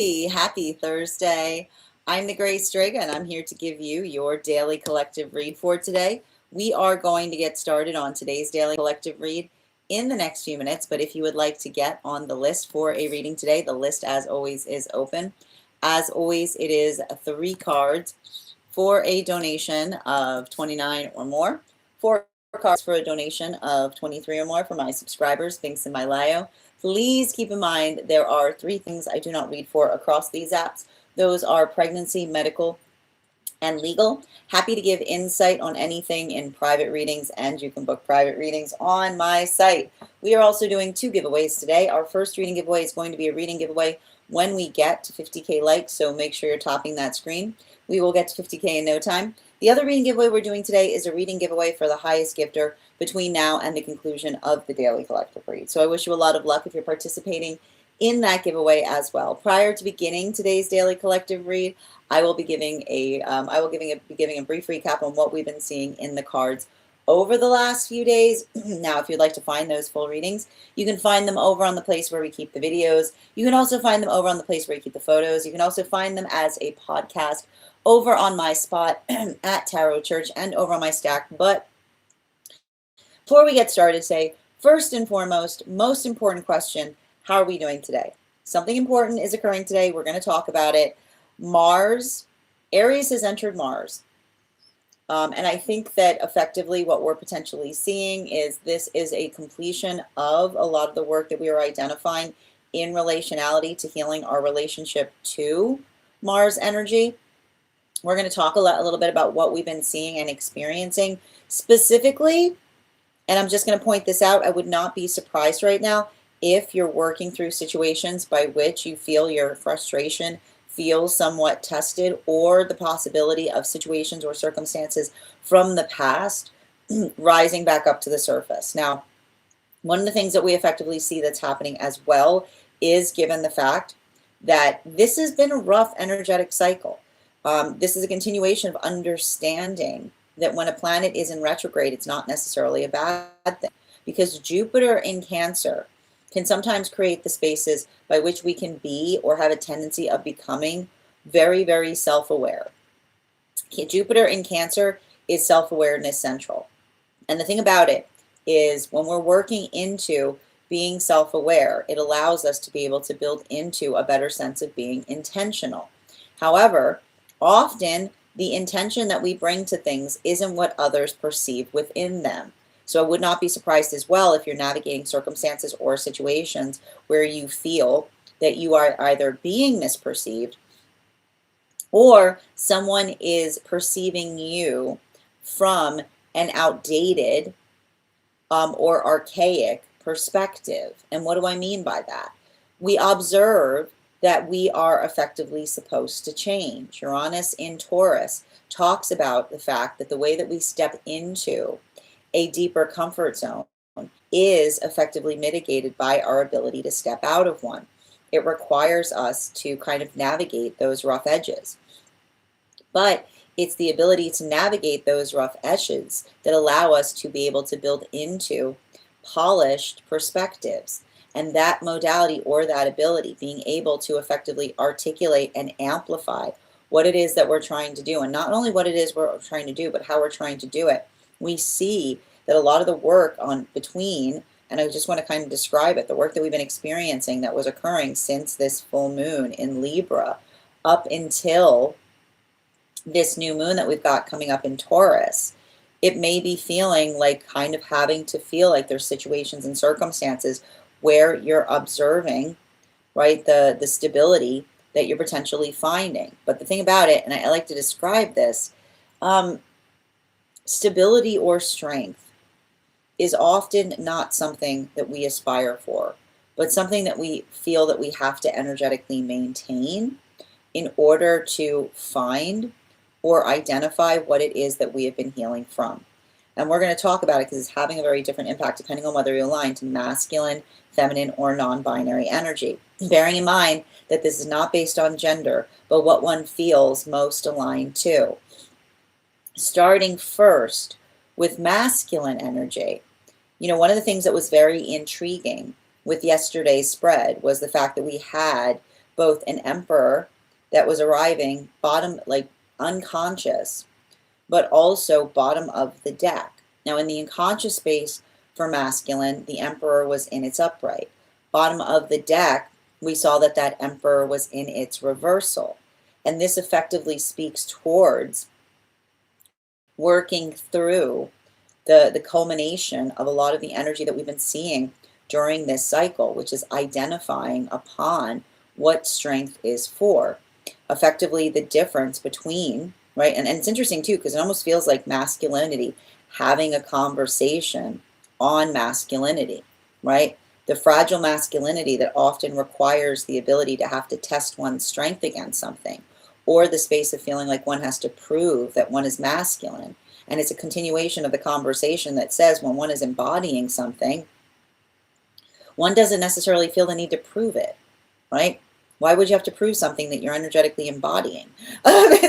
Happy Thursday. I'm the Gray Strega, and I'm here to give you your daily collective read for today. We are going to get started on today's daily collective read in the next few minutes, but if you would like to get on the list for a reading today, the list, as always, is open. As always, it is 3 cards for a donation of $29 or more, 4 cards for a donation of $23 or more for my subscribers, links in my bio. Please keep in mind there are 3 things I do not read for across these apps. Those are pregnancy, medical, and legal. Happy to give insight on anything in private readings, and you can book private readings on my site. We are also doing 2 giveaways today. Our first reading giveaway is going to be a reading giveaway when we get to 50K likes, so make sure you're topping that screen. We will get to 50K in no time. The other reading giveaway we're doing today is a reading giveaway for the highest gifter between now and the conclusion of the daily collective read. So I wish you a lot of luck if you're participating in that giveaway as well. Prior to beginning today's daily collective read, I will be giving a brief recap on what we've been seeing in the cards over the last few days. Now, if you'd like to find those full readings, you can find them over on the place where we keep the videos. You can also find them over on the place where we keep the photos. You can also find them as a podcast over on my spot at Tarot Church and over on my stack. But before we get started, say, first and foremost, most important question, how are we doing today? Something important is occurring today. We're going to talk about it. Mars, Aries has entered Mars. And I think that effectively what we're potentially seeing is this is a completion of a lot of the work that we are identifying in relationality to healing our relationship to Mars energy. We're going to talk a little bit about what we've been seeing and experiencing specifically. And I'm just going to point this out. I would not be surprised right now if you're working through situations by which you feel your frustration feels somewhat tested, or the possibility of situations or circumstances from the past rising back up to the surface. Now, one of the things that we effectively see that's happening as well is given the fact that this has been a rough energetic cycle. This is a continuation of understanding that when a planet is in retrograde, it's not necessarily a bad thing, because Jupiter in Cancer can sometimes create the spaces by which we can be or have a tendency of becoming very, very self-aware. Jupiter in Cancer is self-awareness central. And the thing about it is when we're working into being self-aware, it allows us to be able to build into a better sense of being intentional. However, often the intention that we bring to things isn't what others perceive within them. So I would not be surprised as well if you're navigating circumstances or situations where you feel that you are either being misperceived or someone is perceiving you from an outdated or archaic perspective. And what do I mean by that? We observe that we are effectively supposed to change. Uranus in Taurus talks about the fact that the way that we step into a deeper comfort zone is effectively mitigated by our ability to step out of one. It requires us to kind of navigate those rough edges. But it's the ability to navigate those rough edges that allow us to be able to build into polished perspectives. And that modality or that ability, being able to effectively articulate and amplify what it is that we're trying to do, and not only what it is we're trying to do, but how we're trying to do it. We see that a lot of the work on between, and I just want to kind of describe it, the work that we've been experiencing that was occurring since this full moon in Libra up until this new moon that we've got coming up in Taurus, it may be feeling like kind of having to feel like there's situations and circumstances where you're observing, right, the stability that you're potentially finding. But the thing about it, and I like to describe this, stability or strength is often not something that we aspire for, but something that we feel that we have to energetically maintain in order to find or identify what it is that we have been healing from. And we're going to talk about it because it's having a very different impact depending on whether you align to masculine, feminine, or non-binary energy. Bearing in mind that this is not based on gender, but what one feels most aligned to. Starting first with masculine energy, you know, one of the things that was very intriguing with yesterday's spread was the fact that we had both an emperor that was arriving bottom, like unconscious, but also bottom of the deck. Now, in the unconscious space for masculine, the emperor was in its upright. Bottom of the deck, we saw that that emperor was in its reversal. And this effectively speaks towards working through the culmination of a lot of the energy that we've been seeing during this cycle, which is identifying upon what strength is for. Effectively, the difference between, right? And it's interesting too, because it almost feels like masculinity having a conversation on masculinity, right? The fragile masculinity that often requires the ability to have to test one's strength against something, or the space of feeling like one has to prove that one is masculine. And it's a continuation of the conversation that says when one is embodying something, one doesn't necessarily feel the need to prove it, right? Why would you have to prove something that you're energetically embodying? But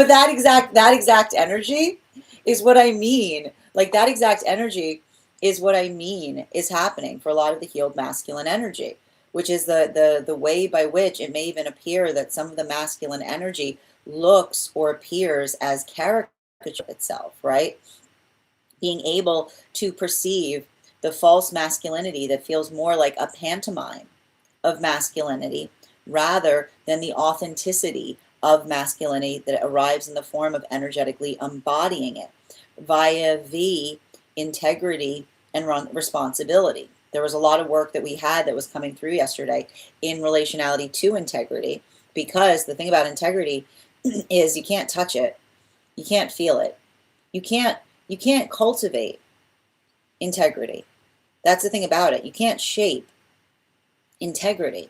that exact energy is what I mean. Like that exact energy is what I mean is happening for a lot of the healed masculine energy, which is the way by which it may even appear that some of the masculine energy looks or appears as caricature itself, right? Being able to perceive the false masculinity that feels more like a pantomime of masculinity rather than the authenticity of masculinity that arrives in the form of energetically embodying it via the integrity and responsibility. There was a lot of work that we had that was coming through yesterday in relationality to integrity, because the thing about integrity is you can't touch it, you can't feel it, you can't cultivate integrity. That's the thing about it. You can't shape integrity,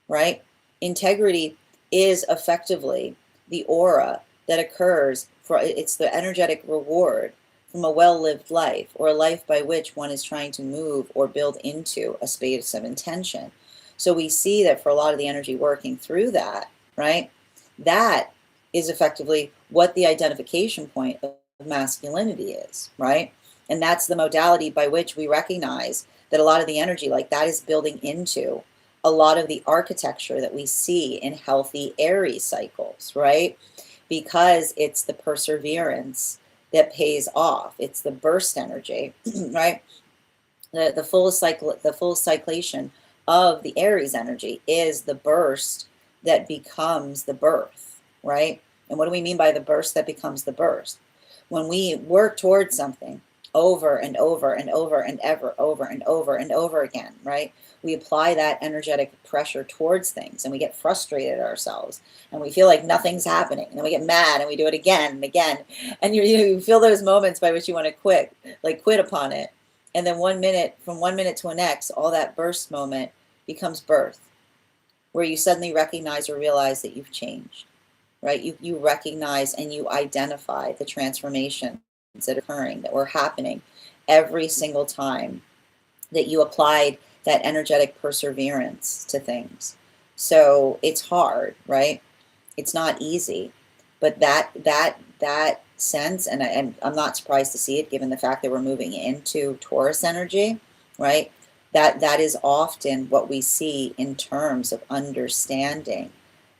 right? Integrity is effectively the aura that occurs for, it's the energetic reward from a well-lived life, or a life by which one is trying to move or build into a space of intention. So we see that for a lot of the energy working through that, right? That is effectively what the identification point of masculinity is, right? And that's the modality by which we recognize that a lot of the energy like that is building into a lot of the architecture that we see in healthy Aries cycles, right? Because it's the perseverance that pays off. It's the burst energy, right? The full cyclation of the Aries energy is the burst that becomes the birth, right? And what do we mean by the burst that becomes the burst? When we work towards something over and over and over and over and over again, right? We apply that energetic pressure towards things, and we get frustrated at ourselves, and we feel like nothing's happening, and then we get mad and we do it again and again, and you feel those moments by which you want to quit, like quit upon it. And then from 1 minute to the next, all that burst moment becomes birth, where you suddenly recognize or realize that you've changed, right? You recognize and you identify the transformations that are occurring, that were happening every single time that you applied that energetic perseverance to things. So it's hard, right? It's not easy, but that sense, and I'm not surprised to see it given the fact that we're moving into Taurus energy, right? That is often what we see in terms of understanding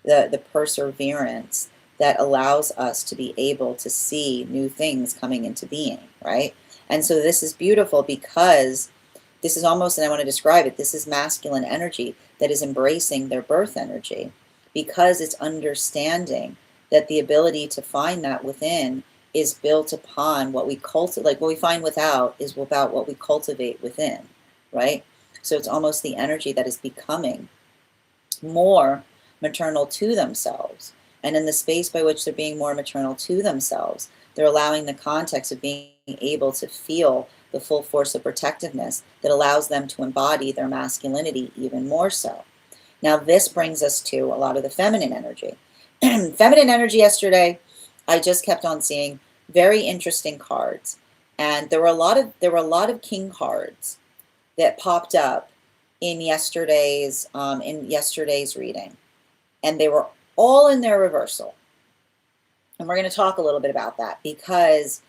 the perseverance that allows us to be able to see new things coming into being, right? And so this is beautiful because this is almost, and I want to describe it, this is masculine energy that is embracing their birth energy, because it's understanding that the ability to find that within is built upon what we cultivate, like what we find without is about what we cultivate within, right? So it's almost the energy that is becoming more maternal to themselves. And in the space by which they're being more maternal to themselves, they're allowing the context of being able to feel the full force of protectiveness that allows them to embody their masculinity even more so. Now, this brings us to a lot of the feminine energy. Feminine energy yesterday, I just kept on seeing very interesting cards. And there were a lot of king cards that popped up in yesterday's reading. And they were all in their reversal. And we're going to talk a little bit about that, because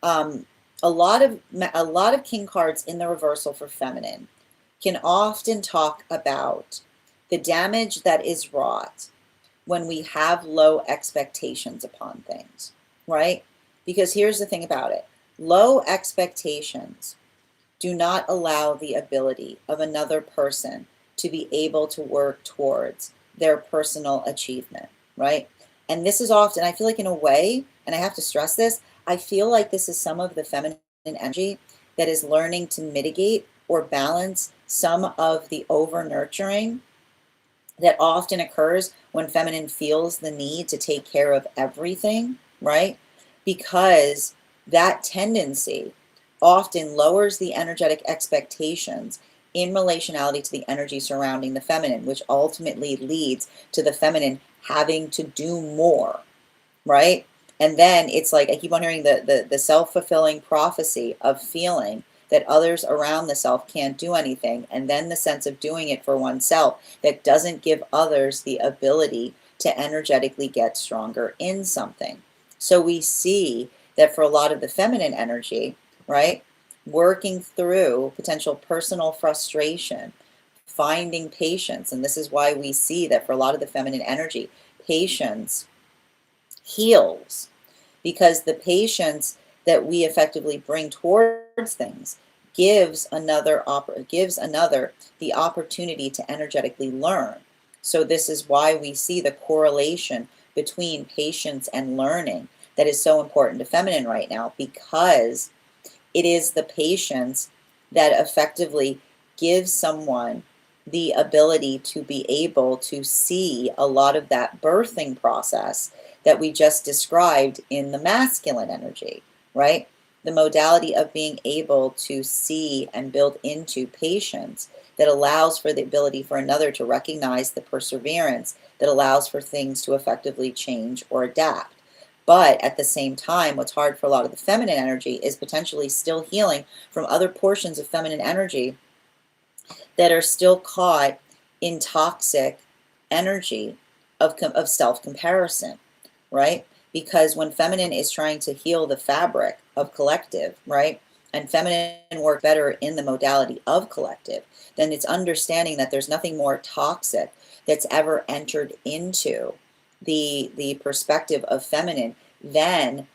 a lot of king cards in the reversal for feminine can often talk about The damage that is wrought when we have low expectations upon things, right? Because here's the thing about it. Low expectations do not allow the ability of another person to be able to work towards their personal achievement, right? And this is often, I feel like in a way, and I have to stress this, I feel like this is some of the feminine energy that is learning to mitigate or balance some of the over nurturing that often occurs when feminine feels the need to take care of everything, right? Because that tendency often lowers the energetic expectations in relationality to the energy surrounding the feminine, which ultimately leads to the feminine having to do more, right? And then it's like I keep on hearing the self-fulfilling prophecy of feeling that others around the self can't do anything, and then the sense of doing it for oneself that doesn't give others the ability to energetically get stronger in something. So we see that for a lot of the feminine energy, right, working through potential personal frustration, finding patience, and this is why we see that for a lot of the feminine energy, patience heals, because the patience that we effectively bring towards things gives another the opportunity to energetically learn. So this is why we see the correlation between patience and learning that is so important to feminine right now, because it is the patience that effectively gives someone the ability to be able to see a lot of that birthing process that we just described in the masculine energy, right? The modality of being able to see and build into patience that allows for the ability for another to recognize the perseverance that allows for things to effectively change or adapt. But at the same time, what's hard for a lot of the feminine energy is potentially still healing from other portions of feminine energy that are still caught in toxic energy of self-comparison, right? Because when feminine is trying to heal the fabric of collective, right? And feminine work better in the modality of collective, then it's understanding that there's nothing more toxic that's ever entered into the perspective of feminine than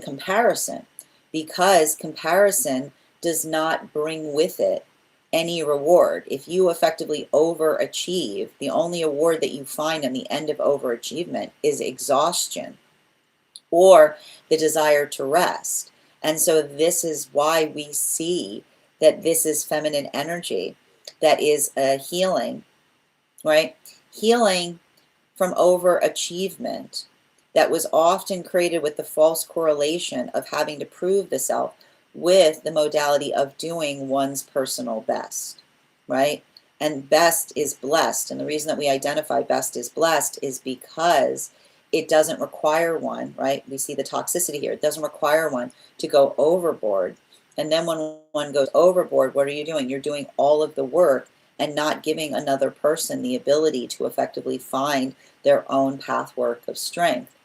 comparison, because comparison does not bring with it any reward. If you effectively overachieve, the only award that you find in the end of overachievement is exhaustion or the desire to rest. And so this is why we see that this is feminine energy that is a healing, right? Healing from overachievement that was often created with the false correlation of having to prove the self with the modality of doing one's personal best, right? And best is blessed. And the reason that we identify best is blessed is because it doesn't require one, right? We see the toxicity here. It doesn't require one to go overboard. And then when one goes overboard, what are you doing? You're doing all of the work and not giving another person the ability to effectively find their own pathwork of strength.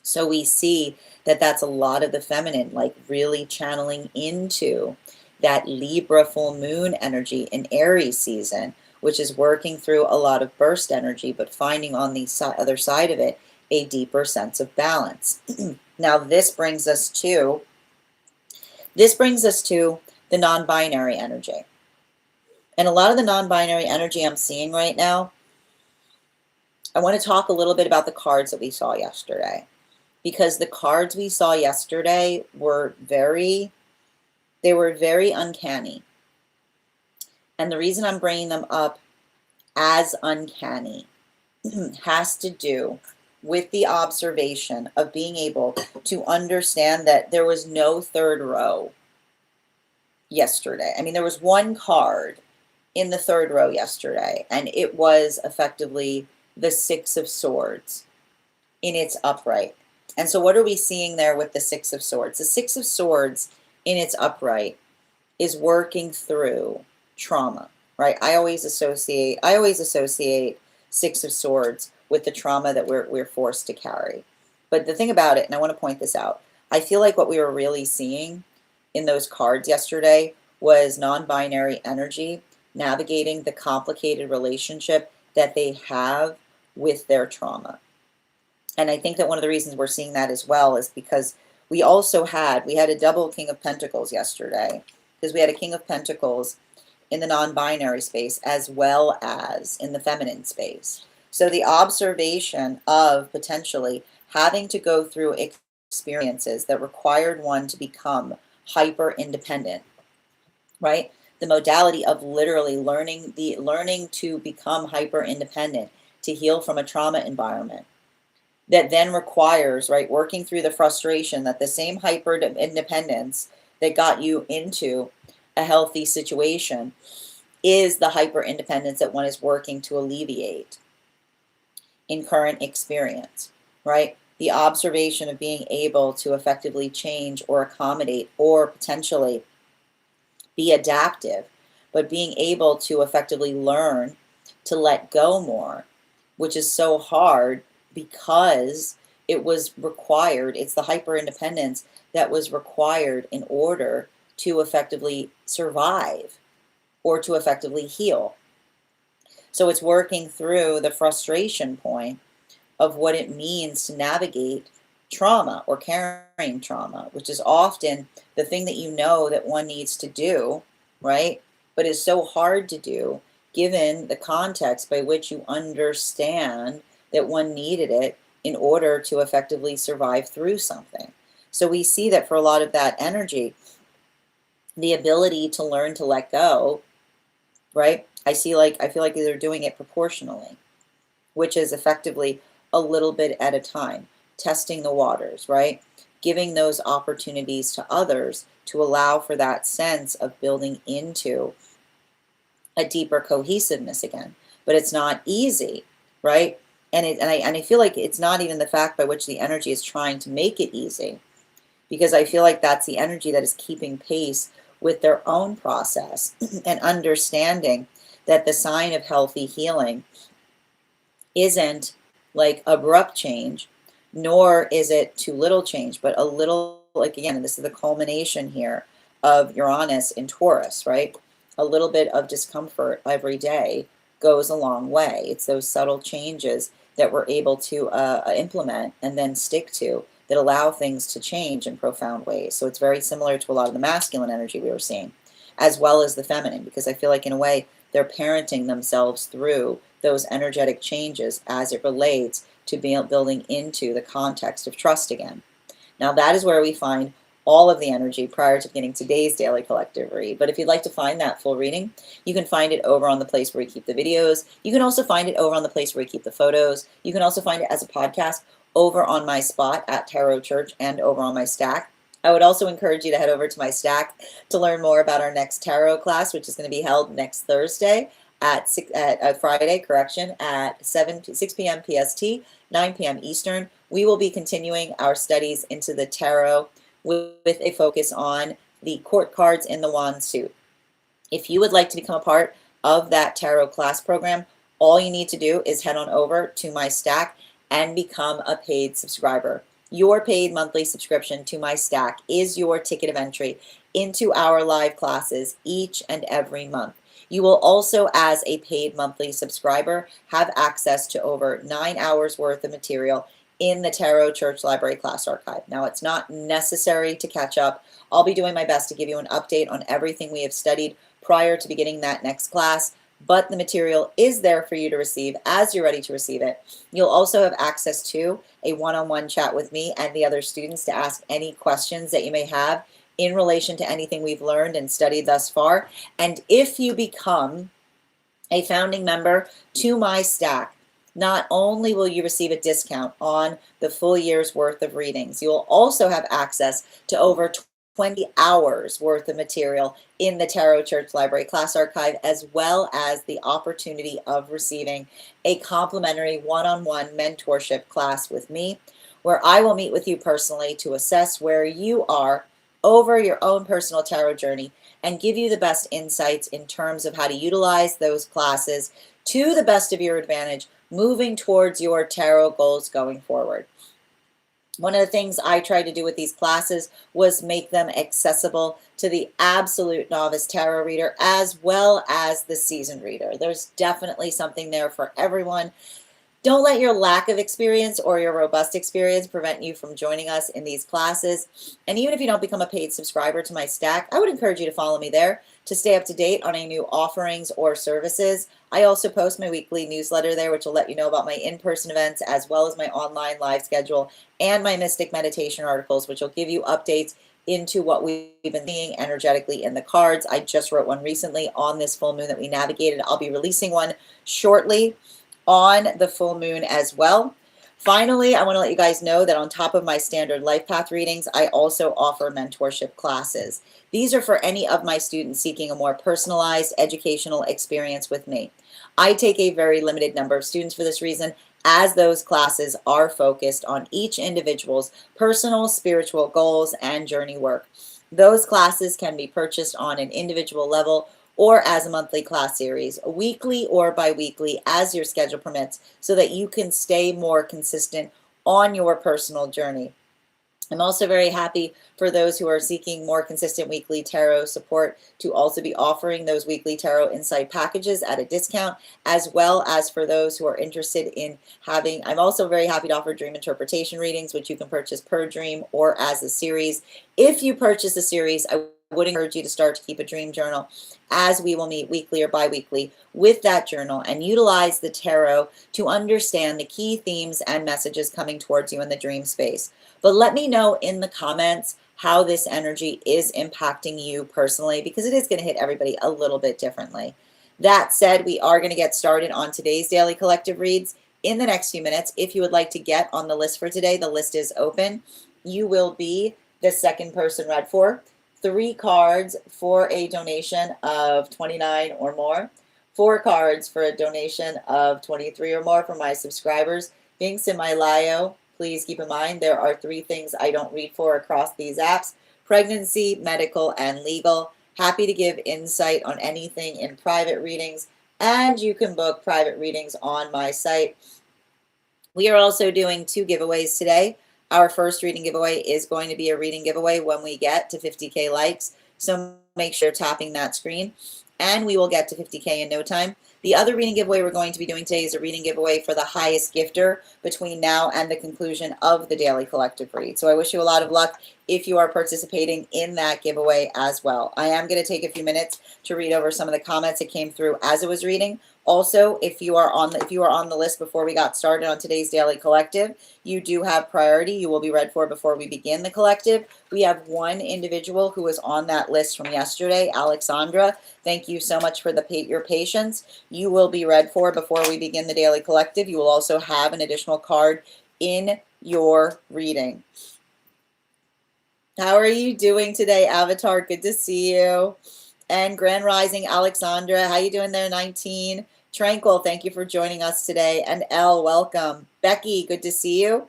So we see that that's a lot of the feminine, like really channeling into that Libra full moon energy in Aries season, which is working through a lot of burst energy, but finding on the other side of it a deeper sense of balance. Now this brings us to the non-binary energy. And a lot of the non-binary energy I'm seeing right now, I want to talk a little bit about the cards that we saw yesterday, because the cards we saw yesterday were very uncanny. And the reason I'm bringing them up as uncanny has to do with the observation of being able to understand that there was no third row yesterday. I mean, there was one card in the third row yesterday, and it was effectively the Six of Swords in its upright. And so what are we seeing there with the Six of Swords? The Six of Swords in its upright is working through trauma, right? I always associate Six of Swords with the trauma that we're forced to carry. But the thing about it, and I want to point this out, I feel like what we were really seeing in those cards yesterday was non-binary energy navigating the complicated relationship that they have with their trauma. And I think that one of the reasons we're seeing that as well is because we had a double King of Pentacles yesterday, because we had a King of Pentacles in the non-binary space as well as in the feminine space. So the observation of potentially having to go through experiences that required one to become hyper independent, right? The modality of literally learning to become hyper independent, to heal from a trauma environment, that then requires, right, working through the frustration that the same hyper independence that got you into a healthy situation is the hyper independence that one is working to alleviate in current experience, right? The observation of being able to effectively change or accommodate or potentially be adaptive, but being able to effectively learn to let go more, which is so hard because it was required. It's the hyper independence that was required in order to effectively survive or to effectively heal. So it's working through the frustration point of what it means to navigate trauma or carrying trauma, which is often the thing that you know that one needs to do, right? But is so hard to do given the context by which you understand that one needed it in order to effectively survive through something. So we see that for a lot of that energy, the ability to learn to let go, right? I feel like they're doing it proportionally, which is effectively a little bit at a time, testing the waters, right? Giving those opportunities to others to allow for that sense of building into a deeper cohesiveness again. But it's not easy, right? And I feel like it's not even the fact by which the energy is trying to make it easy, because I feel like that's the energy that is keeping pace with their own process and understanding that the sign of healthy healing isn't like abrupt change, nor is it too little change, but a little, like again, and this is the culmination here of Uranus in Taurus, right? A little bit of discomfort every day goes a long way. It's those subtle changes that we're able to implement and then stick to that allow things to change in profound ways. So it's very similar to a lot of the masculine energy we were seeing, as well as the feminine, because I feel like in a way they're parenting themselves through those energetic changes as it relates to building into the context of trust again. Now that is where we find all of the energy prior to beginning today's daily collective read. But if you'd like to find that full reading, you can find it over on the place where we keep the videos. You can also find it over on the place where we keep the photos. You can also find it as a podcast over on my spot at Tarot Church and over on my Stack. I would also encourage you to head over to my Stack to learn more about our next tarot class, which is going to be held next Thursday at Friday, at 6 p.m. PST, 9 p.m. Eastern. We will be continuing our studies into the tarot with a focus on the court cards in the wand suit. If you would like to become a part of that tarot class program, all you need to do is head on over to my Stack and become a paid subscriber. Your paid monthly subscription to my Stack is your ticket of entry into our live classes each and every month. You will also, as a paid monthly subscriber, have access to over 9 hours worth of material in the Tarot Church Library class archive. Now, it's not necessary to catch up. I'll be doing my best to give you an update on everything we have studied prior to beginning that next class, but the material is there for you to receive as you're ready to receive it. You'll also have access to a one-on-one chat with me and the other students to ask any questions that you may have in relation to anything we've learned and studied thus far. And if you become a founding member to my Stack, not only will you receive a discount on the full year's worth of readings, you will also have access to over 20 hours worth of material in the Tarot Church Library class archive, as well as the opportunity of receiving a complimentary one-on-one mentorship class with me, where I will meet with you personally to assess where you are over your own personal tarot journey and give you the best insights in terms of how to utilize those classes to the best of your advantage, moving towards your tarot goals going forward. One of the things I tried to do with these classes was make them accessible to the absolute novice tarot reader as well as the seasoned reader. There's definitely something there for everyone. Don't let your lack of experience or your robust experience prevent you from joining us in these classes. And even if you don't become a paid subscriber to my stack, I would encourage you to follow me there to stay up to date on any new offerings or services. I also post my weekly newsletter there, which will let you know about my in-person events as well as my online live schedule and my mystic meditation articles, which will give you updates into what we've been seeing energetically in the cards. I just wrote one recently on this full moon that we navigated. I'll be releasing one shortly on the full moon as well. Finally, I want to let you guys know that on top of my standard life path readings, I also offer mentorship classes. These are for any of my students seeking a more personalized educational experience with me. I take a very limited number of students for this reason, as those classes are focused on each individual's personal spiritual goals and journey work. Those classes can be purchased on an individual level or as a monthly class series, weekly or bi-weekly as your schedule permits, so that you can stay more consistent on your personal journey. I'm also very happy for those who are seeking more consistent weekly tarot support to also be offering those weekly tarot insight packages at a discount, as well as for those who are interested in having, I'm also very happy to offer dream interpretation readings, which you can purchase per dream or as a series. If you purchase a series, I would encourage you to start to keep a dream journal, as we will meet weekly or bi-weekly with that journal and utilize the tarot to understand the key themes and messages coming towards you in the dream space. But let me know in the comments how this energy is impacting you personally, because it is going to hit everybody a little bit differently. That said, we are going to get started on today's daily collective reads in the next few minutes. If you would like to get on the list for today, the list is open. You will be the second person read for. 3 cards for a donation of $29 or more. 4 cards for a donation of $23 or more for my subscribers. Links in my bio. Please keep in mind there are 3 things I don't read for across these apps: pregnancy, medical, and legal. Happy to give insight on anything in private readings, and you can book private readings on my site. We are also doing 2 giveaways today. Our first reading giveaway is going to be a reading giveaway when we get to 50K likes, so make sure you're tapping that screen, and we will get to 50K in no time. The other reading giveaway we're going to be doing today is a reading giveaway for the highest gifter between now and the conclusion of the daily collective read. So I wish you a lot of luck if you are participating in that giveaway as well. I am going to take a few minutes to read over some of the comments that came through as it was reading. Also, if you are on the list before we got started on today's daily collective, you do have priority. You will be read for before we begin the collective. We have 1 individual who was on that list from yesterday, Alexandra. Thank you so much for your patience. You will be read for before we begin the daily collective. You will also have an additional card in your reading. How are you doing today, Avatar? Good to see you. And Grand Rising, Alexandra, how you doing there, 19? Tranquil, thank you for joining us today. And Elle, welcome. Becky, good to see you.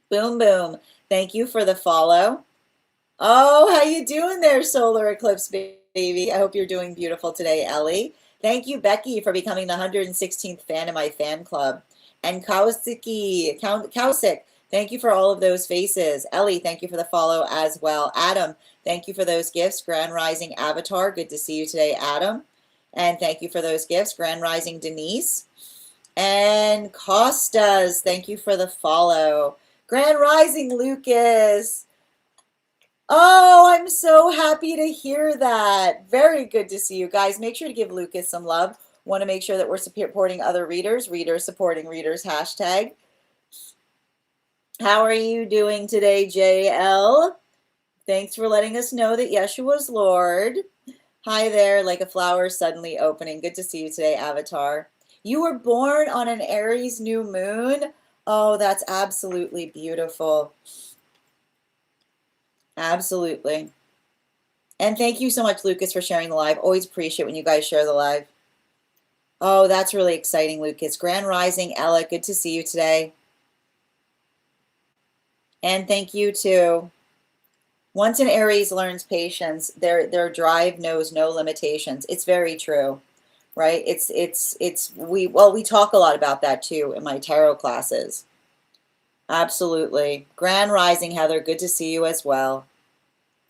Boom, boom. Thank you for the follow. Oh, how you doing there, Solar Eclipse baby? I hope you're doing beautiful today, Ellie. Thank you, Becky, for becoming the 116th fan in my fan club. And Kausik, thank you for all of those faces. Ellie, thank you for the follow as well. Adam, thank you for those gifts. Grand Rising Avatar, good to see you today, Adam. And thank you for those gifts. Grand Rising Denise. And Costas, thank you for the follow. Grand Rising Lucas. Oh, I'm so happy to hear that. Very good to see you guys. Make sure to give Lucas some love. Want to make sure that we're supporting other readers. Readers supporting readers hashtag. How are you doing today, JL? Thanks for letting us know that Yeshua's Lord. Hi there, like a flower suddenly opening. Good to see you today, Avatar. You were born on an Aries new moon? Oh, that's absolutely beautiful. Absolutely. And thank you so much, Lucas, for sharing the live. Always appreciate when you guys share the live. Oh, that's really exciting, Lucas. Grand Rising, Ella, good to see you today. And thank you too. Once an Aries learns patience, their drive knows no limitations. It's very true, right? We talk a lot about that too in my tarot classes. Absolutely. Grand Rising, Heather. Good to see you as well.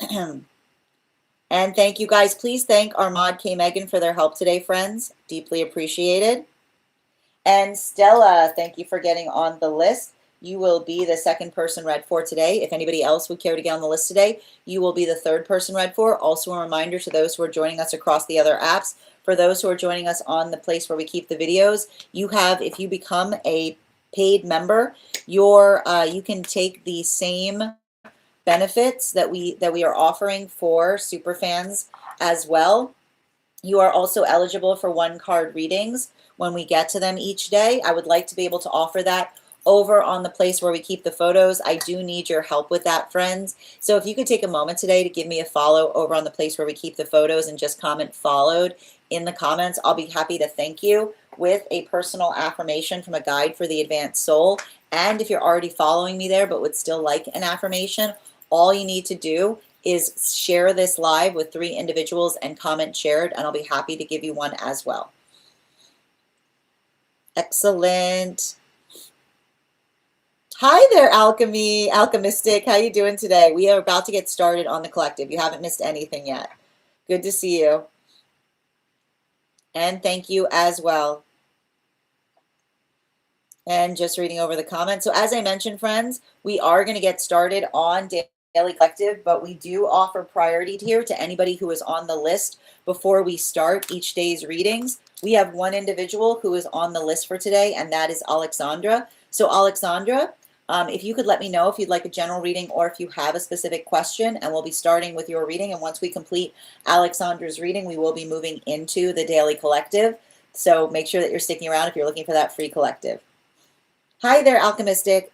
And thank you guys. Please thank our mod K Megan for their help today, friends. Deeply appreciated. And Stella, thank you for getting on the list. You will be the second person read for today. If anybody else would care to get on the list today, you will be the third person read for. Also a reminder to those who are joining us across the other apps, for those who are joining us on the place where we keep the videos, you have, if you become a paid member, you can take the same benefits that we are offering for super fans as well. You are also eligible for one card readings when we get to them each day. I would like to be able to offer that over on the place where we keep the photos. I do need your help with that, friends. So if you could take a moment today to give me a follow over on the place where we keep the photos and just comment followed in the comments, I'll be happy to thank you with a personal affirmation from a guide for the advanced soul. And if you're already following me there but would still like an affirmation, all you need to do is share this live with 3 individuals and comment shared, and I'll be happy to give you one as well. Excellent. Hi there, Alchemistic. How you doing today? We are about to get started on the collective. You haven't missed anything yet. Good to see you. And thank you as well. And just reading over the comments. So as I mentioned, friends, we are going to get started on Daily Collective, but we do offer priority here to anybody who is on the list before we start each day's readings. We have one individual who is on the list for today, and that is Alexandra. So Alexandra, if you could let me know if you'd like a general reading or if you have a specific question, and we'll be starting with your reading. And once we complete Alexandra's reading, we will be moving into the Daily Collective. So make sure that you're sticking around if you're looking for that free collective. Hi there, Alchemistic.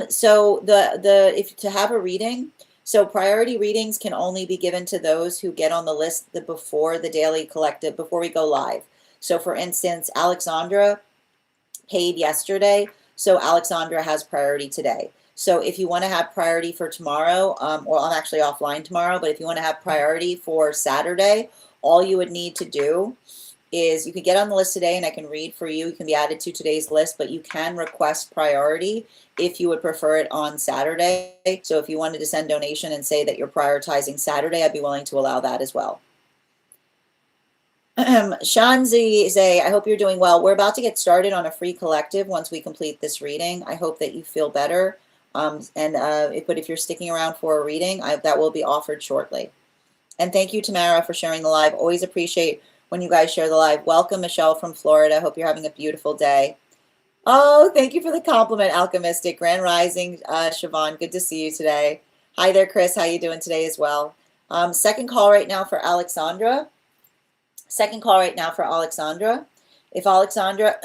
So if to have a reading, so priority readings can only be given to those who get on the list before the Daily Collective, before we go live. So for instance, Alexandra paid yesterday, so Alexandra has priority today. So if you want to have priority for tomorrow, well, I'm actually offline tomorrow, but if you want to have priority for Saturday, all you would need to do is you can get on the list today and I can read for you. You can be added to today's list, but you can request priority if you would prefer it on Saturday. So if you wanted to send donation and say that you're prioritizing Saturday, I'd be willing to allow that as well. Shanzi, I hope you're doing well. We're about to get started on a free collective once we complete this reading. I hope that you feel better. But if you're sticking around for a reading, that will be offered shortly. And thank you, Tamara, for sharing the live. Always appreciate when you guys share the live. Welcome, Michelle from Florida. Hope you're having a beautiful day. Oh, thank you for the compliment, Alchemistic. Grand Rising, Siobhan. Good to see you today. Hi there, Chris. How you doing today as well? Second call right now for Alexandra. Second call right now for Alexandra. If Alexandra,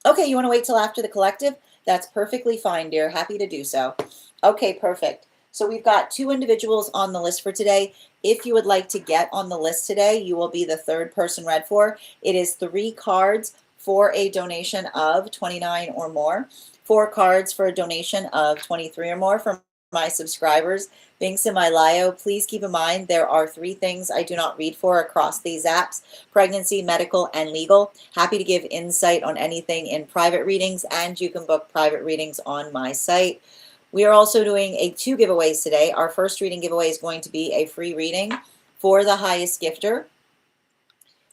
okay, you want to wait till after the collective? That's perfectly fine, dear. Happy to do so. Okay, perfect. So we've got 2 individuals on the list for today. If you would like to get on the list today, you will be the third person read for. It is 3 cards for a donation of 29 or more, 4 cards for a donation of 23 or more for my subscribers. Binks in my Lio, please keep in mind there are 3 things I do not read for across these apps: pregnancy, medical, and legal. Happy to give insight on anything in private readings, and you can book private readings on my site. We are also doing 2 giveaways today. Our first reading giveaway is going to be a free reading for the highest gifter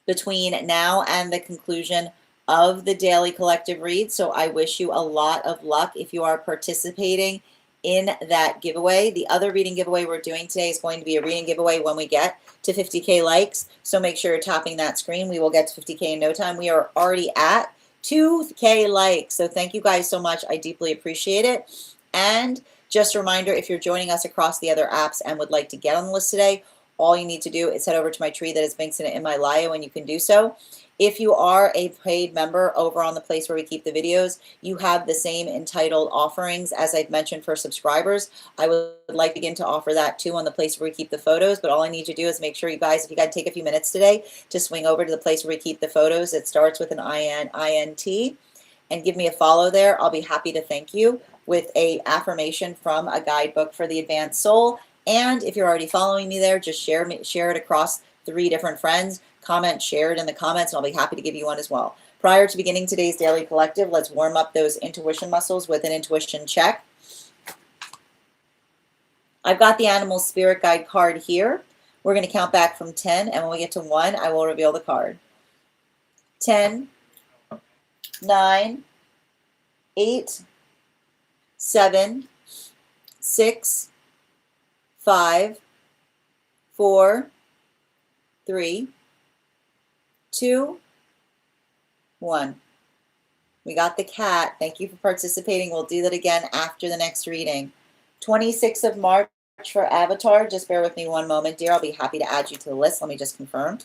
between now and the conclusion of the Daily Collective read. So I wish you a lot of luck if you are participating in that giveaway. The other reading giveaway we're doing today is going to be a reading giveaway when we get to 50K likes. So make sure you're tapping that screen. We will get to 50K in no time. We are already at 2K likes. So thank you guys so much. I deeply appreciate it. And just a reminder, if you're joining us across the other apps and would like to get on the list today, all you need to do is head over to my tree that is linked in my Lio, and you can do so. If you are a paid member over on the place where we keep the videos, you have the same entitled offerings as I've mentioned for subscribers. I would like to begin to offer that too on the place where we keep the photos, but all I need you to do is make sure you guys, if you got to take a few minutes today to swing over to the place where we keep the photos. It starts with an INT, and give me a follow there. I'll be happy to thank you with a affirmation from a guidebook for the advanced soul. And if you're already following me there, just share it across 3 different friends. Comment, share it in the comments, and I'll be happy to give you one as well. Prior to beginning today's daily collective, let's warm up those intuition muscles with an intuition check. I've got the animal spirit guide card here. We're going to count back from 10, and when we get to 1, I will reveal the card. 10, 9, 8, 7, 6, 5, 4, 3, 2, 1. We got the cat. Thank you for participating. We'll do that again after the next reading. 26th of March for Avatar. Just bear with me one moment, dear. I'll be happy to add you to the list. Let me just confirm.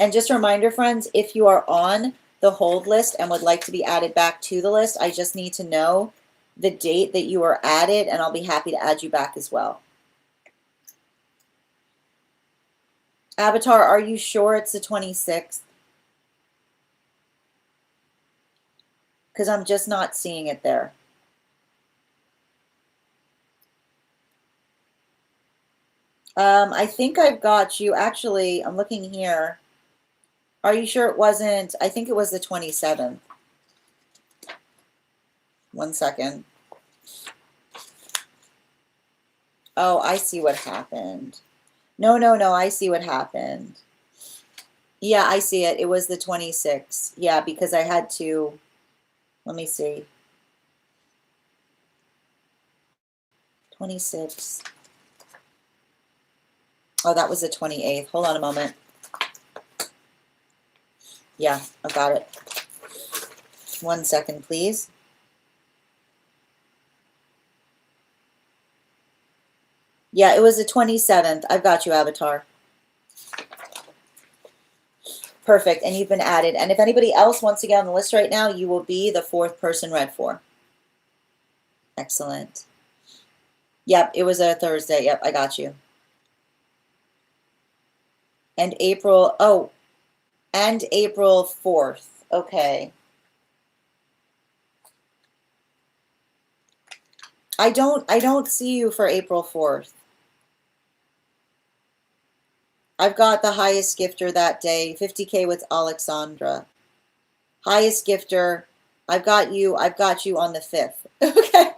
And just a reminder, friends, if you are on the hold list and would like to be added back to the list, I just need to know the date that you are added, and I'll be happy to add you back as well. Avatar, are you sure it's the 26th? Because I'm just not seeing it there. I think I've got you. Actually, I'm looking here. Are you sure it wasn't? I think it was the 27th. One second. Oh, I see what happened. No, I see what happened. Yeah, I see it. It was the 26th. Yeah, because I had to, let me see. 26. Oh, that was the 28th. Hold on a moment. Yeah, I got it. 1 second, please. Yeah, it was the 27th. I've got you, Avatar. Perfect, and you've been added. And if anybody else wants to get on the list right now, you will be the 4th person read for. Excellent. Yep, it was a Thursday. Yep, I got you. And April, oh, and April 4th. Okay. I don't see you for April 4th. I've got the highest gifter that day, 50K with Alexandra. Highest gifter, I've got you on the 5th. Okay.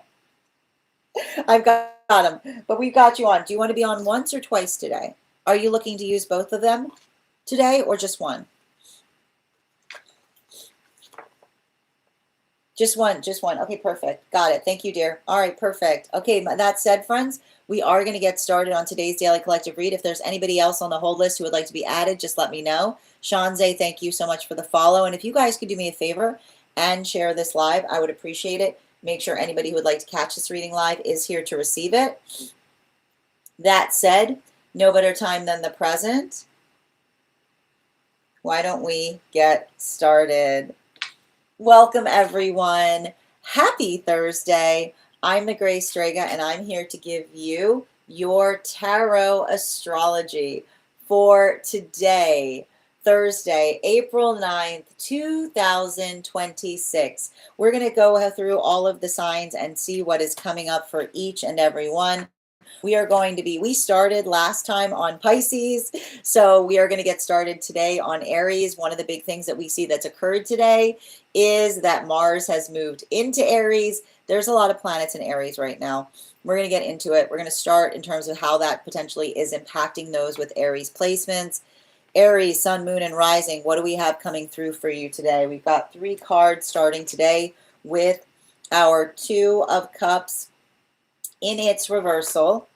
I've got him, but we've got you on. Do you want to be on once or twice today? Are you looking to use both of them today or just one? Just one. Okay, perfect. Got it. Thank you, dear. All right, perfect. Okay, that said, friends, we are going to get started on today's daily collective read. If there's anybody else on the hold list who would like to be added, just let me know. Shanze, thank you so much for the follow. And if you guys could do me a favor and share this live, I would appreciate it. Make sure anybody who would like to catch this reading live is here to receive it. That said, no better time than the present. Why don't we get started? Welcome, everyone. Happy Thursday. I'm the Gray Strega, and I'm here to give you your tarot astrology for today, Thursday, April 9th, 2026. We're going to go through all of the signs and see what is coming up for each and every one. We started last time on Pisces, so we are going to get started today on Aries. One of the big things that we see that's occurred today is that Mars has moved into Aries. There's a lot of planets in Aries right now. We're going to get into it. We're going to start in terms of how that potentially is impacting those with Aries placements. Aries, Sun, Moon, and Rising, what do we have coming through for you today? We've got 3 cards starting today with our 2 of Cups in its reversal,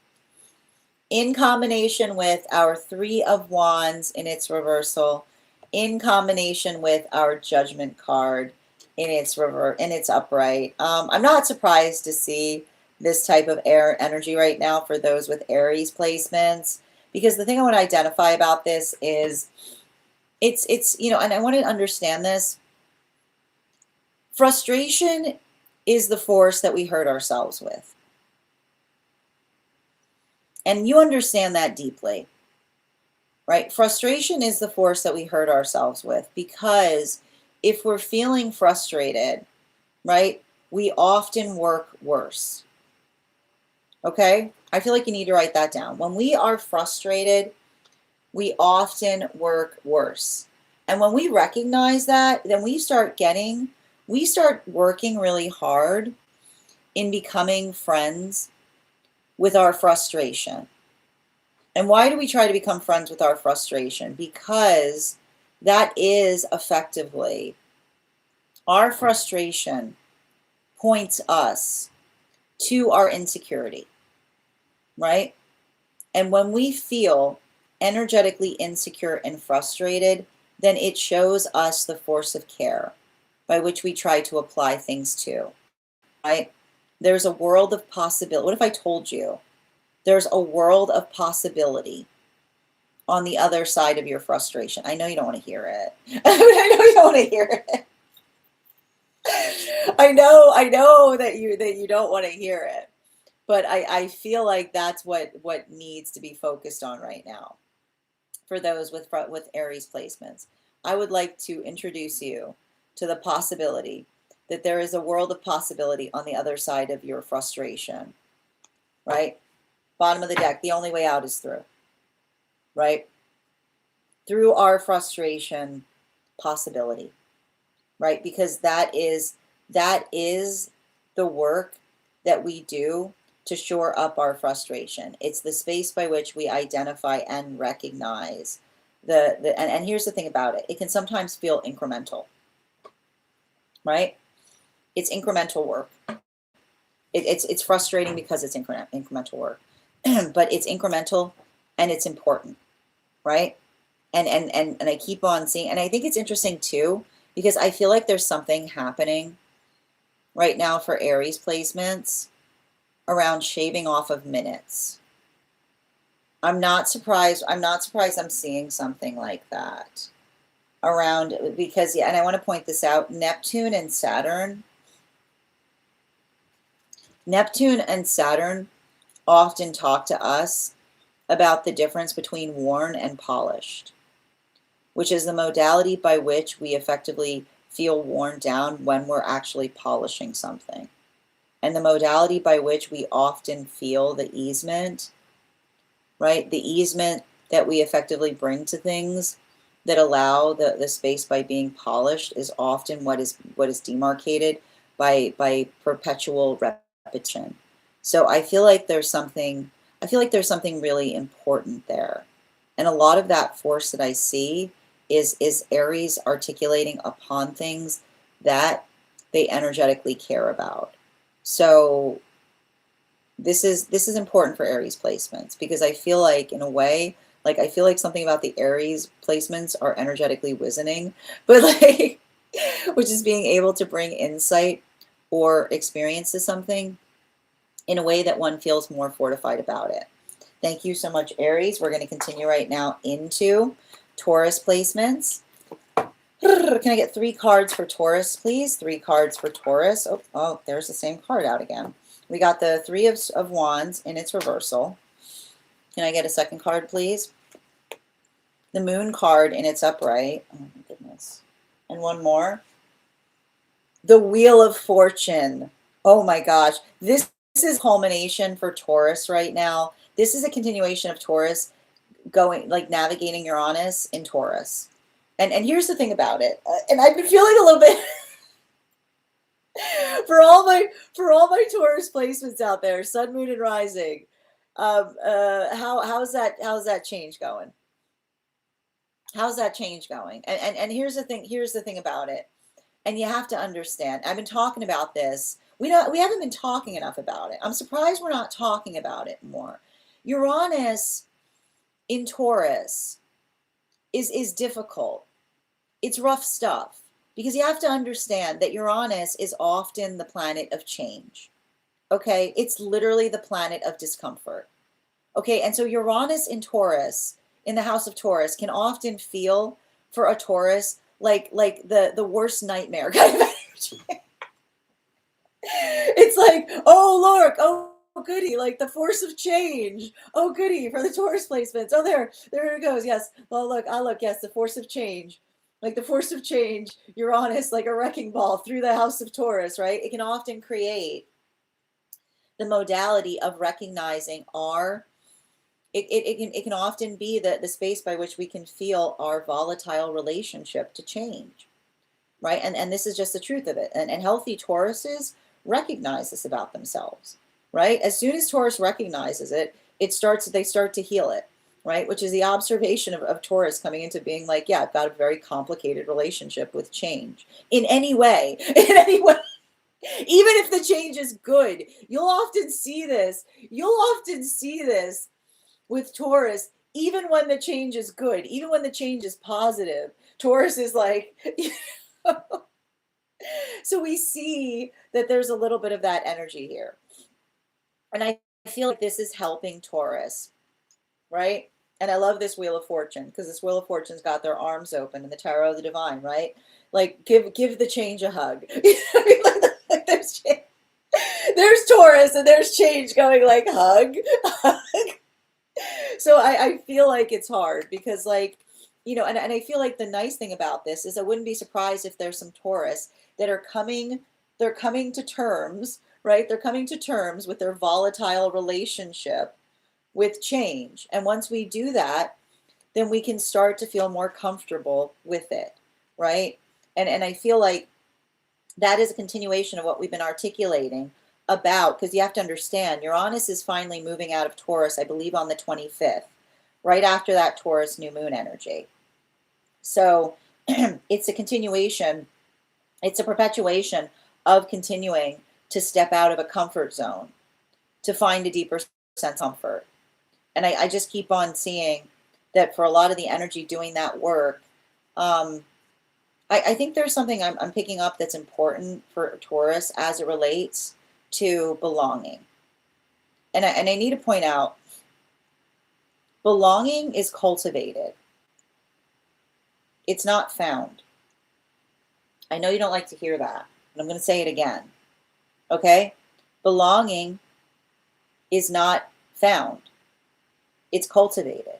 in combination with our 3 of Wands in its reversal, in combination with our Judgment card in its upright. I'm not surprised to see this type of air energy right now for those with Aries placements, because the thing I want to identify about this is it's you know, and I want to understand this. Frustration is the force that we hurt ourselves with. And you understand that deeply, right? Frustration is the force that we hurt ourselves with, because if we're feeling frustrated, right, we often work worse. Okay? I feel like you need to write that down. When we are frustrated, we often work worse. And when we recognize that, then we start working really hard in becoming friends with our frustration. And why do we try to become friends with our frustration? Because that is effectively, our frustration points us to our insecurity, right? And when we feel energetically insecure and frustrated, then it shows us the force of care by which we try to apply things to, right? There's a world of possibility. What if I told you there's a world of possibility on the other side of your frustration? I know you don't want to hear it. I know you don't want to hear it. I know that you don't want to hear it. But I feel like that's what needs to be focused on right now for those with Aries placements. I would like to introduce you to the possibility that there is a world of possibility on the other side of your frustration, right? Bottom of the deck, the only way out is through, right? Through our frustration, possibility, right? Because that is the work that we do to shore up our frustration. It's the space by which we identify and recognize and here's the thing about it. It can sometimes feel incremental, right? It's incremental work. It's frustrating because it's incremental work, but it's incremental and it's important, right? And I keep on seeing, and I think it's interesting too, because I feel like there's something happening right now for Aries placements around shaving off of minutes. I'm not surprised I'm seeing something like that around, because, yeah, and I want to point this out, Neptune and Saturn often talk to us about the difference between worn and polished, which is the modality by which we effectively feel worn down when we're actually polishing something. And the modality by which we often feel the easement, right? The easement that we effectively bring to things that allow the space by being polished is often what is demarcated by perpetual repetition. So I feel like there's something really important there. And a lot of that force that I see is Aries articulating upon things that they energetically care about. So this is important for Aries placements, because I feel like, in a way, like, I feel like something about the Aries placements are energetically wizening, but like, which is being able to bring insight or experience to something in a way that one feels more fortified about it. Thank you so much, Aries. We're going to continue right now into Taurus placements. Can I get 3 cards for Taurus, please? 3 cards for Taurus. Oh, there's the same card out again. We got the 3 of Wands in its reversal. Can I get a second card, please? The Moon card in its upright. Oh, my goodness. And one more. The Wheel of Fortune. Oh, my gosh. This is culmination for Taurus right now. This is a continuation of Taurus going, like, navigating Uranus in Taurus. And here's the thing about it, and I've been feeling a little bit for all my Taurus placements out there, Sun, Moon, and Rising. How's that change going? How's that change going? And here's the thing about it, and you have to understand. I've been talking about this. We haven't been talking enough about it. I'm surprised we're not talking about it more. Uranus in Taurus is difficult. It's rough stuff, because you have to understand that Uranus is often the planet of change. Okay, it's literally the planet of discomfort. Okay, and so Uranus in Taurus, in the house of Taurus, can often feel for a Taurus like the worst nightmare kind of energy. It's like, oh Lord, oh goody, like the force of change. Oh goody for the Taurus placements. Oh, there it goes. Yes. Well, look, yes, the force of change. Like the force of change, Uranus, like a wrecking ball through the house of Taurus, right? It can often create the modality of recognizing our It can often be the space by which we can feel our volatile relationship to change, right? And this is just the truth of it. And healthy Tauruses recognize this about themselves, right? As soon as Taurus recognizes it, they start to heal it, right? Which is the observation of Taurus coming into being like, yeah, I've got a very complicated relationship with change in any way, in any way. Even if the change is good, you'll often see this. You'll often see this with Taurus, even when the change is good, even when the change is positive. Taurus is like, so we see that there's a little bit of that energy here. And I feel like this is helping Taurus, right? And I love this Wheel of Fortune because this Wheel of Fortune's got their arms open in the Tarot of the Divine, right? Like give the change a hug. I mean, like there's Taurus and there's change going like hug, hug. So I feel like it's hard because like, and I feel like the nice thing about this is I wouldn't be surprised if there's some Taurus that they're coming to terms, right? They're coming to terms with their volatile relationship with change. And once we do that, then we can start to feel more comfortable with it, right? And I feel like that is a continuation of what we've been articulating about, because you have to understand, Uranus is finally moving out of Taurus, I believe on the 25th, right after that Taurus new moon energy. So it's a continuation, it's a perpetuation of continuing to step out of a comfort zone to find a deeper sense of comfort. And I just keep on seeing that for a lot of the energy doing that work, I think there's something I'm picking up that's important for Taurus as it relates to belonging. And I need to point out, belonging is cultivated. It's not found. I know you don't like to hear that, but I'm going to say it again. Okay? Belonging is not found. It's cultivated,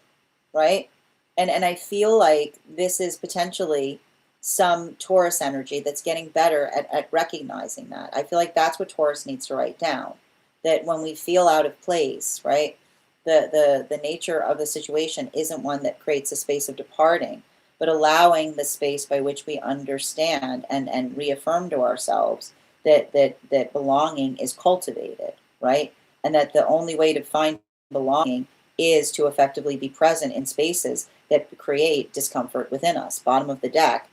right? And I feel like this is potentially some Taurus energy that's getting better at recognizing that. I feel like that's what Taurus needs to write down. That when we feel out of place, right, the nature of the situation isn't one that creates a space of departing, but allowing the space by which we understand and reaffirm to ourselves that belonging is cultivated, right? And that the only way to find belonging is to effectively be present in spaces that create discomfort within us. Bottom of the deck.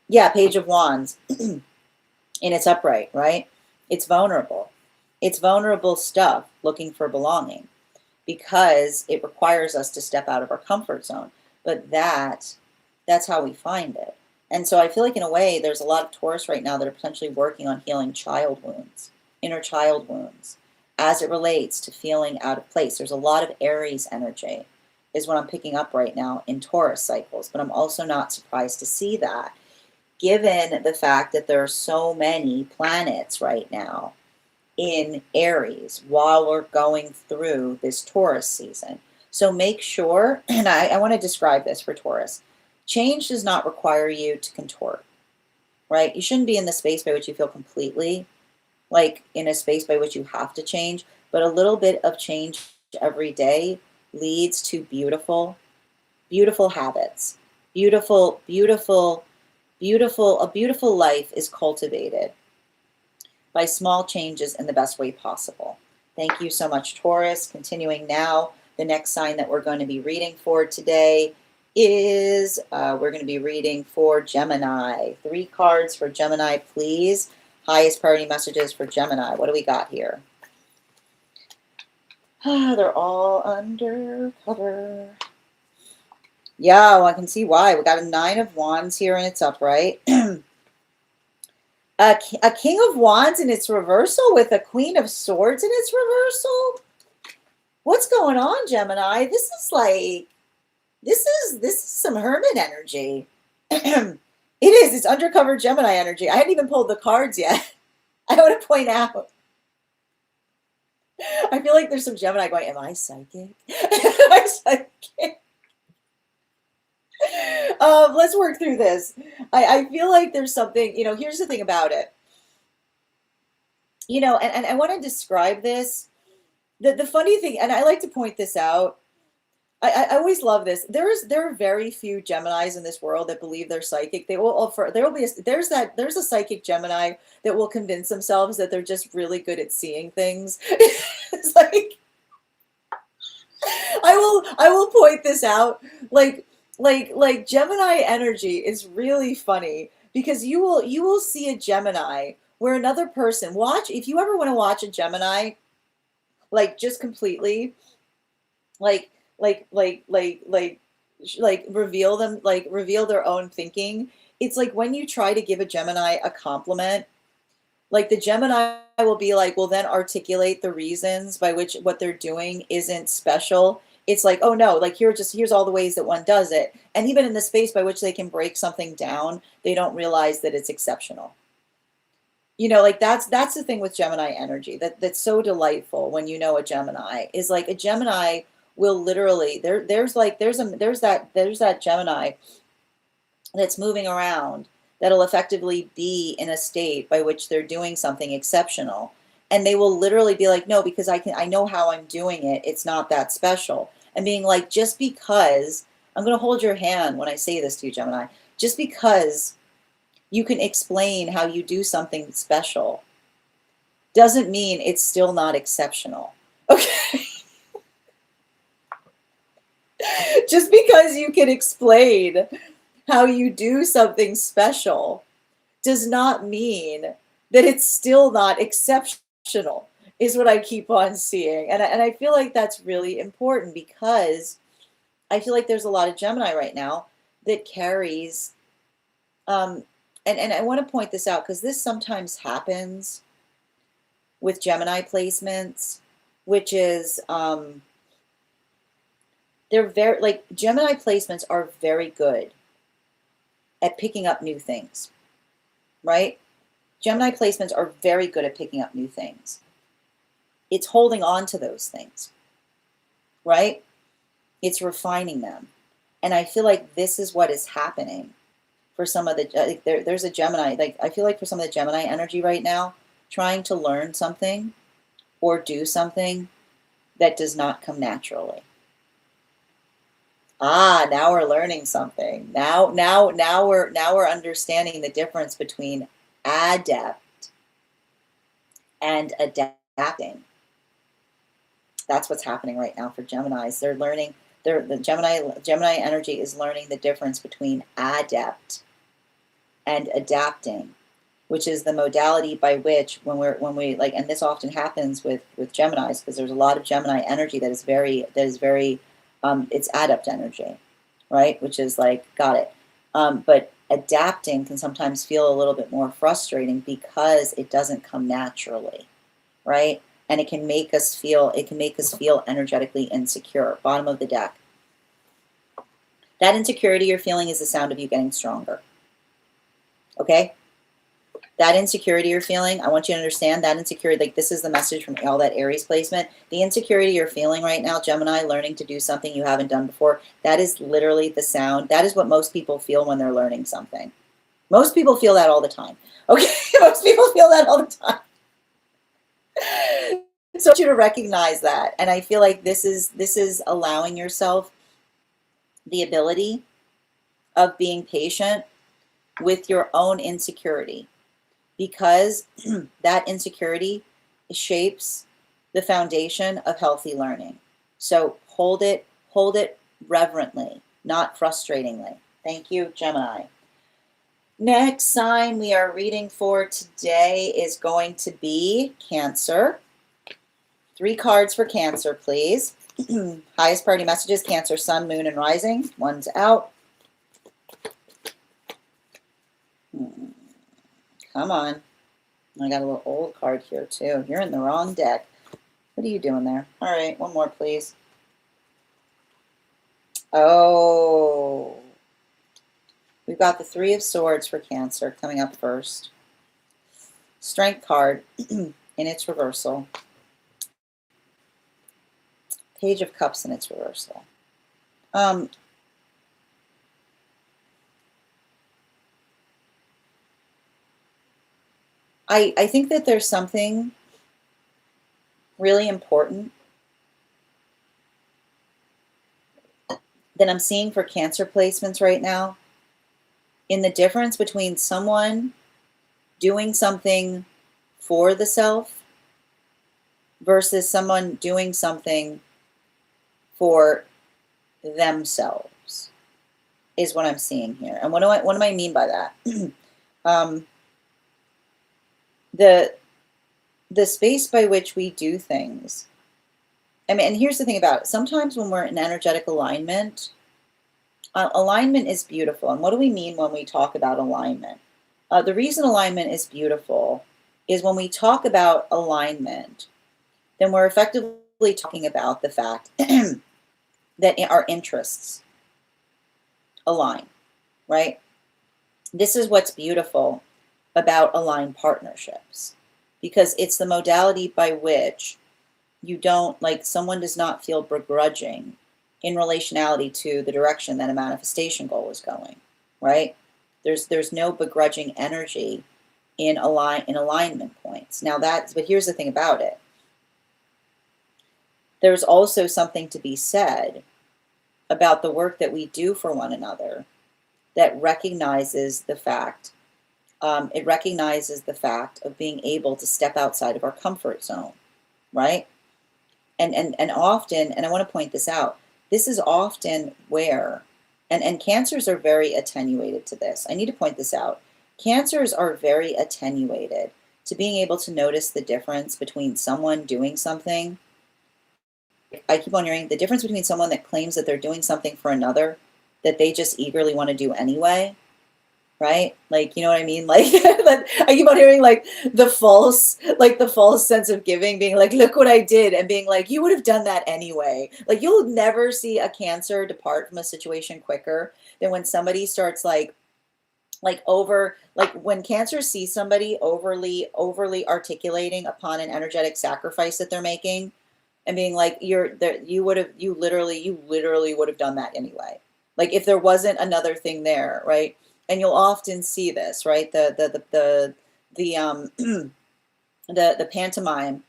Yeah, Page of Wands. And it's upright, right? It's vulnerable. It's vulnerable stuff looking for belonging because it requires us to step out of our comfort zone. But that's how we find it. And so I feel like in a way, there's a lot of Taurus right now that are potentially working on healing child wounds, inner child wounds, as it relates to feeling out of place. There's a lot of Aries energy is what I'm picking up right now in Taurus cycles. But I'm also not surprised to see that, given the fact that there are so many planets right now in Aries while we're going through this Taurus season. So make sure, and I want to describe this for Taurus, change does not require you to contort, right? You shouldn't be in the space by which you feel completely like in a space by which you have to change, but a little bit of change every day leads to beautiful, beautiful habits. A beautiful life is cultivated by small changes in the best way possible. Thank you so much, Taurus. Continuing now, the next sign that we're going to be reading for today is, we're going to be reading for Gemini. 3 cards for Gemini, please. Highest priority messages for Gemini. What do we got here? They're all undercover. Yeah, well, I can see why. We got a 9 of Wands here and it's upright. A King of Wands in its reversal with a Queen of Swords in its reversal. What's going on, Gemini? This is some Hermit energy. It is. It's undercover Gemini energy. I hadn't even pulled the cards yet. I want to point out. I feel like there's some Gemini going, am I psychic? Am I psychic? Let's work through this. I feel like there's something, here's the thing about it. And I want to describe this The funny thing, and I like to point this out, I always love this. There are very few Geminis in this world that believe they're psychic. They will offer, there will be there's a psychic Gemini that will convince themselves that they're just really good at seeing things. It's like I will point this out. Like Gemini energy is really funny because you will see a Gemini where another person watch if you ever want to watch a Gemini like just completely like like like like like reveal them, like reveal their own thinking. It's like when you try to give a Gemini a compliment, like the Gemini will be like, will then articulate the reasons by which what they're doing isn't special. It's like, oh no, like here's all the ways that one does it. And even in the space by which they can break something down, they don't realize that it's exceptional. Like that's the thing with Gemini energy that's so delightful when you know a Gemini is like a Gemini will literally there's that Gemini that's moving around that'll effectively be in a state by which they're doing something exceptional, and they will literally be like, no, because I know how I'm doing it, it's not that special. And being like, just because I'm going to hold your hand when I say this to you, Gemini, just because you can explain how you do something special doesn't mean it's still not exceptional. Okay. Just because you can explain how you do something special does not mean that it's still not exceptional, is what I keep on seeing. And I feel like that's really important because I feel like there's a lot of Gemini right now that carries, and I want to point this out because this sometimes happens with Gemini placements, which is, they're very, like, Gemini placements are very good at picking up new things, right? Gemini placements are very good at picking up new things. It's holding on to those things, right? It's refining them. And I feel like this is what is happening for some of the, like there's a Gemini, like I feel like for some of the Gemini energy right now, trying to learn something or do something that does not come naturally. Ah, now we're learning something. Now we're understanding the difference between adept and adapting. That's what's happening right now for Geminis. They're learning. The Gemini energy is learning the difference between adept and adapting, which is the modality by which when we like, and this often happens with Geminis because there's a lot of Gemini energy that is very it's adept energy, right? Which is like, got it. But adapting can sometimes feel a little bit more frustrating because it doesn't come naturally, right? And it can make us feel energetically insecure. Bottom of the deck. That insecurity you're feeling is the sound of you getting stronger. Okay? That insecurity you're feeling, I want you to understand that insecurity, like this is the message from all that Aries placement. The insecurity you're feeling right now, Gemini, learning to do something you haven't done before, that is literally the sound. That is what most people feel when they're learning something. Most people feel that all the time. Okay? Most people feel that all the time. So I want you to recognize that. And I feel like this is allowing yourself the ability of being patient with your own insecurity, because that insecurity shapes the foundation of healthy learning. So hold it reverently, not frustratingly. Thank you, Gemini. Next sign we are reading for today is going to be Cancer. 3 cards for Cancer, please. Highest priority messages, Cancer, Sun, Moon, and Rising. One's out. Come on. I got a little old card here, too. You're in the wrong deck. What are you doing there? All right, one more, please. Oh. We've got the 3 of Swords for Cancer coming up first. Strength card in its reversal. Page of Cups in its reversal. I think that there's something really important that I'm seeing for Cancer placements right now, in the difference between someone doing something for the self versus someone doing something for themselves is what I'm seeing here. And what do I mean by that? The space by which we do things. I mean, and here's the thing about it. Sometimes when we're in energetic alignment, alignment is beautiful. And what do we mean when we talk about alignment? The reason alignment is beautiful is when we talk about alignment, then we're effectively talking about the fact that our interests align, right? This is what's beautiful about aligned partnerships, because it's the modality by which you don't, like, someone does not feel begrudging in relationality to the direction that a manifestation goal is going, right? There's no begrudging energy in alignment points. Now but here's the thing about it. There's also something to be said about the work that we do for one another that recognizes the fact, it recognizes the fact of being able to step outside of our comfort zone, right? And often, and I want to point this out, this is often where, and cancers are very attenuated to this. I need to point this out. Cancers are very attenuated to being able to notice the difference between someone doing something. I keep on hearing the difference between someone that claims that they're doing something for another that they just eagerly want to do anyway, right? Like, you know what I mean? Like, I keep on hearing like the false sense of giving, being like, look what I did, and being like, you would have done that anyway. Like, you'll never see a Cancer depart from a situation quicker than when somebody starts like when Cancer sees somebody overly articulating upon an energetic sacrifice that they're making and being like, you literally would have done that anyway. Like, if there wasn't another thing there, right? And you'll often see this, right? The pantomime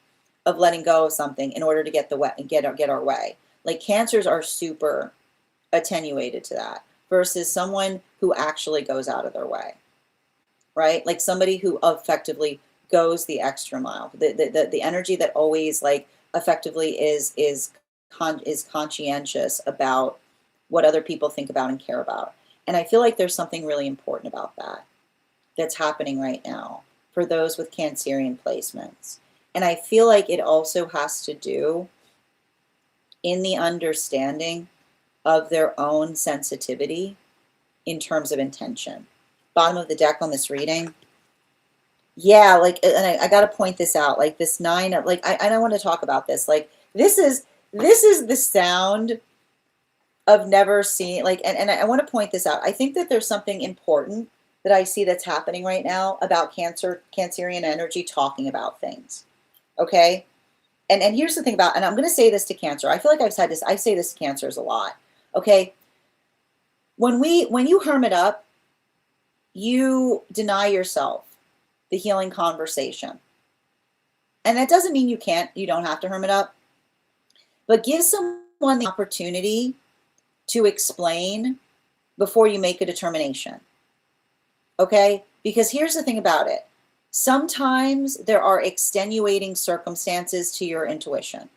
of letting go of something in order to get our way. Like, Cancers are super attenuated to that versus someone who actually goes out of their way, right? Like somebody who effectively goes the extra mile. The energy that always like effectively is conscientious about what other people think about and care about. And I feel like there's something really important about that that's happening right now for those with Cancerian placements. And I feel like it also has to do in the understanding of their own sensitivity in terms of intention. Bottom of the deck on this reading. Yeah, like, and I got to point this out, like this 9 of, like, I don't want to talk about this. Like, this is the sound of never seeing, like, and I want to point this out. I think that there's something important that I see that's happening right now about Cancerian energy talking about things. Okay. And here's the thing about, and I'm going to say this to Cancer. I feel like I say this to Cancers a lot. Okay. When you hermit up, you deny yourself the healing conversation. And that doesn't mean you don't have to hermit up, but give someone the opportunity to explain before you make a determination. Okay? Because here's the thing about it. Sometimes there are extenuating circumstances to your intuition,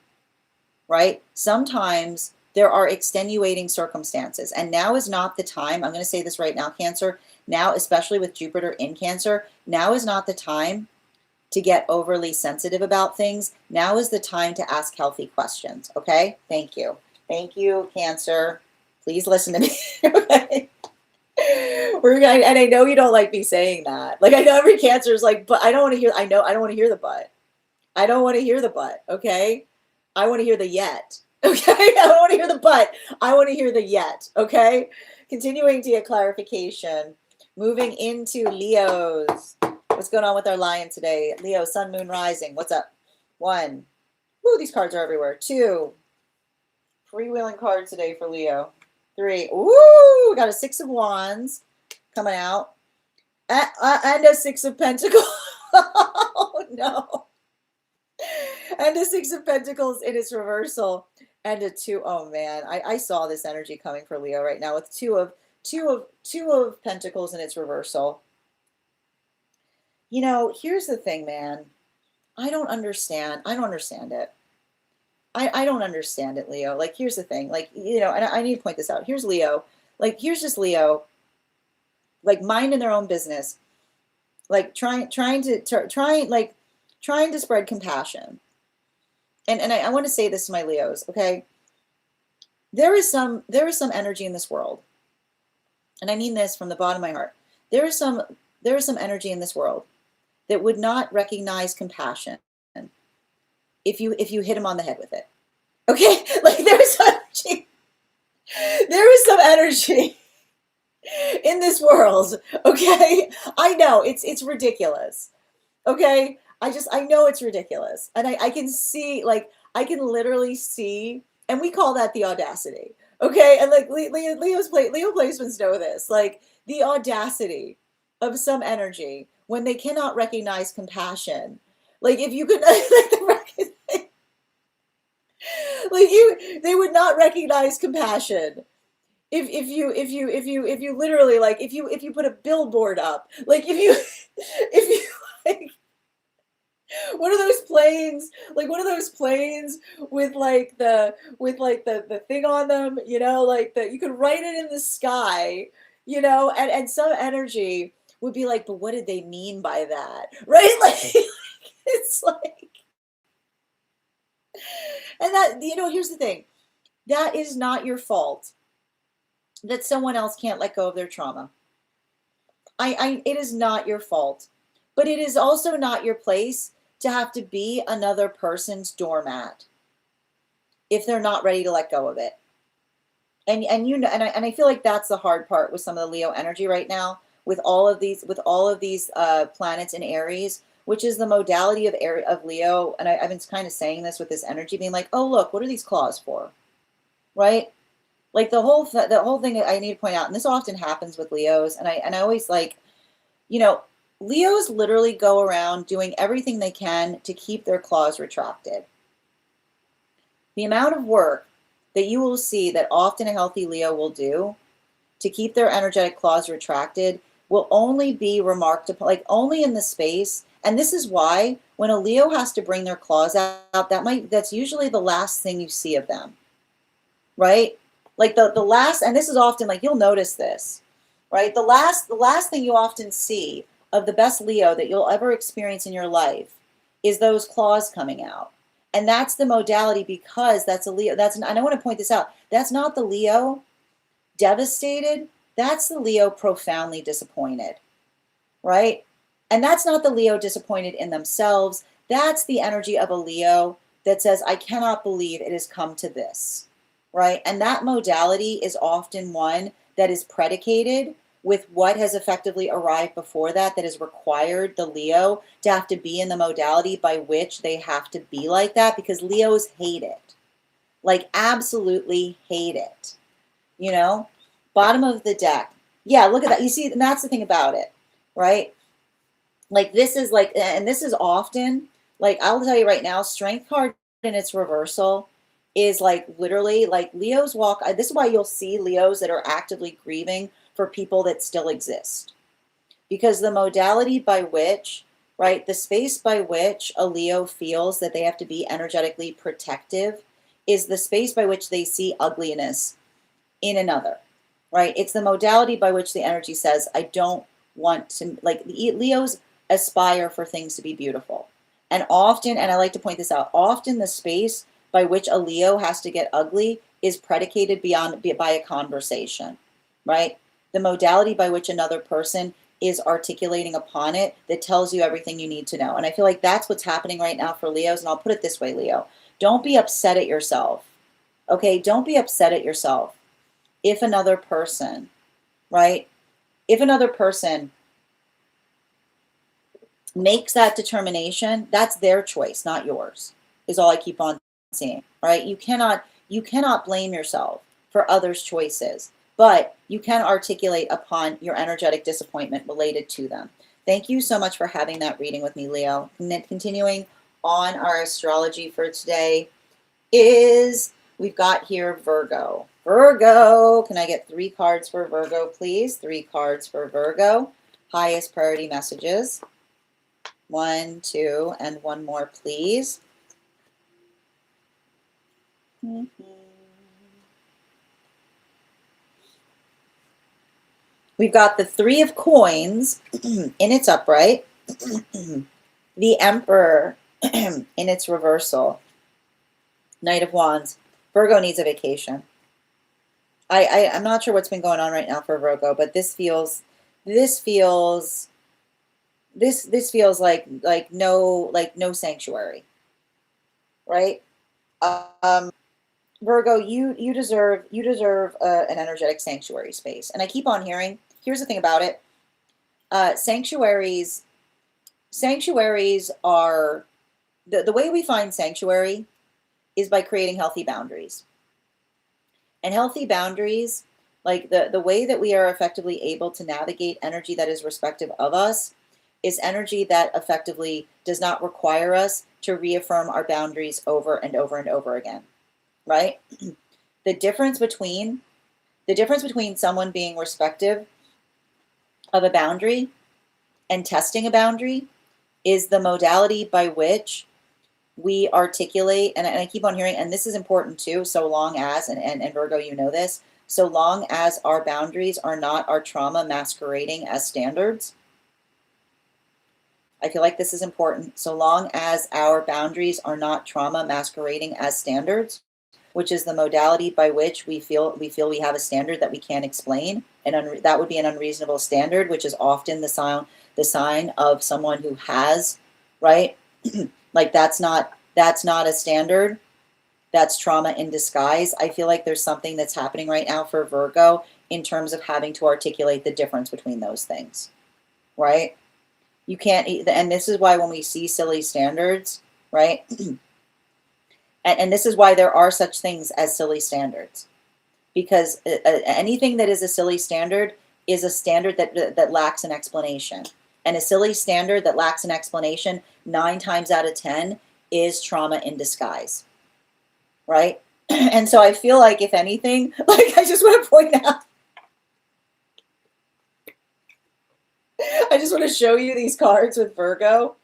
right? Sometimes there are extenuating circumstances, and now is not the time. I'm going to say this right now, Cancer. Now, especially with Jupiter in Cancer, now is not the time to get overly sensitive about things. Now is the time to ask healthy questions. Okay? Thank you. Thank you, Cancer. Please listen to me. Okay? And I know you don't like me saying that. Like, I know every Cancer is like, but I don't want to hear. I don't want to hear the but. I don't want to hear the but. Okay? I want to hear the yet. Okay? I don't want to hear the but. I want to hear the yet. Okay? Continuing to get clarification. Moving into Leos. What's going on with our lion today? Leo, sun, moon, rising. What's up? 1. Ooh, these cards are everywhere. 2. Freewheeling cards today for Leo. 3. Ooh, we got a 6 of Wands coming out. And a 6 of Pentacles. Oh, no. And a 6 of Pentacles in its reversal. And a two, oh man, I saw this energy coming for Leo right now with two of Pentacles in its reversal. You know, here's the thing, man. I don't understand. I don't understand it. I don't understand it, Leo. Like, here's the thing. Like, you know, and I need to point this out. Here's Leo. Like, here's just Leo, like minding their own business, like trying to spread compassion. And I want to say this to my Leos, okay? There is some energy in this world, and I mean this from the bottom of my heart. There is some energy in this world that would not recognize compassion if you hit him on the head with it. Okay? Like there is some energy in this world. Okay? I know it's ridiculous. Okay? I know it's ridiculous. And I can see, like, I can literally see, and we call that the audacity. Okay? And like Leo placements know this. Like the audacity of some energy when they cannot recognize compassion. Like if you could they would not recognize compassion if you literally, like, if you put a billboard up, like if you like one of those planes with the thing on them, you know, like that you could write it in the sky, you know, and some energy would be like, but what did they mean by that? Right? Like it's like, and that, you know, here's the thing. That is not your fault that someone else can't let go of their trauma. It is not your fault, but it is also not your place to have to be another person's doormat if they're not ready to let go of it. And you know, and I feel like that's the hard part with some of the Leo energy right now, with all of these planets in Aries, which is the modality of Leo. And I've been kind of saying this with this energy, being like, oh look, what are these claws for, right? Like the whole thing that I need to point out, and this often happens with Leos, and I always, like, you know, Leos literally go around doing everything they can to keep their claws retracted. The amount of work that you will see that often a healthy Leo will do to keep their energetic claws retracted will only be remarked upon, like only in the space. And this is why when a Leo has to bring their claws out, that's usually the last thing you see of them, right? Like the last, and this is often, like, you'll notice this, right? The last thing you often see of the best Leo that you'll ever experience in your life is those claws coming out. And that's the modality, because that's a Leo. And I want to point this out. That's not the Leo devastated. That's the Leo profoundly disappointed, right? And that's not the Leo disappointed in themselves. That's the energy of a Leo that says, I cannot believe it has come to this, right? And that modality is often one that is predicated with what has effectively arrived before that has required the Leo to have to be in the modality by which they have to be like that, because Leos hate it. Like, absolutely hate it. You know? Bottom of the deck. Yeah, look at that. You see, and that's the thing about it, right? Like, this is like, and this is often, like, I'll tell you right now, Strength card in its reversal is like literally, like, Leos walk. This is why you'll see Leos that are actively grieving for people that still exist, because the modality by which, right, the space by which a Leo feels that they have to be energetically protective is the space by which they see ugliness in another, right? It's the modality by which the energy says, I don't want to, like, Leos aspire for things to be beautiful. And often, and I like to point this out, often the space by which a Leo has to get ugly is predicated by a conversation, right? The modality by which another person is articulating upon it that tells you everything you need to know. And I feel like that's what's happening right now for Leos. And I'll put it this way, Leo, don't be upset at yourself. Okay, don't be upset at yourself if another person, right? If another person makes that determination, that's their choice, not yours, is all I keep on saying, right? You cannot blame yourself for others' choices, but you can articulate upon your energetic disappointment related to them. Thank you so much for having that reading with me, Leo. And then continuing on, our astrology for today is we've got here Virgo. Virgo, can I get 3 cards for Virgo, please? 3 cards for Virgo. Highest priority messages. 1, 2, and 1 more, please. We've got the 3 of Coins in its upright, the Emperor in its reversal, Knight of Wands. Virgo needs a vacation. I'm not sure what's been going on right now for Virgo, but this feels like no sanctuary, right? Virgo, you deserve an energetic sanctuary space. And I keep on hearing, here's the thing about it. Sanctuaries are the way we find sanctuary is by creating healthy boundaries. And healthy boundaries, like the way that we are effectively able to navigate energy that is respective of us, is energy that effectively does not require us to reaffirm our boundaries over and over and over again, right? The difference between someone being respective of a boundary and testing a boundary is the modality by which we articulate, and I keep on hearing, and this is important too, so long as, and Virgo, you know this, so long as our boundaries are not our trauma masquerading as standards. I feel like this is important. So long as our boundaries are not trauma masquerading as standards, which is the modality by which we feel we have a standard that we can't explain, and that would be an unreasonable standard, which is often the sign of someone who has, right? Like that's not a standard. That's trauma in disguise. I feel like there's something that's happening right now for Virgo in terms of having to articulate the difference between those things, right? You can't, and this is why when we see silly standards, right? And this is why there are such things as silly standards, because anything that is a silly standard is a standard that lacks an explanation. And a silly standard that lacks an explanation 9 times out of 10 is trauma in disguise, right? And so I feel like, if anything, like I just want to point out, I just want to show you these cards with Virgo,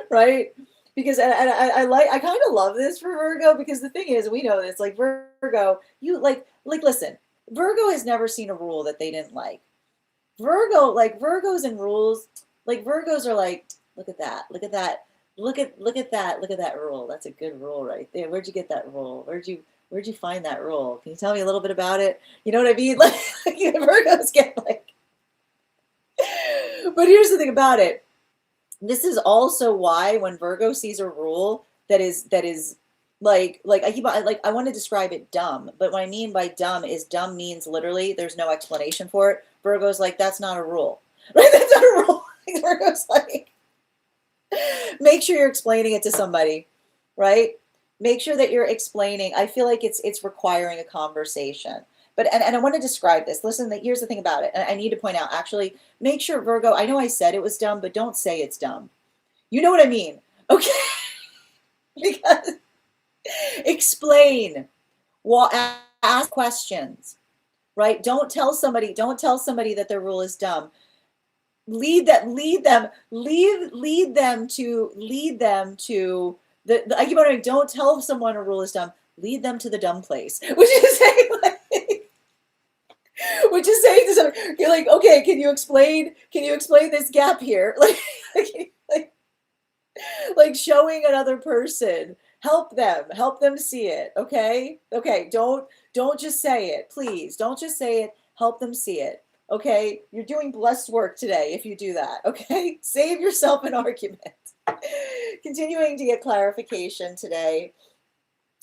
right? Because I kind of love this for Virgo, because the thing is, we know this, like Virgo, you listen, Virgo has never seen a rule that they didn't like. Virgos and rules, like Virgos are like, look at that, look at that, look at that rule. That's a good rule right there. Where'd you get that rule? Where'd you find that rule? Can you tell me a little bit about it? You know what I mean? Like Virgos get like, but here's the thing about it. This is also why when Virgo sees a rule that is like I want to describe it dumb, but what I mean by dumb is dumb means literally there's no explanation for it. Virgo's like, that's not a rule, right? That's not a rule. Virgo's like, make sure you're explaining it to somebody, right? Make sure that you're explaining. I feel like it's requiring a conversation. But and I want to describe this. Listen, here's the thing about it. And I need to point out, actually, make sure, Virgo, I know I said it was dumb, but don't say it's dumb. You know what I mean? Okay. Because explain. Well, ask questions, right? Don't tell somebody that their rule is dumb. Lead them to the I keep wondering, don't tell someone a rule is dumb. Lead them to the dumb place, which is saying to someone, you're like, okay, can you explain this gap here? Like showing another person, help them see it. Okay, don't just say it, please. Don't just say it. Help them see it. Okay, you're doing blessed work today if you do that. Okay, save yourself an argument. Continuing to get clarification today.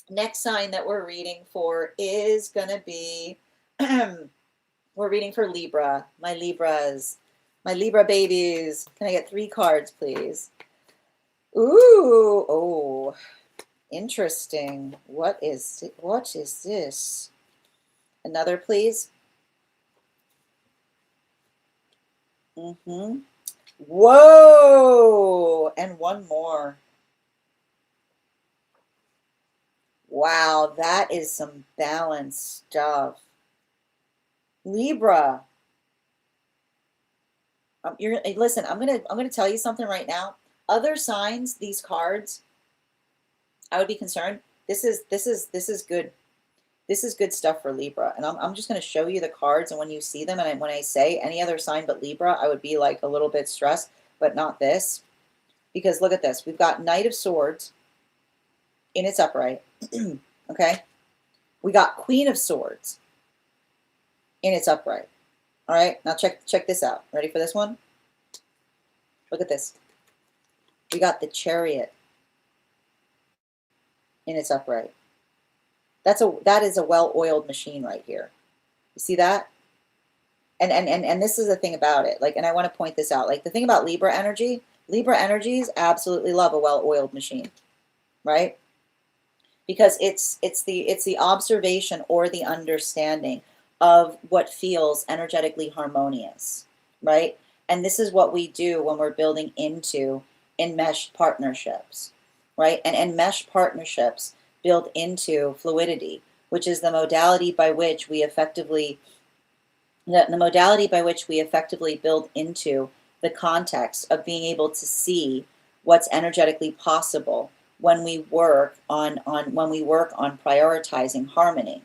Next sign that we're reading for is gonna be we're reading for Libra, my Libras, my Libra babies. Can I get 3 cards, please? Ooh, oh, interesting. What is this? Another, please. Whoa, and 1 more. Wow, that is some balanced stuff. Libra, listen, I'm gonna tell you something right now. Other signs, these cards, I would be concerned. This is good. This is good stuff for Libra. And I'm just going to show you the cards. And when you see them, and when I say any other sign but Libra, I would be like a little bit stressed, but not this. Because look at this. We've got Knight of Swords in its upright. Okay. We got Queen of Swords in its upright. All right. Now check this out. Ready for this one? Look at this. We got the Chariot in its upright. That is a well-oiled machine right here. You see that? And this is the thing about it. Like, and I want to point this out. Like, the thing about Libra energies absolutely love a well-oiled machine, right? Because it's the observation or the understanding of what feels energetically harmonious, right? And this is what we do when we're building into enmeshed partnerships, right? And enmeshed partnerships build into fluidity, which is the modality by which we effectively build into the context of being able to see what's energetically possible when we work on prioritizing harmony,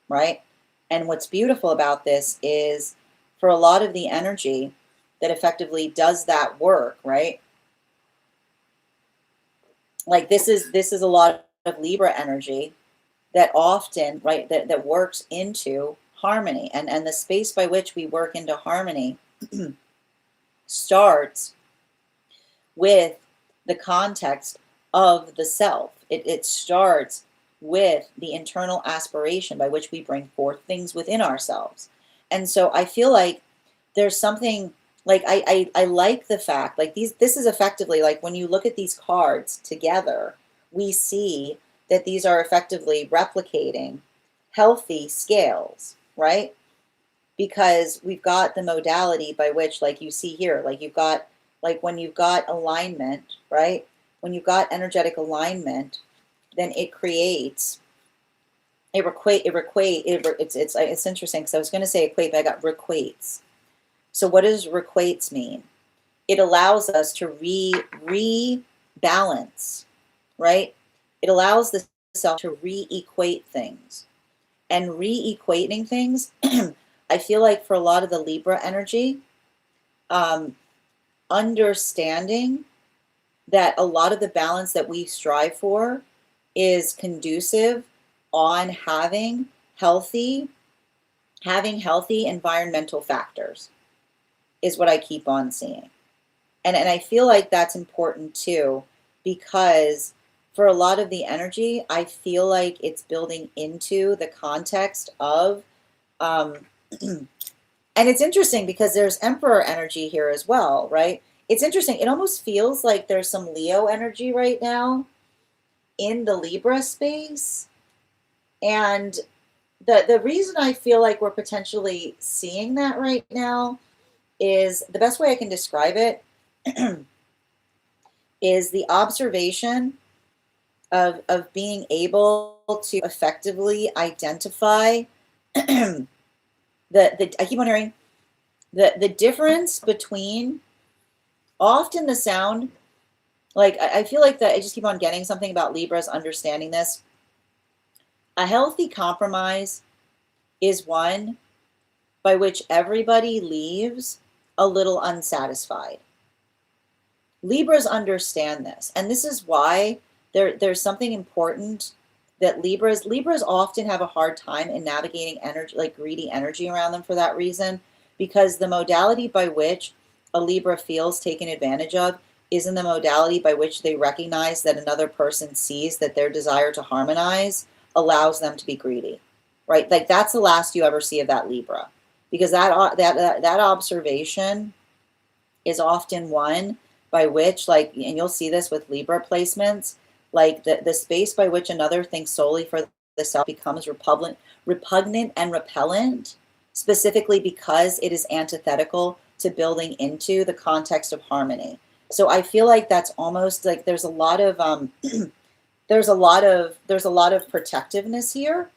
right? And what's beautiful about this is, for a lot of the energy that effectively does that work, right? Like, this is a lot of Libra energy that often, right, that works into harmony, and the space by which we work into harmony starts with the context of the self. It starts with the internal aspiration by which we bring forth things within ourselves. And so I feel like there's something, like, I like the fact, like, this is effectively, like, when you look at these cards together, we see that these are effectively replicating healthy scales, right? Because we've got the modality by which, like you see here, like you've got, like, when you've got alignment, right? When you've got energetic alignment, then it creates, it's interesting, because I was going to say equate, but I got requates. So what does requates mean? It allows us to rebalance, right? It allows the self to re-equate things. And re-equating things, I feel like for a lot of the Libra energy, understanding that a lot of the balance that we strive for is conducive on having healthy environmental factors, is what I keep on seeing. And I feel like that's important too, because for a lot of the energy, I feel like it's building into the context of, and it's interesting because there's Emperor energy here as well, right? It's interesting. It almost feels like there's some Leo energy right now in the Libra space. And the reason I feel like we're potentially seeing that right now is, the best way I can describe it is the observation of being able to effectively identify I keep on hearing the difference between, often the sound, like, I feel like that I just keep on getting something about Libras understanding this. A healthy compromise is one by which everybody leaves a little unsatisfied. Libras understand this, and this is why there's something important that Libras often have a hard time in navigating energy, like greedy energy around them, for that reason, because the modality by which a Libra feels taken advantage of is in the modality by which they recognize that another person sees that their desire to harmonize allows them to be greedy, right? Like, that's the last you ever see of that Libra, because that observation is often one by which, like, and you'll see this with Libra placements, like the space by which another thinks solely for the self becomes repugnant and repellent, specifically because it is antithetical to building into the context of harmony. So I feel like that's almost like there's a lot of there's a lot of protectiveness here,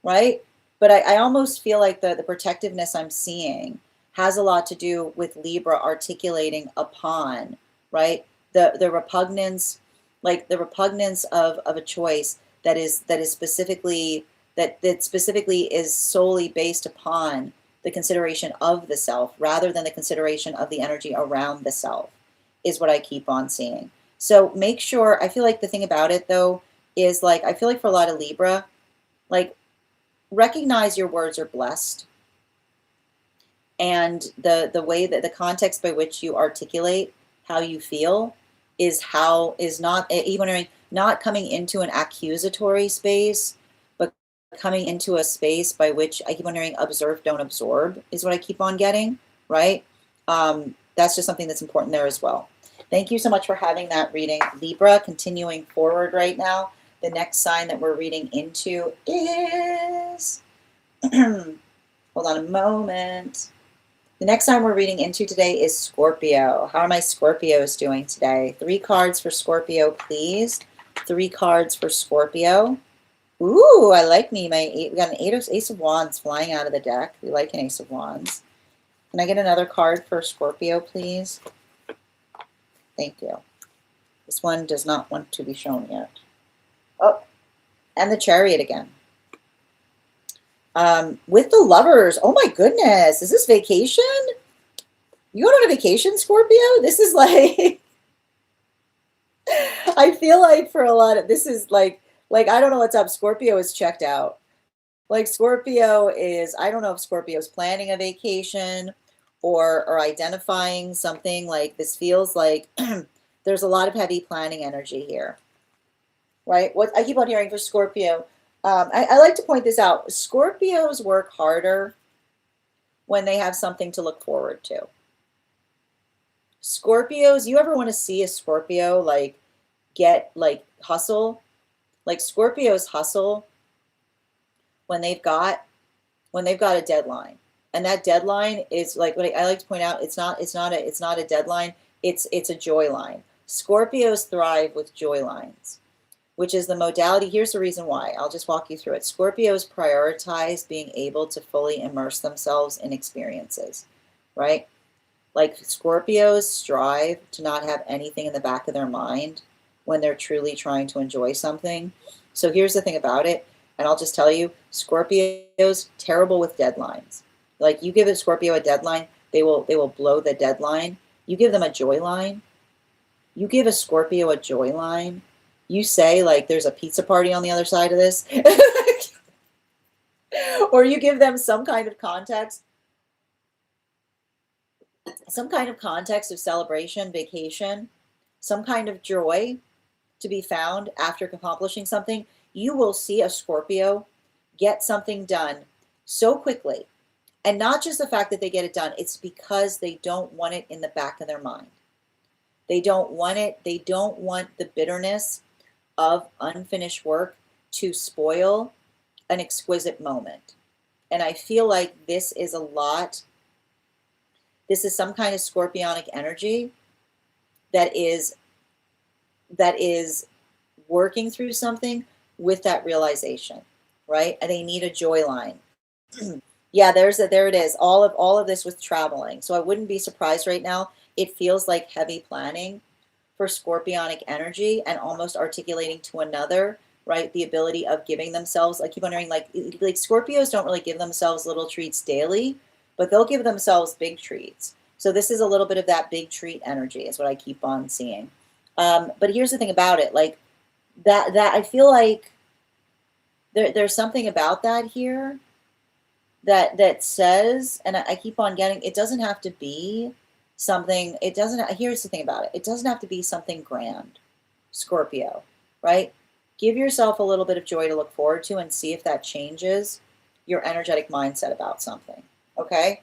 right? But I almost feel like the protectiveness I'm seeing has a lot to do with Libra articulating upon, right? The repugnance, like the repugnance of a choice that is specifically that specifically is solely based upon the consideration of the self rather than the consideration of the energy around the self is what I keep on seeing. So make sure, I feel like the thing about it though is like I feel like for a lot of Libra, like recognize your words are blessed, and the way that the context by which you articulate how you feel is not even not coming into an accusatory space, but coming into a space by which I keep wondering observe, don't absorb is what I keep on getting, right? That's just something that's important there as well. Thank you so much for having that reading, Libra. Continuing forward right now, the next sign that we're reading into is, hold on a moment. The next sign we're reading into today is Scorpio. How are my Scorpios doing today? 3 cards for Scorpio, please. 3 cards for Scorpio. Ooh, I like me. We got an Ace of Wands flying out of the deck. We like an Ace of Wands. Can I get another card for Scorpio, please? Thank you. This one does not want to be shown yet. Oh, and the Chariot again. With the Lovers. Oh my goodness. Is this vacation? You going on a vacation, Scorpio? This is like, I feel like for a lot of, this is like, I don't know what's up. Scorpio is checked out. Like Scorpio is, I don't know if Scorpio is planning a vacation or identifying something. Like this feels like there's a lot of heavy planning energy here, right? What I keep on hearing for Scorpio, I like to point this out. Scorpios work harder when they have something to look forward to. Scorpios, you ever want to see a Scorpio like get like hustle? Like Scorpios hustle when they've got a deadline. And that deadline is like what I like to point out, it's not a deadline, it's a joy line. Scorpios thrive with joy lines, which is the modality. Here's the reason why. I'll just walk you through it. Scorpios prioritize being able to fully immerse themselves in experiences, right? Like Scorpios strive to not have anything in the back of their mind when they're truly trying to enjoy something. So here's the thing about it, and I'll just tell you, Scorpios terrible with deadlines. Like you give a Scorpio a deadline, they will blow the deadline. You give them a joy line. You give a Scorpio a joy line. You say like there's a pizza party on the other side of this. Or you give them some kind of context of celebration, vacation, some kind of joy to be found after accomplishing something. You will see a Scorpio get something done so quickly. And not just the fact that they get it done, it's because they don't want it in the back of their mind. They don't want it. They don't want the bitterness of unfinished work to spoil an exquisite moment. And I feel like this is some kind of scorpionic energy that is working through something with that realization, right? And they need a joy line. Yeah, there it is. All of this with traveling. So I wouldn't be surprised right now. It feels like heavy planning for scorpionic energy and almost articulating to another, right? The ability of giving themselves, I keep wondering, like Scorpios don't really give themselves little treats daily, but they'll give themselves big treats. So this is a little bit of that big treat energy is what I keep on seeing. But here's the thing about it, like that I feel like there's something about that here that says, and I keep on getting, it doesn't have to be something, here's the thing about it doesn't have to be something grand, Scorpio, right? Give yourself a little bit of joy to look forward to and see if that changes your energetic mindset about something, okay?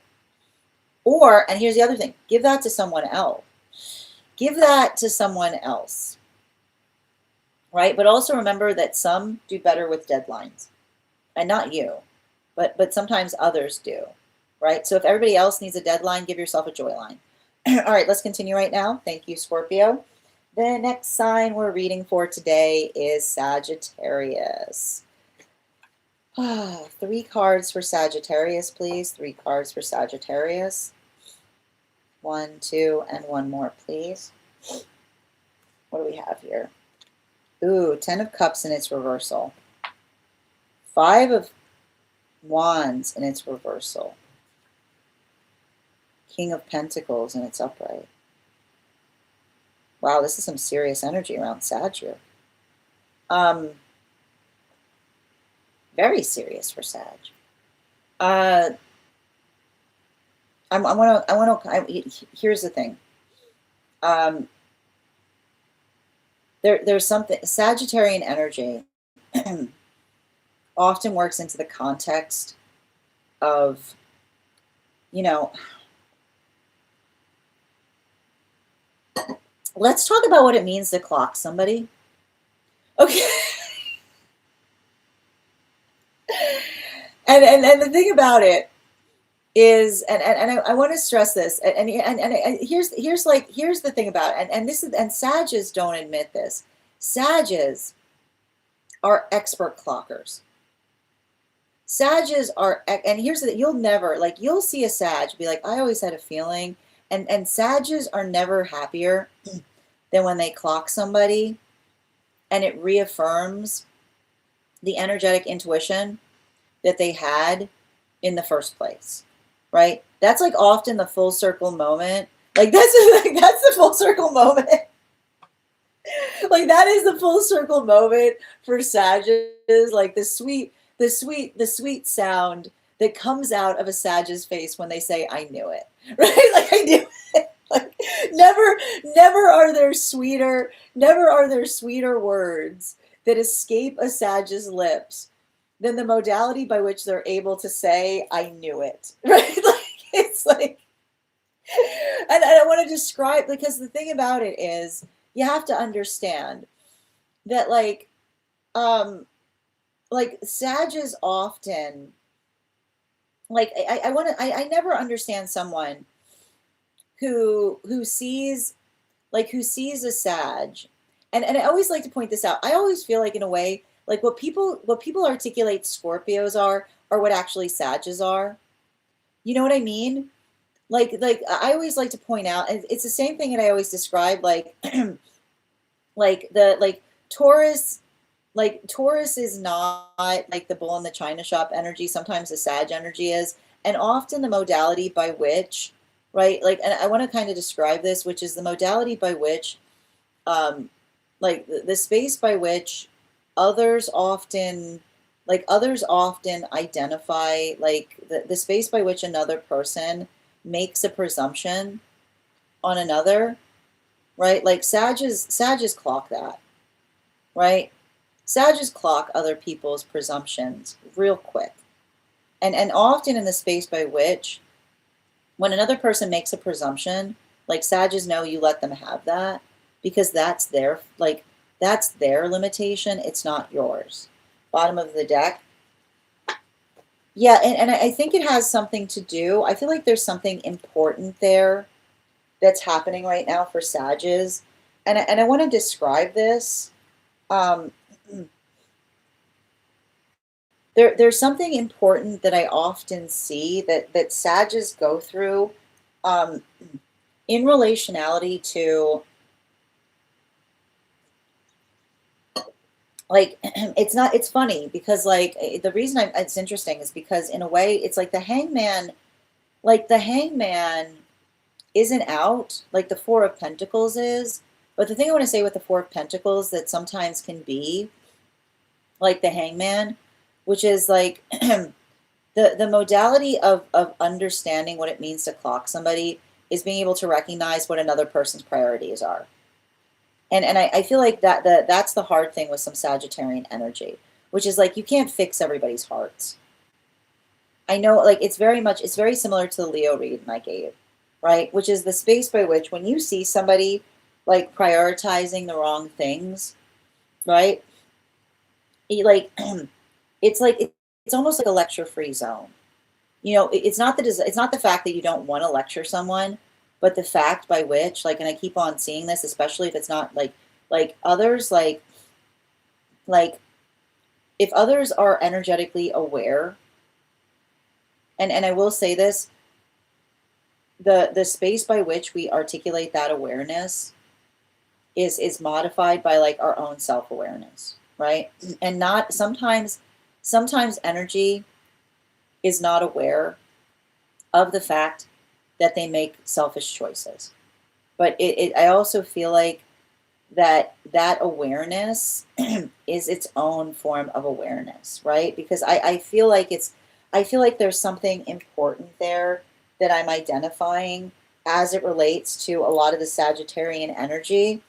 Or, and here's the other thing, give that to someone else. Give that to someone else, right? But also remember that some do better with deadlines, and not you. But sometimes others do, right? So if everybody else needs a deadline, give yourself a joy line. All right, let's continue right now. Thank you, Scorpio. The next sign we're reading for today is Sagittarius. 3 cards for Sagittarius, please. 3 cards for Sagittarius. 1, 2, and 1 more, please. What do we have here? Ooh, 10 of Cups in its reversal. 5 of Wands in its reversal. King of Pentacles in its upright. Wow, this is some serious energy around Sag here. Very serious for Sag. Here's the thing. There's something, Sagittarian energy often works into the context of, you know, let's talk about what it means to clock somebody. Okay. And the thing about it is, and I want to stress this, and here's the thing about it, and Sages don't admit this. Sages are expert clockers. Sages are, and here's the, you'll see a Sag be like, I always had a feeling, and Sages are never happier than when they clock somebody, and it reaffirms the energetic intuition that they had in the first place, right? That's like often the full circle moment. Like that's the full circle moment. Like that is the full circle moment for Sages. Like the sweet sound that comes out of a Sag's face when they say, "I knew it," right? Like I knew it. Like never are there sweeter words that escape a Sag's lips than the modality by which they're able to say, I knew it, right? Like, it's like, and I want to describe, because the thing about it is, you have to understand that, like Sages often, like, I never understand someone who sees a Sag, and I always like to point this out. I always feel like, in a way, like what people articulate Scorpios are what actually Sages are. You know what I mean? Like I always like to point out, and it's the same thing that I always describe, like Taurus, Taurus is not like the bull in the china shop energy. Sometimes the Sag energy is, and often the modality by which, right? Like, and I want to kind of describe this, which is the modality by which, like the space by which others often identify, like the space by which another person makes a presumption on another, right? Like Sages clock that, right? Sages clock other people's presumptions real quick. And often in the space by which, when another person makes a presumption, like Sages know you let them have that, because that's their limitation. It's not yours. Bottom of the deck. Yeah, and I think it has something to do. I feel like there's something important there that's happening right now for Sages. And I want to describe this. There's something important that I often see that Sages go through in relationality to, like, it's funny because, like, the reason it's interesting is because, in a way, it's like the hangman isn't out like the Four of Pentacles is. But the thing I want to say with the Four of Pentacles that sometimes can be like the hangman, which is like the modality of understanding what it means to clock somebody is being able to recognize what another person's priorities are. And I feel like that's the hard thing with some Sagittarian energy, which is like you can't fix everybody's hearts. I know, like, it's very similar to the Leo read I gave, right? Which is the space by which, when you see somebody like prioritizing the wrong things, right? It's almost like a lecture-free zone. You know, it's not the fact that you don't want to lecture someone, but the fact by which, like, and I keep on seeing this, especially if it's not like others, like if others are energetically aware, and I will say this, the space by which we articulate that awareness is modified by like our own self-awareness, right? And not sometimes energy is not aware of the fact that they make selfish choices. But I also feel like that awareness is its own form of awareness, right? Because I feel like there's something important there that I'm identifying as it relates to a lot of the Sagittarian energy.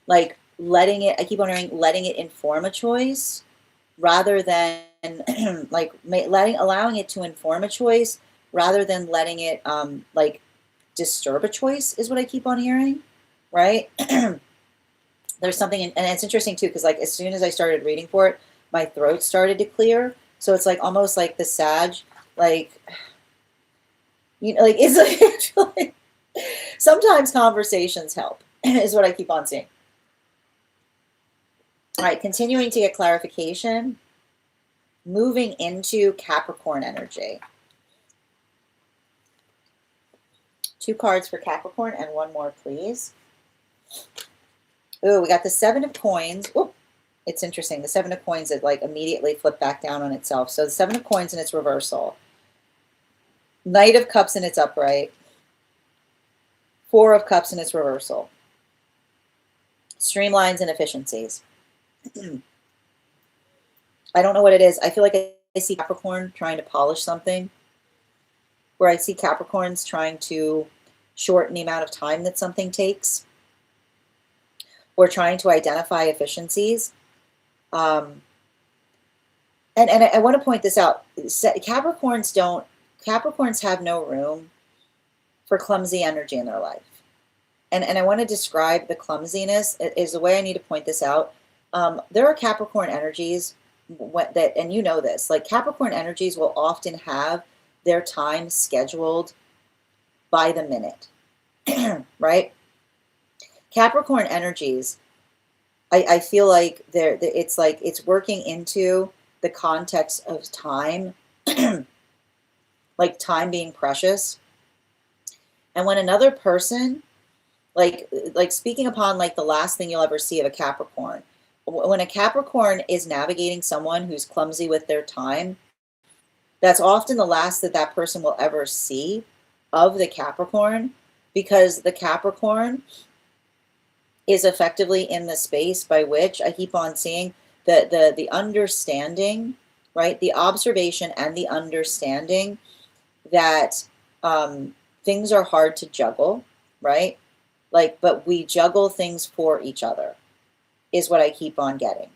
Like letting it, I keep wondering, letting it inform a choice rather than like allowing it to inform a choice rather than letting it like disturb a choice is what I keep on hearing, right? There's something, and it's interesting too, because like as soon as I started reading for it, my throat started to clear. So it's like almost like the Sag, like, you know, like it's like actually, sometimes conversations help, is what I keep on seeing. All right, continuing to get clarification, moving into Capricorn energy. 2 cards for Capricorn and 1 more, please. Oh, we got the 7 of coins. Oh, it's interesting. The 7 of coins that like immediately flip back down on itself. So the 7 of coins in its reversal. Knight of Cups in its upright. 4 of Cups in its reversal. Streamlines and efficiencies. I don't know what it is. I feel like I see Capricorn trying to polish something, where I see Capricorns trying to shorten the amount of time that something takes, or trying to identify efficiencies. And I want to point this out. Capricorns have no room for clumsy energy in their life. And I want to describe the clumsiness is the way I need to point this out. There are Capricorn energies that, and you know this, like Capricorn energies will often have their time scheduled by the minute, right? Capricorn energies, I feel like it's like it's working into the context of time, like time being precious. And when another person, like speaking upon like the last thing you'll ever see of a Capricorn, when a Capricorn is navigating someone who's clumsy with their time, that's often the last that person will ever see of the Capricorn, because the Capricorn is effectively in the space by which I keep on seeing the understanding, right? The observation and the understanding that things are hard to juggle, right? Like, but we juggle things for each other is what I keep on getting,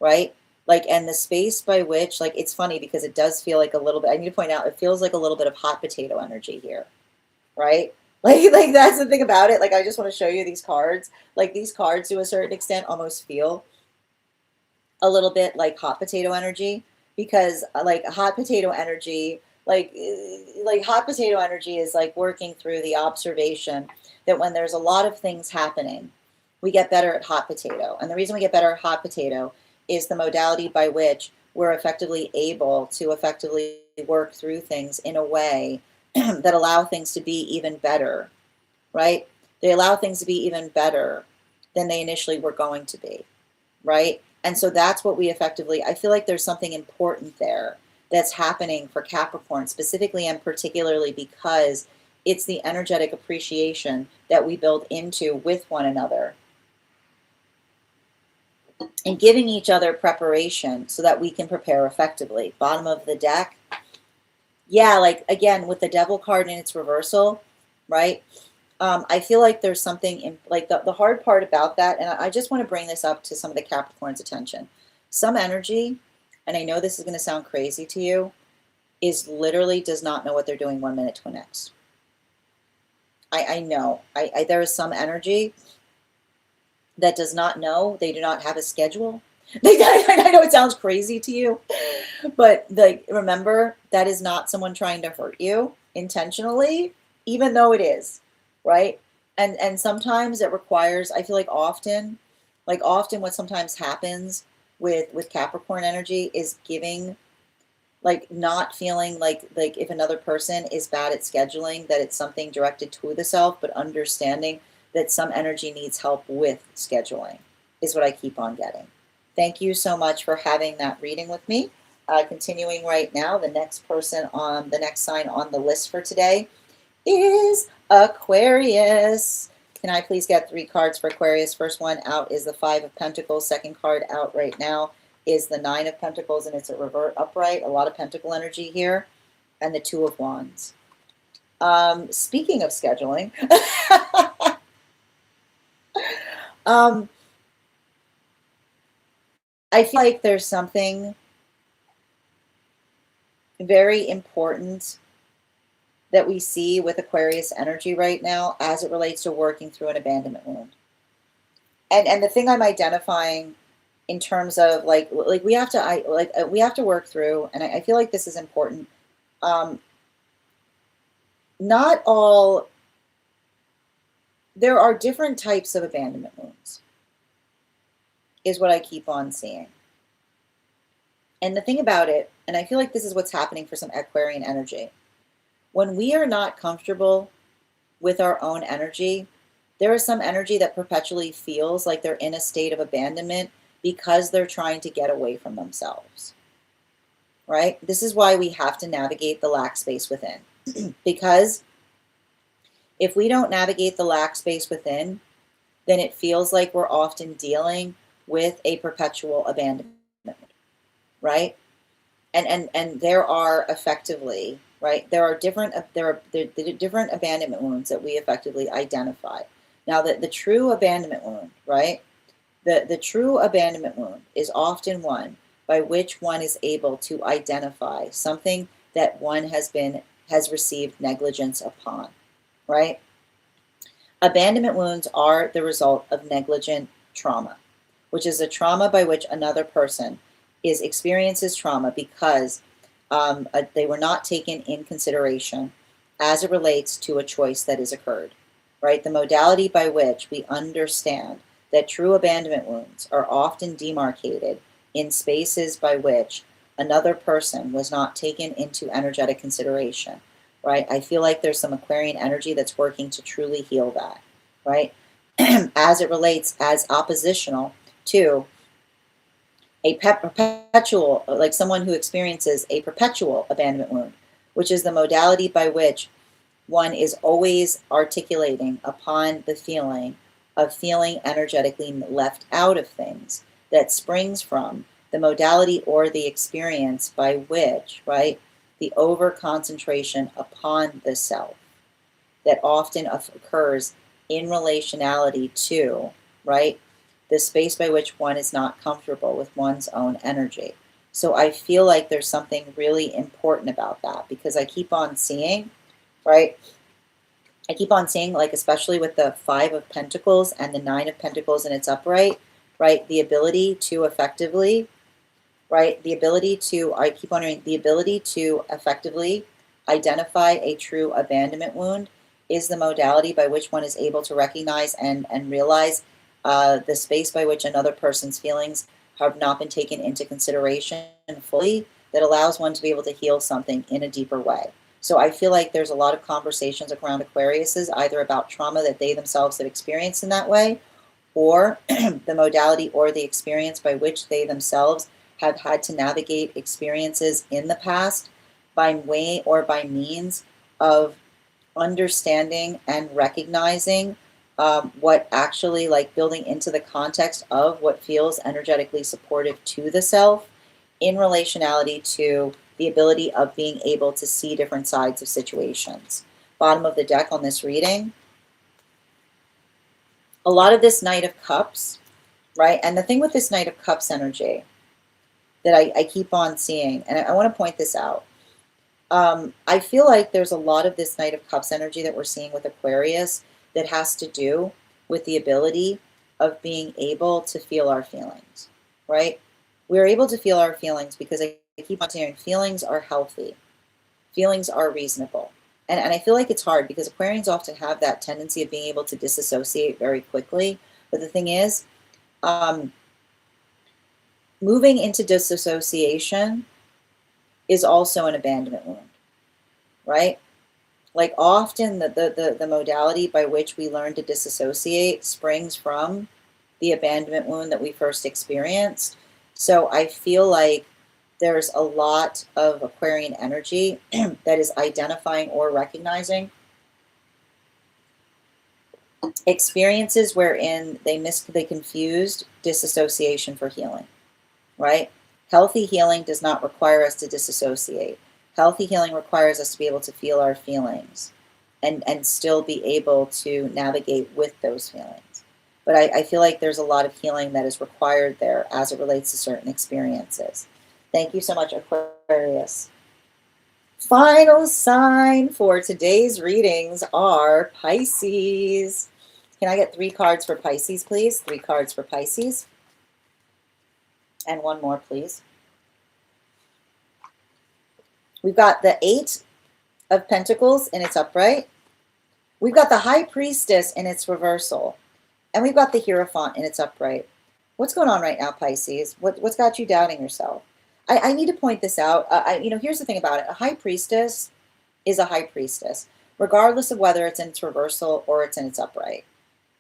right? Like, and the space by which, like, it's funny because it does feel like a little bit, I need to point out, it feels like a little bit of hot potato energy here, right? Like that's the thing about it. Like, I just want to show you these cards. Like, these cards to a certain extent almost feel a little bit like hot potato energy, because like hot potato energy, like hot potato energy is like working through the observation that when there's a lot of things happening, we get better at hot potato. And the reason we get better at hot potato is the modality by which we're effectively able to effectively work through things in a way that allow things to be even better, right? They allow things to be even better than they initially were going to be, right? And so that's what we effectively, I feel like there's something important there that's happening for Capricorn specifically and particularly because it's the energetic appreciation that we build into with one another and giving each other preparation so that we can prepare effectively. Bottom of the deck. Yeah, like again, with the Devil card in its reversal, right? I feel like there's something in like the hard part about that, and I just want to bring this up to some of the Capricorn's attention. Some energy, and I know this is going to sound crazy to you, is literally does not know what they're doing 1 minute to the next. I know. There is some energy that does not know. They do not have a schedule. I know it sounds crazy to you, but like remember, that is not someone trying to hurt you intentionally. even though it is, right? And sometimes it requires, I feel like often what sometimes happens with Capricorn energy is giving, like not feeling like if another person is bad at scheduling, that it's something directed to the self, but understanding that some energy needs help with scheduling is what I keep on getting. Thank you so much for having that reading with me. Continuing right now, the next person on the next sign on the list for today is Aquarius. Can I please get 3 cards for Aquarius? First one out is the 5 of Pentacles. Second card out right now is the 9 of Pentacles, and it's a revert upright. A lot of pentacle energy here. And the 2 of Wands. Speaking of scheduling, I feel like there's something very important that we see with Aquarius energy right now as it relates to working through an abandonment wound. And the thing I'm identifying in terms of like we have to work through, and I feel like this is important. Not all, there are different types of abandonment wounds, is what I keep on seeing. And the thing about it, and I feel like this is what's happening for some Aquarian energy, when we are not comfortable with our own energy, there is some energy that perpetually feels like they're in a state of abandonment because they're trying to get away from themselves, right? This is why we have to navigate the lack space within. Because if we don't navigate the lack space within, then it feels like we're often dealing with a perpetual abandonment, right? And there are effectively, right, there are different abandonment wounds that we effectively identify. Now, the true abandonment wound, right, the true abandonment wound is often one by which one is able to identify something that one has received negligence upon, right? Abandonment wounds are the result of negligent trauma, which is a trauma by which another person experiences trauma because they were not taken in consideration as it relates to a choice that has occurred, right? The modality by which we understand that true abandonment wounds are often demarcated in spaces by which another person was not taken into energetic consideration, right? I feel like there's some Aquarian energy that's working to truly heal that, right? As it relates as oppositional to a perpetual, like someone who experiences a perpetual abandonment wound, which is the modality by which one is always articulating upon the feeling of feeling energetically left out of things that springs from the modality or the experience by which, right, the over concentration upon the self that often occurs in relationality to, right, the space by which one is not comfortable with one's own energy. So I feel like there's something really important about that because I keep on seeing, right, I keep on seeing, like, especially with the 5 of Pentacles and the 9 of Pentacles and its upright, right, the ability to effectively, right, I keep wondering, the ability to effectively identify a true abandonment wound is the modality by which one is able to recognize and realize the space by which another person's feelings have not been taken into consideration fully, that allows one to be able to heal something in a deeper way. So I feel like there's a lot of conversations around Aquariuses, either about trauma that they themselves have experienced in that way, or the modality or the experience by which they themselves have had to navigate experiences in the past by way or by means of understanding and recognizing what actually, like, building into the context of what feels energetically supportive to the self in relationality to the ability of being able to see different sides of situations. Bottom of the deck on this reading, a lot of this Knight of Cups, right? And the thing with this Knight of Cups energy that I keep on seeing, and I want to point this out, I feel like there's a lot of this Knight of Cups energy that we're seeing with Aquarius that has to do with the ability of being able to feel our feelings, right? We're able to feel our feelings because I keep on saying feelings are healthy. Feelings are reasonable. And I feel like it's hard because Aquarians often have that tendency of being able to disassociate very quickly. But the thing is, moving into disassociation is also an abandonment wound, right? Like often the modality by which we learn to disassociate springs from the abandonment wound that we first experienced. So I feel like there's a lot of Aquarian energy that is identifying or recognizing experiences wherein they confused disassociation for healing, right? Healthy healing does not require us to disassociate. Healthy healing requires us to be able to feel our feelings and still be able to navigate with those feelings. But I feel like there's a lot of healing that is required there as it relates to certain experiences. Thank you so much, Aquarius. Final sign for today's readings are Pisces. Can I get 3 cards for Pisces, please? 3 cards for Pisces. And 1 more, please. We've got the 8 of Pentacles in its upright. We've got the High Priestess in its reversal. And we've got the Hierophant in its upright. What's going on right now, Pisces? What's got you doubting yourself? I need to point this out. Here's the thing about it. A High Priestess is a High Priestess, regardless of whether it's in its reversal or it's in its upright.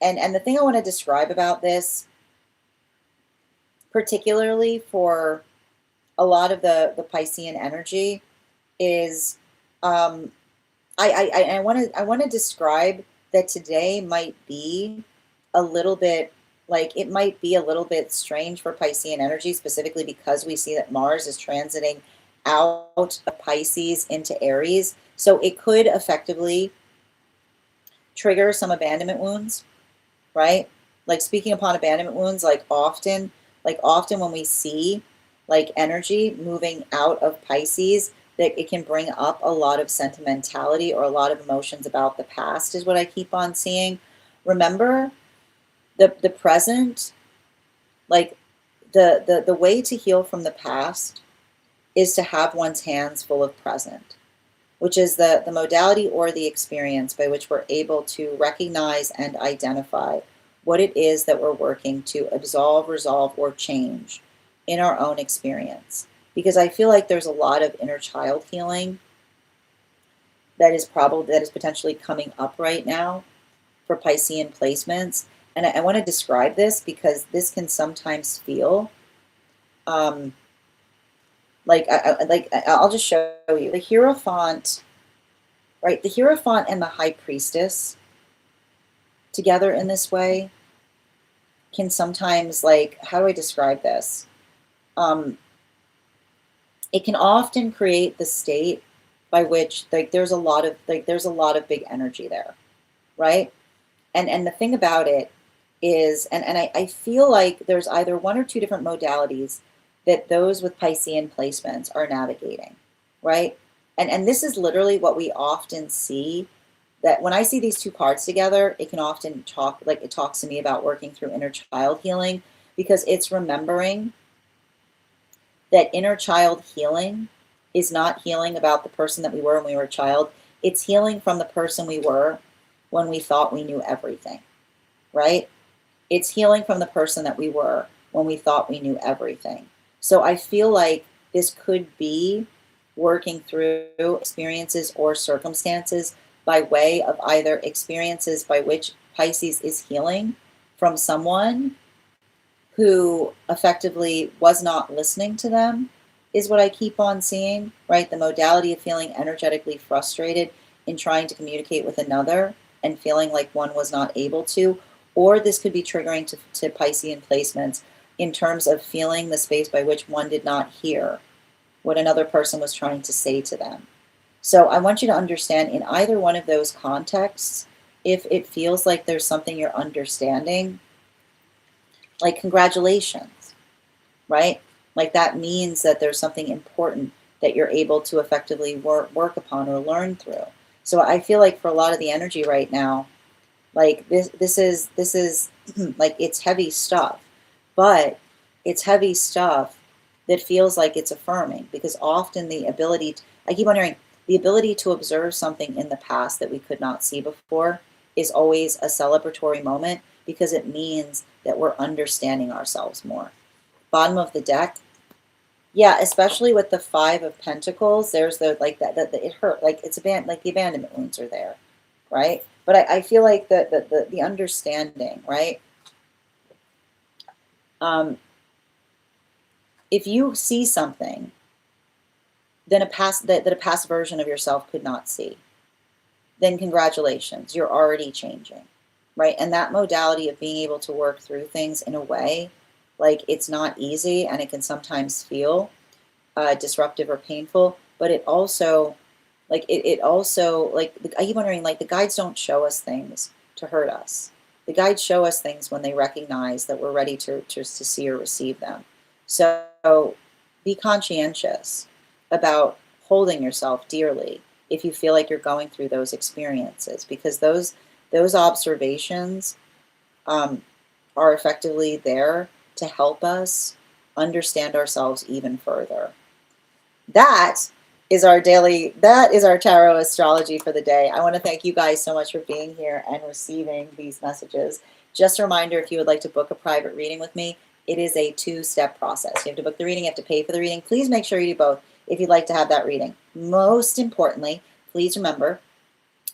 And the thing I want to describe about this, particularly for a lot of the Piscean energy, is I want to describe that today might be a little bit it might be a little bit strange for Piscean energy, specifically because we see that Mars is transiting out of Pisces into Aries. So it could effectively trigger some abandonment wounds, right? Like speaking upon abandonment wounds, often when we see energy moving out of Pisces, that it can bring up a lot of sentimentality or a lot of emotions about the past is what I keep on seeing. Remember, the present, the way to heal from the past is to have one's hands full of present, which is the modality or the experience by which we're able to recognize and identify what it is that we're working to absolve, resolve, or change in our own experience. Because I feel like there's a lot of inner child healing that is potentially coming up right now for Piscean placements. And I want to describe this because this can sometimes feel I'll just show you the Hierophant, right? The Hierophant and the High Priestess together in this way can sometimes, how do I describe this? It can often create the state by which there's a lot of big energy there, right? And the thing about it is, and I feel like there's either 1 or 2 different modalities that those with Piscean placements are navigating, right? And this is literally what we often see, that when I see these 2 cards together, it can often it talks to me about working through inner child healing, because it's remembering that inner child healing is not healing about the person that we were when we were a child. It's healing from the person we were when we thought we knew everything, right? It's healing from the person that we were when we thought we knew everything. So I feel like this could be working through experiences or circumstances by way of either experiences by which Pisces is healing from someone who effectively was not listening to them, is what I keep on seeing, right? The modality of feeling energetically frustrated in trying to communicate with another and feeling like one was not able to. Or this could be triggering to Piscean placements in terms of feeling the space by which one did not hear what another person was trying to say to them. So I want you to understand, in either one of those contexts, if it feels like there's something you're understanding, congratulations, right? That means that there's something important that you're able to effectively work upon or learn through. So I feel like for a lot of the energy right now, this is it's heavy stuff, but it's heavy stuff that feels like it's affirming, because often the ability I keep wondering, The ability to observe something in the past that we could not see before is always a celebratory moment because it means that we're understanding ourselves more. Bottom of the deck, yeah, especially with the Five of Pentacles, there's the like that it hurt, like it's like the abandonment wounds are there, right? But I feel like the understanding, right? If you see something then that a past version of yourself could not see, then congratulations, you're already changing, right? And that modality of being able to work through things in a way, like it's not easy and it can sometimes feel disruptive or painful, but it also, it also, like, I keep wondering, like, the guides don't show us things to hurt us. The guides show us things when they recognize that we're ready to see or receive them. So be conscientious about holding yourself dearly if you feel like you're going through those experiences, because those observations are effectively there to help us understand ourselves even further. That is our tarot astrology for the day. I want to thank you guys so much for being here and receiving these messages. Just a reminder, if you would like to book a private reading with me, it is a two-step process. You have to book the reading, you have to pay for the reading. Please make sure you do both if you'd like to have that reading. Most importantly, please remember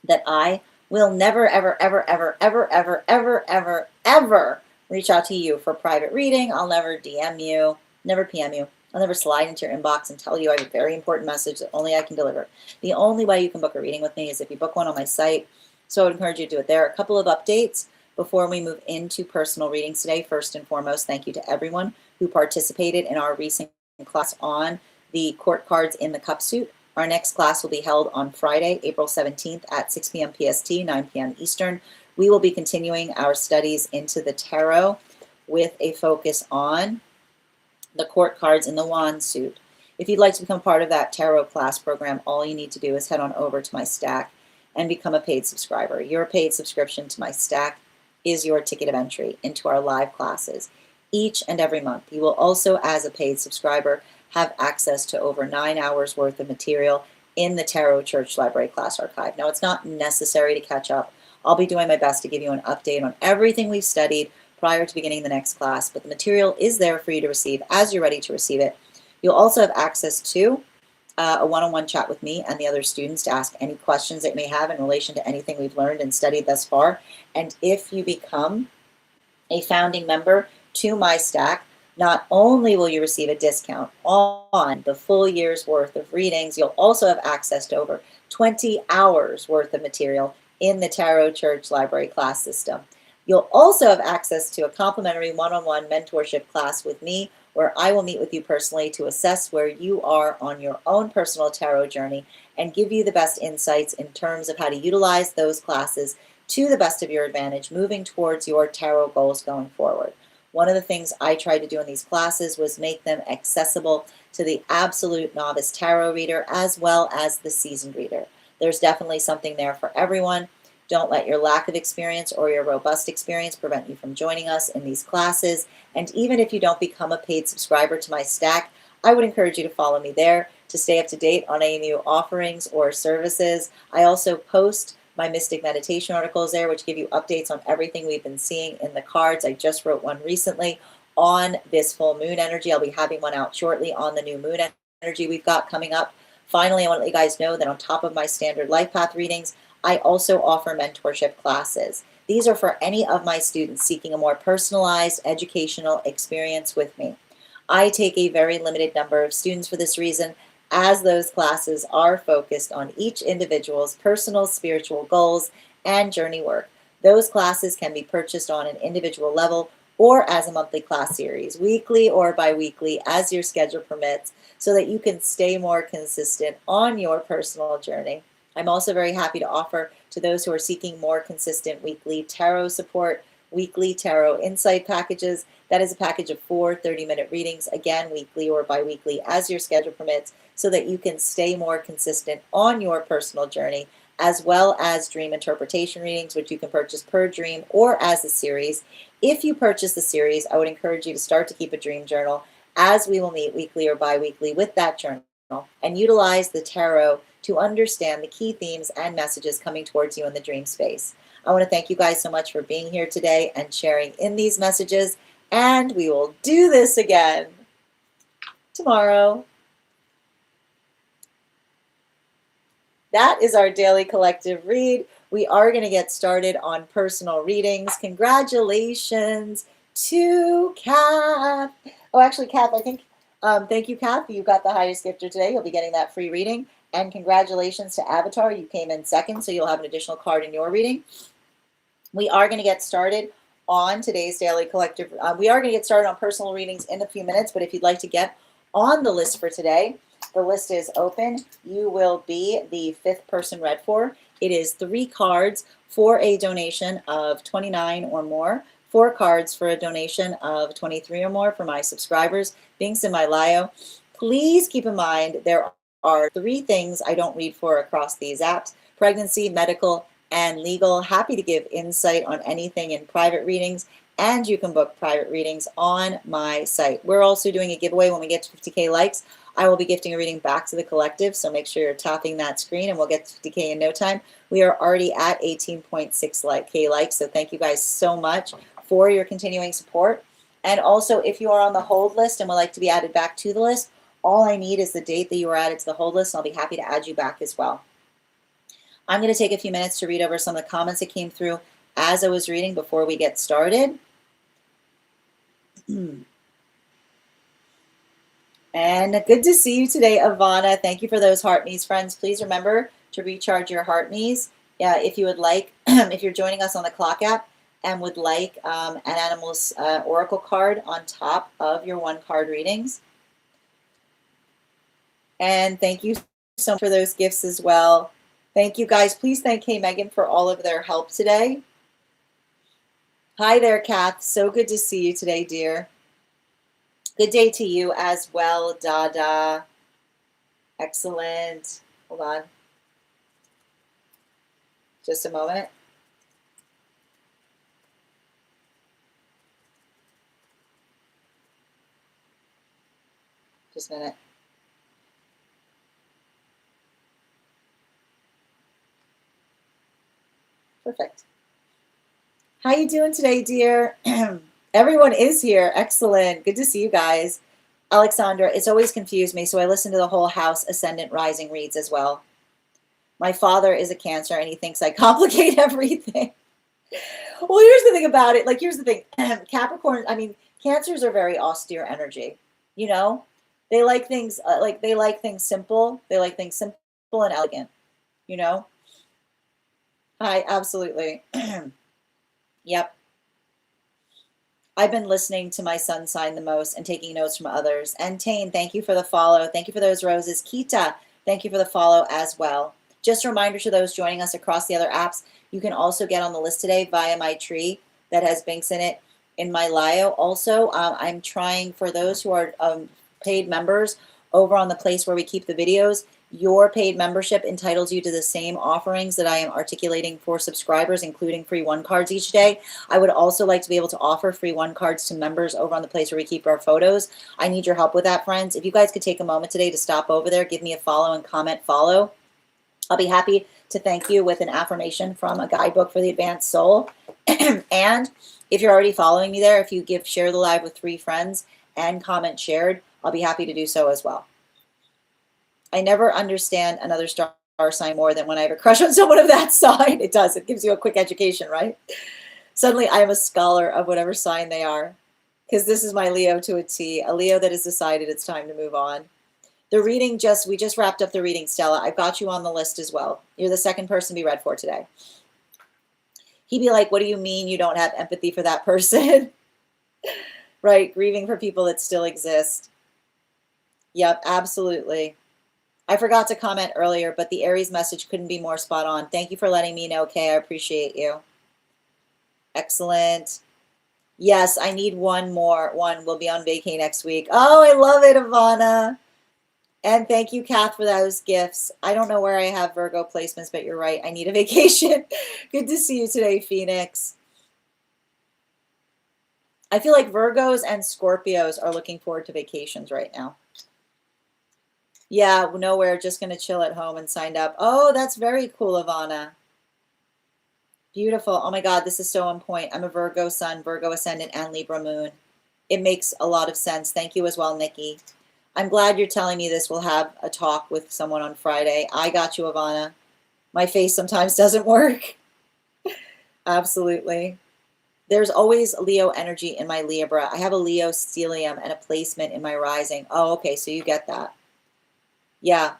that I will never, ever, ever, ever, ever, ever, ever, ever, ever reach out to you for a private reading. I'll never DM you, never PM you. I'll never slide into your inbox and tell you I have a very important message that only I can deliver. The only way you can book a reading with me is if you book one on my site. So I would encourage you to do it there. A couple of updates before we move into personal readings today. First and foremost, thank you to everyone who participated in our recent class on the court cards in the cup suit. Our next class will be held on Friday, April 17th at 6 p.m. PST, 9 p.m. Eastern. We will be continuing our studies into the tarot with a focus on the court cards in the wand suit. If you'd like to become part of that tarot class program, all you need to do is head on over to my stack and become a paid subscriber. Your paid subscription to my stack is your ticket of entry into our live classes each and every month. You will also, as a paid subscriber, have access to over 9 hours worth of material in the Tarot Church Library Class Archive. Now, it's not necessary to catch up. I'll be doing my best to give you an update on everything we've studied prior to beginning the next class, but the material is there for you to receive as you're ready to receive it. You'll also have access to a one-on-one chat with me and the other students to ask any questions that you may have in relation to anything we've learned and studied thus far. And if you become a founding member to my stack, not only will you receive a discount on the full year's worth of readings, you'll also have access to over 20 hours worth of material in the Tarot Church Library class system. You'll also have access to a complimentary one-on-one mentorship class with me, where I will meet with you personally to assess where you are on your own personal tarot journey and give you the best insights in terms of how to utilize those classes to the best of your advantage, moving towards your tarot goals going forward. One of the things I tried to do in these classes was make them accessible to the absolute novice tarot reader as well as the seasoned reader. There's definitely something there for everyone. Don't let your lack of experience or your robust experience prevent you from joining us in these classes. And even if you don't become a paid subscriber to my stack, I would encourage you to follow me there to stay up to date on any new offerings or services. I also post my Mystic Meditation articles there, which give you updates on everything we've been seeing in the cards. I just wrote one recently on this full moon energy. I'll be having one out shortly on the new moon energy we've got coming up. Finally, I want to let you guys know that on top of my standard life path readings, I also offer mentorship classes. These are for any of my students seeking a more personalized educational experience with me. I take a very limited number of students for this reason, as those classes are focused on each individual's personal spiritual goals and journey work. Those classes can be purchased on an individual level or as a monthly class series, weekly or bi-weekly, as your schedule permits, so that you can stay more consistent on your personal journey. I'm also very happy to offer to those who are seeking more consistent weekly tarot support, weekly tarot insight packages. That is a package of 4 30-minute readings, again, weekly or bi-weekly, as your schedule permits, so that you can stay more consistent on your personal journey, as well as dream interpretation readings, which you can purchase per dream or as a series. If you purchase the series, I would encourage you to start to keep a dream journal, as we will meet weekly or bi-weekly with that journal and utilize the tarot to understand the key themes and messages coming towards you in the dream space. I want to thank you guys so much for being here today and sharing in these messages, and we will do this again tomorrow. That is our daily collective read. We are going to get started on personal readings. Congratulations to Kath. Oh, actually, Kath, I think, thank you, Kath. You got the highest gifter today. You'll be getting that free reading. And congratulations to Avatar. You came in second, so you'll have an additional card in your reading. We are going to get started on today's daily collective. We are going to get started on personal readings in a few minutes, but if you'd like to get on the list for today, the list is open. You will be the 5th person read for. It is 3 cards for a donation of $29 or more, 4 cards for a donation of $23 or more for my subscribers. Links in my bio. Please keep in mind there are 3 things I don't read for across these apps: pregnancy, medical, and legal. Happy to give insight on anything in private readings, and you can book private readings on my site. We're also doing a giveaway when we get to 50K likes. I will be gifting a reading back to the collective, so make sure you're tapping that screen and we'll get to 50K in no time. We are already at 18.6K likes, so thank you guys so much for your continuing support. And also, if you are on the hold list and would like to be added back to the list, all I need is the date that you were added to the hold list, and I'll be happy to add you back as well. I'm going to take a few minutes to read over some of the comments that came through as I was reading before we get started. And good to see you today, Ivana. Thank you for those heart me's, friends. Please remember to recharge your heart me's. If you would like, if you're joining us on the Clock app and would like an Animals Oracle card on top of your 1-card readings. And thank you so much for those gifts as well. Thank you, guys. Please thank Kay Megan for all of their help today. Hi there, Kath. So good to see you today, dear. Good day to you as well, Dada. Excellent. Hold on. Just a moment. Just a minute. Perfect. How you doing today, dear? Everyone is here. Excellent. Good to see you guys. Alexandra, it's always confused me, so I listen to the whole house ascendant rising reads as well. My father is a Cancer, and he thinks I complicate everything. Well, here's the thing about it. Here's the thing. Capricorn, Cancers are very austere energy. You know, they like things they like things simple. They like things simple and elegant. You know. Hi, absolutely. Yep. I've been listening to my sun sign the most and taking notes from others. And Tane, thank you for the follow. Thank you for those roses. Kita, thank you for the follow as well. Just a reminder to those joining us across the other apps, you can also get on the list today via my tree that has binks in it in my bio. Also, I'm trying for those who are paid members over on the place where we keep the videos. Your paid membership entitles you to the same offerings that I am articulating for subscribers, including free 1-cards each day. I would also like to be able to offer free 1-cards to members over on the place where we keep our photos. I need your help with that, friends. If you guys could take a moment today to stop over there, give me a follow and comment follow. I'll be happy to thank you with an affirmation from a guidebook for the advanced soul. And if you're already following me there, if you share the live with 3 friends and comment shared, I'll be happy to do so as well. I never understand another star sign more than when I have a crush on someone of that sign. It does. It gives you a quick education, right? Suddenly I am a scholar of whatever sign they are, because this is my Leo to a T, a Leo that has decided it's time to move on. The reading we just wrapped up the reading, Stella. I've got you on the list as well. You're the 2nd person to be read for today. He'd be like, what do you mean you don't have empathy for that person? Right, grieving for people that still exist. Yep, absolutely. I forgot to comment earlier, but the Aries message couldn't be more spot on. Thank you for letting me know, Kay. I appreciate you. Excellent. Yes, I need one more. One will be on vacay next week. Oh, I love it, Ivana. And thank you, Kath, for those gifts. I don't know where I have Virgo placements, but you're right. I need a vacation. Good to see you today, Phoenix. I feel like Virgos and Scorpios are looking forward to vacations right now. Yeah, nowhere, just going to chill at home and signed up. Oh, that's very cool, Ivana. Beautiful. Oh my God, this is so on point. I'm a Virgo sun, Virgo ascendant, and Libra moon. It makes a lot of sense. Thank you as well, Nikki. I'm glad you're telling me this. We'll have a talk with someone on Friday. I got you, Ivana. My face sometimes doesn't work. Absolutely. There's always Leo energy in my Libra. I have a Leo stellium and a placement in my rising. Oh, okay, so you get that. Yeah,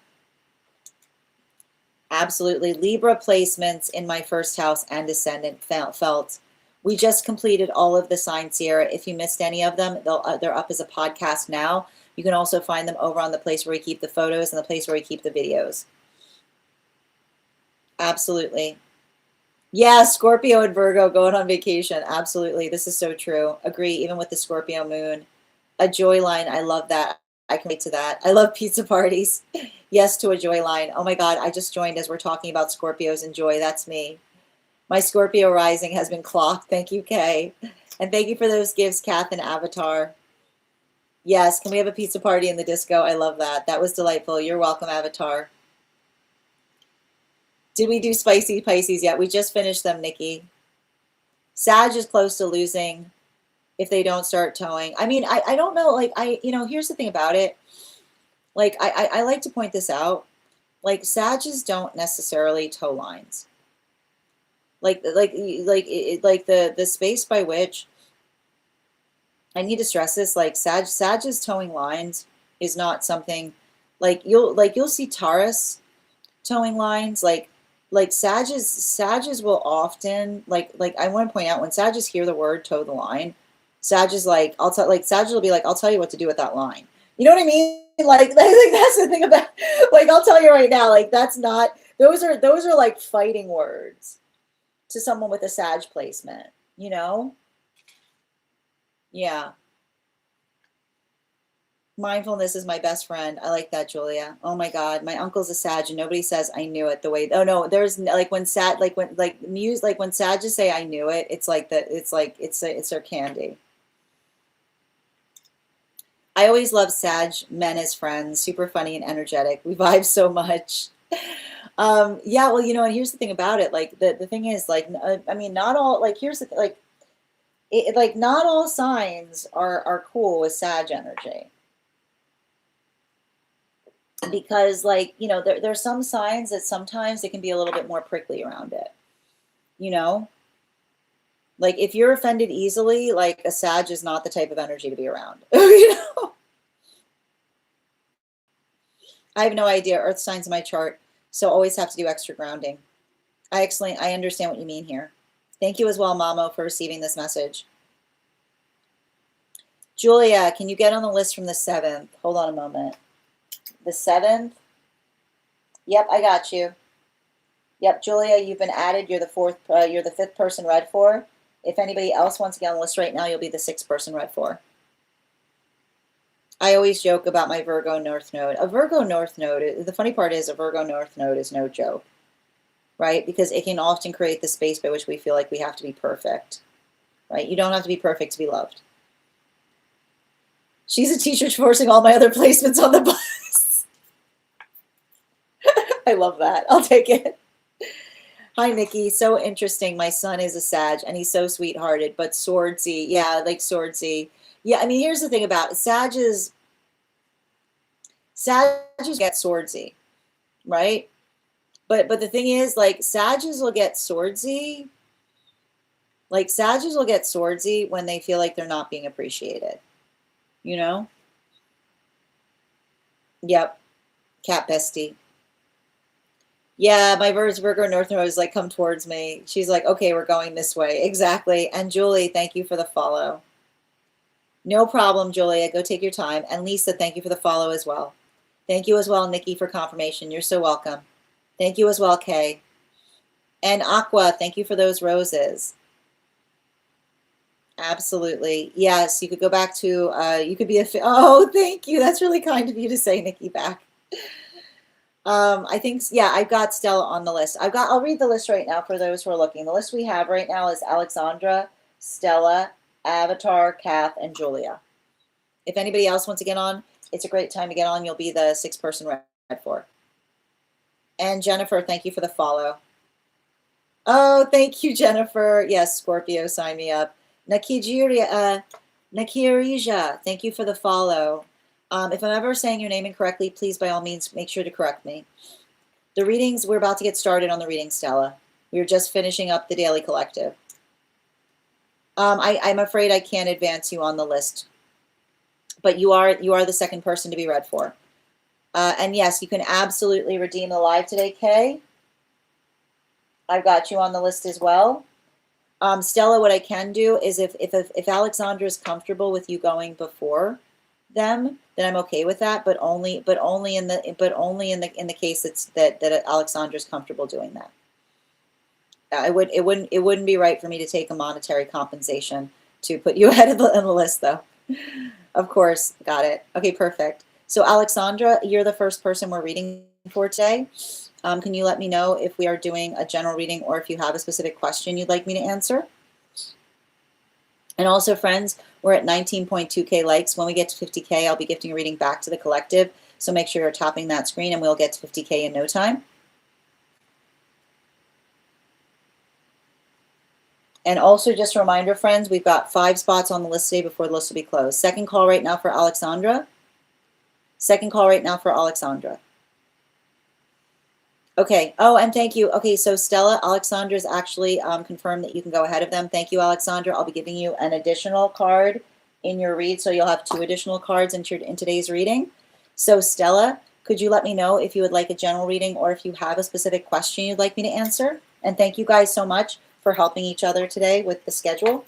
absolutely. Libra placements in my first house and ascendant felt. We just completed all of the signs, Sierra. If you missed any of them, they're up as a podcast now. You can also find them over on the place where we keep the photos and the place where we keep the videos. Absolutely. Yeah, Scorpio and Virgo going on vacation. Absolutely. This is so true. Agree, even with the Scorpio moon. A joy line. I love that. I can relate to that. I love pizza parties. Yes to a joy line. Oh my God, I just joined as we're talking about Scorpios and joy. That's me. My Scorpio rising has been clocked. Thank you, Kay. And thank you for those gifts, Kath and Avatar. Yes, can we have a pizza party in the disco? I love that. That was delightful. You're welcome, Avatar. Did we do spicy Pisces yet? We just finished them, Nikki. Sag is close to losing if they don't start towing. I mean, I don't know. Like, here's the thing about it. Like, I like to point this out. Like, Sages don't necessarily toe lines. Like the space by which I need to stress this. Like, Sages towing lines is not something like you'll see Taurus towing lines. Like Sages will often like I want to point out when Sages hear the word toe the line, Sages like I'll tell like Sages will be like, I'll tell you what to do with that line. You know what I mean? Like that's the thing about like I'll tell you right now, like that's not those are like fighting words to someone with a Sag placement, you know? Yeah. Mindfulness is my best friend. I like that, Julia. Oh my God, my uncle's a Sag, and nobody says I knew it the way. Oh no, there's like when Sag, like when like muse, like when Sages say I knew it. It's like that. It's like it's their candy. I always love Sag men as friends. Super funny and energetic. We vibe so much. Yeah, well, and here's the thing about it. Like the thing is, like, I mean, not all. Like, here's the like, like not all signs are cool with Sag energy. Because like there's some signs that sometimes it can be a little bit more prickly around it, like if you're offended easily, like a Sag is not the type of energy to be around. I have no idea earth signs in my chart, so always have to do extra grounding. I understand what you mean here. Thank you as well, Mamo, for receiving this message. Julia, can you get on the list from the 7th? Hold on a moment. The 7th. Yep, I got you. Yep, Julia, you've been added. You're the 5th person read for. If anybody else wants to get on the list right now, you'll be the 6th person read for. I always joke about my Virgo North Node. A Virgo North Node, the funny part is a Virgo North Node is no joke, right? Because it can often create the space by which we feel like we have to be perfect, right? You don't have to be perfect to be loved. She's a teacher forcing all my other placements on the bus. I love that. I'll take it. Hi, Nikki. So interesting. My son is a Sag, and he's so sweethearted, but swordsy. Yeah, like swordsy. Yeah, I mean, here's the thing about it. Sages get swordsy, right? But the thing is, like, Sages will get swordsy. Like, Sages will get swordsy when they feel like they're not being appreciated. Yep. Cat bestie. Yeah, my Virgo North Node is like, come towards me. She's like, okay, we're going this way. Exactly. And Julie, thank you for the follow. No problem, Julia. Go take your time. And Lisa, thank you for the follow as well. Thank you as well, Nikki, for confirmation. You're so welcome. Thank you as well, Kay. And Aqua, thank you for those roses. Absolutely. Yes, you could go back to, you could be oh, thank you. That's really kind of you to say, Nikki, back. I think, yeah, I've got Stella on the list. I'll read the list right now for those who are looking. The list we have right now is Alexandra, Stella, Avatar, Kath, and Julia. If anybody else wants to get on, It's a great time to get on. You'll be the 6th person read for. And Jennifer, thank you for the follow. Oh, thank you, Jennifer. Yes, Scorpio, sign me up. Nakirija, thank you for the follow. If I'm ever saying your name incorrectly, please, by all means, make sure to correct me. The readings, we're about to get started on the reading, Stella. We're just finishing up the Daily Collective. I'm afraid I can't advance you on the list, but you are the 2nd person to be read for. And yes, you can absolutely redeem the live today, Kay. I've got you on the list as well. Stella, what I can do is if Alexandra is comfortable with you going before them, then I'm okay with that. But only in the case that Alexandra's comfortable doing that. It wouldn't be right for me to take a monetary compensation to put you ahead of the list, though. Of course, got it. Okay, perfect. So Alexandra, you're the first person we're reading for today. Can you let me know if we are doing a general reading or if you have a specific question you'd like me to answer? And also, friends, we're at 19.2K likes. When we get to 50K, I'll be gifting a reading back to the collective. So make sure you're tapping that screen and we'll get to 50K in no time. And also, just a reminder, friends, we've got 5 spots on the list today before the list will be closed. 2nd call right now for Alexandra. 2nd call right now for Alexandra. Okay. Oh, and thank you. Okay, so Stella, Alexandra's actually confirmed that you can go ahead of them. Thank you, Alexandra. I'll be giving you an additional card in your read, so you'll have 2 additional cards in today's reading. So Stella, could you let me know if you would like a general reading or if you have a specific question you'd like me to answer? And thank you guys so much for helping each other today with the schedule.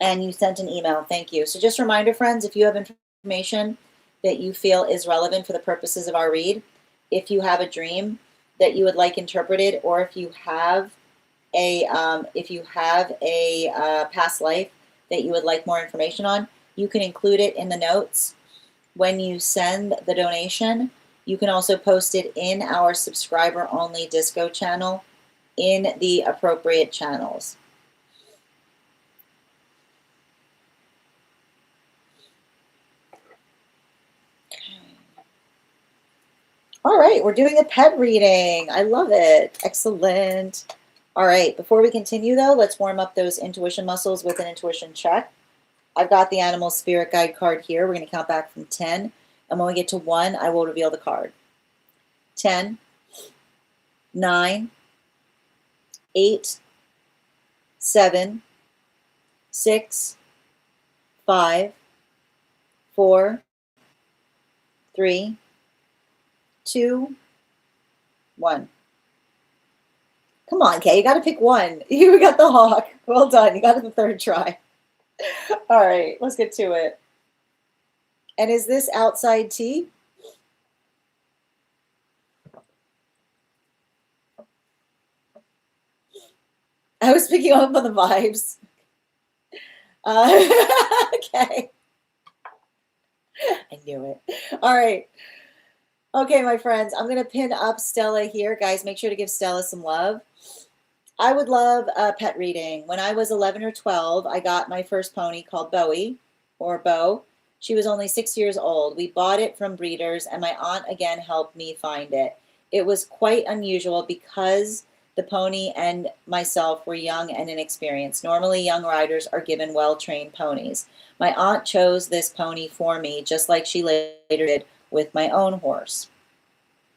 And you sent an email. Thank you. So just a reminder, friends, if you have information that you feel is relevant for the purposes of our read, if you have a dream that you would like interpreted, or if you have a past life that you would like more information on, you can include it in the notes when you send the donation. You can also post it in our subscriber-only Disco channel in the appropriate channels. All right, we're doing a pet reading. I love it. Excellent. All right, before we continue, though, let's warm up those intuition muscles with an intuition check. I've got the animal spirit guide card here. We're going to count back from 10. And when we get to 1, I will reveal the card. 10, 9, 8, 7, 6, 5, 4, 3, 2, 1. Come on, Kay, you got to pick one. You got the hawk. Well done. You got it the 3rd try. All right, let's get to it. And is this outside tea? I was picking up on the vibes. Okay. I knew it. All right. Okay, my friends, I'm going to pin up Stella here. Guys, make sure to give Stella some love. I would love a pet reading. When I was 11 or 12, I got my first pony called Bowie, or Bo. She was only 6 years old. We bought it from breeders, and my aunt again helped me find it. It was quite unusual because the pony and myself were young and inexperienced. Normally, young riders are given well-trained ponies. My aunt chose this pony for me, just like she later did with my own horse.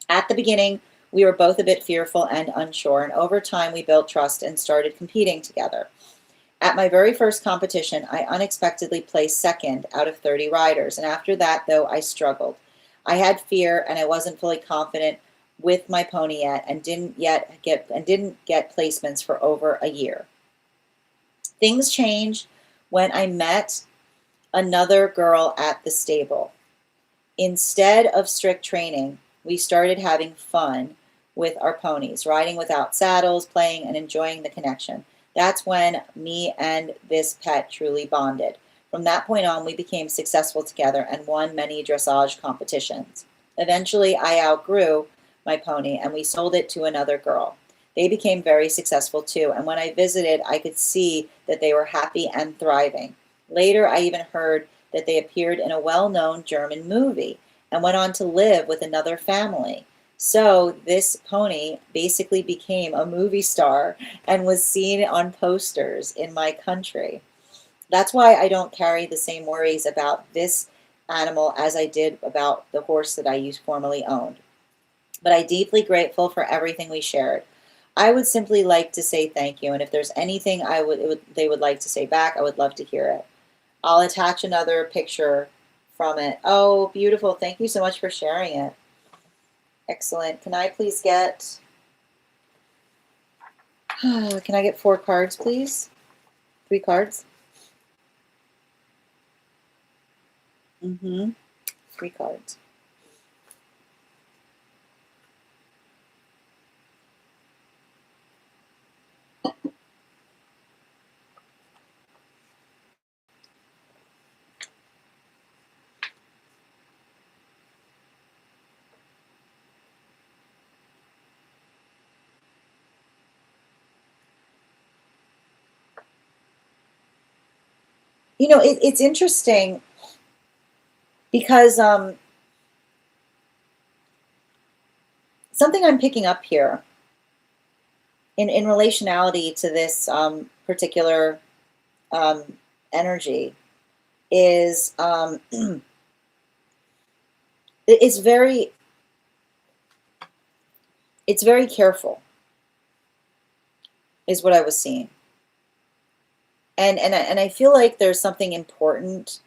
At the beginning, we were both a bit fearful and unsure, and over time we built trust and started competing together. At my very first competition, I unexpectedly placed 2nd out of 30 riders, and after that, though, I struggled. I had fear, and I wasn't fully confident with my pony yet, and didn't get placements for over a year. Things changed when I met another girl at the stable. Instead of strict training, we started having fun with our ponies, riding without saddles, playing, and enjoying the connection. That's when me and this pet truly bonded. From that point on, we became successful together and won many dressage competitions. Eventually, I outgrew my pony and we sold it to another girl. they became very successful too. And when I visited, I could see that they were happy and thriving. Later, I even heard that they appeared in a well-known German movie and went on to live with another family. So this pony basically became a movie star and was seen on posters in my country. That's why I don't carry the same worries about this animal as I did about the horse that I used formerly owned. But I'm deeply grateful for everything we shared. I would simply like to say thank you, and if there's anything they would like to say back, I would love to hear it. I'll attach another picture from it. Oh, beautiful. Thank you so much for sharing it. Excellent. Can I please get, can I get 4 cards, please? 3 cards? 3 cards. You know, it's interesting because something I'm picking up here in relationality to this particular um, energy is it's very careful is what I was seeing, and I feel like there's something important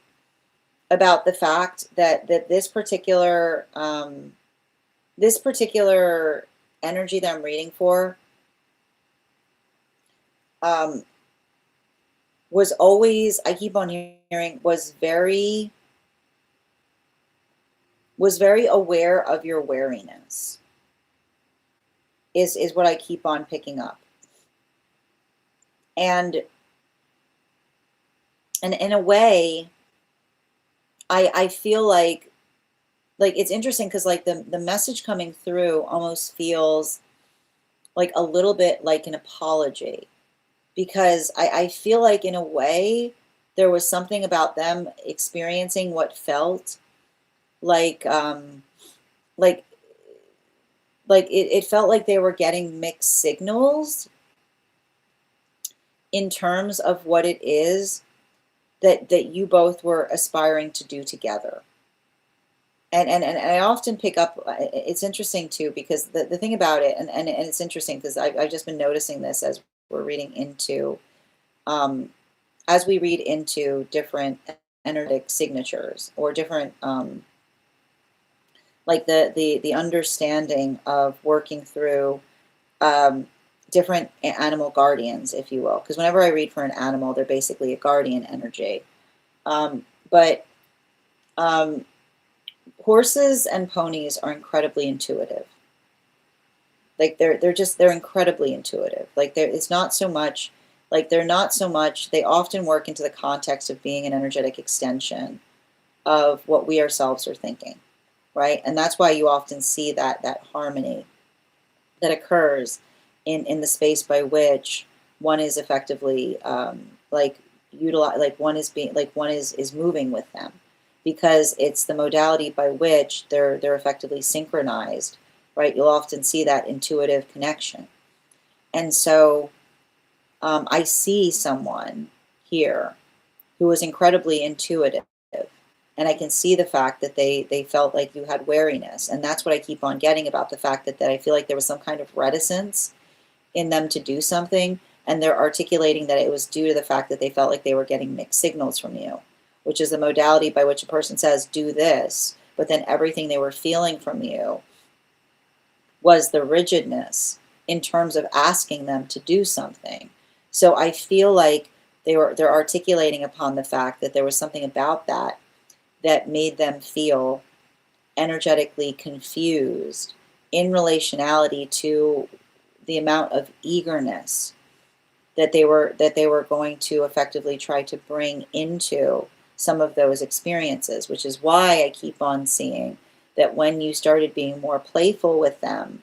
about the fact that this particular energy that I'm reading for um, was always, I keep on hearing, was very aware of your wariness is what I keep on picking up. And in a way, I feel like it's interesting because like the message coming through almost feels like a little bit like an apology, because I feel like in a way there was something about them experiencing what felt like like it felt like they were getting mixed signals in terms of what it is that you both were aspiring to do together. And I often pick up, it's interesting too, because the thing about it, and it's interesting because I've just been noticing this as we're reading into, um, as we read into different energetic signatures or different, like the understanding of working through um, different animal guardians, if you will. Because whenever I read for an animal, they're basically a guardian energy. But horses and ponies are incredibly intuitive. Like they're incredibly intuitive. Like it's not so much like they're not so much. They often work into the context of being an energetic extension of what we ourselves are thinking, right? And that's why you often see that harmony that occurs in the space by which one is effectively like utilize, like one is being, like one is moving with them, because it's the modality by which they're effectively synchronized, right? You'll often see that intuitive connection. And so I see someone here who is incredibly intuitive, and I can see the fact that they felt like you had wariness, and that's what I keep on getting about the fact that I feel like there was some kind of reticence in them to do something, and they're articulating that it was due to the fact that they felt like they were getting mixed signals from you, which is the modality by which a person says, do this, but then everything they were feeling from you was the rigidness in terms of asking them to do something. So I feel like they're articulating upon the fact that there was something about that made them feel energetically confused in relationality to the amount of eagerness that they were going to effectively try to bring into some of those experiences, which is why I keep on seeing that when you started being more playful with them,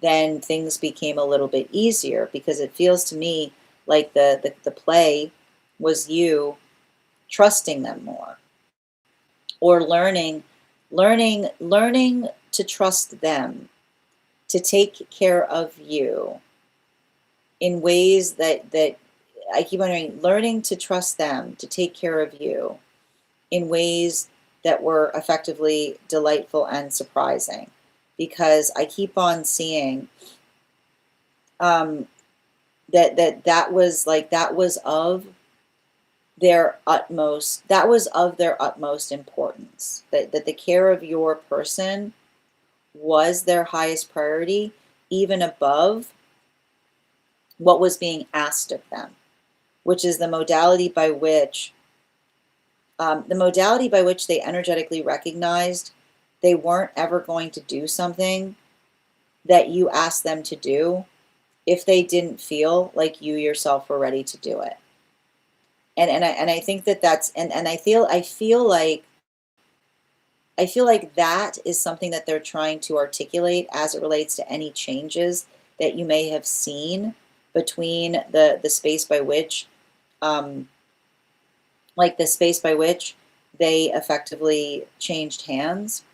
then things became a little bit easier, because it feels to me like the play was you trusting them more, or learning to trust them to take care of you in ways that I keep wondering, learning to trust them to take care of you in ways that were effectively delightful and surprising. Because I keep on seeing that was like, that was of their utmost importance, that the care of your person was their highest priority, even above what was being asked of them, which is the modality by which they energetically recognized they weren't ever going to do something that you asked them to do if they didn't feel like you yourself were ready to do it. And I think that's, and I feel like that is something that they're trying to articulate as it relates to any changes that you may have seen between the space by which, um, the space by which they effectively changed hands,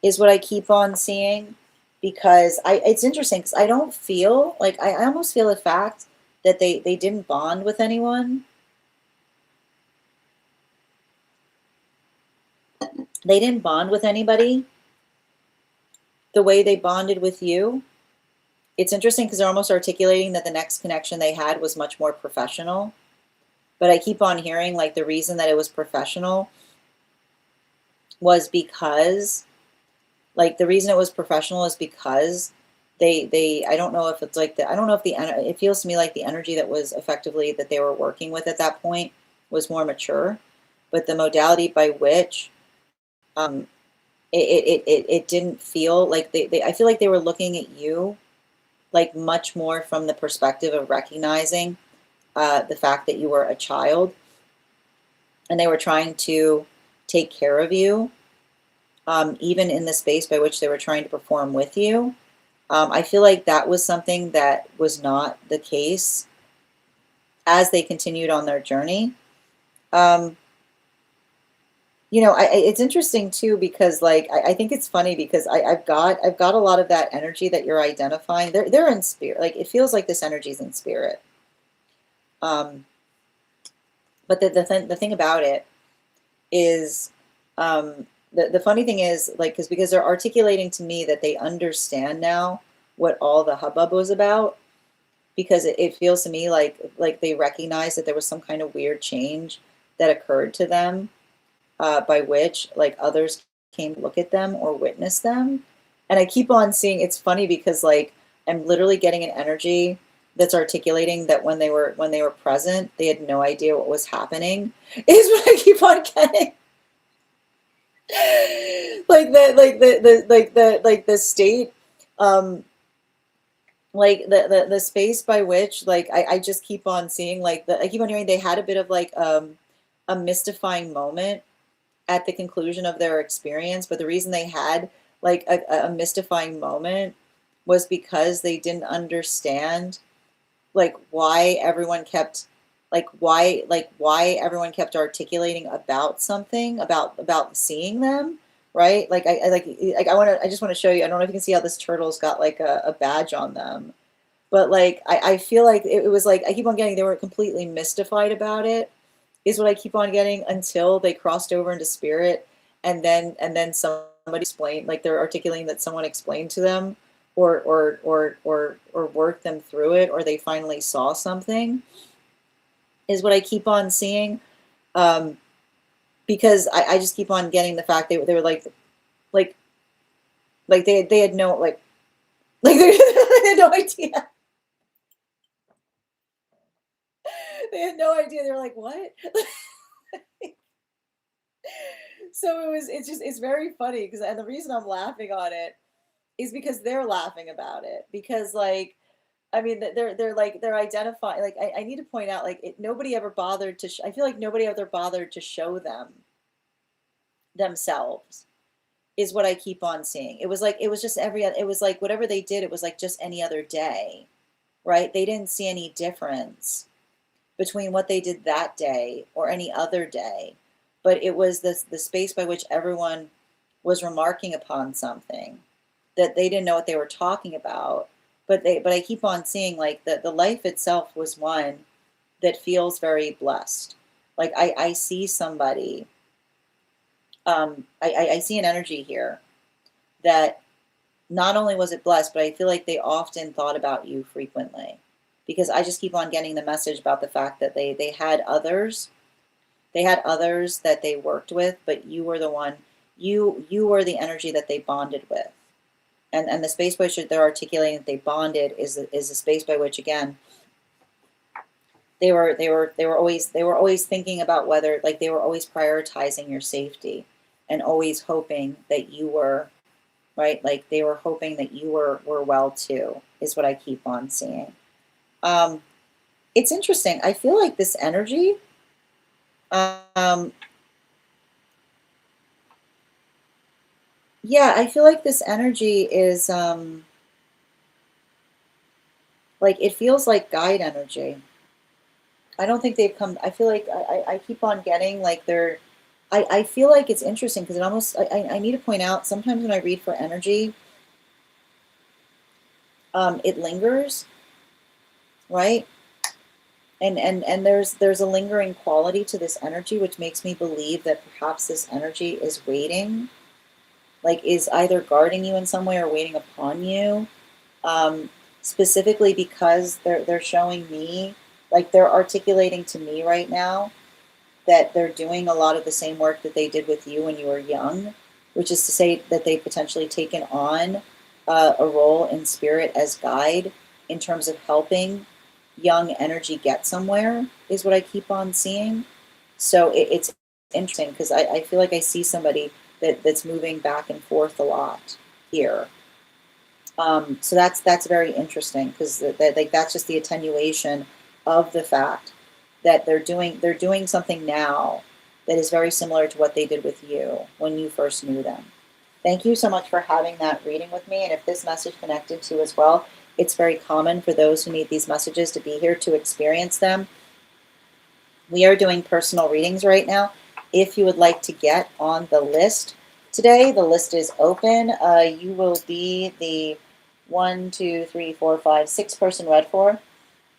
is what I keep on seeing. Because it's interesting, because I don't feel like, I almost feel the fact that they didn't bond with anyone. They didn't bond with anybody the way they bonded with you. It's interesting because they're almost articulating that the next connection they had was much more professional. But I keep on hearing like the reason that it was professional was because, the reason it was professional is because I don't know if it's like I don't know if it feels to me like the energy that was effectively that they were working with at that point was more mature, but the modality by which, um, it didn't feel like I feel like they were looking at you like much more from the perspective of recognizing the fact that you were a child, and they were trying to take care of you, even in the space by which they were trying to perform with you. I feel like that was something that was not the case as they continued on their journey. Um, it's interesting too, because I think it's funny because I've got a lot of that energy that you're identifying. They're in spirit. Like it feels like this energy is in spirit. Um, but the thing about it is, the funny thing is, because they're articulating to me that they understand now what all the hubbub was about, because it feels to me like they recognize that there was some kind of weird change that occurred to them, by which others came to look at them or witness them. And I keep on seeing, it's funny because I'm literally getting an energy that's articulating that when they were present, they had no idea what was happening, is what I keep on getting. The state, um the space by which I just keep on seeing I keep on hearing they had a bit of a mystifying moment at the conclusion of their experience. But the reason they had a mystifying moment was because they didn't understand why everyone kept why everyone kept articulating about something about seeing them, right? I just want to show you. I don't know if you can see how this turtle's got a badge on them, but I feel like it was I keep on getting they were completely mystified about it, is what I keep on getting, until they crossed over into spirit, and then somebody explained, they're articulating that someone explained to them, or worked them through it, or they finally saw something, is what I keep on seeing. Um, because I just keep on getting the fact they were like they had no they had no idea. They had no idea. They were like, what? So it's very funny, because, and the reason I'm laughing on it is because they're laughing about it, because I mean they're identifying, I need to point out nobody ever bothered I feel like nobody ever bothered to show them themselves, is what I keep on seeing. It was like, it was just it was like whatever they did, it was like just any other day, right? They didn't see any difference between what they did that day or any other day. But it was the space by which everyone was remarking upon something that they didn't know what they were talking about. But I keep on seeing like the life itself was one that feels very blessed. Like I see somebody, I see an energy here that not only was it blessed, but I feel like they often thought about you frequently, because I just keep on getting the message about the fact that they had others that they worked with, but you were the one, you were the energy that they bonded with. And the space by which they're articulating that they bonded is the space by which, again, they were always thinking about whether, like, they were always prioritizing your safety and always hoping that you were right, like they were hoping that you were well too, is what I keep on seeing. It's interesting. I feel like this energy, yeah, I feel like this energy is like, it feels like guide energy. I don't think they've come. I feel like I keep on getting like they're. I feel like it's interesting because it almost. I need to point out sometimes when I read for energy, it lingers, right? And there's a lingering quality to this energy, which makes me believe that perhaps this energy is waiting, like is either guarding you in some way or waiting upon you. Specifically because they're showing me, like they're articulating to me right now that they're doing a lot of the same work that they did with you when you were young, which is to say that they've potentially taken on a role in spirit as guide in terms of helping young energy get somewhere, is what I keep on seeing. So it's interesting because I feel like I see somebody that's moving back and forth a lot here. So that's very interesting because like that's just the attenuation of the fact that they're doing something now that is very similar to what they did with you when you first knew them. Thank you so much for having that reading with me. And if this message connected to you as well, it's very common for those who need these messages to be here to experience them. We are doing personal readings right now. If you would like to get on the list today, the list is open. You will be the 1, 2, 3, 4, 5, 6 person read for.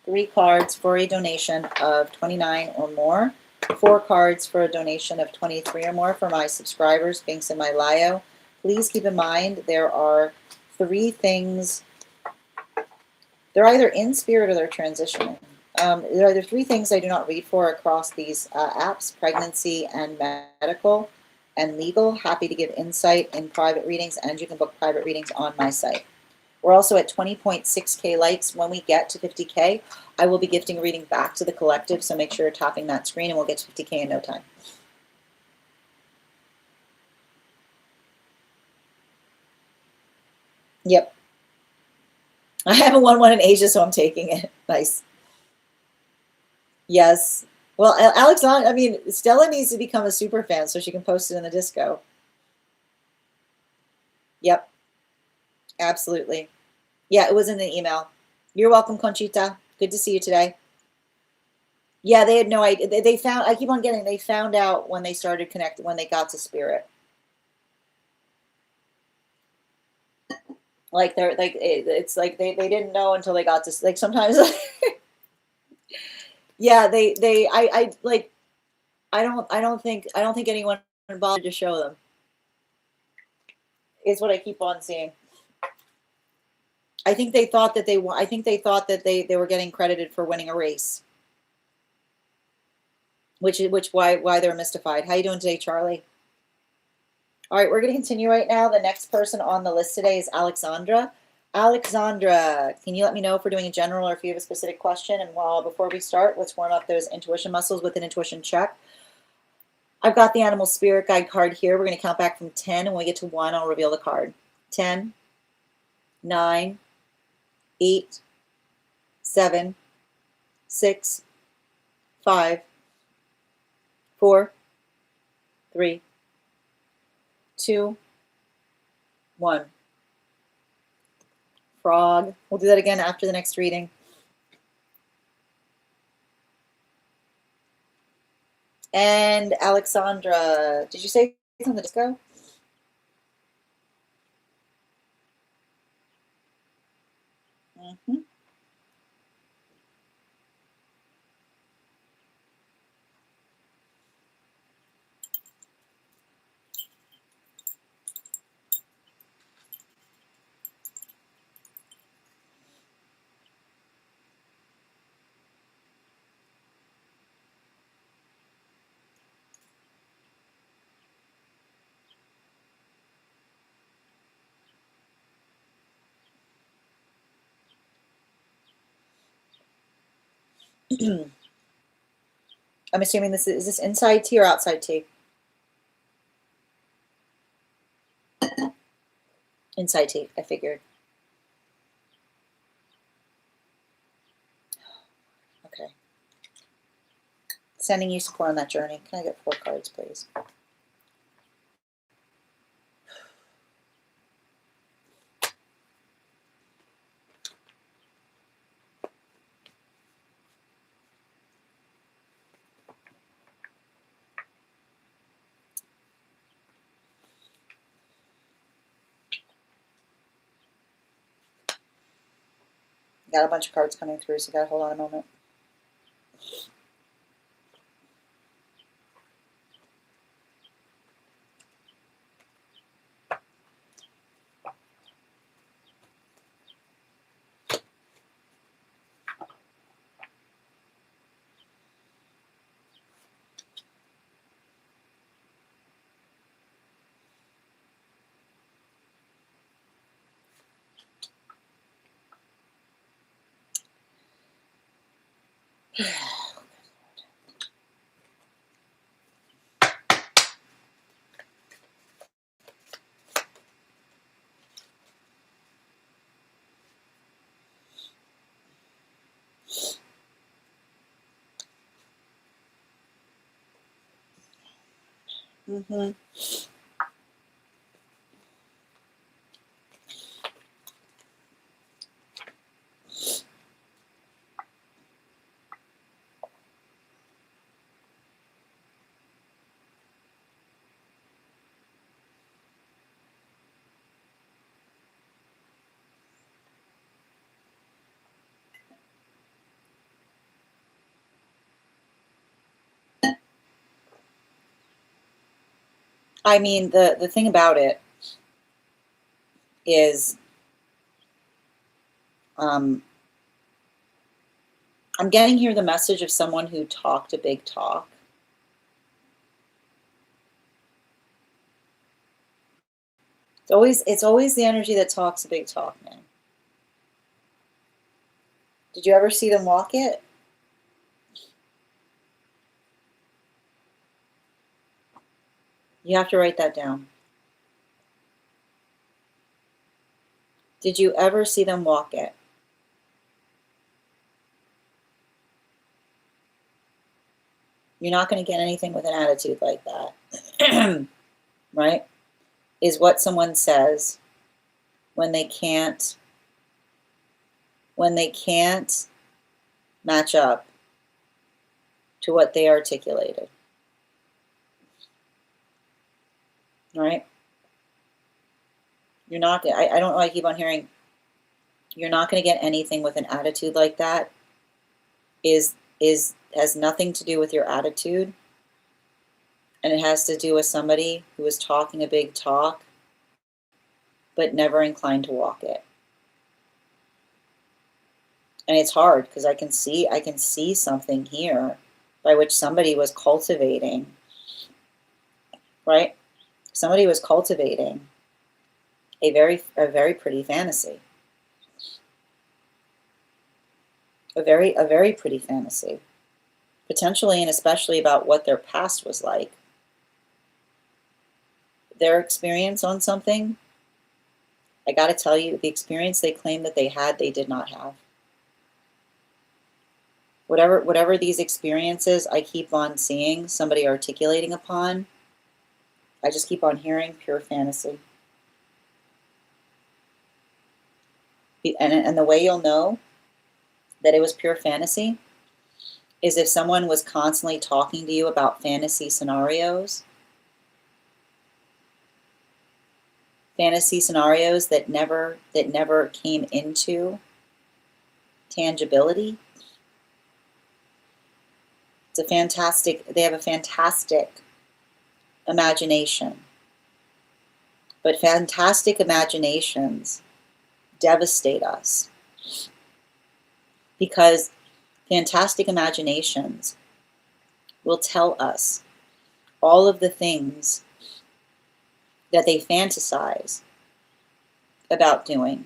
3 cards for a donation of $29 or more. 4 cards for a donation of $23 or more for my subscribers, links in my bio. Please keep in mind there are 3 things. They're either in spirit or they're transitioning. There are either 3 things I do not read for across these apps: pregnancy and medical and legal. Happy to give insight in private readings, and you can book private readings on my site. We're also at 20.6K likes. When we get to 50K, I will be gifting a reading back to the collective, so make sure you're tapping that screen and we'll get to 50K in no time. Yep. I haven't won one in Asia, so I'm taking it. Nice. Yes. Well, Alexandra, I mean, Stella needs to become a super fan so she can post it in the disco. Yep. Absolutely. Yeah, it was in the email. You're welcome, Conchita. Good to see you today. Yeah, they had no idea. They found, I keep on getting, they found out when they started connecting, when they got to spirit. Like they're like, it's like they didn't know until they got to, like sometimes, yeah, I like, I don't think anyone bothered to show them, is what I keep on seeing. I think they thought that I think they thought that they were getting credited for winning a race, which why they're mystified. How you doing today, Charlie? All right, we're going to continue right now. The next person on the list today is Alexandra. Alexandra, can you let me know if we're doing a general or if you have a specific question? And before we start, let's warm up those intuition muscles with an intuition check. I've got the animal spirit guide card here. We're going to count back from 10, and when we get to 1, I'll reveal the card. 10, 9, 8, 7, 6, 5, 4, 3, 2, 1. Frog. We'll do that again after the next reading. And Alexandra, did you say something? Disco? Mm-hmm. I'm assuming this is this inside tea or outside tea? Inside tea, I figured. Okay. Sending you support on that journey. Can I get 4 cards, please? Got a bunch of cards coming through, so gotta hold on a moment. Mm-hmm. I mean, the thing about it is, I'm getting here the message of someone who talked a big talk. It's always the energy that talks a big talk, man. Did you ever see them walk it? You have to write that down. Did you ever see them walk it? You're not going to get anything with an attitude like that. Right? Is what someone says when they can't match up to what they articulated. Right? You're not, I don't know, I keep on hearing, you're not going to get anything with an attitude like that. Has nothing to do with your attitude, and it has to do with somebody who is talking a big talk but never inclined to walk it. And it's hard because I can see something here by which somebody was cultivating, right? Somebody was cultivating a very pretty fantasy. A very pretty fantasy. Potentially and especially about what their past was like. Their experience on something, I got to tell you, the experience they claim that they had, they did not have. Whatever these experiences I keep on seeing somebody articulating upon, I just keep on hearing pure fantasy. And the way you'll know that it was pure fantasy is if someone was constantly talking to you about fantasy scenarios that never came into tangibility. They have a fantastic imagination. But fantastic imaginations devastate us, because fantastic imaginations will tell us all of the things that they fantasize about doing.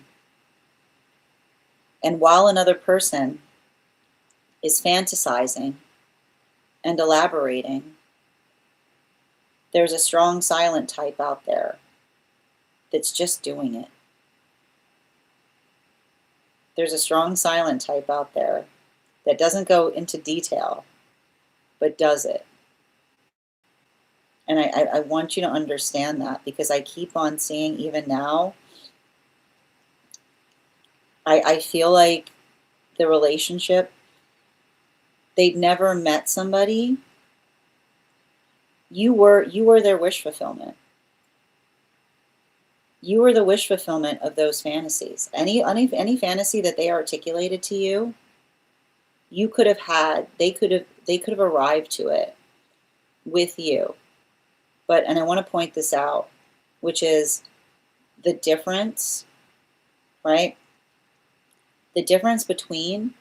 And while another person is fantasizing and elaborating, there's a strong silent type out there that's just doing it. There's a strong silent type out there that doesn't go into detail, but does it. And I want you to understand that, because I keep on seeing, even now, I feel like the relationship, they'd never met somebody. You were their wish fulfillment. You were the wish fulfillment of those fantasies. Any fantasy that they articulated to you, you could have had. They could have arrived to it with you. But, and I want to point this out, which is the difference, right? The difference between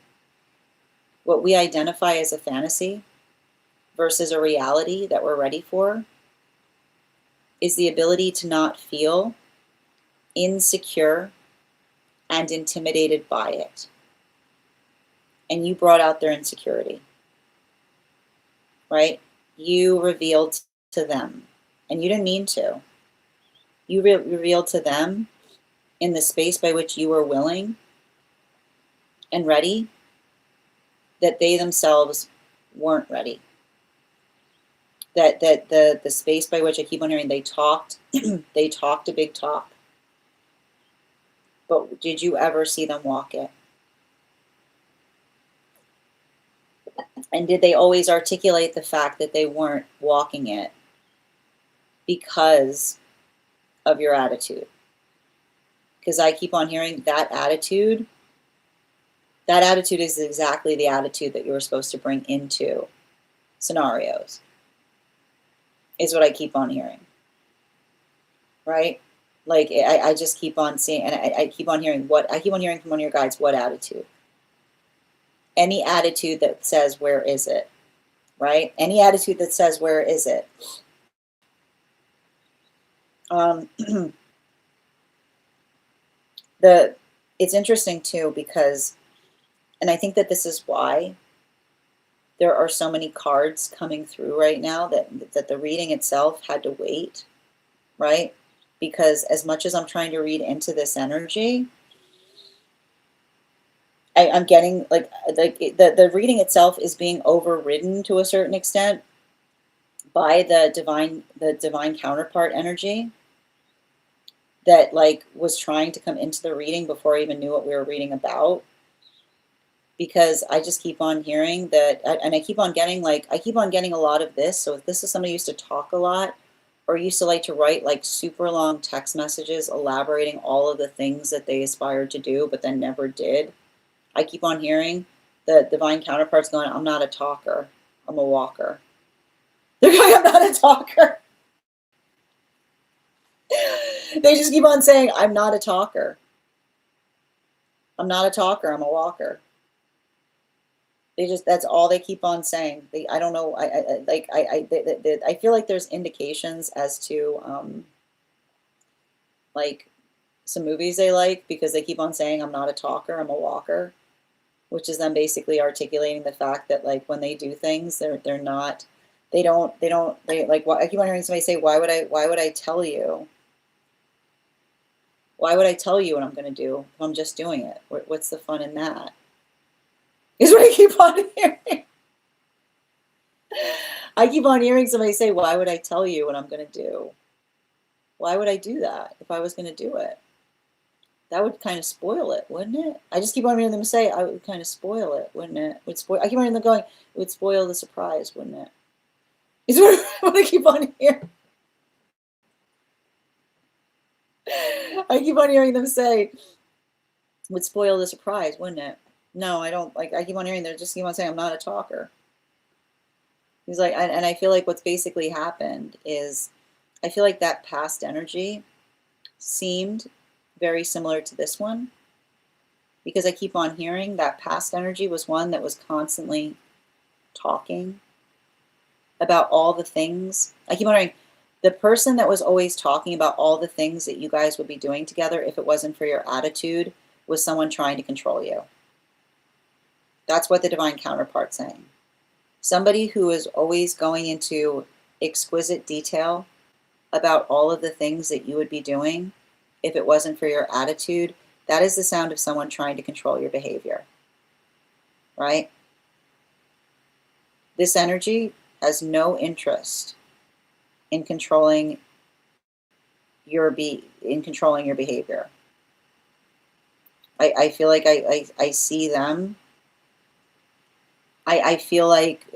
what we identify as a fantasy versus a reality that we're ready for is the ability to not feel insecure and intimidated by it. And you brought out their insecurity, right? You revealed to them, and you didn't mean to. You revealed to them in the space by which you were willing and ready, that they themselves weren't ready. That the space by which I keep on hearing they talked, they talked a big talk. But did you ever see them walk it? And did they always articulate the fact that they weren't walking it because of your attitude? Because I keep on hearing that attitude is exactly the attitude that you were supposed to bring into scenarios, is what I keep on hearing, right? Like, I just keep on seeing, and I keep on hearing from one of your guides, what attitude? Any attitude that says, where is it? Right? Any attitude that says, where is it? It's interesting too, because, and I think that this is why there are so many cards coming through right now, that the reading itself had to wait, right? Because as much as I'm trying to read into this energy, I'm getting like the reading itself is being overridden to a certain extent by the divine counterpart energy that like was trying to come into the reading before I even knew what we were reading about. Because I just keep on hearing that, and I keep on getting a lot of this. So if this is somebody who used to talk a lot, or used to like to write like super long text messages elaborating all of the things that they aspired to do but then never did, I keep on hearing the divine counterparts going, I'm not a talker, I'm a walker. They're going, I'm not a talker. They just keep on saying, I'm not a talker. I'm not a talker, I'm a walker. That's all they keep on saying. I don't know. I feel like there's indications as to like some movies they like, because they keep on saying, I'm not a talker, I'm a walker, which is them basically articulating the fact that like when they do things, they like, I keep on hearing somebody say, why would I tell you? Why would I tell you what I'm going to do if I'm just doing it? What's the fun in that? Is what I keep on hearing. I keep on hearing somebody say, why would I tell you what I'm going to do? Why would I do that if I was going to do it? That would kind of spoil it, wouldn't it? I just keep on hearing them say, I would kind of spoil it, wouldn't it? Would spoil. I keep on hearing them going, it would spoil the surprise, wouldn't it? Is what I keep on hearing. I keep on hearing them say, would spoil the surprise, wouldn't it? No, I don't. Like, I keep on hearing them just keep on saying, I'm not a talker. He's like, and I feel like what's basically happened is, I feel like that past energy seemed very similar to this one, because I keep on hearing that past energy was one that was constantly talking about all the things. I keep on hearing the person that was always talking about all the things that you guys would be doing together if it wasn't for your attitude was someone trying to control you. That's what the divine counterpart's saying. Somebody who is always going into exquisite detail about all of the things that you would be doing if it wasn't for your attitude, that is the sound of someone trying to control your behavior, right? This energy has no interest in controlling your behavior. I feel like I see them. I feel like,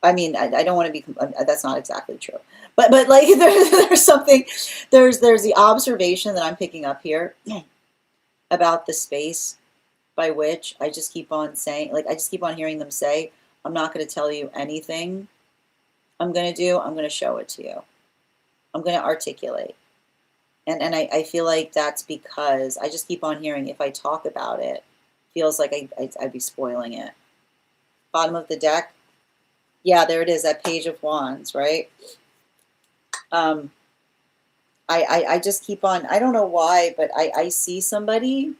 I mean, I don't want to be, that's not exactly true. But like there's something, there's the observation that I'm picking up here about the space by which I just keep on saying, like, I just keep on hearing them say, I'm not going to tell you anything I'm going to show it to you. I'm going to articulate. And I feel like that's because I just keep on hearing, if I talk about it, feels like I'd be spoiling it. Bottom of the deck. Yeah, there it is, that Page of Wands, right? I just keep on, I don't know why, but I see somebody,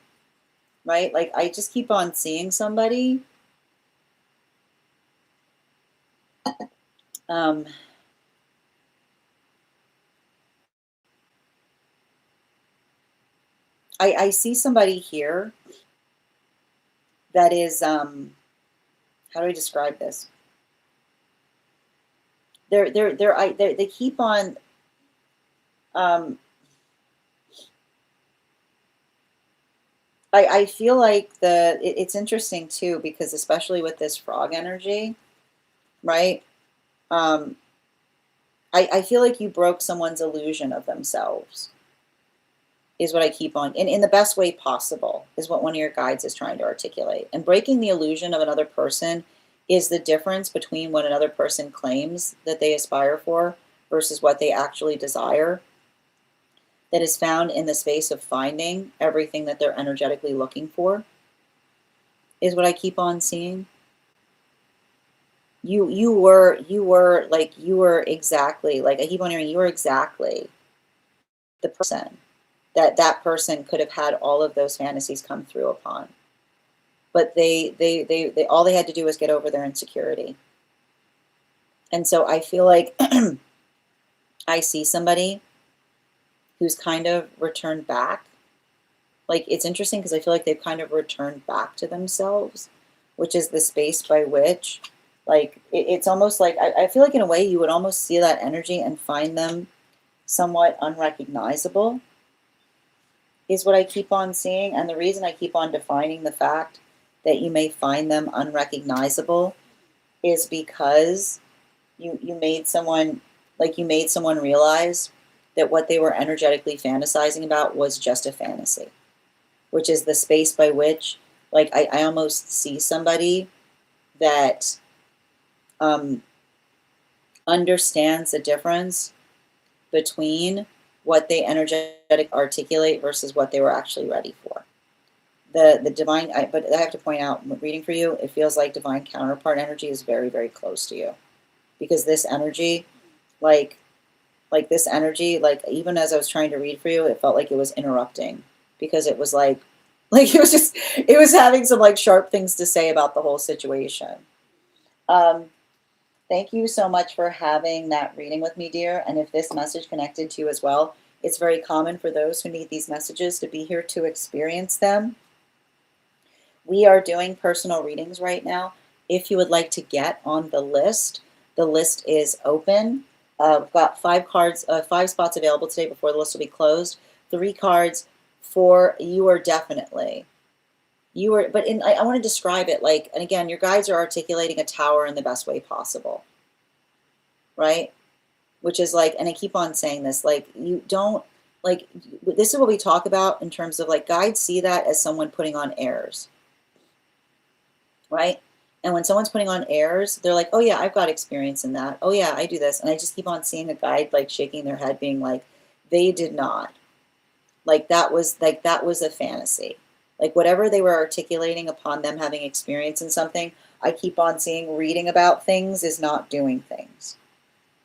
right? Like, I just keep on seeing somebody. I see somebody here that is, how do I describe this? They keep on, I feel like it's interesting too, because especially with this frog energy, right? I feel like you broke someone's illusion of themselves, is what I keep on, in the best way possible, is what one of your guides is trying to articulate. And breaking the illusion of another person is the difference between what another person claims that they aspire for versus what they actually desire. That is found in the space of finding everything that they're energetically looking for, is what I keep on seeing. You were exactly, like, I keep on hearing, you were exactly the person that person could have had all of those fantasies come through upon. But they all they had to do was get over their insecurity. And so I feel like I see somebody who's kind of returned back. Like, it's interesting because I feel like they've kind of returned back to themselves, which is the space by which, like, it's almost like, I feel like in a way you would almost see that energy and find them somewhat unrecognizable, is what I keep on seeing. And the reason I keep on defining the fact that you may find them unrecognizable is because you made someone, like, you made someone realize that what they were energetically fantasizing about was just a fantasy, which is the space by which, like, I almost see somebody that understands the difference between what they energetically articulate versus what they were actually ready for. The divine, but I have to point out, reading for you, it feels like divine counterpart energy is very, very close to you, because this energy, like this energy, like, even as I was trying to read for you, it felt like it was interrupting, because it was like it was having some, like, sharp things to say about the whole situation. Thank you so much for having that reading with me, dear. And if this message connected to you as well, it's very common for those who need these messages to be here to experience them. We are doing personal readings right now. If you would like to get on the list is open. We've got 5 cards, 5 spots available today before the list will be closed. 3 cards For you are definitely, you are, but I want to describe it like, and again, your guides are articulating a tower in the best way possible, right? Which is like, and I keep on saying this, like, you don't, like, this is what we talk about in terms of like guides see that as someone putting on airs, right? And when someone's putting on airs, they're like, oh yeah, I've got experience in that. Oh yeah, I do this. And I just keep on seeing a guide like shaking their head being like, they did not. Like that was a fantasy. Like whatever they were articulating upon them having experience in something, I keep on seeing reading about things is not doing things,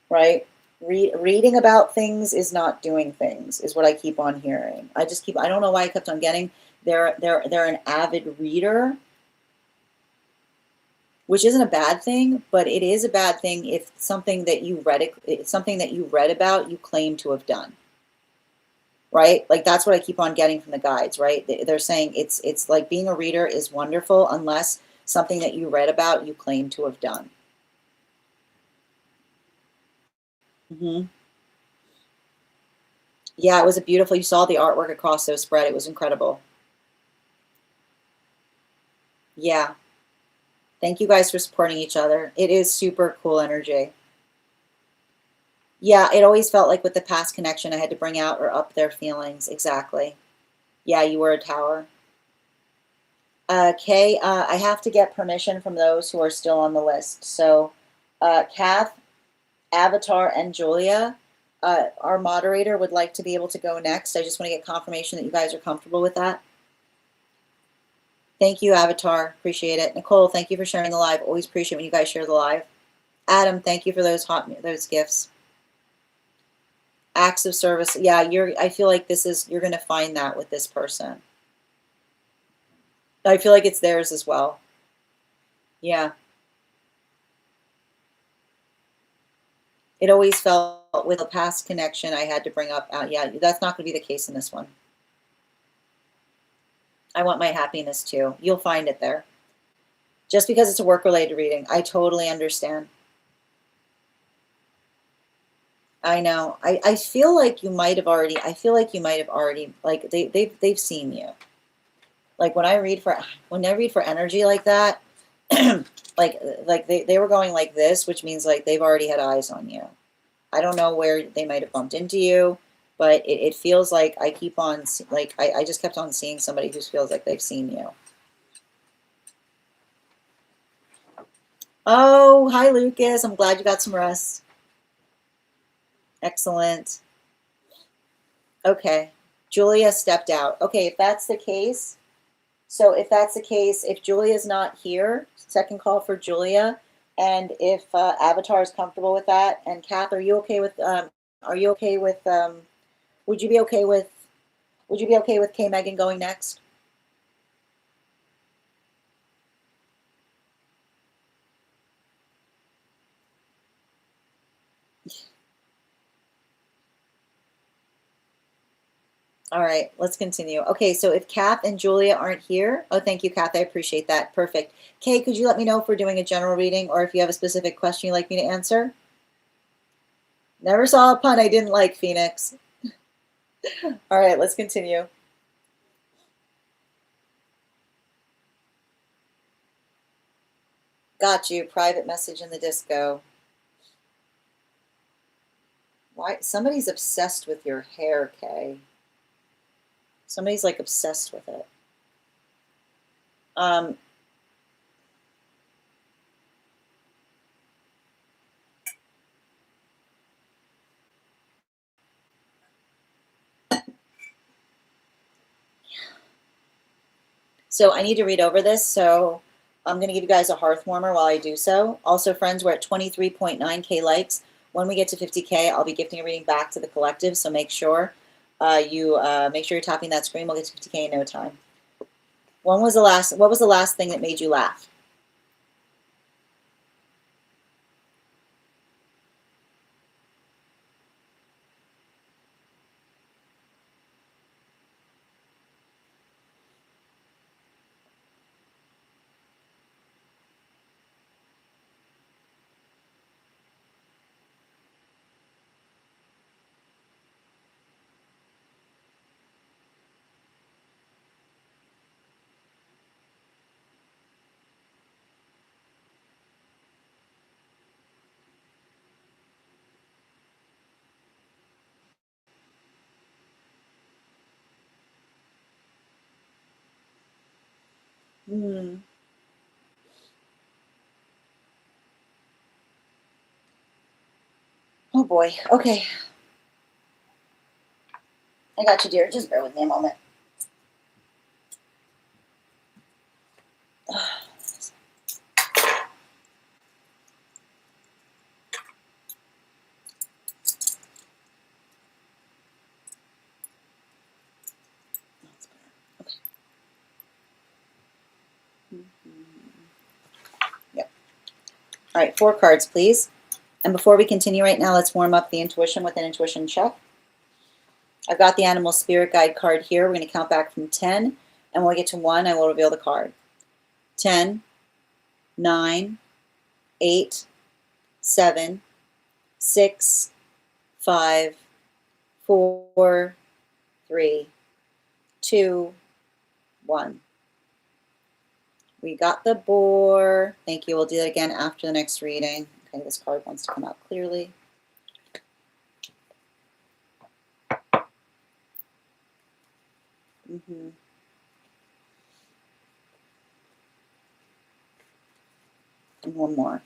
right? Reading about things is not doing things is what I keep on hearing. I don't know why I kept on getting they're an avid reader, which isn't a bad thing, but it is a bad thing if something that you read about you claim to have done. Right? Like that's what I keep on getting from the guides, right? They're saying it's like being a reader is wonderful unless something that you read about you claim to have done. Hmm. Yeah, it was a beautiful, you saw the artwork across those spread. It was incredible. Yeah. Thank you guys for supporting each other. It is super cool energy. Yeah, it always felt like with the past connection, I had to bring out or up their feelings. Exactly. Yeah, you were a tower. Kay, I have to get permission from those who are still on the list. So, Kath, Avatar, and Julia, our moderator would like to be able to go next. I just want to get confirmation that you guys are comfortable with that. Thank you, Avatar. Appreciate it. Nicole, thank you for sharing the live. Always appreciate when you guys share the live. Adam, thank you for those gifts. Acts of service. Yeah, I feel like you're going to find that with this person. I feel like it's theirs as well. Yeah. It always felt with a past connection I had to bring up. Yeah, that's not going to be the case in this one. I want my happiness too. You'll find it there. Just because it's a work-related reading, I totally understand. I know. I feel like you might have already. I feel like you might have already. Like they've seen you. Like when I read for energy like that, like they were going like this, which means like they've already had eyes on you. I don't know where they might have bumped into you, but it feels like I keep on like I just kept on seeing somebody who feels like they've seen you. Oh, hi Lucas. I'm glad you got some rest. Excellent. Okay. Julia stepped out. Okay, if that's the case, if Julia's not here, second call for Julia, and if Avatar is comfortable with that, and Kath, are you okay with, would you be okay with, K Megan going next? All right, let's continue. Okay, so if Kath and Julia aren't here, oh, thank you, Kath. I appreciate that. Perfect. Kay, could you let me know if we're doing a general reading or if you have a specific question you'd like me to answer? Never saw a pun I didn't like, Phoenix. All right, let's continue. Got you. Private message in the disco. Why? Somebody's obsessed with your hair, Kay. Somebody's like obsessed with it. Um, so I need to read over this. So I'm going to give you guys a hearth warmer while I do so. Also, friends, we're at 23.9K likes. When we get to 50K, I'll be gifting a reading back to the collective. So make sure you're tapping that screen. We'll get to 50K in no time. What was the last thing that made you laugh? Mm. Oh boy. Okay. I got you, dear. Just bear with me a moment. Okay. Yep. All right, 4 cards, please. And before we continue right now, let's warm up the intuition with an intuition check. I've got the animal spirit guide card here. We're going to count back from 10, and when we get to 1, I will reveal the card. 10, 9, 8, 7, 6, 5, 4, 3, 2, 1. We got the boar. Thank you. We'll do that again after the next reading. Okay, this card wants to come out clearly. Mm-hmm. And one more.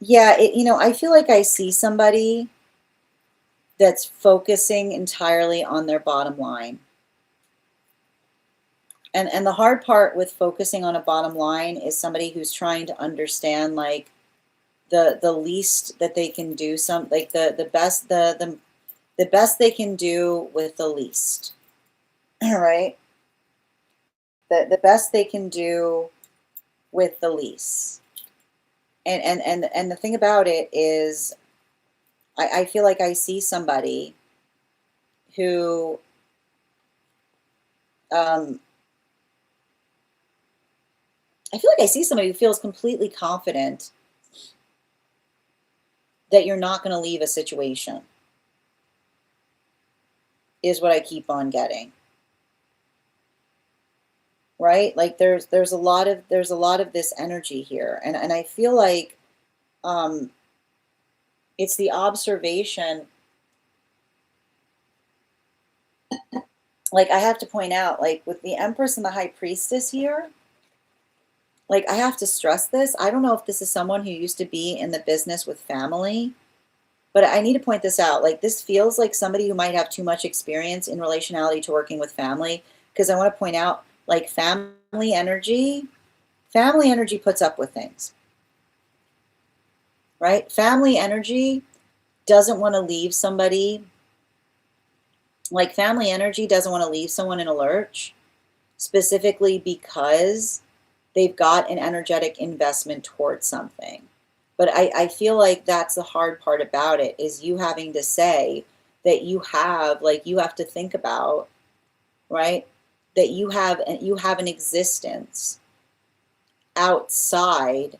Yeah, I feel like I see somebody that's focusing entirely on their bottom line. And the hard part with focusing on a bottom line is somebody who's trying to understand like the least that they can do, the best they can do with the least. Right? The best they can do with the least. And the thing about it is I feel like I see somebody who I feel like I see somebody who feels completely confident that you're not going to leave a situation, is what I keep on getting. Right? Like there's a lot of this energy here, and I feel like it's the observation. Like I have to point out, like with the Empress and the High Priestess here, like I have to stress this. I don't know if this is someone who used to be in the business with family, but I need to point this out. Like this feels like somebody who might have too much experience in relationality to working with family, because I want to point out like family energy puts up with things. Right? Family energy doesn't want to leave somebody. Like family energy doesn't want to leave someone in a lurch, specifically because they've got an energetic investment towards something. But I feel like that's the hard part about it, is you having to say that you have to think about, right, that you have an existence outside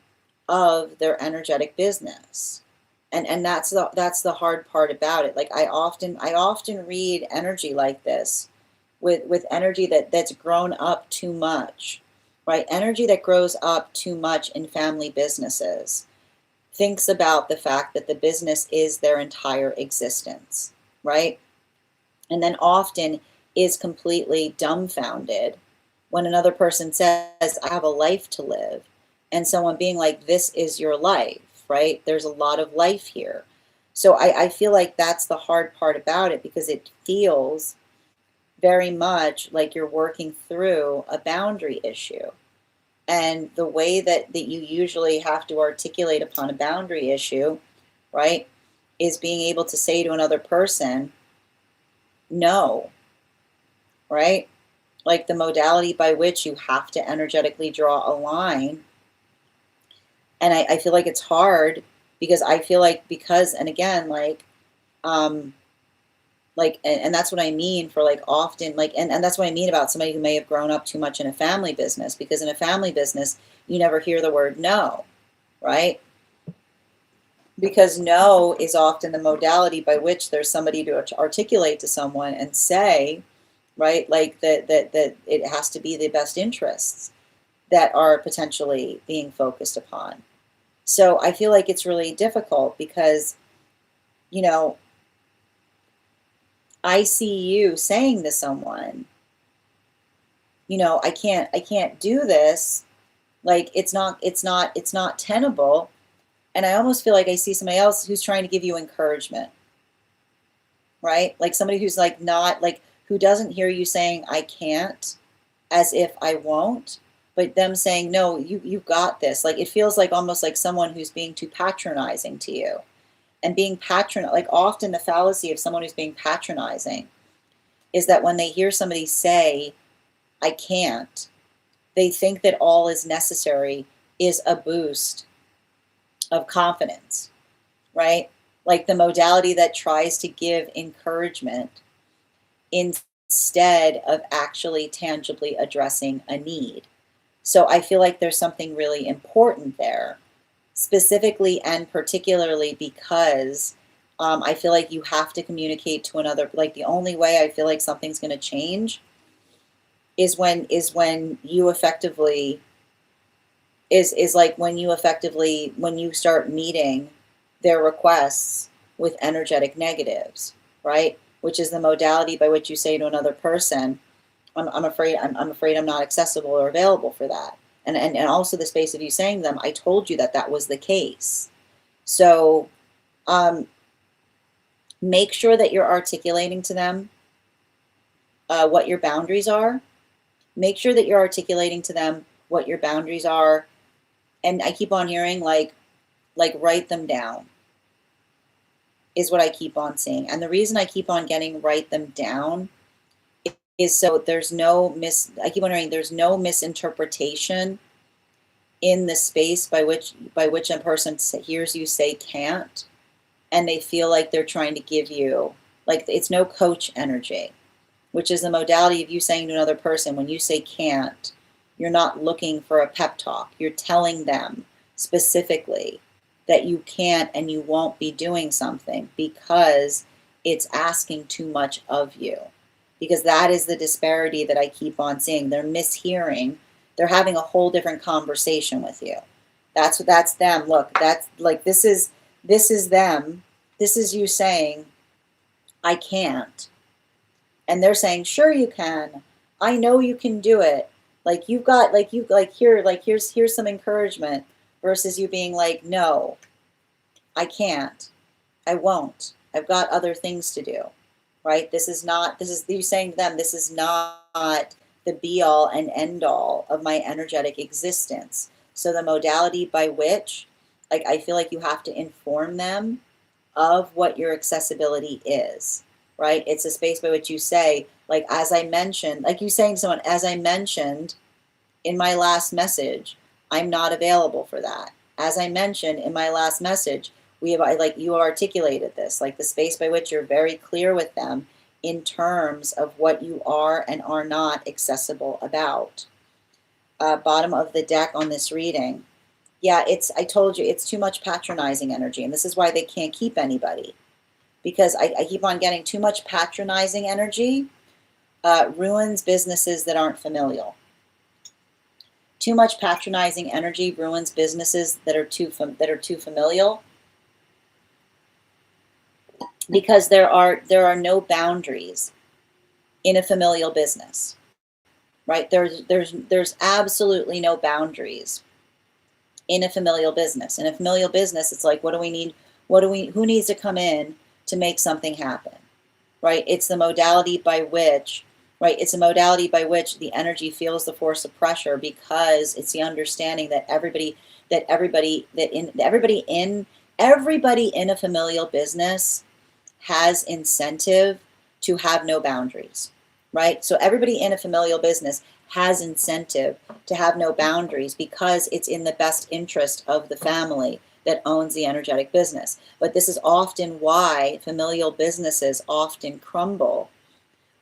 of their energetic business. And that's the hard part about it. Like I often read energy like this, with energy that's grown up too much, right? Energy that grows up too much in family businesses thinks about the fact that the business is their entire existence, right? And then often is completely dumbfounded when another person says, I have a life to live. And someone being like, this is your life, right? There's a lot of life here. So I feel like that's the hard part about it, because it feels very much like you're working through a boundary issue. And the way that you usually have to articulate upon a boundary issue, right, is being able to say to another person, no, right? Like the modality by which you have to energetically draw a line. And I feel like it's hard, because I feel like, and again, and that's what I mean for like often, like, and that's what I mean about somebody who may have grown up too much in a family business, because in a family business, you never hear the word no, right? Because no is often the modality by which there's somebody to articulate to someone and say, right, like that it has to be the best interests that are potentially being focused upon. So I feel like it's really difficult because, you know, I see you saying to someone, I can't do this. Like it's not tenable. And I almost feel like I see somebody else who's trying to give you encouragement, right? Like somebody who's like not like who doesn't hear you saying I can't as if I won't, but them saying no, you got this. Like it feels like almost like someone who's being too patronizing to you. And being like often the fallacy of someone who's being patronizing is that when they hear somebody say I can't, they think that all is necessary is a boost of confidence, right? Like the modality that tries to give encouragement instead of actually tangibly addressing a need. So I feel like there's something really important there, specifically and particularly because I feel like you have to communicate to another. Like the only way I feel like something's going to change is when you effectively is like when you start meeting their requests with energetic negatives, right? Which is the modality by which you say to another person, I'm afraid I'm not accessible or available for that. And also the space of you saying to them, I told you that that was the case. So make sure that you're articulating to them what your boundaries are. Make sure that you're articulating to them what your boundaries are. And I keep on hearing like write them down is what I keep on seeing. And the reason I keep on getting write them down is so I keep wondering there's no misinterpretation in the space by which a person hears you say can't, and they feel like they're trying to give you, like it's no coach energy, which is the modality of you saying to another person, when you say can't, you're not looking for a pep talk. You're telling them specifically that you can't and you won't be doing something because it's asking too much of you. Because that is the disparity that I keep on seeing. They're mishearing. They're having a whole different conversation with you. That's them. Look, that's like this is them. This is you saying, I can't. And they're saying, sure you can. I know you can do it. Like you've got here's some encouragement versus you being like, no, I can't. I won't. I've got other things to do. Right? This is you saying to them, this is not the be all and end all of my energetic existence. So the modality by which, like, I feel like you have to inform them of what your accessibility is, right? It's a space by which you say, like, as I mentioned, like you saying to someone, as I mentioned in my last message, I'm not available for that. As I mentioned in my last message, you articulated this, like the space by which you're very clear with them in terms of what you are and are not accessible about. Bottom of the deck on this reading. Yeah, I told you, it's too much patronizing energy, and this is why they can't keep anybody. Because I keep on getting too much patronizing energy ruins businesses that aren't familial. Too much patronizing energy ruins businesses that are too familial. Because there are no boundaries in a familial business, right? There's absolutely no boundaries in a familial business. In a familial business, it's like, what do we need? Who needs to come in to make something happen, right? It's the modality by which, the energy feels the force of pressure, because it's the understanding that everybody in a familial business has incentive to have no boundaries, right? So everybody in a familial business has incentive to have no boundaries because it's in the best interest of the family that owns the energetic business. But this is often why familial businesses often crumble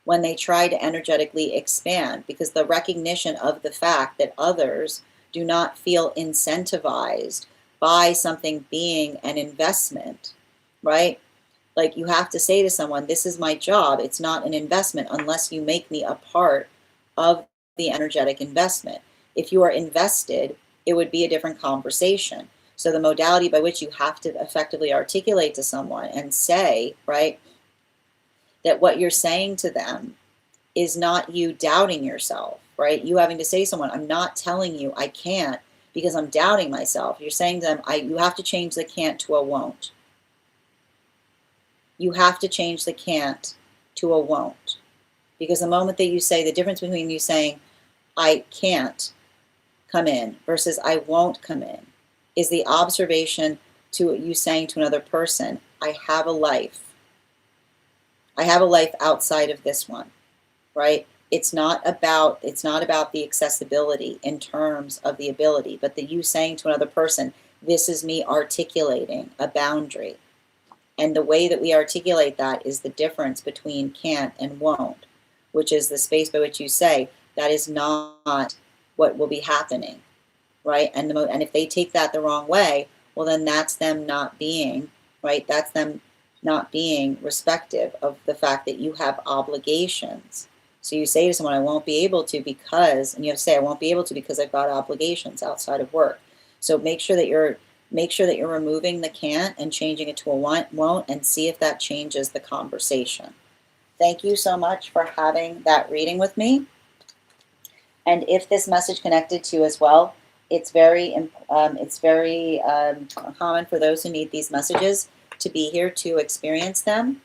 when they try to energetically expand, because the recognition of the fact that others do not feel incentivized by something being an investment, right? Like you have to say to someone, this is my job. It's not an investment unless you make me a part of the energetic investment. If you are invested, it would be a different conversation. So the modality by which you have to effectively articulate to someone and say, right, that what you're saying to them is not you doubting yourself, right? You having to say to someone, I'm not telling you I can't because I'm doubting myself. You're saying to them, you have to change the can't to a won't. You have to change the can't to a won't. Because the moment that you say, the difference between you saying, I can't come in versus I won't come in is the observation to you saying to another person, I have a life. I have a life outside of this one, right? It's not about the accessibility in terms of the ability, but the you saying to another person, this is me articulating a boundary. And the way that we articulate that is the difference between can't and won't, which is the space by which you say, that is not what will be happening, right? And if they take that the wrong way, well, then that's them not being, right? That's them not being respective of the fact that you have obligations. So you say to someone, I won't be able to because, and you have to say, I won't be able to because I've got obligations outside of work. So make sure that you're removing the can't and changing it to a won't, and see if that changes the conversation. Thank you so much for having that reading with me. And if this message connected to you as well, it's very common for those who need these messages to be here to experience them.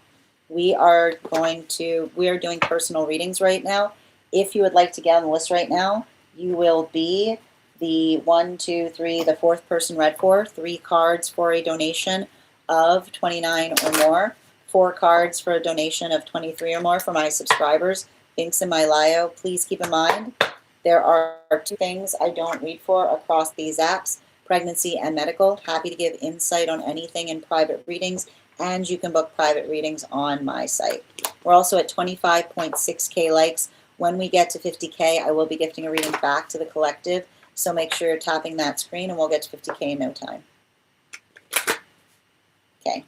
We are doing personal readings right now. If you would like to get on the list right now, you will be the 1, 2, 3, the fourth person read for, 3 cards for a donation of $29 or more, 4 cards for a donation of $23 or more for my subscribers. Links in my bio. Please keep in mind, there are 2 things I don't read for across these apps, pregnancy and medical. Happy to give insight on anything in private readings, and you can book private readings on my site. We're also at 25.6K likes. When we get to 50K, I will be gifting a reading back to the collective. So make sure you're tapping that screen and we'll get to 50K in no time. Okay.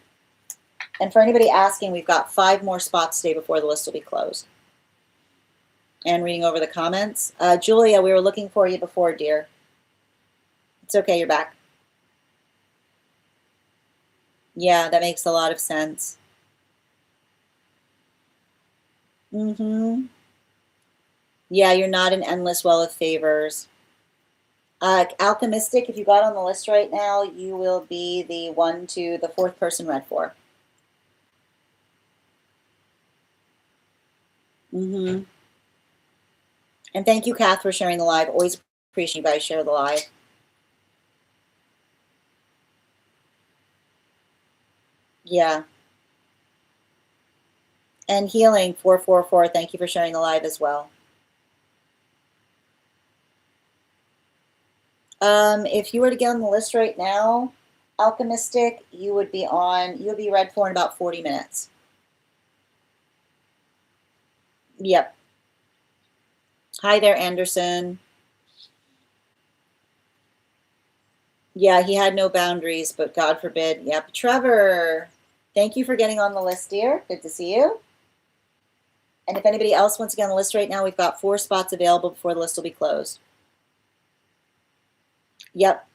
And for anybody asking, we've got 5 more spots today before the list will be closed. And reading over the comments. Julia, we were looking for you before, dear. It's okay, you're back. Yeah, that makes a lot of sense. Yeah, you're not an endless well of favors. Alchemistic, if you got on the list right now, you will be the 1 to the 4th person read for. And thank you, Kath, for sharing the live. Always appreciate you guys share the live. Yeah. And Healing 444, thank you for sharing the live as well. If you were to get on the list right now, Alchemistic, you would be read for in about 40 minutes. Yep. Hi there, Anderson. Yeah, he had no boundaries, but God forbid. Yep. Trevor, thank you for getting on the list, dear. Good to see you. And if anybody else wants to get on the list right now, we've got 4 spots available before the list will be closed. Yep.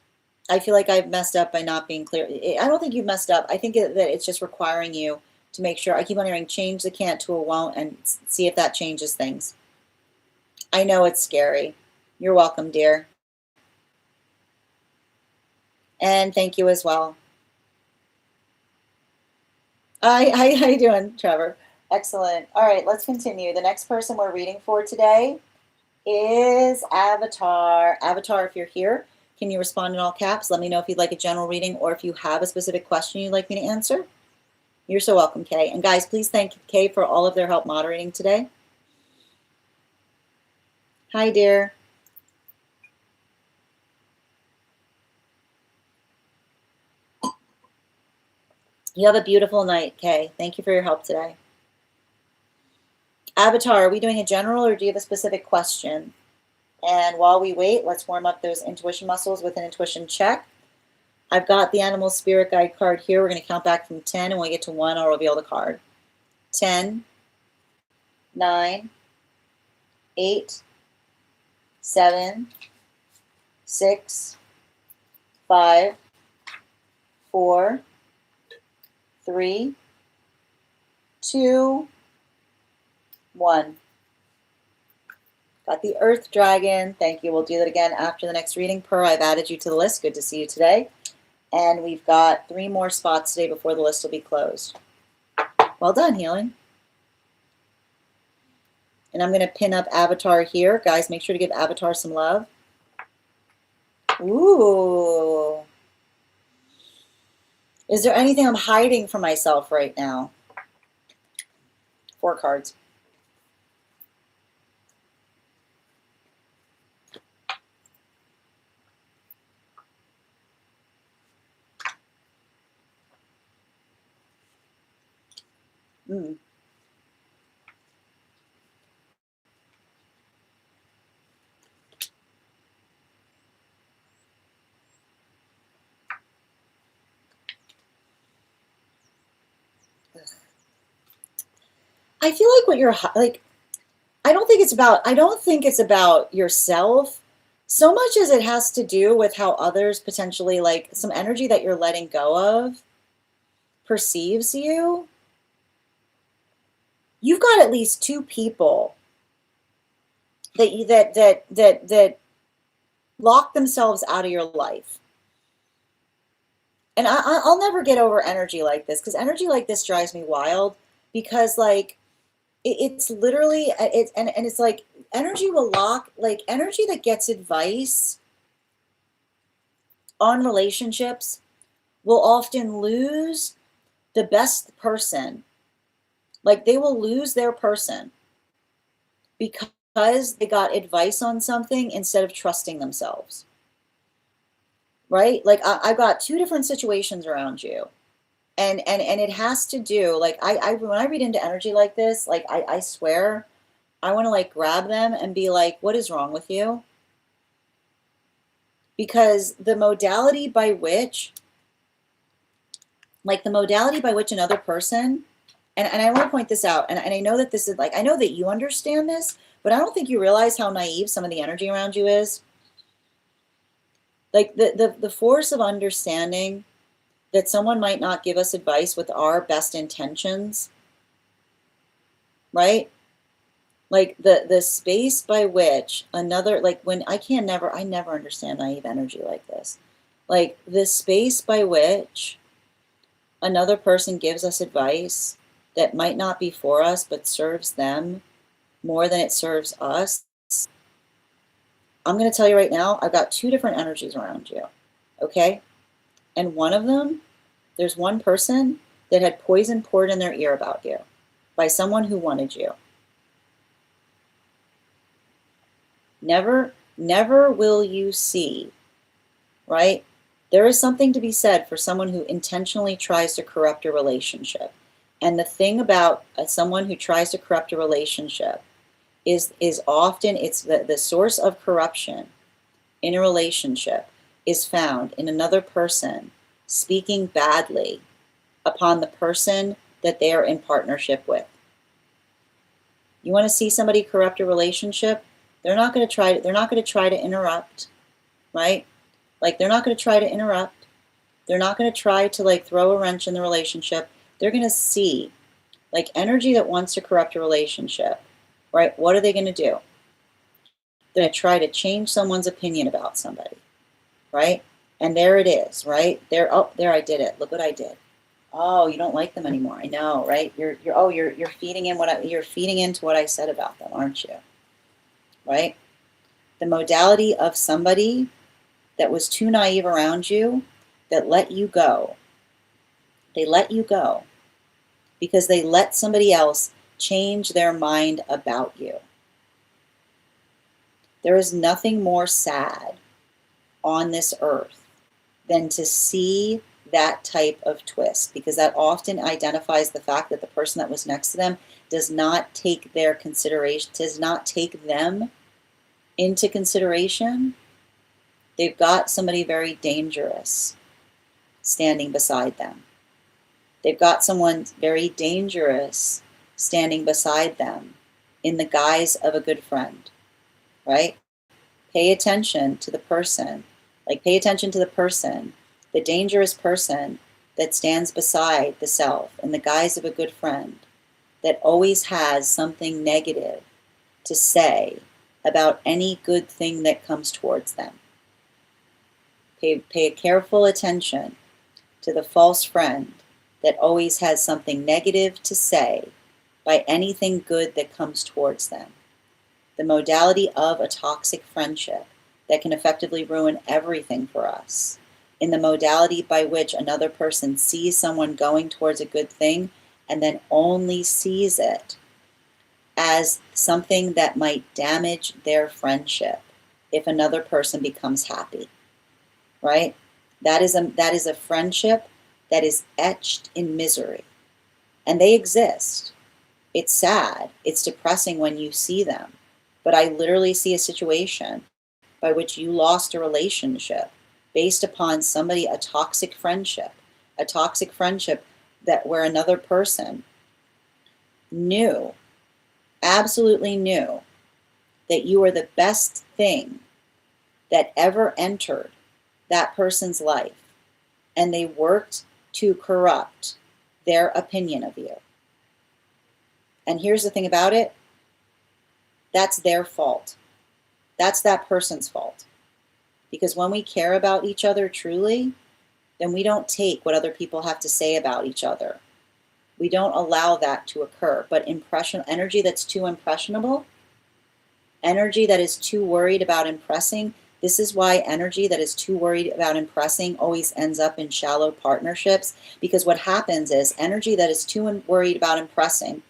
I feel like I've messed up by not being clear. I don't think you've messed up. I think that it's just requiring you to make sure. I keep on hearing change the can't to a won't and see if that changes things. I know it's scary. You're welcome, dear. And thank you as well. Hi, how you doing, Trevor? Excellent. All right, let's continue. The next person we're reading for today is Avatar. Avatar, if you're here, can you respond in all caps? Let me know if you'd like a general reading or if you have a specific question you'd like me to answer. You're so welcome, Kay. And guys, please thank Kay for all of their help moderating today. Hi, dear. You have a beautiful night, Kay. Thank you for your help today. Avatar, are we doing a general or do you have a specific question? And while we wait, let's warm up those intuition muscles with an intuition check. I've got the animal spirit guide card here. We're going to count back from 10, and when we get to 1, I'll reveal the card. 10, 9, 8, 7, 6, 5, 4, 3, 2, 1. Got the Earth Dragon. Thank you. We'll do that again after the next reading. Per, I've added you to the list. Good to see you today. And we've got 3 more spots today before the list will be closed. Well done, healing. And I'm going to pin up Avatar here. Guys, make sure to give Avatar some love. Ooh. Is there anything I'm hiding from myself right now? 4 cards. I feel like what you're like, I don't think it's about yourself so much as it has to do with how others potentially, like some energy that you're letting go of, perceives you. You've got at least 2 people that lock themselves out of your life. And I'll never get over energy like this, because energy like this drives me wild, because like it's literally it's like energy will lock, like energy that gets advice on relationships will often lose the best person. Like they will lose their person because they got advice on something instead of trusting themselves. Right? Like I've got 2 different situations around you. And it has to do, like I when I read into energy like this, like I swear I want to like grab them and be like, what is wrong with you? Because the modality by which another person, and I want to point this out, and I know that this is like, I know that you understand this, but I don't think you realize how naive some of the energy around you is. Like the force of understanding that someone might not give us advice with our best intentions, right? Like the space by which another, like when I never understand naive energy like this. Like the space by which another person gives us advice that might not be for us, but serves them more than it serves us. I'm going to tell you right now, I've got 2 different energies around you, okay? And one of them, there's one person that had poison poured in their ear about you by someone who wanted you. Never will you see, right? There is something to be said for someone who intentionally tries to corrupt a relationship. And the thing about someone who tries to corrupt a relationship is often it's the source of corruption in a relationship is found in another person speaking badly upon the person that they are in partnership with. You want to see somebody corrupt a relationship? They're not going to try to interrupt, right? Like they're not going to try to interrupt. They're not going to try to like throw a wrench in the relationship. They're going to see like energy that wants to corrupt a relationship, right? What are they going to do? They're going to try to change someone's opinion about somebody, right? And there it is, right? There, oh, there I did it. Look what I did. Oh, you don't like them anymore. I know, right? You're feeding in you're feeding into what I said about them, aren't you? Right? The modality of somebody that was too naive around you, that let you go. They let you go because they let somebody else change their mind about you. There is nothing more sad on this earth than to see that type of twist, because that often identifies the fact that the person that was next to them does not take their consideration, does not take them into consideration. They've got somebody very dangerous standing beside them. They've got someone very dangerous standing beside them in the guise of a good friend, right? Pay attention to the person. Like, pay attention to the person The dangerous person that stands beside the self in the guise of a good friend, that always has something negative to say about any good thing that comes towards them. Pay careful attention to the false friend that always has something negative to say by anything good that comes towards them. The modality of a toxic friendship that can effectively ruin everything for us. In the modality by which another person sees someone going towards a good thing and then only sees it as something that might damage their friendship if another person becomes happy, right? That is a friendship that is etched in misery. And they exist. It's sad. It's depressing when you see them. But I literally see a situation by which you lost a relationship based upon a toxic friendship that where another person knew, absolutely knew, that you were the best thing that ever entered that person's life, and they worked to corrupt their opinion of you. And here's the thing about it, that's their fault. That's that person's fault. Because when we care about each other truly, then we don't take what other people have to say about each other. We don't allow that to occur. But energy that's too impressionable, energy that is too worried about impressing, this is why energy that is too worried about impressing always ends up in shallow partnerships. Because what happens is energy that is too worried about impressing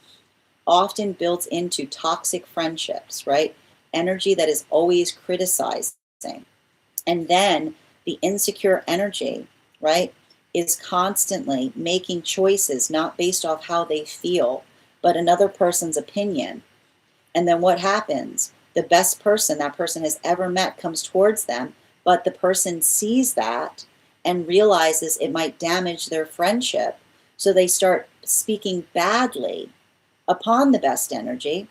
often builds into toxic friendships, right? Energy that is always criticizing. And then the insecure energy, right, is constantly making choices not based off how they feel, but another person's opinion. And then what happens? The best person that person has ever met comes towards them, but the person sees that and realizes it might damage their friendship. So they start speaking badly upon the best energy,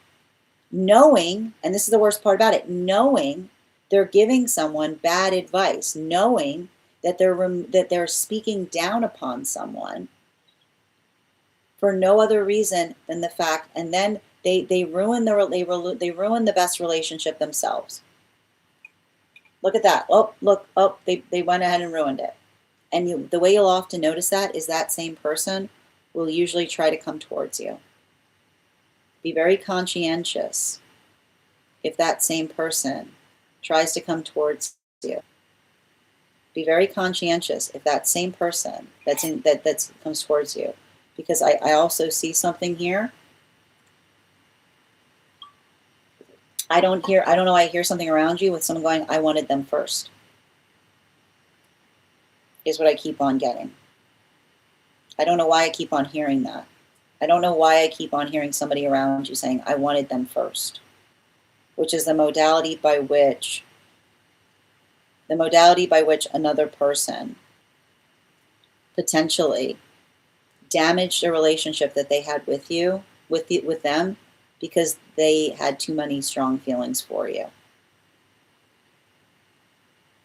knowing, and this is the worst part about it, knowing they're giving someone bad advice, knowing that they're speaking down upon someone for no other reason than the fact, and then they ruin the best relationship themselves. Look at that. Oh, look, oh, they went ahead and ruined it. And the way you'll often notice that is that same person will usually try to come towards you. Be very conscientious if that same person tries to come towards you. Be very conscientious if that same person that comes towards you, because I also see something here. I don't know, I hear something around you with someone going, I wanted them first, is what I keep on getting. I don't know why I keep on hearing that. I don't know why I keep on hearing somebody around you saying, I wanted them first, which is the modality by which another person potentially damaged a relationship that they had with you, with them, because they had too many strong feelings for you.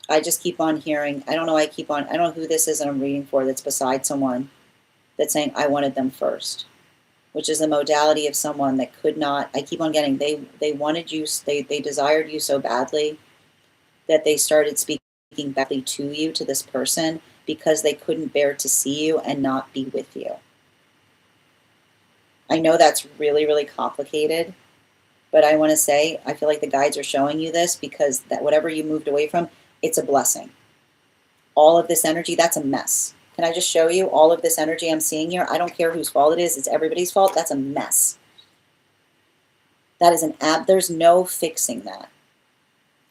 I just keep on hearing, I don't know who this is that I'm reading for that's beside someone that's saying, I wanted them first, which is the modality of someone that could not, I keep on getting, they wanted you, they desired you so badly that they started speaking badly to you, to this person, because they couldn't bear to see you and not be with you. I know that's really, really complicated, but I want to say, I feel like the guides are showing you this because that whatever you moved away from, it's a blessing. All of this energy, that's a mess. Can I just show you all of this energy I'm seeing here? I don't care whose fault it is. It's everybody's fault. That's a mess. That is there's no fixing that.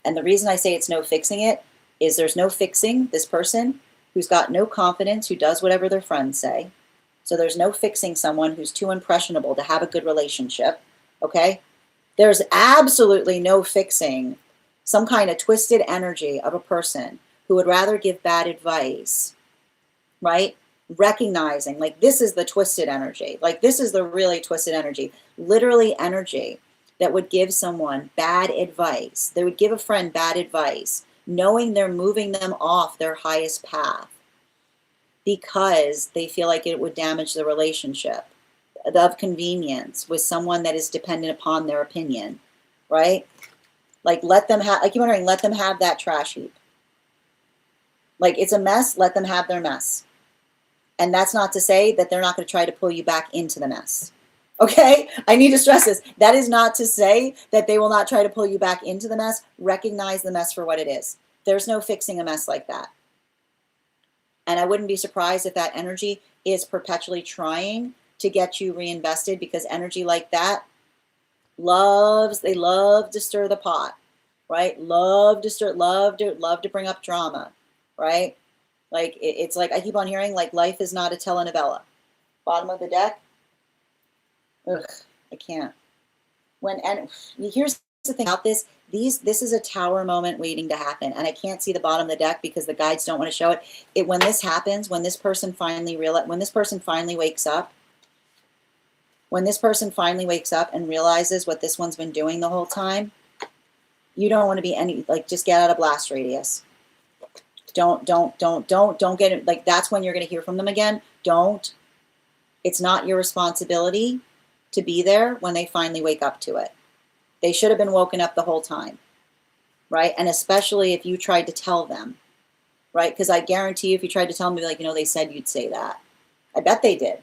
And the reason I say it's no fixing it is there's no fixing this person who's got no confidence, who does whatever their friends say. So there's no fixing someone who's too impressionable to have a good relationship, okay? There's absolutely no fixing some kind of twisted energy of a person who would rather give bad advice, right? Recognizing, like, this is the twisted energy. Like, this is the really twisted energy. Literally energy that would give someone bad advice. They would give a friend bad advice, knowing they're moving them off their highest path. because they feel like it would damage the relationship of convenience with someone that is dependent upon their opinion, right? Like, let them have, I keep wondering, let them have that trash heap. Like, it's a mess, let them have their mess. And that's not to say that they're not going to try to pull you back into the mess. Okay? I need to stress this. That is not to say that they will not try to pull you back into the mess. Recognize the mess for what it is. There's no fixing a mess like that. And I wouldn't be surprised if that energy is perpetually trying to get you reinvested, because energy like that they love to stir the pot, right? Love to bring up drama, right? Like, it's like, I keep on hearing, like, life is not a telenovela. Bottom of the deck. Ugh, I can't. And here's the thing about this. This is a tower moment waiting to happen. And I can't see the bottom of the deck because the guides don't want to show it. When this happens, when this person finally wakes up, and realizes what this one's been doing the whole time, you don't want to be just get out of blast radius. Don't get it. Like, that's when you're going to hear from them again. It's not your responsibility to be there when they finally wake up to it. They should have been woken up the whole time, right? And especially if you tried to tell them, right? Because I guarantee you, if you tried to tell them, like, they said you'd say that. I bet they did.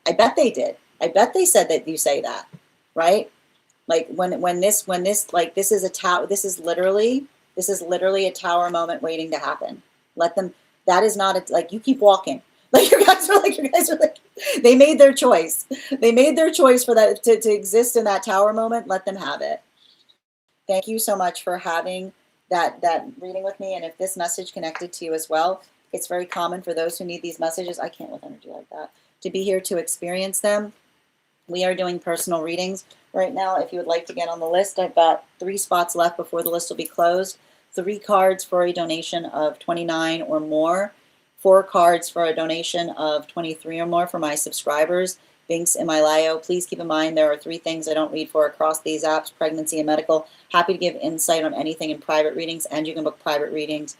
I bet they said that you say that, right? Like, this is literally a tower moment waiting to happen. Let them. That is not you keep walking. Like, you guys are like, they made their choice. They made their choice for that to exist in that tower moment. Let them have it. Thank you so much for having that reading with me. And if this message connected to you as well, it's very common for those who need these messages. I can't with energy like that, to be here to experience them. We are doing personal readings right now. If you would like to get on the list, I've got 3 spots left before the list will be closed. 3 cards for a donation of $29 or more. 4 cards for a donation of $23 or more for my subscribers. Links in my bio. Please keep in mind there are 3 things I don't read for across these apps: pregnancy and medical. Happy to give insight on anything in private readings, and you can book private readings.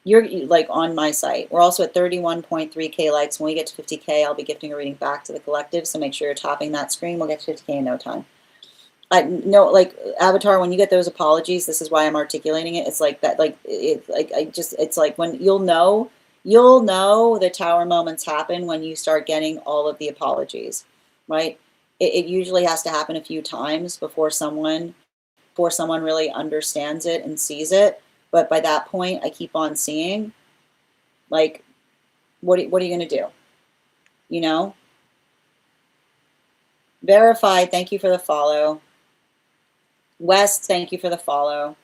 You're like on my site. We're also at 31.3K likes. When we get to 50K, I'll be gifting a reading back to the collective. So make sure you're topping that screen. We'll get to 50K in no time. Like Avatar, when you get those apologies, this is why I'm articulating it. It's like that, it's like when you'll know the tower moments happen when you start getting all of the apologies, right? It usually has to happen a few times before someone really understands it and sees it. But by that point, I keep on seeing, like, what are you going to do? Verified, thank you for the follow. West, thank you for the follow.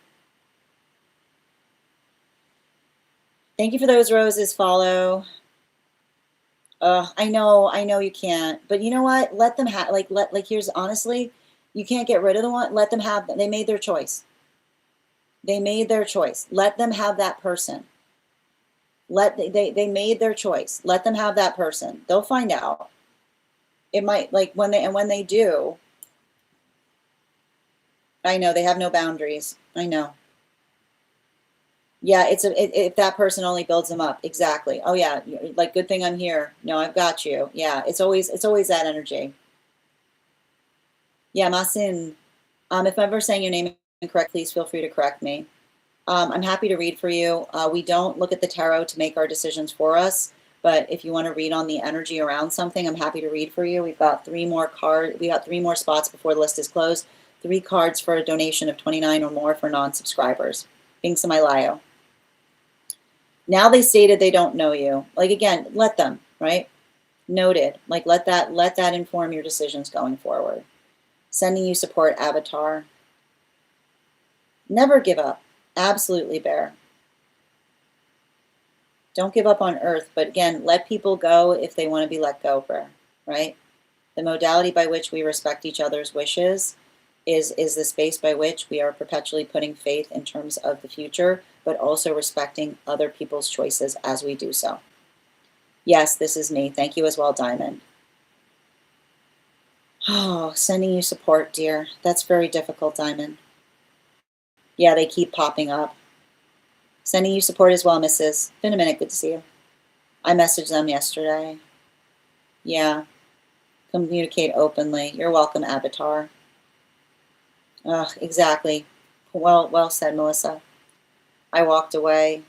Thank you for those roses, follow. I know you can't, but you know what? Let them have, here's, honestly, you can't get rid of the one. Let them have, they made their choice. They made their choice. Let them have that person. They made their choice. Let them have that person. They'll find out. It might, when they do, I know they have no boundaries. I know. Yeah, if that person only builds them up. Exactly. Oh yeah, like, good thing I'm here. No, I've got you. Yeah, it's always that energy. Yeah, Masin. If I'm ever saying your name incorrect, please feel free to correct me. I'm happy to read for you. We don't look at the tarot to make our decisions for us, but if you want to read on the energy around something, I'm happy to read for you. We've got 3 more cards. We got 3 more spots before the list is closed. 3 cards for a donation of $29 or more for non-subscribers. Binks Lio. Now they stated they don't know you. Like, again, let them, right? Noted. Like, let that inform your decisions going forward. Sending you support, Avatar. Never give up. Absolutely, Bear. Don't give up on Earth, but again, let people go if they want to be let go, Bear, right? The modality by which we respect each other's wishes is the space by which we are perpetually putting faith in terms of the future, but also respecting other people's choices as we do so. Yes, this is me. Thank you as well, Diamond. Oh, sending you support, dear. That's very difficult, Diamond. Yeah, they keep popping up. Sending you support as well, Mrs. Been a minute. Good to see you. I messaged them yesterday. Yeah. Communicate openly. You're welcome, Avatar. Exactly. Well said, Melissa. I walked away.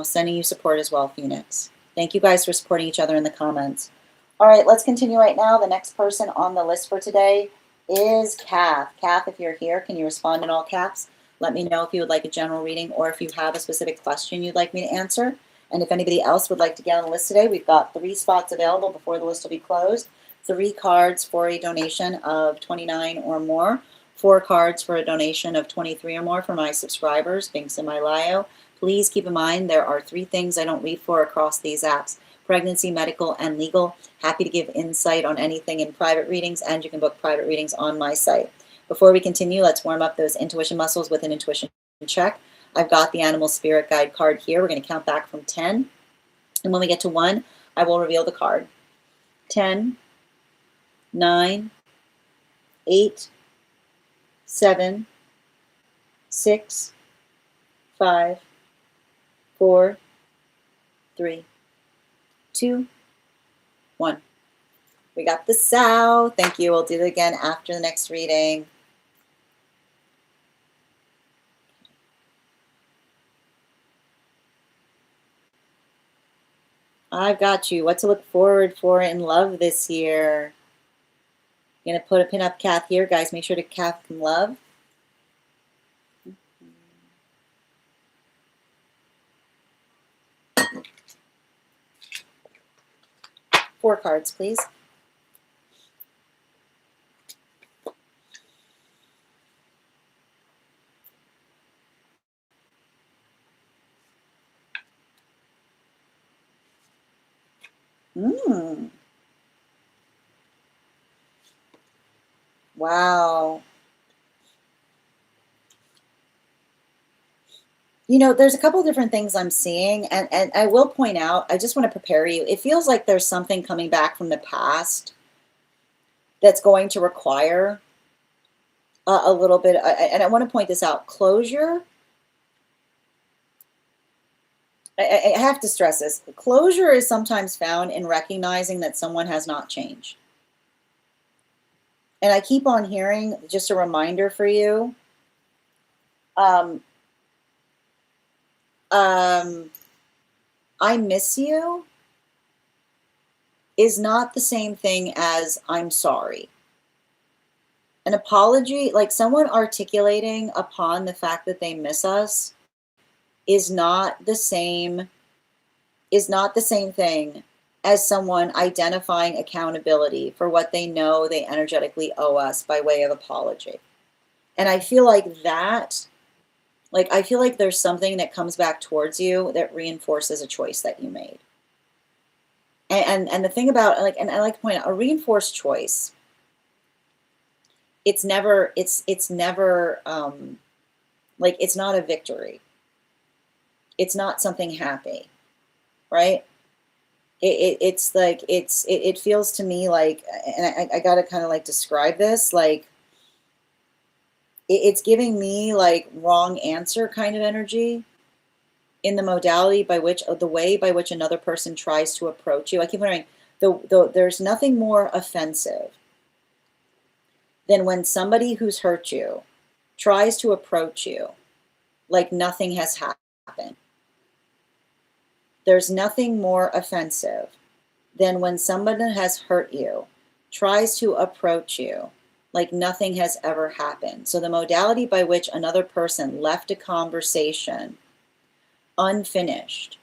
Sending you support as well, Phoenix. Thank you guys for supporting each other in the comments. All right, let's continue right now. The next person on the list for today is Kath. Kath, if you're here, can you respond in all caps? Let me know if you would like a general reading or if you have a specific question you'd like me to answer. And if anybody else would like to get on the list today, we've got 3 spots available before the list will be closed. 3 cards for a donation of $29 or more. 4 cards for a donation of $23 or more for my subscribers. Links in my bio. Please keep in mind there are 3 things I don't read for across these apps: pregnancy, medical, and legal. Happy to give insight on anything in private readings, and you can book private readings on my site. Before we continue, let's warm up those intuition muscles with an intuition check. I've got the animal spirit guide card here. We're going to count back from 10. And when we get to 1, I will reveal the card. 10, 9, 8, 7, 6, 5, 4, 3, 2, 1. We got the sow. Thank you. We'll do it again after the next reading. I've got you. What to look forward for in love this year. I'm going to put a pin up Kath here. Guys, make sure to Kath can love. Four cards, please. Wow. You know, there's a couple different things I'm seeing, and I will point out, I just want to prepare you. It feels like there's something coming back from the past that's going to require a little bit, and I want to point this out, closure. I have to stress this. Closure is sometimes found in recognizing that someone has not changed. And I keep on hearing, just a reminder for you, I miss you is not the same thing as I'm sorry. An apology, like someone articulating upon the fact that they miss us, is not the same thing as someone identifying accountability for what they know they energetically owe us by way of apology. And I feel like that, I feel like there's something that comes back towards you that reinforces a choice that you made. And the thing about, and I like to point out, a reinforced choice, it's never it's not a victory. It's not something happy, right? It feels to me like, and I gotta kind of like describe this, like it's giving me like wrong answer kind of energy in the modality by which, the way by which another person tries to approach you. I keep wondering, there's nothing more offensive than when somebody who's hurt you tries to approach you like nothing has happened. There's nothing more offensive than when someone has hurt you tries to approach you like nothing has ever happened. So the modality by which another person left a conversation unfinished,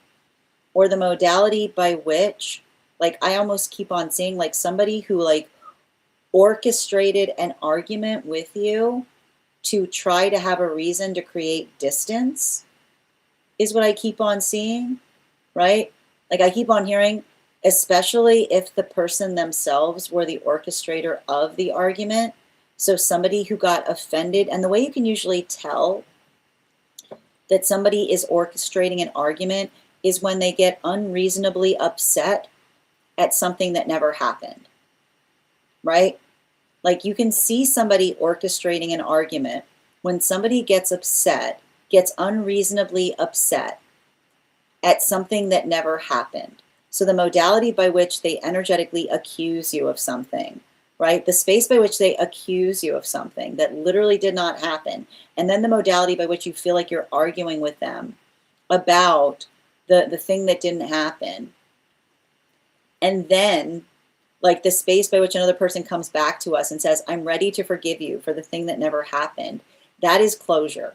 or the modality by which, like, I almost keep on seeing like somebody who like orchestrated an argument with you to try to have a reason to create distance, is what I keep on seeing, right? Like I keep on hearing, especially if the person themselves were the orchestrator of the argument. So somebody who got offended, and the way you can usually tell that somebody is orchestrating an argument is when they get unreasonably upset at something that never happened, right? Like you can see somebody orchestrating an argument when somebody gets upset, gets unreasonably upset at something that never happened. So the modality by which they energetically accuse you of something, right? The space by which they accuse you of something that literally did not happen. And then the modality by which you feel like you're arguing with them about the thing that didn't happen. And then like the space by which another person comes back to us and says, I'm ready to forgive you for the thing that never happened. That is closure,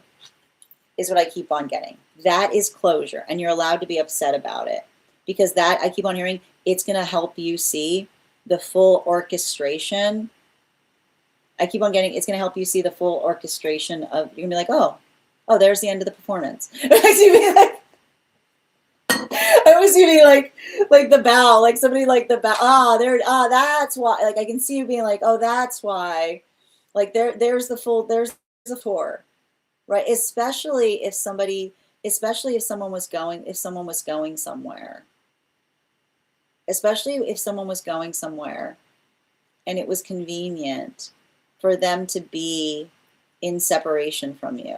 is what I keep on getting. That is closure. And you're allowed to be upset about it, because that, I keep on hearing, it's going to help you see the full orchestration. I keep on getting, it's going to help you see the full orchestration of, you're going to be like, oh, there's the end of the performance. I was even like the bell, like somebody like the bell. That's why. Like I can see you being like, oh, that's why. Like there's the four, right? Especially if someone was going somewhere. Especially if someone was going somewhere, and it was convenient for them to be in separation from you.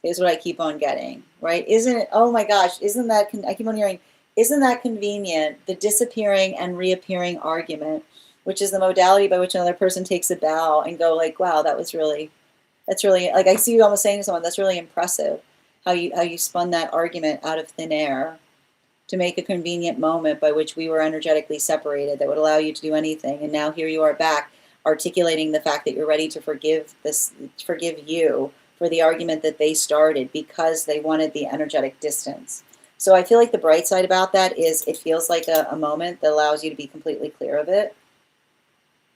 Is what I keep on getting, right? Isn't it? Oh my gosh, isn't that? I keep on hearing, isn't that convenient? The disappearing and reappearing argument, which is the modality by which another person takes a bow and go like, wow, that's really, like I see you almost saying to someone, that's really impressive. How you spun that argument out of thin air to make a convenient moment by which we were energetically separated that would allow you to do anything, and now here you are back articulating the fact that you're ready to forgive you for the argument that they started because they wanted the energetic distance. So I feel like the bright side about that is it feels like a moment that allows you to be completely clear of it.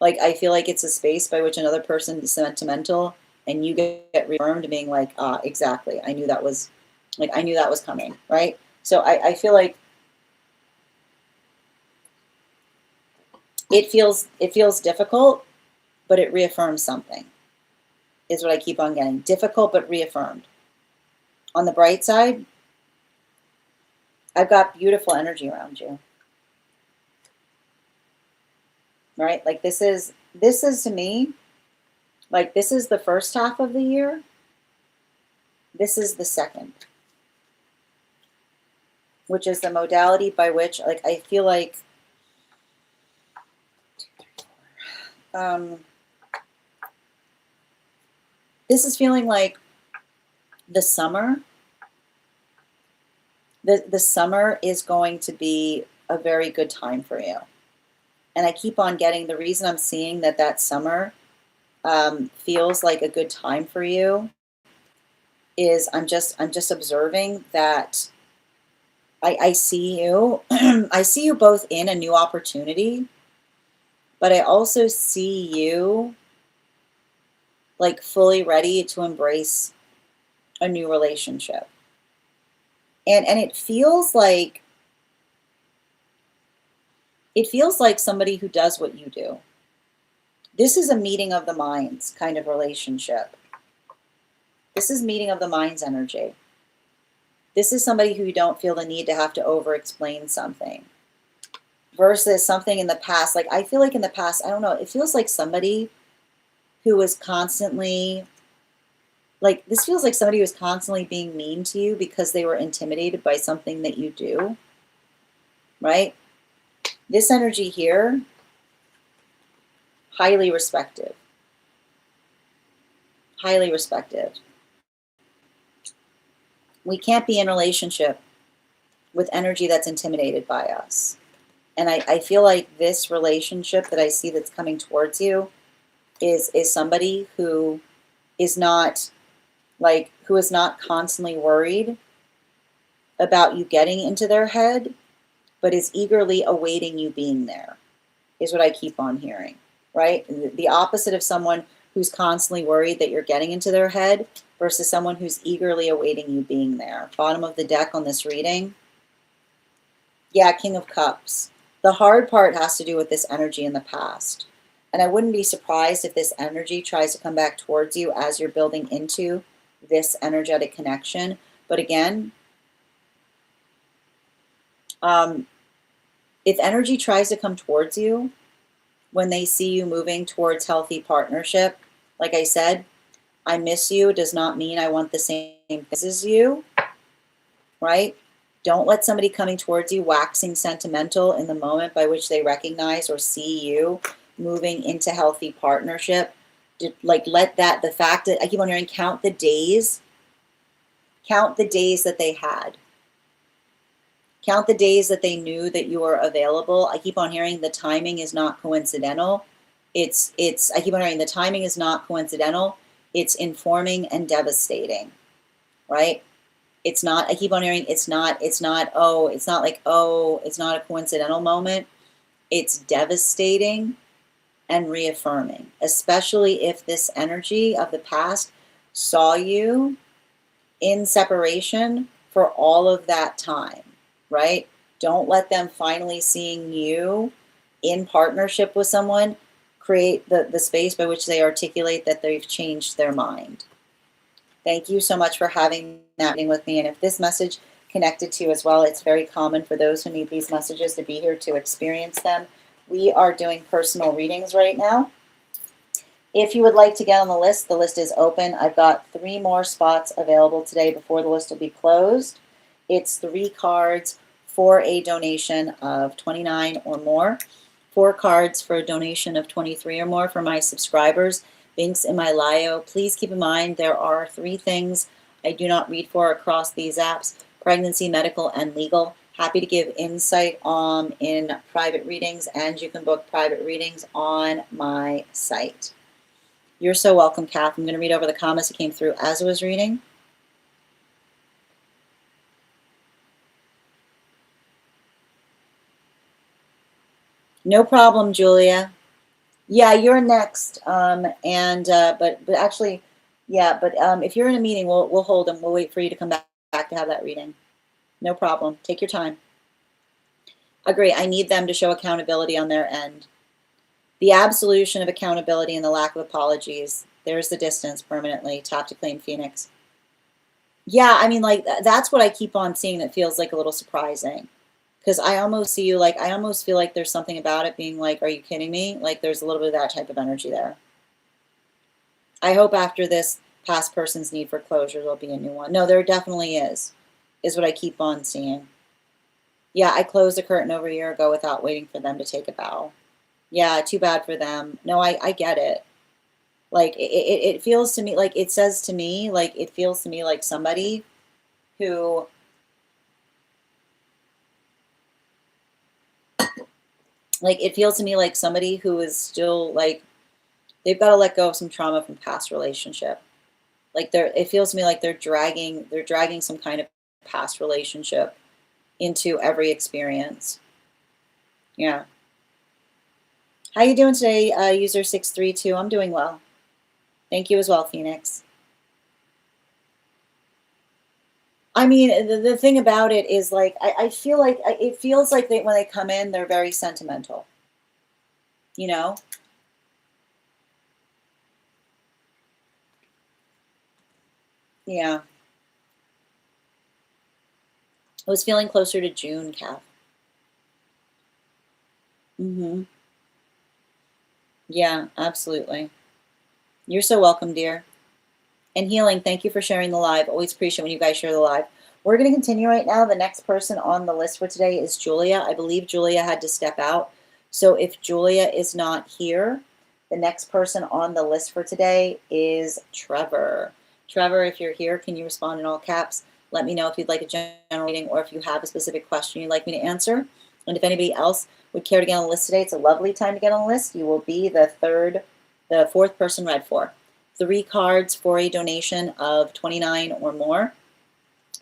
Like I feel like it's a space by which another person is sentimental and you get reaffirmed being like, exactly. I knew that was coming, right? So I feel like it feels difficult, but it reaffirms something, is what I keep on getting. Difficult, but reaffirmed. On the bright side, I've got beautiful energy around you. Right? Like this is to me, like this is the first half of the year. This is the second, which is the modality by which, like, I feel like this is feeling like the summer. The summer is going to be a very good time for you. And I keep on getting, the reason I'm seeing that summer feels like a good time for you is I'm just observing that I see you. I see you both in a new opportunity, but I also see you like fully ready to embrace a new relationship. And it feels like somebody who does what you do. This is a meeting of the minds kind of relationship. This is meeting of the minds energy. This is somebody who you don't feel the need to have to over-explain something. Versus something in the past. Like I feel like in the past, I don't know, it feels like somebody who was constantly, like this feels like somebody who was constantly being mean to you because they were intimidated by something that you do. Right? This energy here, highly respected. Highly respected. We can't be in a relationship with energy that's intimidated by us. And I feel like this relationship that I see that's coming towards you is somebody who is not constantly worried about you getting into their head, but is eagerly awaiting you being there, is what I keep on hearing, right? The opposite of someone who's constantly worried that you're getting into their head versus someone who's eagerly awaiting you being there. Bottom of the deck on this reading. Yeah, King of Cups. The hard part has to do with this energy in the past. And I wouldn't be surprised if this energy tries to come back towards you as you're building into this energetic connection. But again, if energy tries to come towards you when they see you moving towards healthy partnership, like I said, I miss you does not mean I want the same things as you, right? Don't let somebody coming towards you waxing sentimental in the moment by which they recognize or see you moving into healthy partnership. Like, let that, the fact that I keep on hearing, count the days that they had. Count the days that they knew that you were available. I keep on hearing the timing is not coincidental. I keep on hearing the timing is not coincidental. It's informing and devastating, right? It's not, I keep on hearing it's not like, oh, it's not a coincidental moment. It's devastating and reaffirming, especially if this energy of the past saw you in separation for all of that time, right? Don't let them finally seeing you in partnership with someone create the space by which they articulate that they've changed their mind. Thank you so much for having that meeting with me. And if this message connected to you as well, it's very common for those who need these messages to be here to experience them. We are doing personal readings right now. If you would like to get on the list is open. I've got 3 more spots available today before the list will be closed. It's 3 cards for a donation of $29 or more. 4 cards for a donation of $23 or more for my subscribers. Links in my bio. Please keep in mind there are 3 things I do not read for across these apps: pregnancy, medical, and legal. Happy to give insight in private readings, and you can book private readings on my site. You're so welcome, Kath. I'm going to read over the comments that came through as I was reading. No problem, Julia. Yeah, you're next. But actually, yeah. But if you're in a meeting, we'll hold them. We'll wait for you to come back to have that reading. No problem. Take your time. Agree. I need them to show accountability on their end. The absolution of accountability and the lack of apologies. There's the distance permanently. Tap to claim Phoenix. Yeah, I mean, like, that's what I keep on seeing that feels like a little surprising. Because I almost see you, like, I almost feel like there's something about it being like, are you kidding me? Like, there's a little bit of that type of energy there. I hope after this past person's need for closure, there'll be a new one. No, there definitely is what I keep on seeing. Yeah, I closed the curtain over a year ago without waiting for them to take a bow. Yeah, too bad for them. No, I get it. Like, it feels to me, like, it says to me, like, it feels to me like somebody who, like, it feels to me like somebody who is still, like, they've got to let go of some trauma from past relationship. Like, it feels to me like they're dragging some kind of past relationship into every experience. Yeah. How you doing today, user 632? I'm doing well. Thank you as well, Phoenix. I mean, the thing about it is, like, I feel like it feels like when they come in, they're very sentimental. You know? Yeah. I was feeling closer to June, Kath. Mm-hmm. Yeah, absolutely. You're so welcome, dear. And Healing, thank you for sharing the live. Always appreciate when you guys share the live. We're going to continue right now. The next person on the list for today is Julia. I believe Julia had to step out. So if Julia is not here, the next person on the list for today is Trevor. Trevor, if you're here, can you respond in all caps? Let me know if you'd like a general reading or if you have a specific question you'd like me to answer. And if anybody else would care to get on the list today, it's a lovely time to get on the list. You will be the 4th person read for. 3 cards for a donation of $29 or more.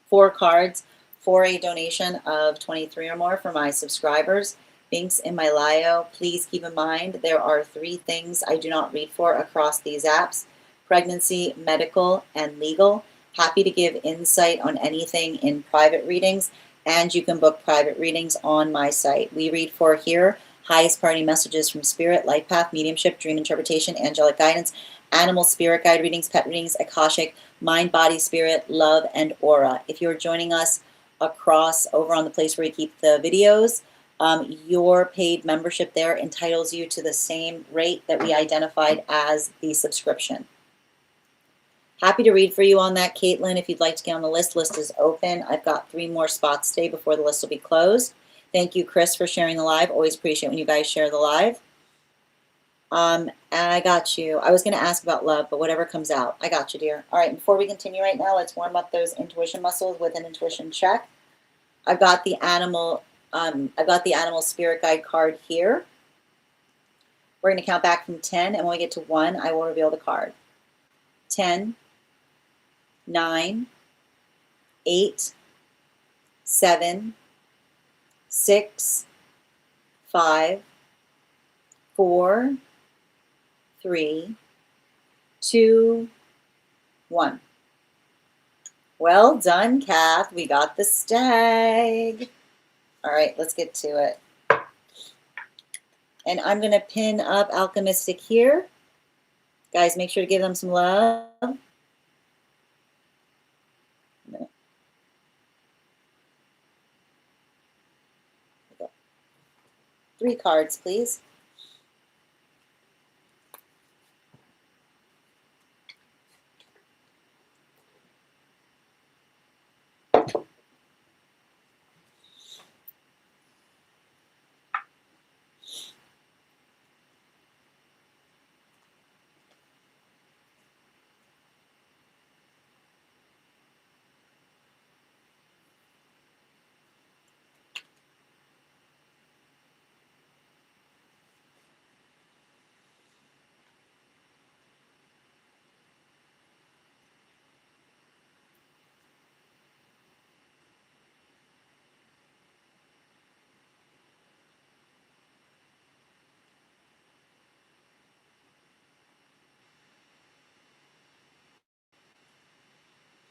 4 cards for a donation of $23 or more for my subscribers. Links in my bio. Please keep in mind there are 3 things I do not read for across these apps: pregnancy, medical, and legal. Happy to give insight on anything in private readings, and you can book private readings on my site. We read for here highest priority messages from spirit, life path, mediumship, dream interpretation, angelic guidance, animal spirit guide readings, pet readings, akashic, mind, body, spirit, love, and aura. If you're joining us across over on the place where we keep the videos, your paid membership there entitles you to the same rate that we identified as the subscription. Happy to read for you on that, Caitlin. If you'd like to get on the list is open. I've got 3 more spots today before the list will be closed. Thank you, Chris, for sharing the live. Always appreciate when you guys share the live. And I got you. I was going to ask about love, but whatever comes out. I got you, dear. All right, before we continue right now, let's warm up those intuition muscles with an intuition check. I've got the animal spirit guide card here. We're going to count back from 10, and when we get to 1, I will reveal the card. 10, 9, 8, 7, 6, 5, 4, 3, 2, 1. Well done, Kath. We got the stag. All right, let's get to it. And I'm going to pin up Alchemistic here. Guys, make sure to give them some love. 3 cards, please.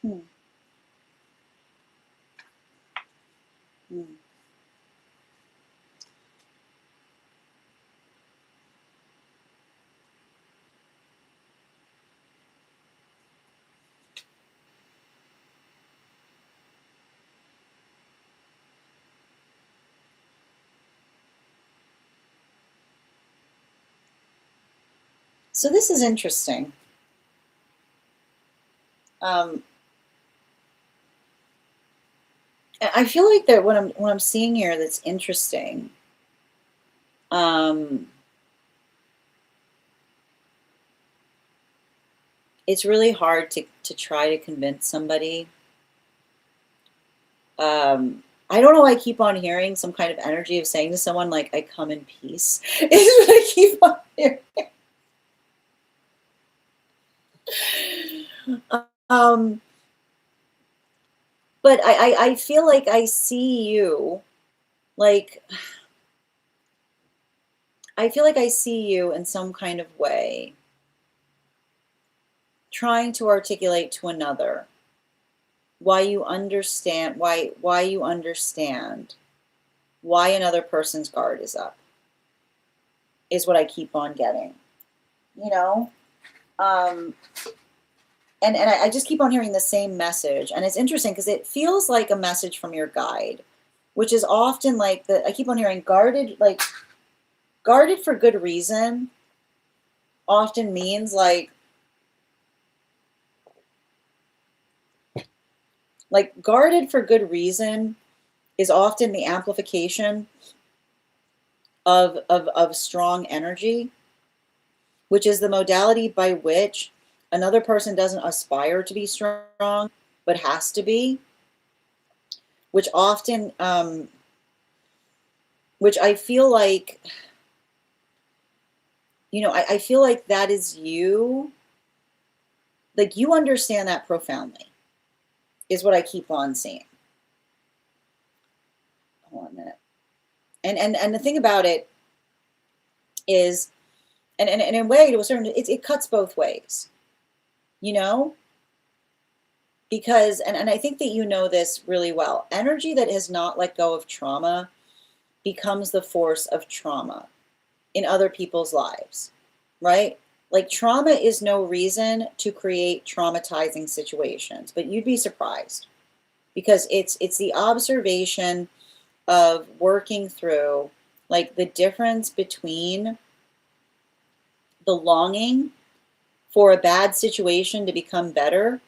Hmm. Hmm. So this is interesting. I feel like that what I'm seeing here that's interesting. It's really hard to try to convince somebody. I don't know why I keep on hearing some kind of energy of saying to someone like, I come in peace. Is what I keep on hearing. But I feel like I see you, like, I feel like I see you in some kind of way trying to articulate to another why you understand, why you understand why another person's guard is up, is what I keep on getting, you know? And I just keep on hearing the same message. And it's interesting because it feels like a message from your guide, which is often like I keep on hearing guarded, like guarded for good reason often means like guarded for good reason is often the amplification of strong energy, which is the modality by which another person doesn't aspire to be strong, but has to be, which often, which I feel like, you know, I feel like that is you, like you understand that profoundly, is what I keep on seeing. Hold on a minute. And the thing about it is, and in a way, to a certain, it cuts both ways, you know? Because, and I think that you know this really well, energy that has not let go of trauma becomes the force of trauma in other people's lives, right? Like trauma is no reason to create traumatizing situations, but you'd be surprised because it's the observation of working through like the difference between the longing for a bad situation to become better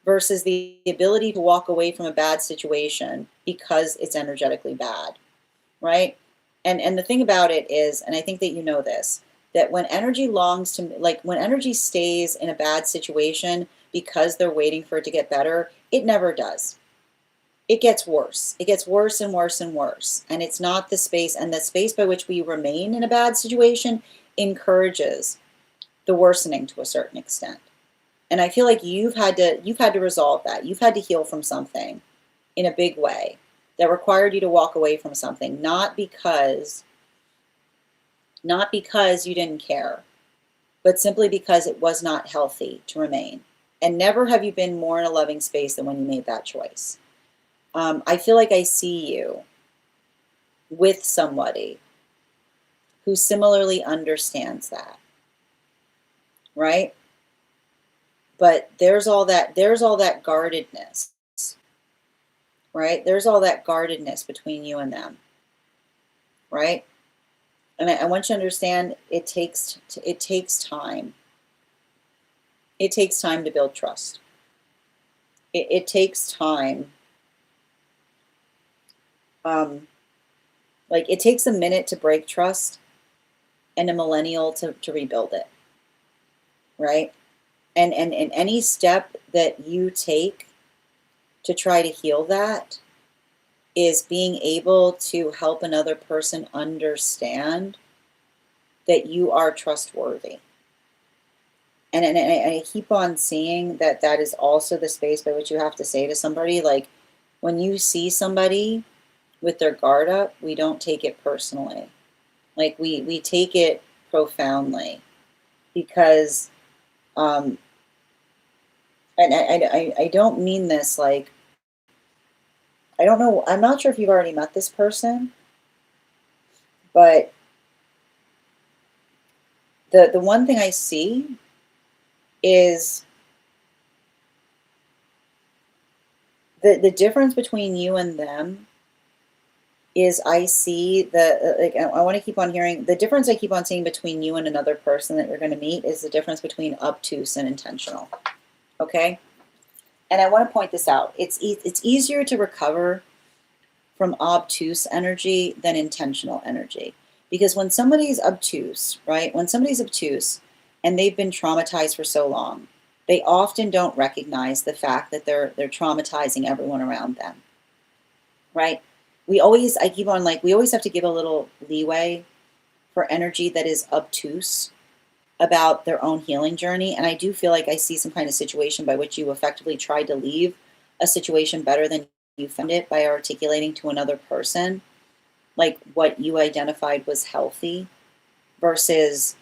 versus the ability to walk away from a bad situation because it's energetically bad, right? And the thing about it is, and I think that you know this, that when energy longs to, like when energy stays in a bad situation because they're waiting for it to get better, it never does. It gets worse. It gets worse and worse and worse. And it's not the space, and the space by which we remain in a bad situation encourages the worsening to a certain extent. And I feel like you've had to resolve that. You've had to heal from something in a big way that required you to walk away from something, not because you didn't care, but simply because it was not healthy to remain. And never have you been more in a loving space than when you made that choice. I feel like I see you with somebody who similarly understands that, right? But there's all that guardedness, right? There's all that guardedness between you and them, right? And I want you to understand it takes time. It takes time to build trust. It takes time. Like it takes a minute to break trust and a millennial to rebuild it, right? And any step that you take to try to heal that is being able to help another person understand that you are trustworthy. And I keep on seeing that that is also the space by which you have to say to somebody, like, when you see somebody with their guard up, we don't take it personally. Like, we take it profoundly because, and I don't mean this like, I don't know, I'm not sure if you've already met this person, but the one thing I see is the difference between you and them is I see the, like, I want to keep on hearing, the difference I keep on seeing between you and another person that you're going to meet is the difference between obtuse and intentional, okay? And I want to point this out. It's easier to recover from obtuse energy than intentional energy. Because when somebody's obtuse, right? When somebody's obtuse and they've been traumatized for so long, they often don't recognize the fact that they're traumatizing everyone around them, right? I keep on like, we always have to give a little leeway for energy that is obtuse about their own healing journey. And I do feel like I see some kind of situation by which you effectively tried to leave a situation better than you found it by articulating to another person like what you identified was healthy versus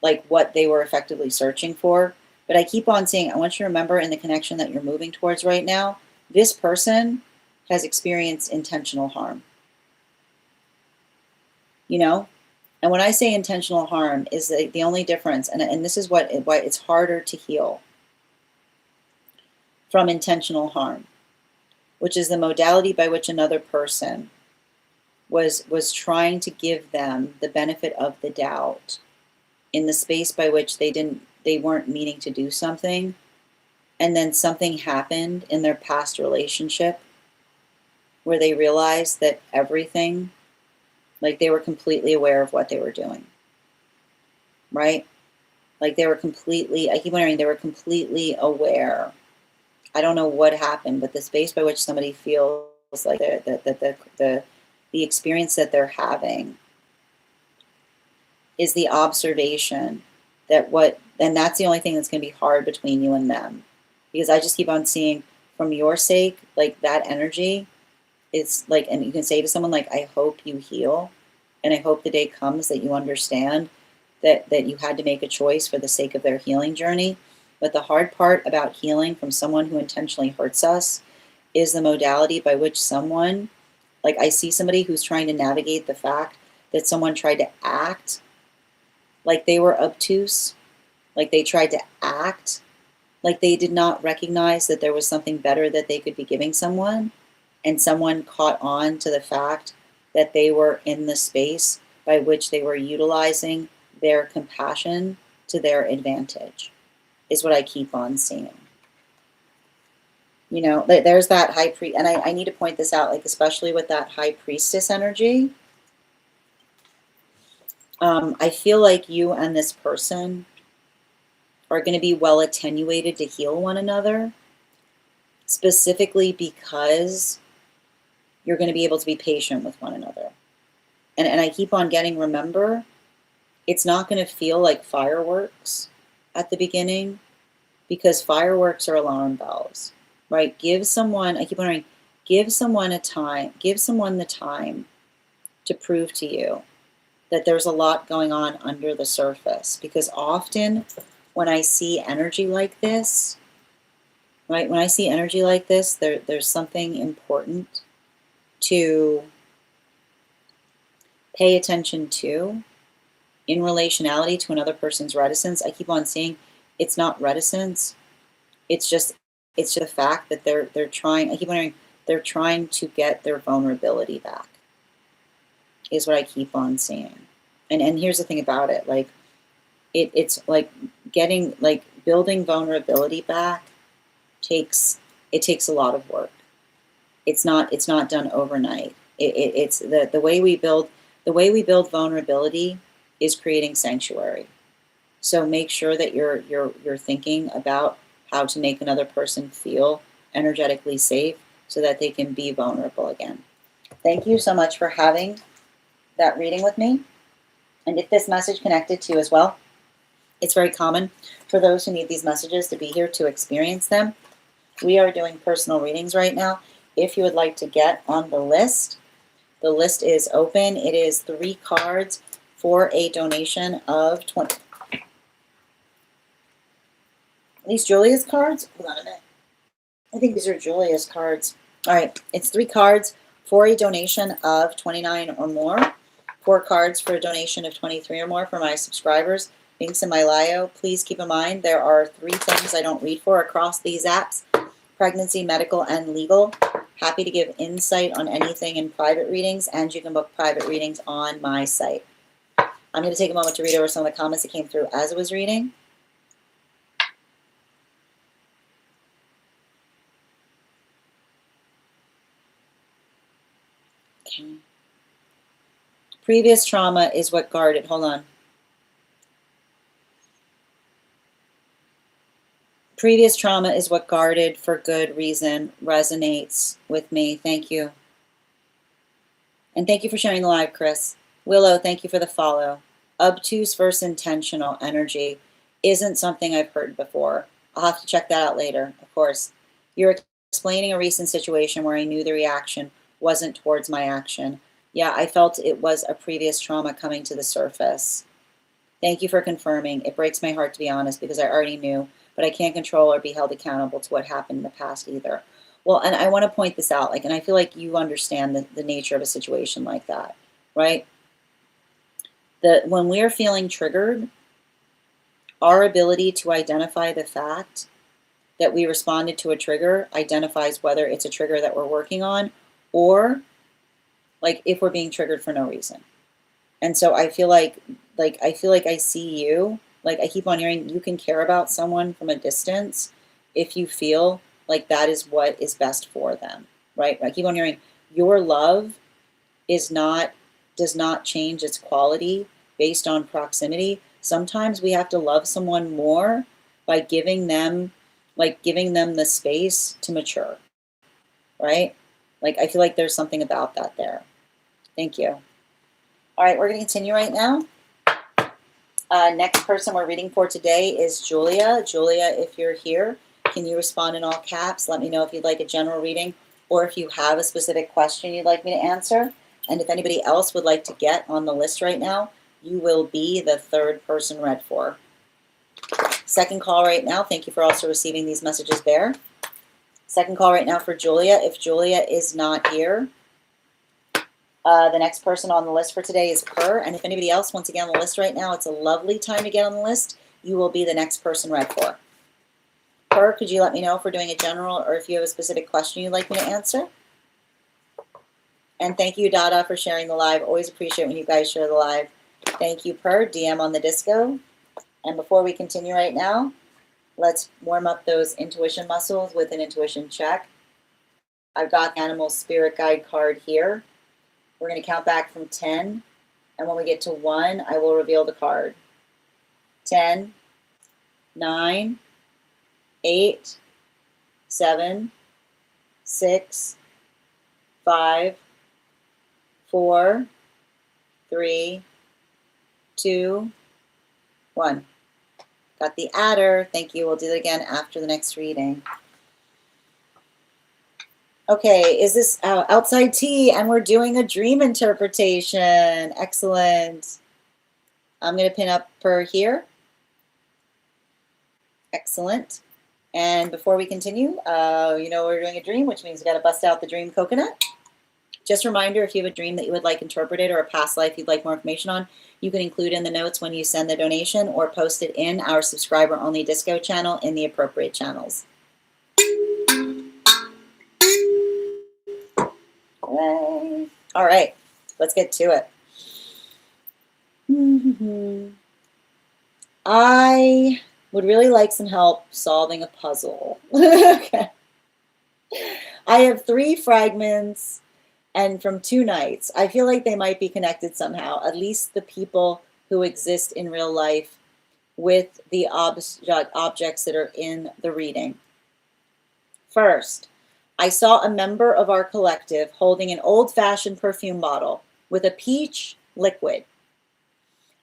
like what they were effectively searching for. But I keep on saying, I want you to remember in the connection that you're moving towards right now, this person has experienced intentional harm. You know? And when I say intentional harm is the only difference, and this is why it's harder to heal from intentional harm, which is the modality by which another person was trying to give them the benefit of the doubt in the space by which they weren't meaning to do something, and then something happened in their past relationship where they realized that everything, like they were completely aware of what they were doing, right? Like they were completely, I keep wondering, they were completely aware. I don't know what happened, but the space by which somebody feels like the experience that they're having is the observation that and that's the only thing that's going to be hard between you and them. Because I just keep on seeing from your sake, like that energy, it's like, and you can say to someone like, I hope you heal. And I hope the day comes that you understand that you had to make a choice for the sake of their healing journey. But the hard part about healing from someone who intentionally hurts us is the modality by which someone, like I see somebody who's trying to navigate the fact that someone tried to act like they were obtuse, like they tried to act like they did not recognize that there was something better that they could be giving someone, and someone caught on to the fact that they were in the space by which they were utilizing their compassion to their advantage. is what I keep on seeing. You know, there's that high priest, and I need to point this out, like especially with that high priestess energy. I feel like you and this person are going to be well attenuated to heal one another, specifically because you're going to be able to be patient with one another. And I keep on getting, remember, it's not going to feel like fireworks at the beginning, because fireworks are alarm bells, right? Give someone, I keep wondering, give someone the time to prove to you that there's a lot going on under the surface. Because often when I see energy like this, right, when I see energy like this, there's something important to pay attention to in relationality to another person's reticence. I keep on seeing it's not reticence. It's just the fact that they're trying, I keep wondering, they're trying to get their vulnerability back, is what I keep on seeing. And here's the thing about it, like it's like getting, like building vulnerability back takes a lot of work. It's not done overnight. It's the way we build vulnerability is creating sanctuary. So make sure that you're thinking about how to make another person feel energetically safe so that they can be vulnerable again. Thank you so much for having that reading with me. And if this message connected to you as well, it's very common for those who need these messages to be here to experience them. We are doing personal readings right now. If you would like to get on the list is open. It is 3 cards for a donation of 20. Are these Julia's cards? Hold on a minute. I think these are Julia's cards. All right, it's 3 cards for a donation of 29 or more. 4 cards for a donation of 23 or more for my subscribers. Links in my bio. Please keep in mind there are 3 things I don't read for across these apps: pregnancy, medical, and legal. Happy to give insight on anything in private readings, and you can book private readings on my site. I'm going to take a moment to read over some of the comments that came through as I was reading. Okay. Previous trauma is what guarded. Hold on. Previous trauma is what guarded for good reason. Resonates with me. Thank you. And thank you for sharing the live, Chris. Willow, thank you for the follow. Obtuse versus intentional energy isn't something I've heard before. I'll have to check that out later, of course. You're explaining a recent situation where I knew the reaction wasn't towards my action. Yeah, I felt it was a previous trauma coming to the surface. Thank you for confirming. It breaks my heart, to be honest, because I already knew, but I can't control or be held accountable to what happened in the past either. Well, and I want to point this out, and I feel like you understand the nature of a situation like that, right? When we're feeling triggered, our ability to identify the fact that we responded to a trigger identifies whether it's a trigger that we're working on, or like if we're being triggered for no reason. And so I feel like I see you, like I keep on hearing you can care about someone from a distance if you feel like that is what is best for them, right? I keep on hearing your love does not change its quality based on proximity. Sometimes we have to love someone more by giving them the space to mature, right? Like I feel like there's something about that there. Thank you. All right, we're going to continue right now. Next person we're reading for today is Julia. Julia, if you're here, can you respond in all caps? Let me know if you'd like a general reading or if you have a specific question you'd like me to answer. And if anybody else would like to get on the list right now, you will be the 3rd person read for. Second call right now. Thank you for also receiving these messages there. Second call right now for Julia. If Julia is not here, the next person on the list for today is Per. And if anybody else wants to get on the list right now, it's a lovely time to get on the list. You will be the next person read for. Per, could you let me know if we're doing a general or if you have a specific question you'd like me to answer? And thank you, Dada, for sharing the live. Always appreciate when you guys share the live. Thank you, Per. DM on the disco. And before we continue right now, Let's warm up those intuition muscles with an intuition check. I've got the animal spirit guide card here. We're going to count back from 10, and when we get to 1, I will reveal the card. 10, 9, 8, 7, 6, 5, 4, 3, 2, 1. Got the adder. Thank you. We'll do it again after the next reading. Okay, is this outside tea? And we're doing a dream interpretation. Excellent. I'm going to pin up her here. Excellent. And before we continue, we're doing a dream, which means we got to bust out the dream coconut. Just a reminder, if you have a dream that you would like interpreted or a past life you'd like more information on, you can include in the notes when you send the donation or post it in our subscriber-only disco channel in the appropriate channels. All right, let's get to it. I would really like some help solving a puzzle. Okay. I have 3 fragments and from 2 nights. I feel like they might be connected somehow, at least the people who exist in real life with the objects that are in the reading. First, I saw a member of our collective holding an old-fashioned perfume bottle with a peach liquid.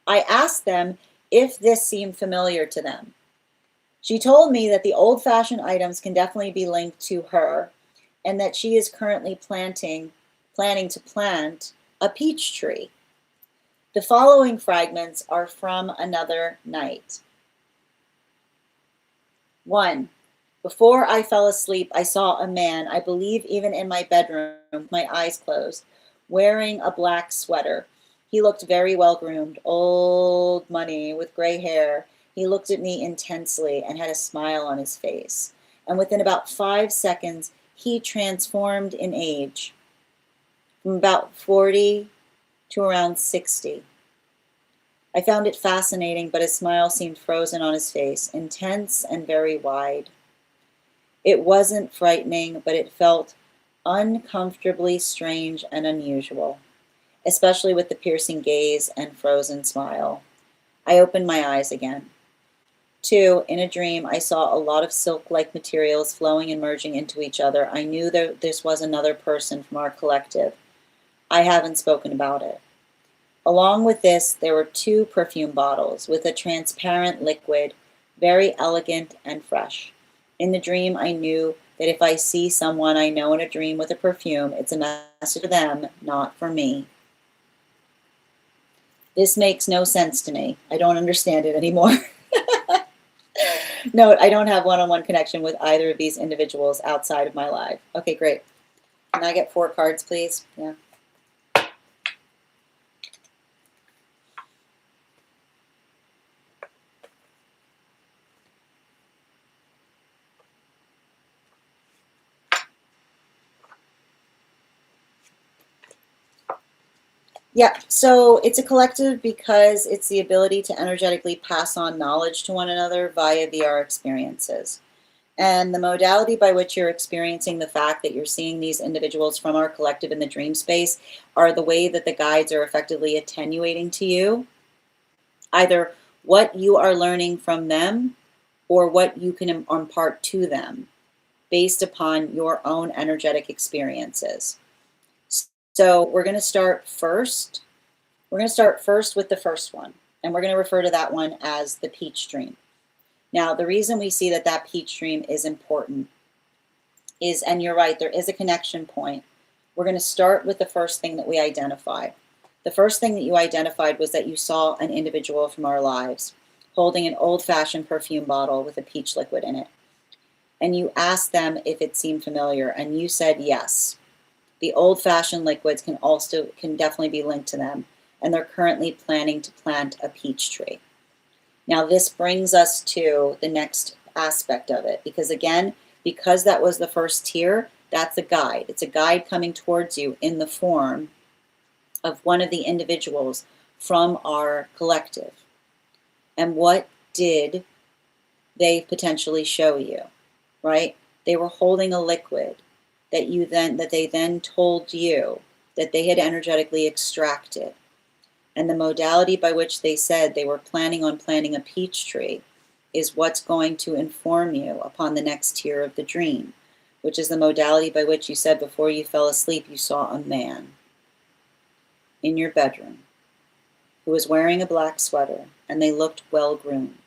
I asked them if this seemed familiar to them. She told me that the old-fashioned items can definitely be linked to her and that she is currently planning to plant a peach tree. The following fragments are from another night. 1. Before I fell asleep, I saw a man, I believe even in my bedroom, with my eyes closed, wearing a black sweater. He looked very well groomed, old money with gray hair. He looked at me intensely and had a smile on his face. And within about 5 seconds, he transformed in age from about 40 to around 60. I found it fascinating, but his smile seemed frozen on his face, intense and very wide. It wasn't frightening, but it felt uncomfortably strange and unusual, especially with the piercing gaze and frozen smile. I opened my eyes again. 2, in a dream, I saw a lot of silk-like materials flowing and merging into each other. I knew that this was another person from our collective. I haven't spoken about it. Along with this, there were 2 perfume bottles with a transparent liquid, very elegant and fresh. In the dream, I knew that if I see someone I know in a dream with a perfume, it's a message for them, not for me. This makes no sense to me. I don't understand it anymore. Note, I don't have one-on-one connection with either of these individuals outside of my life. Okay, great. Can I get 4 cards, please? Yeah. Yeah, so it's a collective because it's the ability to energetically pass on knowledge to one another via VR experiences. And the modality by which you're experiencing the fact that you're seeing these individuals from our collective in the dream space are the way that the guides are effectively attenuating to you either what you are learning from them or what you can impart to them based upon your own energetic experiences. So we're going to start first. We're going to start first with the first one, and we're going to refer to that one as the peach dream. Now, the reason we see that that peach dream is important is, and you're right, there is a connection point. We're going to start with the first thing that we identified. The first thing that you identified was that you saw an individual from our lives holding an old-fashioned perfume bottle with a peach liquid in it. And you asked them if it seemed familiar, and you said yes. The old-fashioned liquids can definitely be linked to them, and they're currently planning to plant a peach tree. Now this brings us to the next aspect of it, because again, because that was the first tier, that's a guide. It's a guide coming towards you in the form of one of the individuals from our collective. And what did they potentially show you, right? They were holding a liquid that they then told you that they had energetically extracted. And the modality by which they said they were planning on planting a peach tree is what's going to inform you upon the next tier of the dream, which is the modality by which you said before you fell asleep you saw a man in your bedroom who was wearing a black sweater, and they looked well groomed.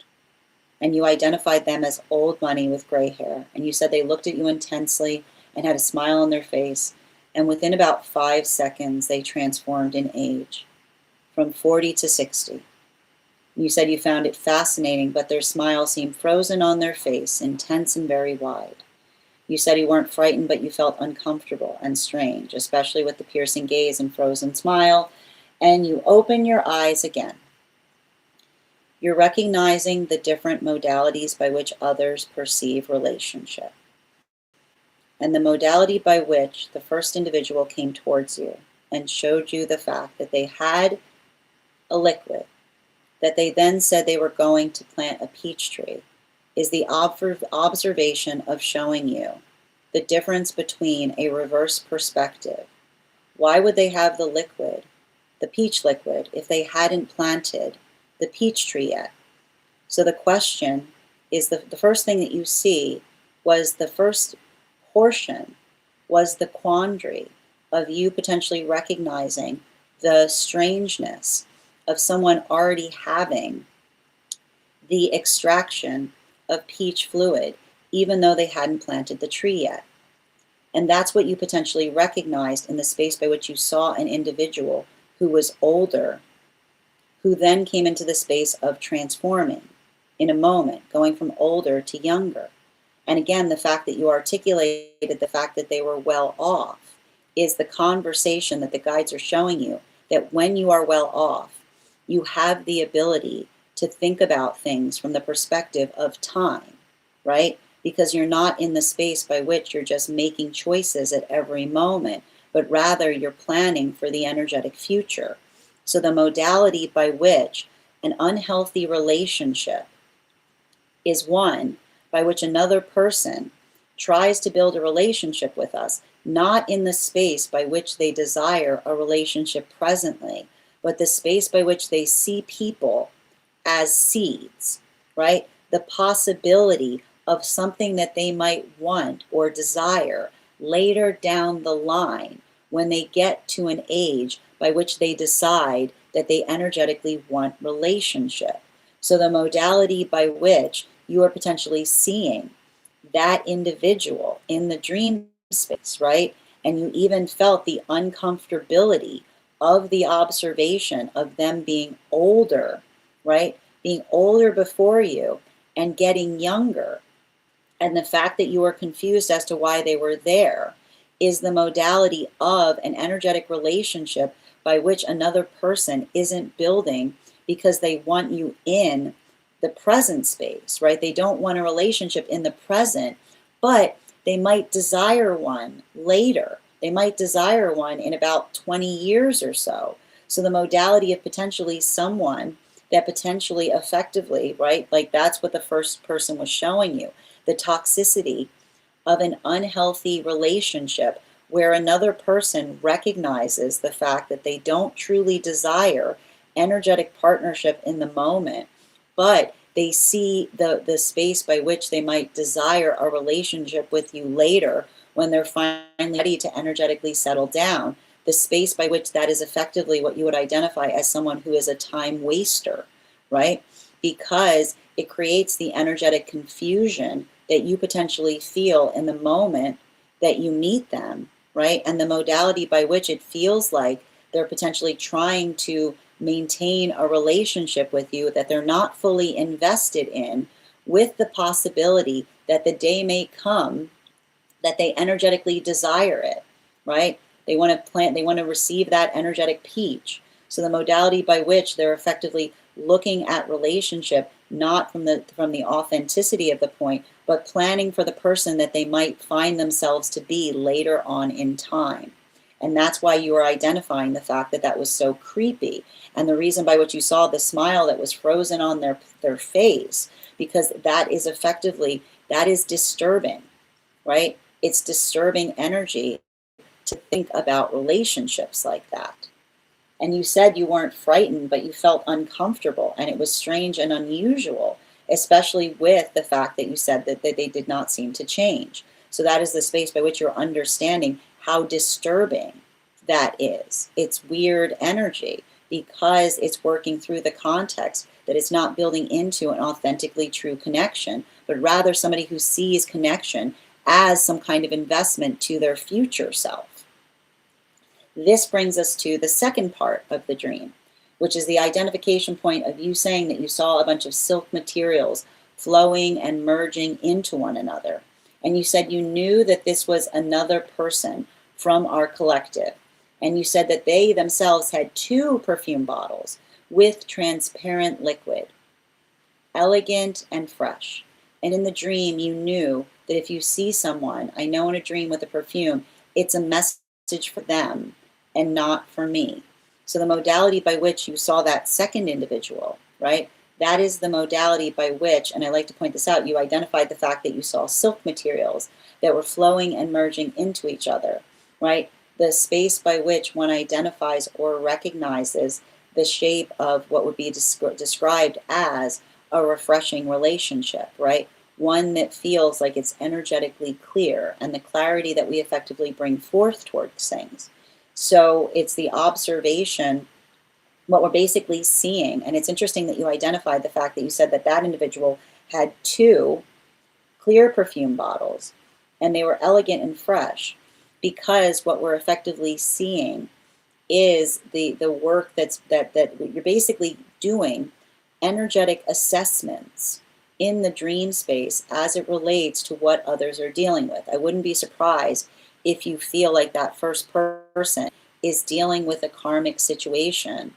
And you identified them as old money with gray hair, and you said they looked at you intensely and had a smile on their face, and within about 5 seconds they transformed in age, from 40 to 60. You said you found it fascinating, but their smile seemed frozen on their face, intense and very wide. You said you weren't frightened, but you felt uncomfortable and strange, especially with the piercing gaze and frozen smile, and you open your eyes again. You're recognizing the different modalities by which others perceive relationship. And the modality by which the first individual came towards you and showed you the fact that they had a liquid, that they then said they were going to plant a peach tree, is the observation of showing you the difference between a reverse perspective. Why would they have the liquid, the peach liquid, if they hadn't planted the peach tree yet? So the question is, the first thing that you see was the first portion, was the quandary of you potentially recognizing the strangeness of someone already having the extraction of peach fluid, even though they hadn't planted the tree yet. And that's what you potentially recognized in the space by which you saw an individual who was older, who then came into the space of transforming in a moment, going from older to younger. And again, the fact that you articulated the fact that they were well off is the conversation that the guides are showing you, that when you are well off, you have the ability to think about things from the perspective of time, right? Because you're not in the space by which you're just making choices at every moment, but rather you're planning for the energetic future. So the modality by which an unhealthy relationship is one by which another person tries to build a relationship with us, not in the space by which they desire a relationship presently, but the space by which they see people as seeds, right? The possibility of something that they might want or desire later down the line when they get to an age by which they decide that they energetically want relationship. So the modality by which you are potentially seeing that individual in the dream space, right? And you even felt the uncomfortability of the observation of them being older, right? Being older before you and getting younger. And the fact that you were confused as to why they were there is the modality of an energetic relationship by which another person isn't building because they want you in the present space, right? They don't want a relationship in the present, but they might desire one later. They might desire one in about 20 years or so. So the modality of potentially someone that potentially effectively, right? Like that's what the first person was showing you. The toxicity of an unhealthy relationship where another person recognizes the fact that they don't truly desire energetic partnership in the moment, but they see the space by which they might desire a relationship with you later when they're finally ready to energetically settle down. The space by which that is effectively what you would identify as someone who is a time waster, right? Because it creates the energetic confusion that you potentially feel in the moment that you meet them, right? And the modality by which it feels like they're potentially trying to maintain a relationship with you that they're not fully invested in, with the possibility that the day may come that they energetically desire it, right? They want to plant, they want to receive that energetic peach. So the modality by which they're effectively looking at relationship, not from the authenticity of the point, but planning for the person that they might find themselves to be later on in time. And that's why you were identifying the fact that that was so creepy. And the reason by which you saw the smile that was frozen on their face, because that is effectively, that is disturbing, right? It's disturbing energy to think about relationships like that. And you said you weren't frightened, but you felt uncomfortable, and it was strange and unusual, especially with the fact that you said that they did not seem to change. So that is the space by which you're understanding how disturbing that is. It's weird energy because it's working through the context that it's not building into an authentically true connection, but rather somebody who sees connection as some kind of investment to their future self. This brings us to the second part of the dream, which is the identification point of you saying that you saw a bunch of silk materials flowing and merging into one another. And you said you knew that this was another person from our collective. And you said that they themselves had 2 perfume bottles with transparent liquid, elegant and fresh. And in the dream, you knew that if you see someone, I know in a dream with a perfume, it's a message for them and not for me. So the modality by which you saw that second individual, right? That is the modality by which, and I like to point this out, you identified the fact that you saw silk materials that were flowing and merging into each other, right? The space by which one identifies or recognizes the shape of what would be described as a refreshing relationship, right? One that feels like it's energetically clear, and the clarity that we effectively bring forth towards things. So it's the observation, what we're basically seeing. And it's interesting that you identified the fact that you said that that individual had 2 clear perfume bottles and they were elegant and fresh, because what we're effectively seeing is the work that you're basically doing energetic assessments in the dream space as it relates to what others are dealing with. I wouldn't be surprised if you feel like that first person is dealing with a karmic situation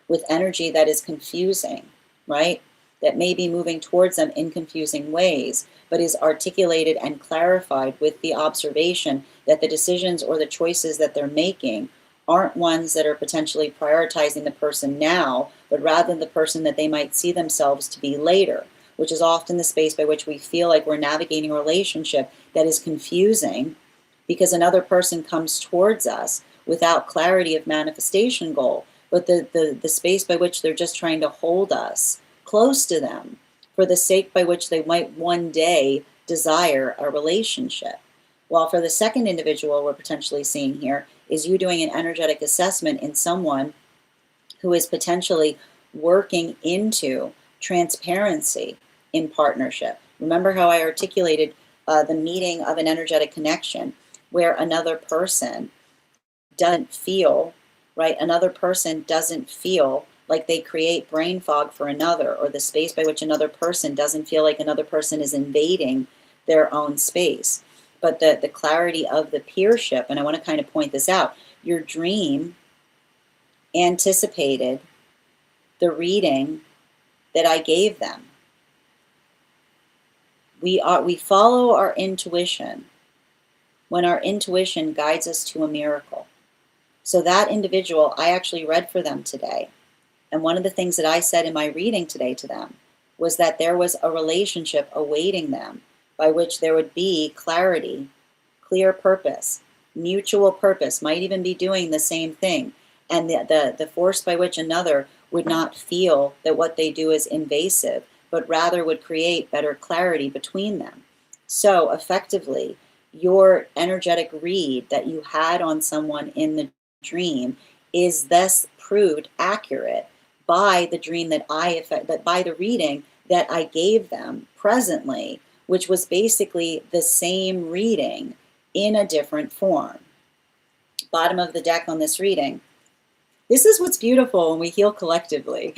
with energy that is confusing, right? That may be moving towards them in confusing ways, but is articulated and clarified with the observation that the decisions or the choices that they're making aren't ones that are potentially prioritizing the person now, but rather the person that they might see themselves to be later, which is often the space by which we feel like we're navigating a relationship that is confusing because another person comes towards us without clarity of manifestation goal, but the space by which they're just trying to hold us close to them for the sake by which they might one day desire a relationship. While for the second individual we're potentially seeing here is you doing an energetic assessment in someone who is potentially working into transparency in partnership. Remember how I articulated the meeting of an energetic connection where another person doesn't feel, right? Another person doesn't feel like they create brain fog for another, or the space by which another person doesn't feel like another person is invading their own space. But the clarity of the peership, and I want to kind of point this out, your dream anticipated the reading that I gave them. We follow our intuition when our intuition guides us to a miracle. So that individual, I actually read for them today. And one of the things that I said in my reading today to them was that there was a relationship awaiting them by which there would be clarity, clear purpose, mutual purpose, might even be doing the same thing. And the force by which another would not feel that what they do is invasive, but rather would create better clarity between them. So effectively, your energetic read that you had on someone in the dream is thus proved accurate by the dream that by the reading that I gave them presently, which was basically the same reading in a different form. Bottom of the deck on this reading. This is what's beautiful when we heal collectively.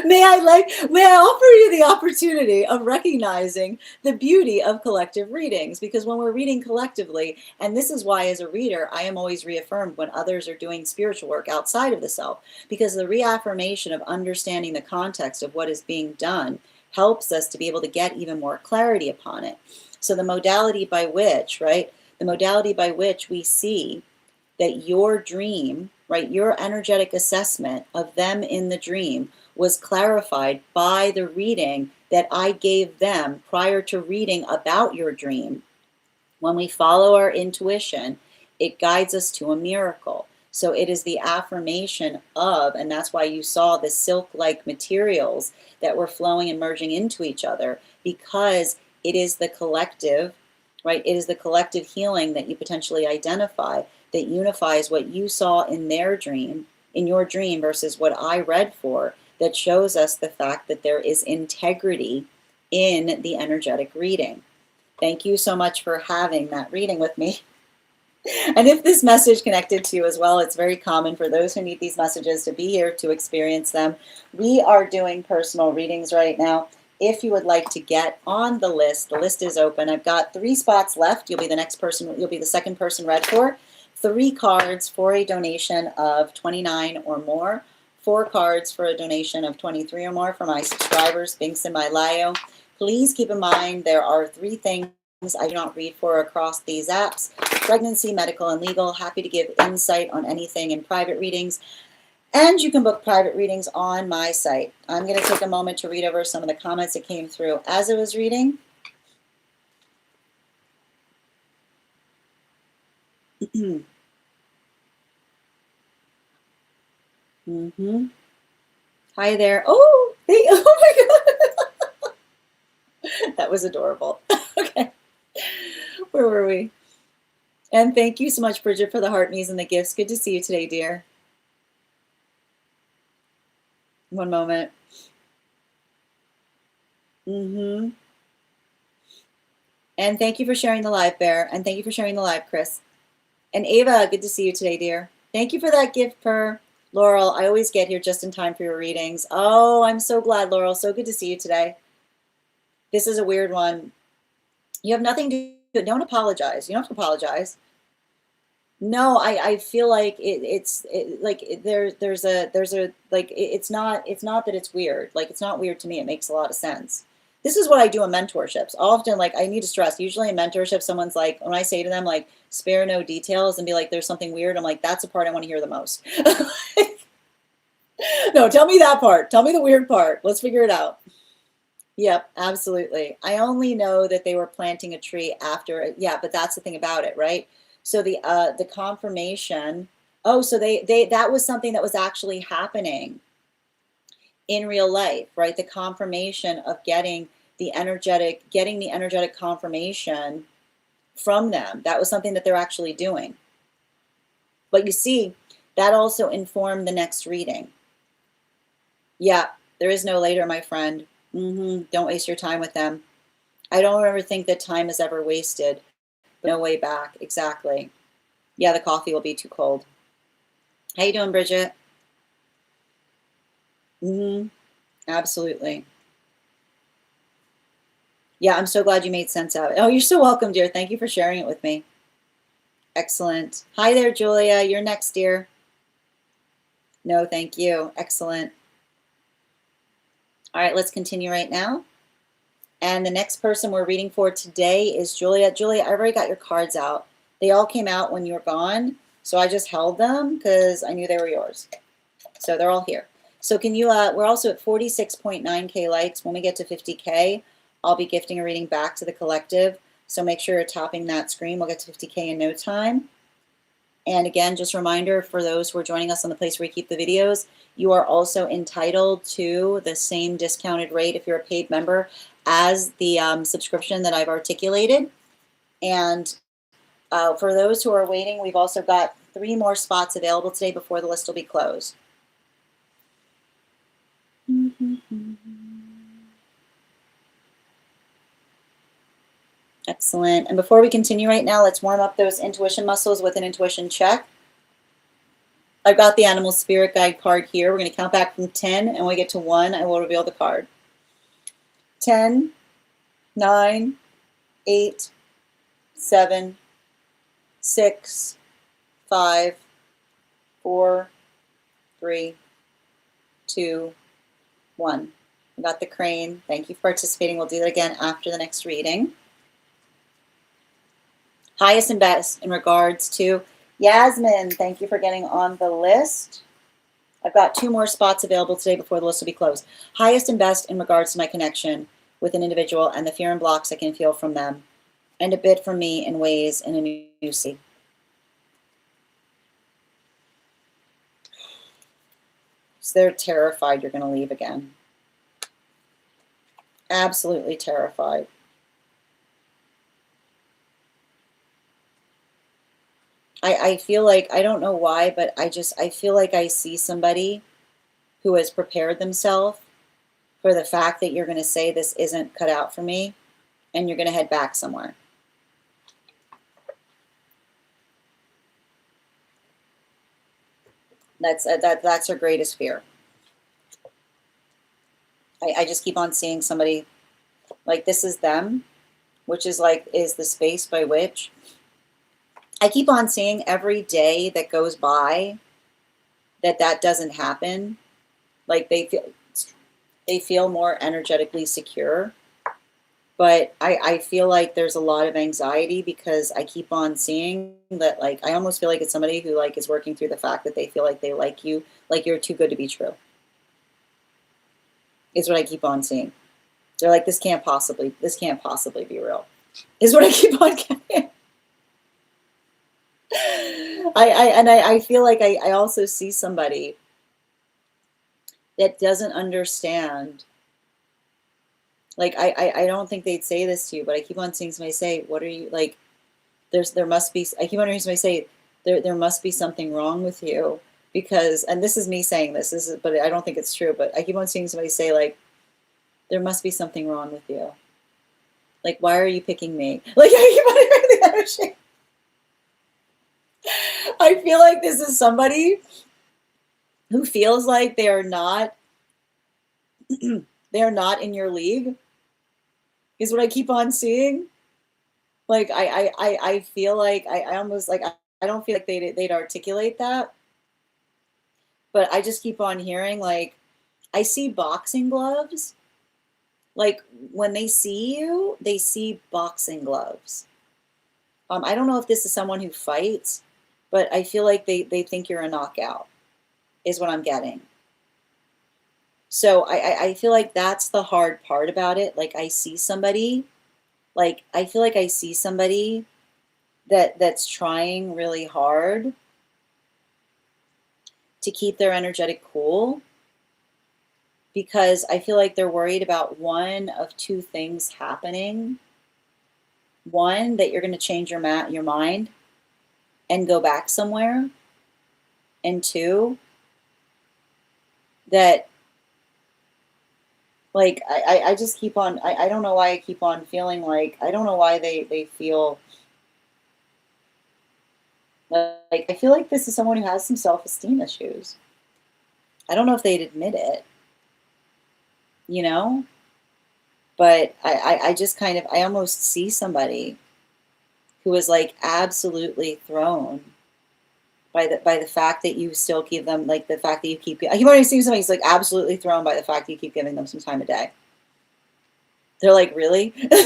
May I offer you the opportunity of recognizing the beauty of collective readings, because when we're reading collectively, and this is why as a reader, I am always reaffirmed when others are doing spiritual work outside of the self, because the reaffirmation of understanding the context of what is being done helps us to be able to get even more clarity upon it. So the modality by which, right, the modality by which we see that your dream, right, your energetic assessment of them in the dream was clarified by the reading that I gave them prior to reading about your dream. When we follow our intuition, it guides us to a miracle. So it is the affirmation of, and that's why you saw the silk-like materials that were flowing and merging into each other, because it is the collective, right? It is the collective healing that you potentially identify that unifies what you saw in their dream, in your dream, versus what I read for, that shows us the fact that there is integrity in the energetic reading. Thank you so much for having that reading with me. And if this message connected to you as well, it's very common for those who need these messages to be here to experience them. We are doing personal readings right now. If you would like to get on the list is open. I've got 3 spots left. You'll be the next person, you'll be the second person read for. 3 cards for a donation of $29 or more. 4 cards for a donation of $23 or more for my subscribers, Binks and my Lio. Please keep in mind there are 3 things I do not read for across these apps: pregnancy, medical, and legal. Happy to give insight on anything in private readings. And you can book private readings on my site. I'm going to take a moment to read over some of the comments that came through as I was reading. Hi there. Oh, hey, oh my God. That was adorable. Okay. Where were we? And thank you so much, Bridget, for the heart me's and the gifts. Good to see you today, dear. One moment. And thank you for sharing the live, Bear. And thank you for sharing the live, Chris. And Ava, good to see you today, dear. Thank you for that gift, Per. Laurel, I always get here just in time for your readings. Oh, I'm so glad, Laurel. So good to see you today. This is a weird one. You have nothing to do. Don't apologize. You don't have to apologize. No, I feel like it's not that it's weird. Like, it's not weird to me. It makes a lot of sense. This is what I do in mentorships. Often, like, I need to stress, usually in mentorship, someone's like, when I say to them, like, spare no details and be like, there's something weird, I'm like, that's the part I want to hear the most. No, tell me that part. Tell me the weird part. Let's figure it out. Yep, absolutely. I only know that they were planting a tree after, yeah, but that's the thing about it, right? So the confirmation, oh, so that was something that was actually happening in real life, right? The confirmation of getting the energetic confirmation from them. That was something that they're actually doing. But you see, that also informed the next reading. Yeah, there is no later, my friend. Don't waste your time with them. I don't ever think that time is ever wasted. But no way back. Exactly. Yeah, the coffee will be too cold. How you doing, Bridget? Absolutely. Yeah, I'm so glad you made sense of it. Oh, you're so welcome, dear. Thank you for sharing it with me. Excellent. Hi there, Julia. You're next, dear. No, thank you. Excellent. All right, let's continue right now. And the next person we're reading for today is Julia. Julia, I already got your cards out. They all came out when you were gone, so I just held them because I knew they were yours. So they're all here. So can you, we're also at 46.9K likes. When we get to 50K, I'll be gifting a reading back to the collective. So make sure you're tapping that screen. We'll get to 50K in no time. And again, just a reminder for those who are joining us on the place where we keep the videos, you are also entitled to the same discounted rate if you're a paid member as the subscription that I've articulated. And for those who are waiting, we've also got 3 more spots available today before the list will be closed. Excellent. And before we continue right now, let's warm up those intuition muscles with an intuition check. I've got the animal spirit guide card here. We're going to count back from 10, and when we get to 1, I will reveal the card. 10, 9, 8, 7, 6, 5, 4, 3, 2, 1. I got the crane. Thank you for participating. We'll do that again after the next reading. Highest and best in regards to Yasmin. Thank you for getting on the list. I've got 2 more spots available today before the list will be closed. Highest and best in regards to my connection with an individual and the fear and blocks I can feel from them, and a bit from me in ways in a new sea. So they're terrified you're going to leave again. Absolutely terrified. I feel like, I don't know why, but I feel like I see somebody who has prepared themselves for the fact that you're going to say this isn't cut out for me, and you're going to head back somewhere. That's her greatest fear. I just keep on seeing somebody like this is them, which is like, is the space by which I keep on seeing every day that goes by that doesn't happen. Like they feel more energetically secure. But I feel like there's a lot of anxiety because I keep on seeing that, like, I almost feel like it's somebody who like is working through the fact that they feel like they like you, like you're too good to be true. Is what I keep on seeing. They're like, this can't possibly be real. Is what I keep on getting. I feel like I also see somebody that doesn't understand. Like I don't think they'd say this to you, but I keep on seeing somebody say, "What are you like?" There must be. I keep on hearing somebody say, "There must be something wrong with you," because, and this is me saying this is, but I don't think it's true. But I keep on seeing somebody say like, "There must be something wrong with you." Like, why are you picking me? Like, I keep on hearing the energy. I feel like this is somebody who feels like they are not they are not in your league, is what I keep on seeing. Like I feel like I almost like I don't feel like they'd articulate that, but I just keep on hearing like I see boxing gloves. Like when they see you, they see boxing gloves. I don't know if this is someone who fights, but I feel like they think you're a knockout, is what I'm getting. So I feel like that's the hard part about it. Like I see somebody, like I feel like I see somebody that's trying really hard to keep their energetic cool, because I feel like they're worried about one of 2 things happening. One, that you're going to change your mind and go back somewhere, and 2, that like I just keep on I don't know why I keep on feeling like I don't know why they feel like I feel like this is someone who has some self-esteem issues. I don't know if they'd admit it, you know, but I just kind of I almost see somebody who is like absolutely thrown by the fact that you still give them, like the fact that you keep already seeing somebody who's like absolutely thrown by the fact that you keep giving them some time of day. They're like, really? Do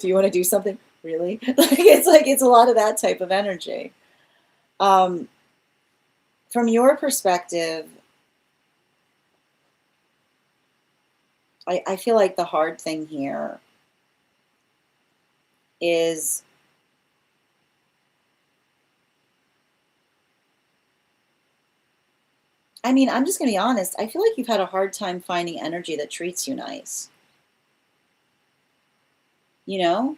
you want to do something? Really? Like it's a lot of that type of energy. From your perspective, I feel like the hard thing here is I mean, I'm just going to be honest. I feel like you've had a hard time finding energy that treats you nice. You know?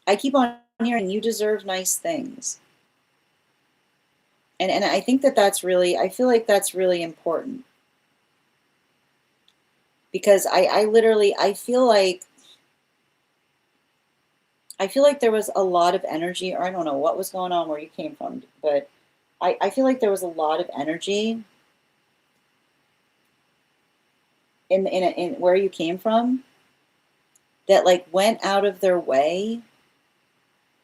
I keep on hearing you deserve nice things. And I think that's really, I feel like that's really important. Because I literally, I feel like there was a lot of energy, or I don't know what was going on where you came from, but I feel like there was a lot of energy in where you came from that like went out of their way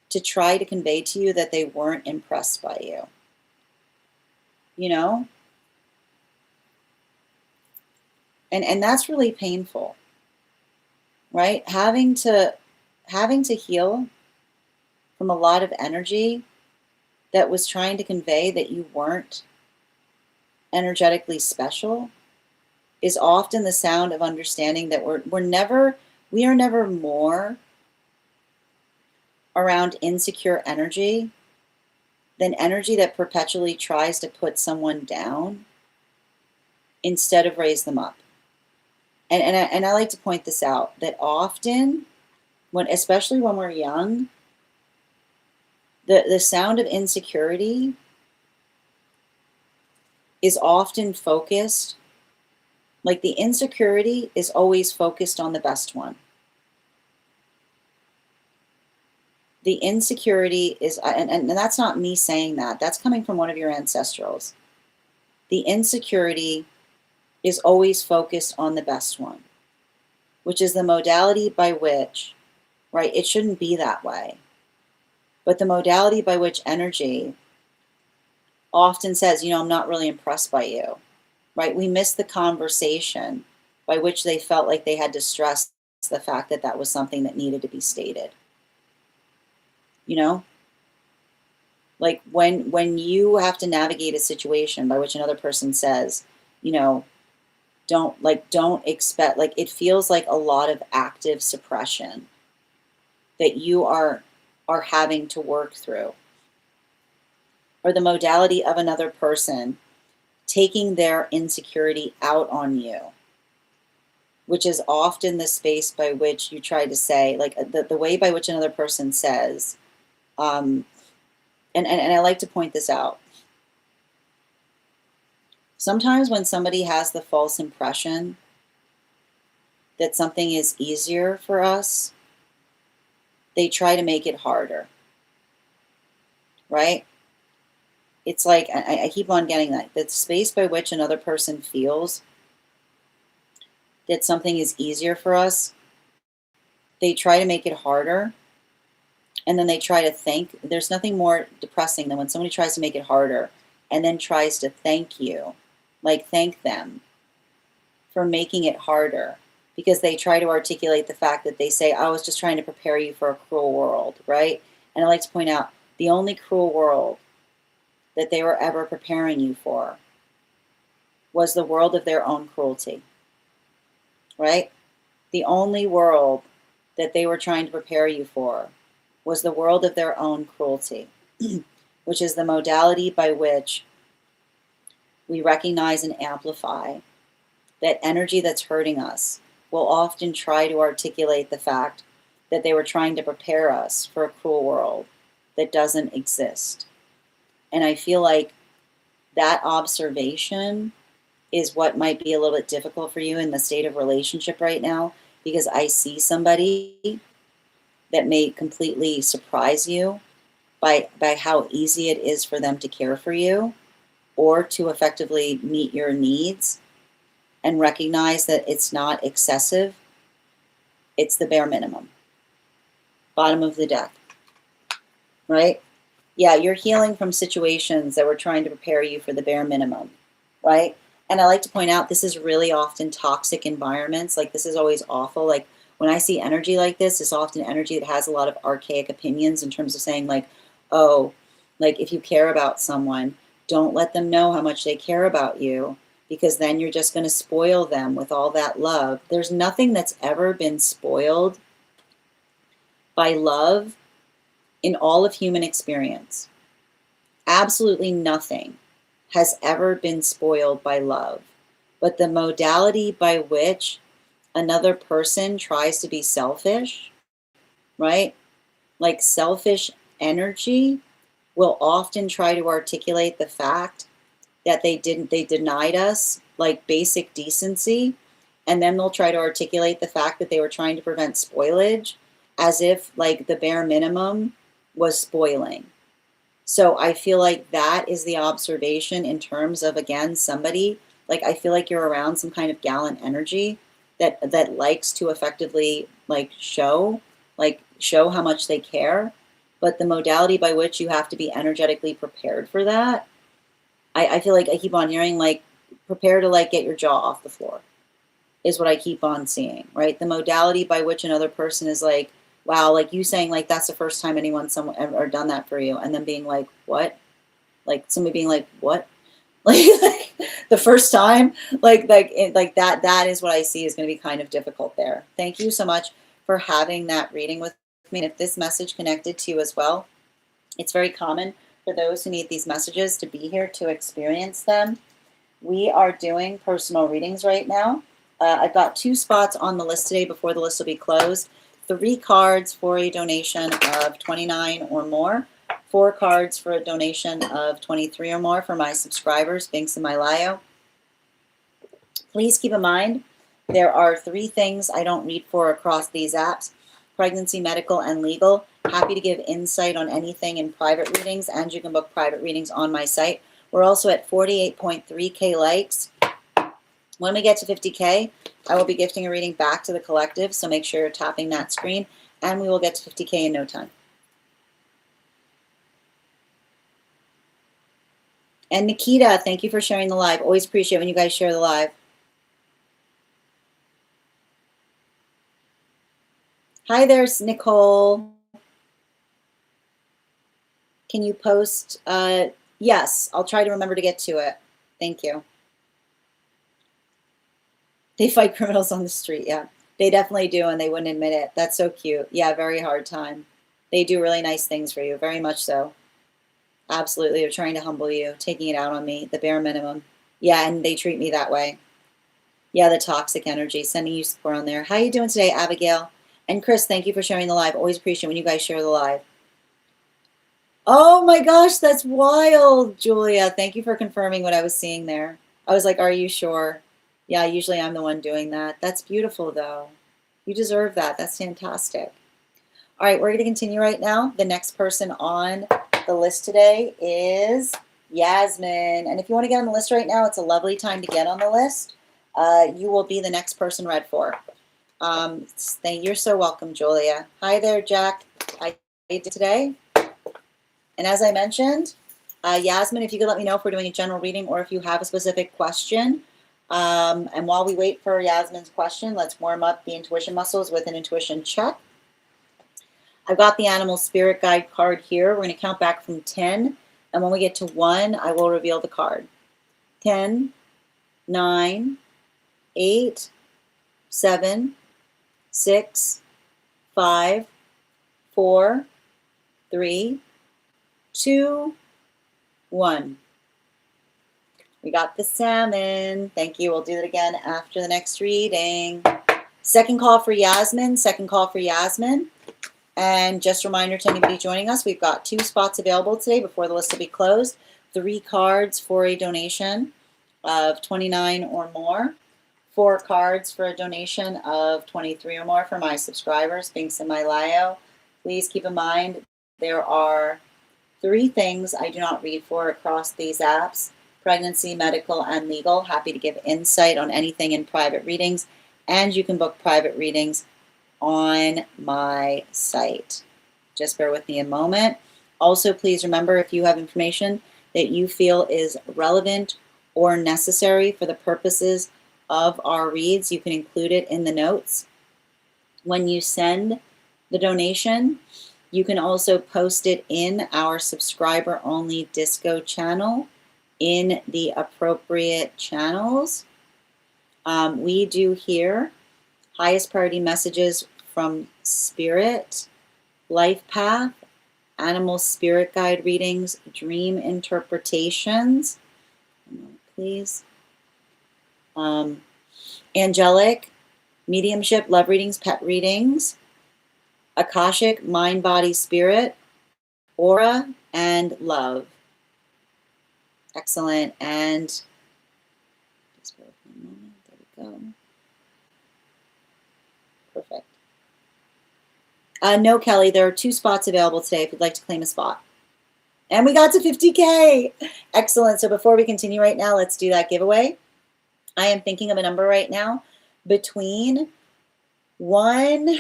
to try to convey to you that they weren't impressed by you. You know? And that's really painful. right? Having to heal from a lot of energy that was trying to convey that you weren't energetically special is often the sound of understanding that we are never more around insecure energy than energy that perpetually tries to put someone down instead of raise them up. And I like to point this out, that often, especially when we're young, the sound of insecurity is often focused, like the insecurity is always focused on the best one. The insecurity is, and that's not me saying that, that's coming from one of your ancestrals. The insecurity is always focused on the best one, which is the modality by which, right, it shouldn't be that way, but the modality by which energy often says, I'm not really impressed by you, right? We miss the conversation by which they felt like they had to stress the fact that that was something that needed to be stated. Like when you have to navigate a situation by which another person says, don't expect, like, it feels like a lot of active suppression that you are having to work through, or the modality of another person taking their insecurity out on you, which is often the space by which you try to say, like, the way by which another person says, and I like to point this out. Sometimes when somebody has the false impression that something is easier for us, they try to make it harder, right? It's like, I keep on getting that. The space by which another person feels that something is easier for us, they try to make it harder. And then they try to thank. There's nothing more depressing than when somebody tries to make it harder and then tries to thank you, like thank them for making it harder, because they try to articulate the fact that they say, I was just trying to prepare you for a cruel world, right? And I like to point out, the only cruel world that they were ever preparing you for was the world of their own cruelty, right? The only world that they were trying to prepare you for was the world of their own cruelty, which is the modality by which we recognize and amplify that energy that's hurting us will often try to articulate the fact that they were trying to prepare us for a cruel world that doesn't exist. And I feel like that observation is what might be a little bit difficult for you in the state of relationship right now, because I see somebody that may completely surprise you by how easy it is for them to care for you or to effectively meet your needs, and recognize that it's not excessive, it's the bare minimum. Bottom of the deck, right? Yeah, you're healing from situations that were trying to prepare you for the bare minimum, right? And I like to point out, this is really often toxic environments. Like, this is always awful. Like, when I see energy like this, it's often energy that has a lot of archaic opinions in terms of saying, like, oh, like, if you care about someone, don't let them know how much they care about you, because then you're just going to spoil them with all that love. There's nothing that's ever been spoiled by love in all of human experience. Absolutely nothing has ever been spoiled by love. But the modality by which another person tries to be selfish, right? Like, selfish energy will often try to articulate the fact that they denied us like basic decency, and then they'll try to articulate the fact that they were trying to prevent spoilage, as if like the bare minimum was spoiling. So I feel like that is the observation in terms of, again, somebody, like, I feel like you're around some kind of gallant energy that likes to effectively show how much they care, but the modality by which you have to be energetically prepared for that, I feel like I keep on hearing, like, prepare to get your jaw off the floor. is what I keep on seeing, right? The modality by which another person is like, wow, like you saying like that's the first time someone ever done that for you, and then being like, what? Like somebody being like, what? Like the first time, like that is what I see is going to be kind of difficult there. Thank you so much for having that reading with me. And if this message connected to you as well, it's very common for those who need these messages to be here to experience them. We are doing personal readings right now. I've got 2 spots on the list today before the list will be closed. 3 cards for a donation of $29 or more. 4 cards for a donation of $23 or more for my subscribers, Binks and Mylayo. Please keep in mind, there are 3 things I don't read for across these apps: pregnancy, medical, and legal. Happy to give insight on anything in private readings, and you can book private readings on my site. We're also at 48.3K likes. When we get to 50K, I will be gifting a reading back to the collective, so make sure you're tapping that screen, and we will get to 50K in no time. And Nikita, thank you for sharing the live. Always appreciate when you guys share the live. Hi there, Nicole. Can you post? Yes, I'll try to remember to get to it. Thank you. They fight criminals on the street, yeah. They definitely do, and they wouldn't admit it. That's so cute. Yeah, very hard time. They do really nice things for you, very much so. Absolutely, they're trying to humble you, taking it out on me, the bare minimum. Yeah, and they treat me that way. Yeah, the toxic energy, sending you support on there. How you doing today, Abigail? And Chris, thank you for sharing the live. Always appreciate when you guys share the live. Oh my gosh, that's wild, Julia. Thank you for confirming what I was seeing there. I was like, are you sure? Yeah, usually I'm the one doing that. That's beautiful, though. You deserve that. That's fantastic. All right, we're going to continue right now. The next person on the list today is Yasmin. And if you want to get on the list right now, it's a lovely time to get on the list. You will be the next person read for. You're so welcome, Julia. Hi there, Jack. How are you doing today? And as I mentioned, Yasmin, if you could let me know if we're doing a general reading or if you have a specific question. And while we wait for Yasmin's question, let's warm up the intuition muscles with an intuition check. I've got the animal spirit guide card here. We're going to count back from 10. And when we get to 1, I will reveal the card. 10, 9, 8, 7, 6, 5, 4, 3, 2, 1. We got the salmon. Thank you. We'll do it again after the next reading. Second call for Yasmin. Second call for Yasmin. And just a reminder to anybody joining us, we've got 2 spots available today before the list will be closed. 3 cards for a donation of $29 or more. 4 cards for a donation of $23 or more for my subscribers, Binks and Mylayo. Please keep in mind there are 3 things I do not read for across these apps: pregnancy, medical, and legal. Happy to give insight on anything in private readings, and you can book private readings on my site. Just bear with me a moment. Also, please remember, if you have information that you feel is relevant or necessary for the purposes of our reads, you can include it in the notes. When you send the donation, you can also post it in our subscriber-only disco channel in the appropriate channels. We do here highest priority messages from Spirit, Life Path, Animal Spirit Guide readings, Dream interpretations, please, Angelic, Mediumship, Love readings, Pet readings, Akashic, Mind, Body, Spirit, Aura, and Love. Excellent. And just bear with me a moment. There we go. Perfect. No, Kelly, there are 2 spots available today if you'd like to claim a spot. And we got to 50K. Excellent. So before we continue right now, let's do that giveaway. I am thinking of a number right now between 1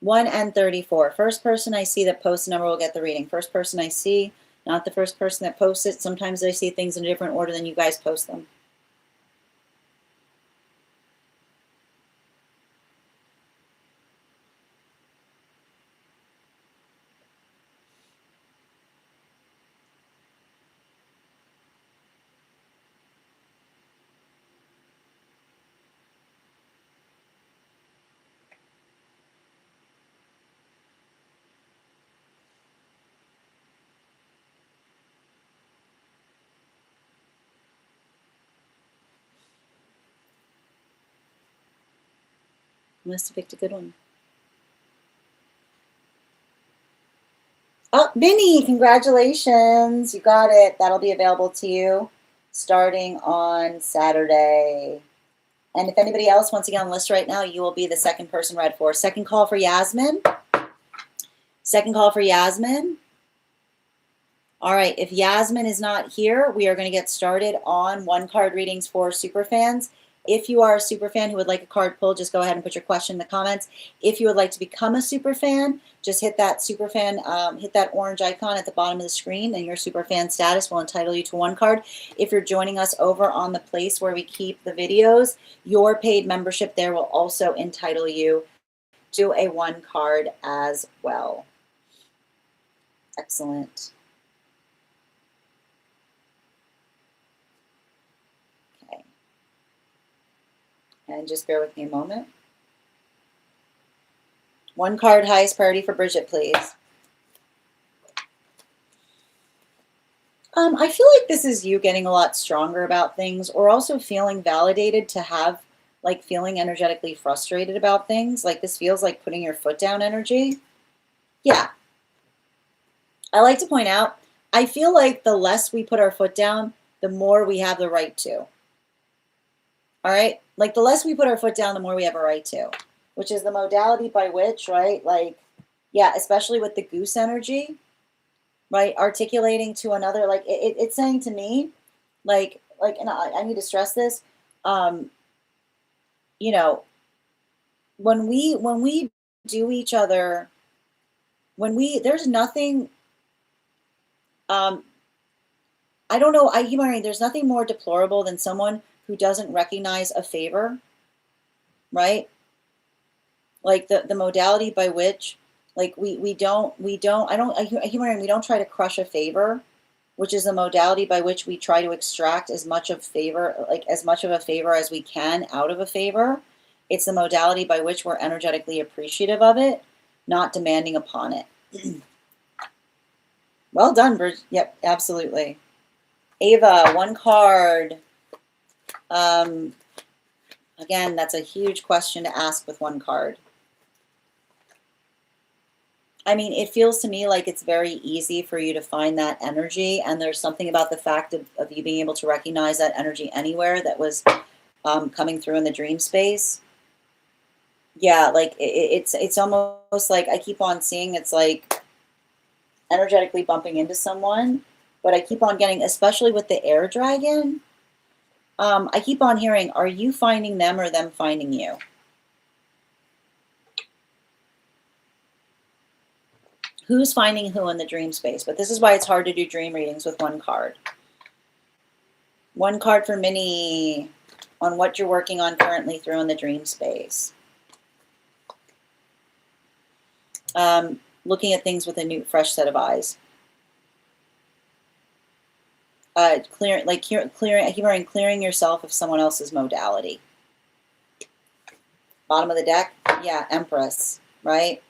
and 34. First person I see that posts a number will get the reading. First person I see, not the first person that posts it. Sometimes I see things in a different order than you guys post them. You must have picked a good one. Oh, Vinny, congratulations. You got it. That'll be available to you starting on Saturday. And if anybody else wants to get on the list right now, you will be the second person read for. Second call for Yasmin. Second call for Yasmin. All right, if Yasmin is not here, we are going to get started on one-card readings for superfans. If you are a superfan who would like a card pulled, just go ahead and put your question in the comments. If you would like to become a superfan, just hit that superfan, hit that orange icon at the bottom of the screen, and your superfan status will entitle you to one card. If you're joining us over on the place where we keep the videos, your paid membership there will also entitle you to a one card as well. Excellent. Okay. And just bear with me a moment. One card, highest priority for Bridget, please. I feel like this is you getting a lot stronger about things, or also feeling validated to have, like, feeling energetically frustrated about things. Like, this feels like putting your foot down energy. Yeah. I like to point out, I feel like the less we put our foot down, the more we have the right to. All right? Like, the less we put our foot down, the more we have a right to, which is the modality by which, right? Like, yeah, especially with the goose energy, right? Articulating to another, like, it's saying to me, like, and I need to stress this, you know, when we do each other, there's nothing, I don't know, there's nothing more deplorable than someone who doesn't recognize a favor, right? Like the modality by which, like, we don't try to crush a favor, which is the modality by which we try to extract as much of a favor as we can out of a favor. It's the modality by which we're energetically appreciative of it, not demanding upon it. Well done, Bridget. Yep, absolutely. Ava, one card. Again, that's a huge question to ask with one card. I mean, it feels to me like it's very easy for you to find that energy, and there's something about the fact of you being able to recognize that energy anywhere that was coming through in the dream space. Yeah, like it's almost like I keep on seeing it's like energetically bumping into someone, but I keep on getting, especially with the air dragon, I keep on hearing, are you finding them or them finding you? Who's finding who in the dream space? But this is why it's hard to do dream readings with one card. One card for Minnie on what you're working on currently through in the dream space. Looking at things with a new, fresh set of eyes. Clearing yourself of someone else's modality. Bottom of the deck, yeah, Empress, right?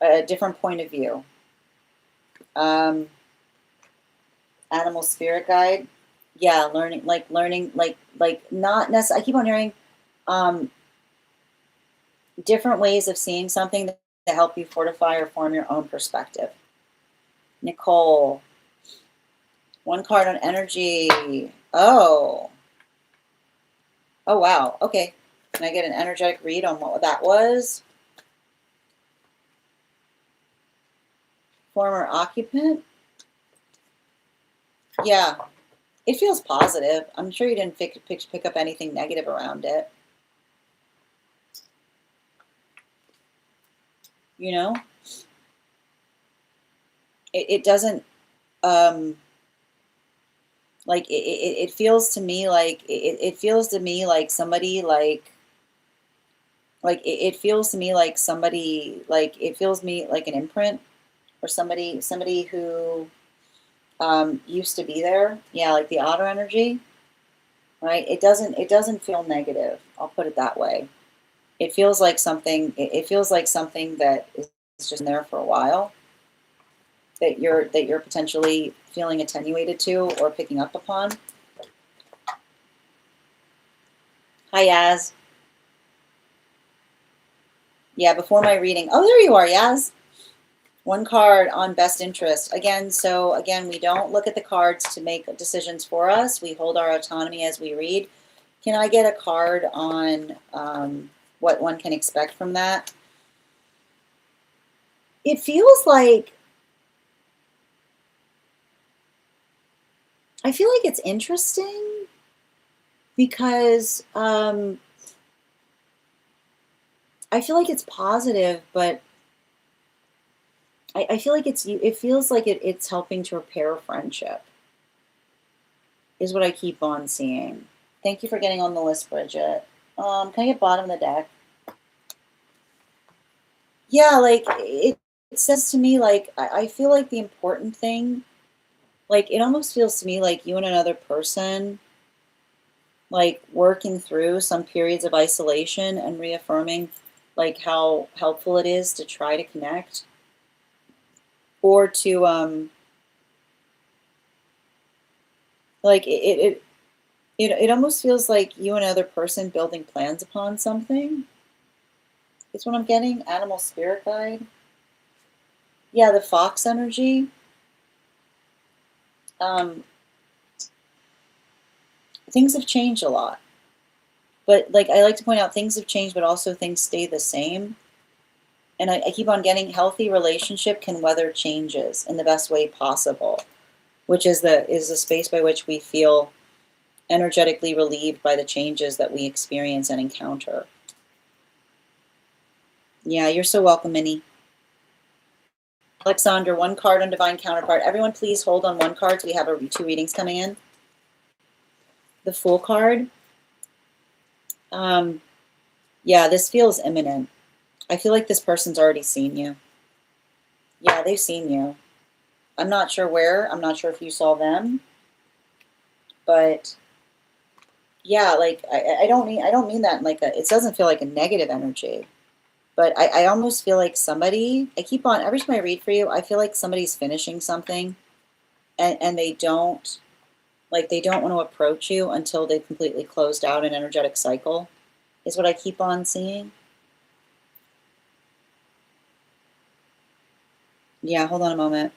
A different point of view. Animal spirit guide, yeah, learning, not necessarily. I keep on hearing different ways of seeing something to help you fortify or form your own perspective. Nicole, one card on energy. Oh, wow. Okay, can I get an energetic read on what that was? Former occupant. Yeah, it feels positive. I'm sure you didn't pick up anything negative around it. You know, it doesn't, like, it feels to me like, it feels to me like somebody, it feels to me like somebody, like, it feels me like an imprint, or somebody who used to be there. Yeah, like the otter energy, right? It doesn't feel negative. I'll put it that way. It feels like something. It feels like something that is just there for a while. That you're potentially feeling attenuated to or picking up upon. Hi, Yaz. Yeah, before my reading. Oh, there you are, Yaz. One card on best interest. Again, we don't look at the cards to make decisions for us. We hold our autonomy as we read. Can I get a card on what one can expect from that? It feels like, I feel like it's interesting because I feel like it's positive, but I feel like it feels like it's helping to repair a friendship, is what I keep on seeing. Thank you for getting on the list, Bridget. Can I get bottom of the deck? Yeah, like it says to me, like I feel like the important thing, like it almost feels to me like you and another person, like working through some periods of isolation and reaffirming like how helpful it is to try to connect, or to like it almost feels like you and another person building plans upon something. Is what I'm getting. Animal spirit guide. Yeah, the fox energy. Things have changed a lot. But like I like to point out, things have changed, but also things stay the same. And I keep on getting healthy relationship can weather changes in the best way possible, which is the space by which we feel energetically relieved by the changes that we experience and encounter. Yeah, you're so welcome, Minnie. Alexandra, one card on divine counterpart. Everyone please hold on one card so we have 2 readings coming in. The Fool card. Yeah, this feels imminent. I feel like this person's already seen you. Yeah, they've seen you. I'm not sure where. I'm not sure if you saw them. But yeah, like I don't mean that in like it doesn't feel like a negative energy. But I almost feel like somebody, every time I read for you, I feel like somebody's finishing something and they don't want to approach you until they've completely closed out an energetic cycle, is what I keep on seeing. Yeah, hold on a moment.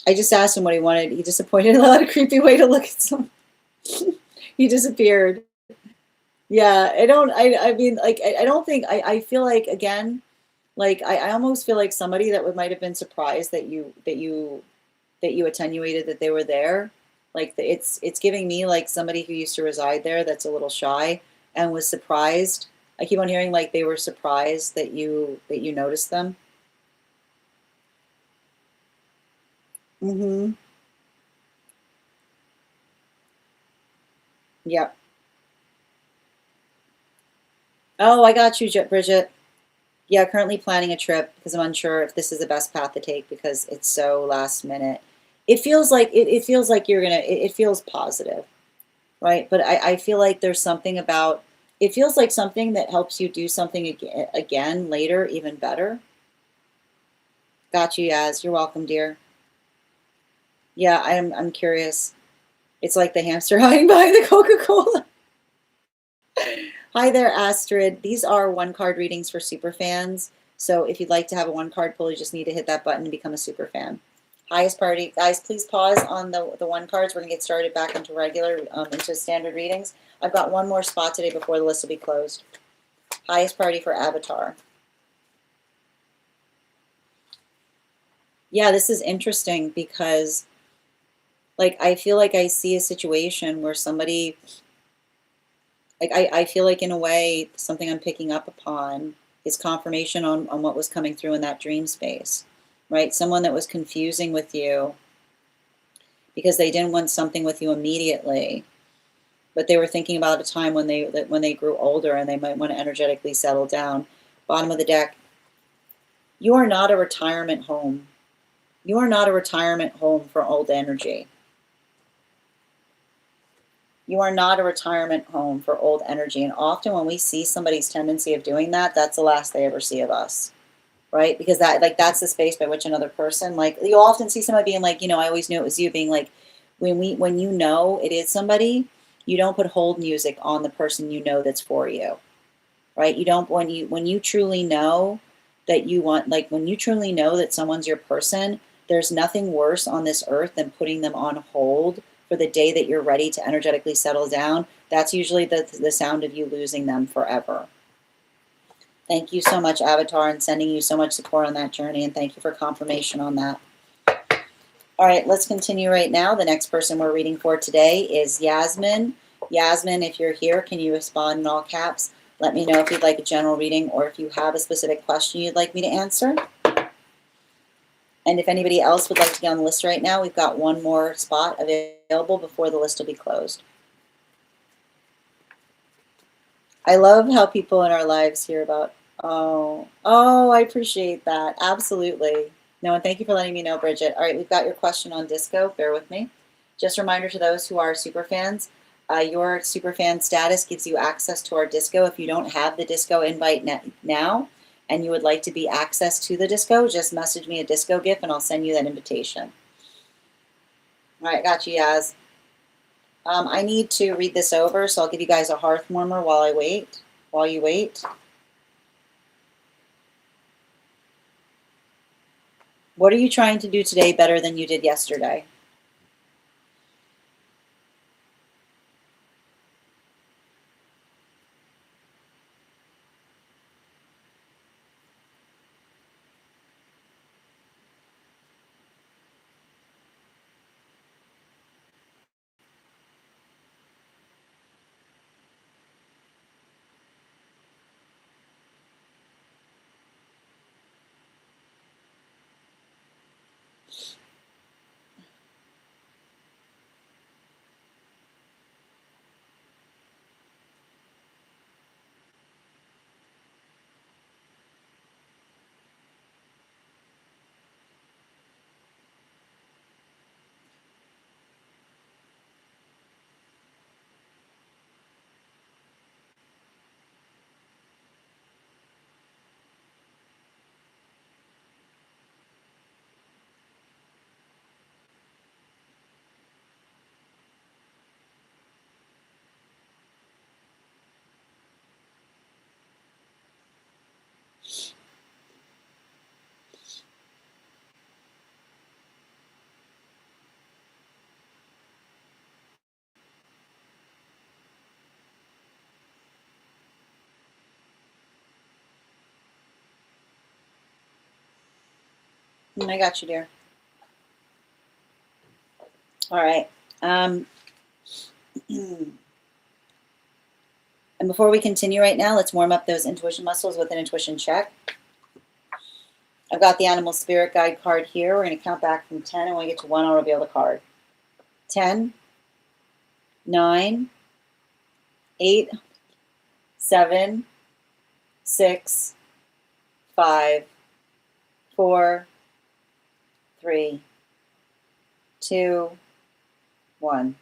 I just asked him what he wanted. He disappointed. A lot of creepy way to look at someone. He disappeared. Yeah, I mean, like, I don't think, I feel like, again, like, I almost feel like somebody that might have been surprised that you attenuated that they were there. Like, it's giving me like somebody who used to reside there that's a little shy and was surprised. I keep on hearing like they were surprised that you noticed them. Mm-hmm. Yep. Oh, I got you, Bridget. Yeah, currently planning a trip because I'm unsure if this is the best path to take because it's so last minute. It feels like it feels like you're gonna. It feels positive, right? But I feel like there's something about. It feels like something that helps you do something again later, even better. Got you, Yaz. You're welcome, dear. Yeah, I'm curious. It's like the hamster hiding behind the Coca-Cola. Hi there, Astrid. These are one card readings for super fans. So if you'd like to have a one card pull, you just need to hit that button and become a super fan. Highest priority, guys, please pause on the one cards. We're gonna get started back into regular, into standard readings. I've got one more spot today before the list will be closed. Highest priority for Avatar. Yeah, this is interesting because like I feel like I see a situation where somebody, like I feel like in a way something I'm picking up upon is confirmation on what was coming through in that dream space, right? Someone that was confusing with you because they didn't want something with you immediately, but they were thinking about a time when they grew older and they might want to energetically settle down. Bottom of the deck, you are not a retirement home. You are not a retirement home for old energy. You are not a retirement home for old energy. And often when we see somebody's tendency of doing that, that's the last they ever see of us, right? Because that's the space by which another person, like, you often see somebody being like, I always knew it was you, being like, When you know it is somebody, you don't put hold music on the person you know that's for you, right? You don't, when you truly know that you want, like when you truly know that someone's your person, there's nothing worse on this earth than putting them on hold for the day that you're ready to energetically settle down. That's usually the sound of you losing them forever. Thank you so much, Avatar, and sending you so much support on that journey, and thank you for confirmation on that. All right, let's continue right now. The next person we're reading for today is Yasmin. Yasmin, if you're here, can you respond in all caps? Let me know if you'd like a general reading or if you have a specific question you'd like me to answer. And if anybody else would like to get on the list right now, we've got one more spot available before the list will be closed. I love how people in our lives hear about, I appreciate that. Absolutely. No, and thank you for letting me know, Bridget. All right, we've got your question on disco. Bear with me. Just a reminder to those who are super fans, your super fan status gives you access to our disco. If you don't have the disco invite now and you would like to be access to the disco, just message me a disco GIF and I'll send you that invitation. All right, got you, Yaz. I need to read this over, so I'll give you guys a hearth warmer while I wait. While you wait. What are you trying to do today better than you did yesterday? I got you, dear. All right. And before we continue right now, let's warm up those intuition muscles with an intuition check. I've got the animal spirit guide card here. We're going to count back from 10, and when we get to 1, I'll reveal the card. 10, 9, 8, 7, 6, 5, 4, 3, 2, 1.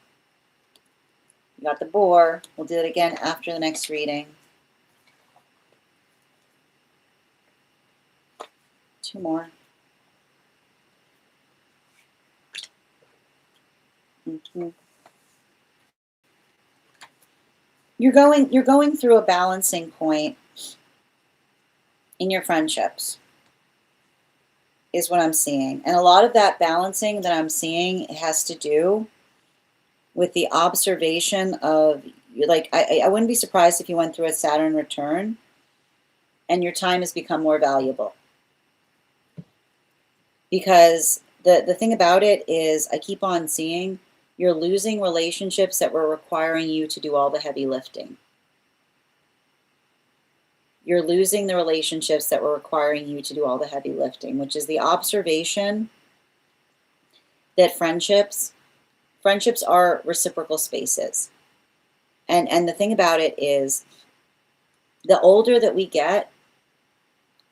You got the boar. We'll do it again after the next reading. 2 more. You're going through a balancing point in your friendships, is what I'm seeing. And a lot of that balancing that I'm seeing has to do with the observation of, like, I wouldn't be surprised if you went through a Saturn return and your time has become more valuable. Because the thing about it is, I keep on seeing you're losing relationships that were requiring you to do all the heavy lifting. You're losing the relationships that were requiring you to do all the heavy lifting, which is the observation that friendships are reciprocal spaces. And the thing about it is, the older that we get,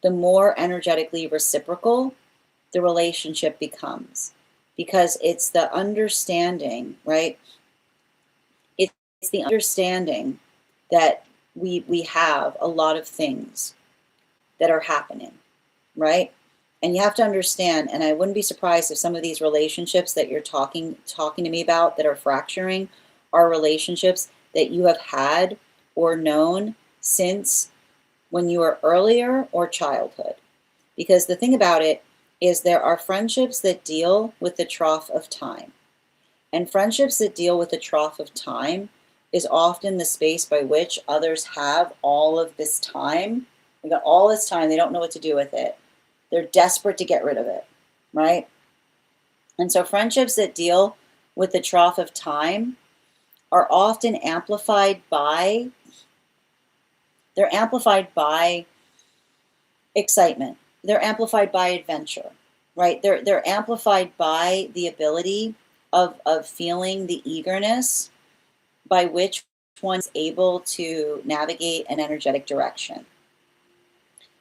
the more energetically reciprocal the relationship becomes. Because it's the understanding, right? It's the understanding that we have a lot of things that are happening, right? And you have to understand, and I wouldn't be surprised if some of these relationships that you're talking to me about that are fracturing are relationships that you have had or known since when you were earlier or childhood. Because the thing about it is there are friendships that deal with the trough of time. And friendships that deal with the trough of time is often the space by which others have all of this time. They got all this time, they don't know what to do with it. They're desperate to get rid of it, right? And so friendships that deal with the trough of time are often amplified by, they're amplified by excitement. They're amplified by adventure, right? They're amplified by the ability of feeling the eagerness by which one's able to navigate an energetic direction.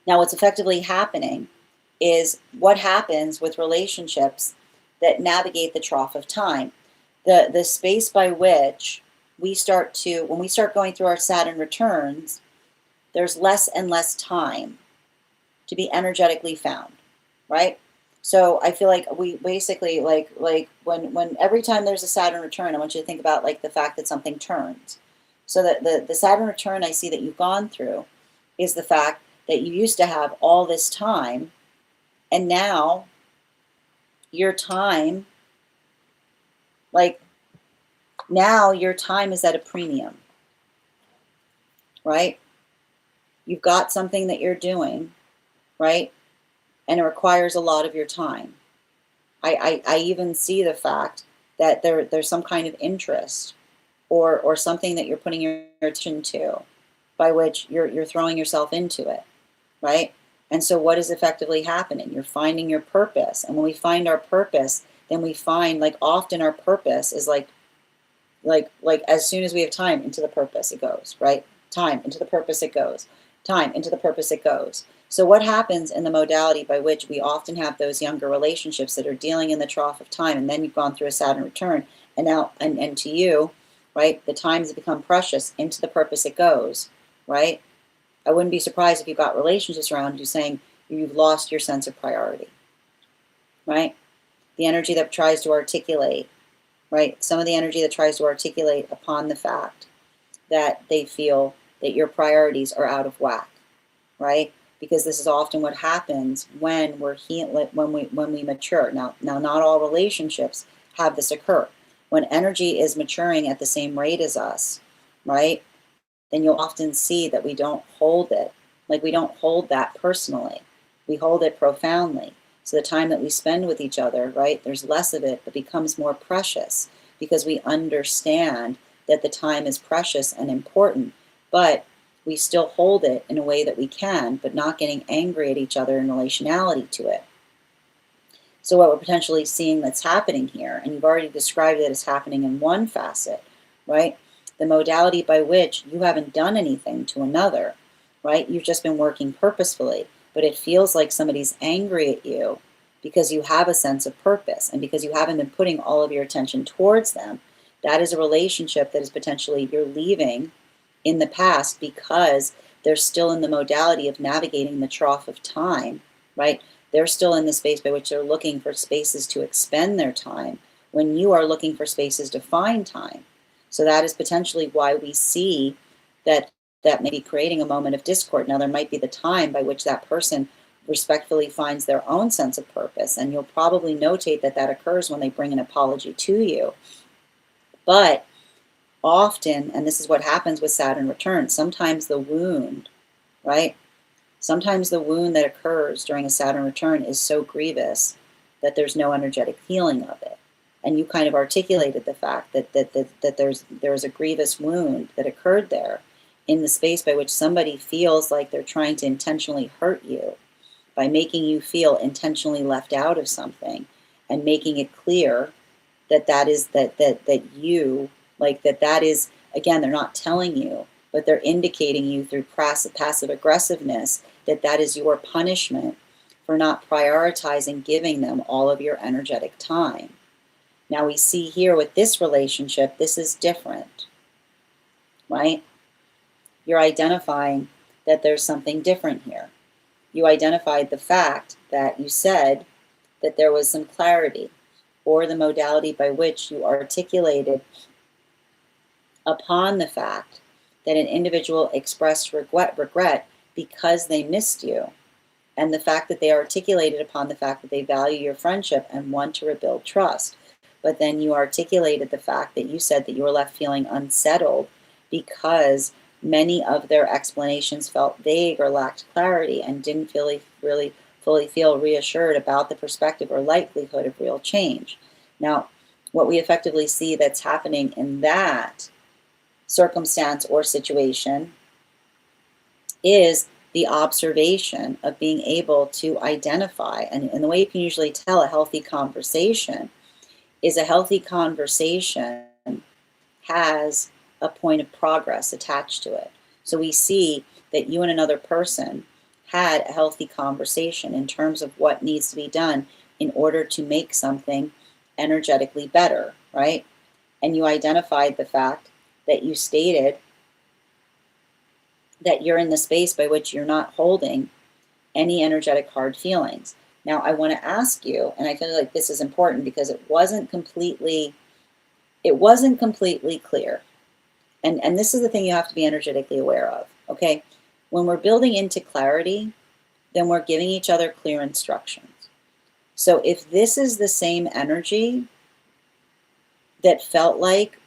Now, what's effectively happening is what happens with relationships that navigate the trough of time. The space by which we start to, when we start going through our Saturn returns, there's less and less time to be energetically found, right? So I feel like we basically like when every time there's a Saturn return, I want you to think about like the fact that something turns. So that the Saturn return I see that you've gone through is the fact that you used to have all this time, and now your time, like now your time is at a premium, right? You've got something that you're doing, right? And it requires a lot of your time. I even see the fact that there's some kind of interest or something that you're putting your attention to by which you're throwing yourself into it, right? And so what is effectively happening? You're finding your purpose. And when we find our purpose, then we find like often our purpose is like as soon as we have time into the purpose it goes, right? Time into the purpose it goes. Time into the purpose it goes. So what happens in the modality by which we often have those younger relationships that are dealing in the trough of time, and then you've gone through a Saturn return, and now and to you, right, the time has become precious, into the purpose it goes, right? I wouldn't be surprised if you've got relationships around you saying you've lost your sense of priority, right? The energy that tries to articulate, right? Some of the energy that tries to articulate upon the fact that they feel that your priorities are out of whack, right? Because this is often what happens when when we mature. Now, not all relationships have this occur. When energy is maturing at the same rate as us, right? Then you'll often see that we don't hold it. Like we don't hold that personally. We hold it profoundly. So the time that we spend with each other, right? There's less of it, but becomes more precious because we understand that the time is precious and important, but we still hold it in a way that we can, but not getting angry at each other in relationality to it. So what we're potentially seeing that's happening here, and you've already described it as happening in one facet, right? The modality by which you haven't done anything to another, right? You've just been working purposefully, but it feels like somebody's angry at you because you have a sense of purpose and because you haven't been putting all of your attention towards them. That is a relationship that is potentially you're leaving in the past because they're still in the modality of navigating the trough of time, right? They're still in the space by which they're looking for spaces to expend their time when you are looking for spaces to find time. So that is potentially why we see that may be creating a moment of discord. Now, there might be the time by which that person respectfully finds their own sense of purpose, and you'll probably notate that that occurs when they bring an apology to you. But often, and this is what happens with Saturn return, sometimes the wound, right? Sometimes the wound that occurs during a Saturn return is so grievous that there's no energetic healing of it. And you kind of articulated the fact that there's a grievous wound that occurred there in the space by which somebody feels like they're trying to intentionally hurt you by making you feel intentionally left out of something and making it clear that you, like that is, again, they're not telling you, but they're indicating you through passive aggressiveness that is your punishment for not prioritizing giving them all of your energetic time. Now we see here with this relationship, this is different, right? You're identifying that there's something different here. You identified the fact that you said that there was some clarity, or the modality by which you articulated upon the fact that an individual expressed regret because they missed you, and the fact that they articulated upon the fact that they value your friendship and want to rebuild trust. But then you articulated the fact that you said that you were left feeling unsettled because many of their explanations felt vague or lacked clarity and didn't really fully feel reassured about the perspective or likelihood of real change. Now, what we effectively see that's happening in that circumstance or situation is the observation of being able to identify, and the way you can usually tell a healthy conversation is a healthy conversation has a point of progress attached to it. So we see that you and another person had a healthy conversation in terms of what needs to be done in order to make something energetically better, right? And you identified the fact that you stated that you're in the space by which you're not holding any energetic hard feelings. Now, I want to ask you, and I feel like this is important because it wasn't completely clear. And this is the thing you have to be energetically aware of, okay? When we're building into clarity, then we're giving each other clear instructions. So if this is the same energy that felt like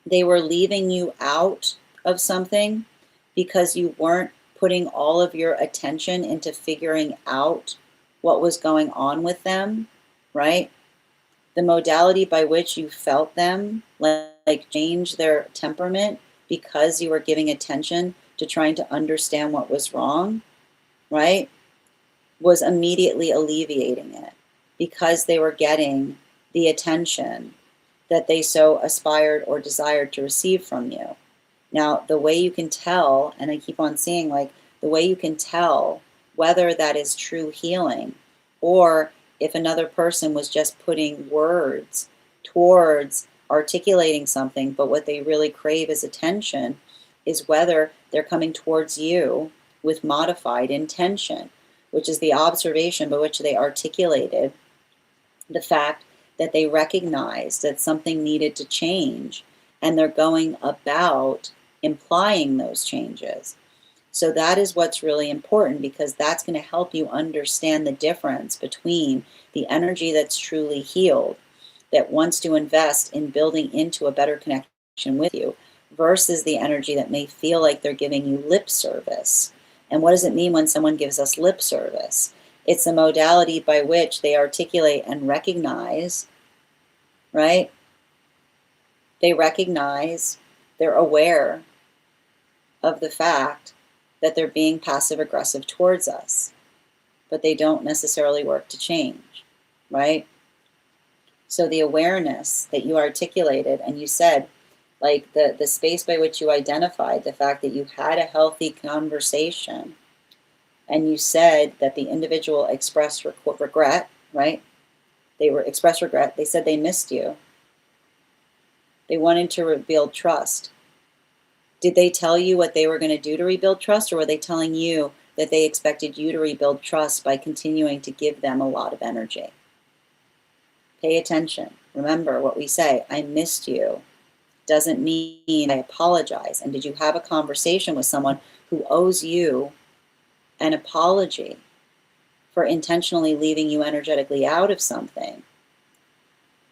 they were leaving you out of something because you weren't putting all of your attention into figuring out what was going on with them, right? The modality by which you felt them like change their temperament because you were giving attention to trying to understand what was wrong, right, was immediately alleviating it because they were getting the attention that they so aspired or desired to receive from you. Now, the way you can tell, and I keep on seeing, like, the way you can tell whether that is true healing or if another person was just putting words towards articulating something, but what they really crave is attention, is whether they're coming towards you with modified intention, which is the observation by which they articulated the fact that they recognized that something needed to change, and they're going about implying those changes. So that is what's really important, because that's going to help you understand the difference between the energy that's truly healed, that wants to invest in building into a better connection with you, versus the energy that may feel like they're giving you lip service. And what does it mean when someone gives us lip service? It's the modality by which they articulate and recognize, right? They recognize, they're aware of the fact that they're being passive aggressive towards us, but they don't necessarily work to change, right? So the awareness that you articulated, and you said, like, the space by which you identified the fact that you had a healthy conversation, and you said that the individual expressed regret, right? They expressed regret. They said they missed you. They wanted to rebuild trust. Did they tell you what they were going to do to rebuild trust, or were they telling you that they expected you to rebuild trust by continuing to give them a lot of energy? Pay attention. Remember what we say, I missed you, doesn't mean I apologize. And did you have a conversation with someone who owes you an apology for intentionally leaving you energetically out of something?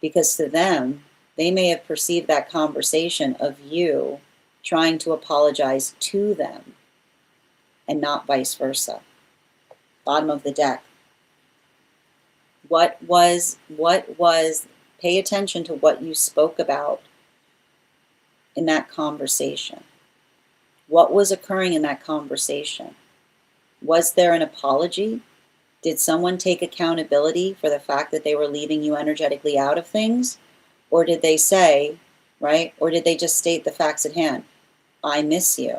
Because to them, they may have perceived that conversation of you trying to apologize to them and not vice versa. Bottom of the deck. What was, pay attention to what you spoke about in that conversation. What was occurring in that conversation? Was there an apology? Did someone take accountability for the fact that they were leaving you energetically out of things? Or did they say, right? Or did they just state the facts at hand? I miss you.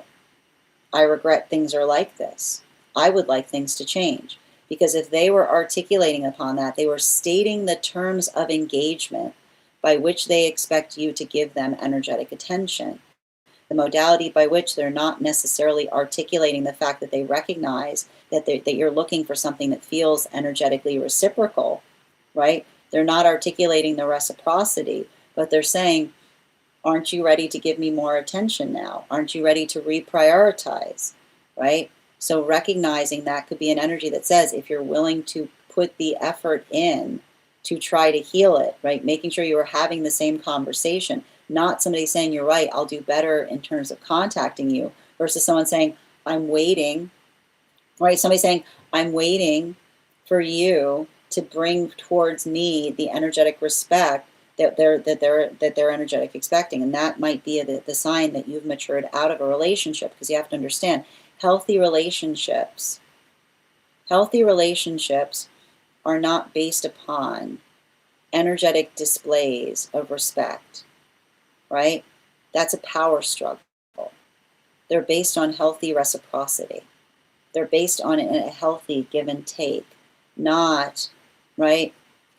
I regret things are like this. I would like things to change. Because if they were articulating upon that, they were stating the terms of engagement by which they expect you to give them energetic attention. the modality by which they're not necessarily articulating the fact that they recognize that you're looking for something that feels energetically reciprocal, right? They're not articulating the reciprocity, but they're saying, aren't you ready to give me more attention now? Aren't you ready to reprioritize, right? So recognizing that could be an energy that says, if you're willing to put the effort in to try to heal it, right? Making sure you are having the same conversation, not somebody saying, you're right, I'll do better in terms of contacting you, versus someone saying, I'm waiting, right? Somebody saying, I'm waiting for you to bring towards me the energetic respect that they're energetic expecting. And that might be the sign that you've matured out of a relationship, because you have to understand, healthy relationships are not based upon energetic displays of respect, right? That's a power struggle. They're based on healthy reciprocity. They're based on a healthy give and take, not, right?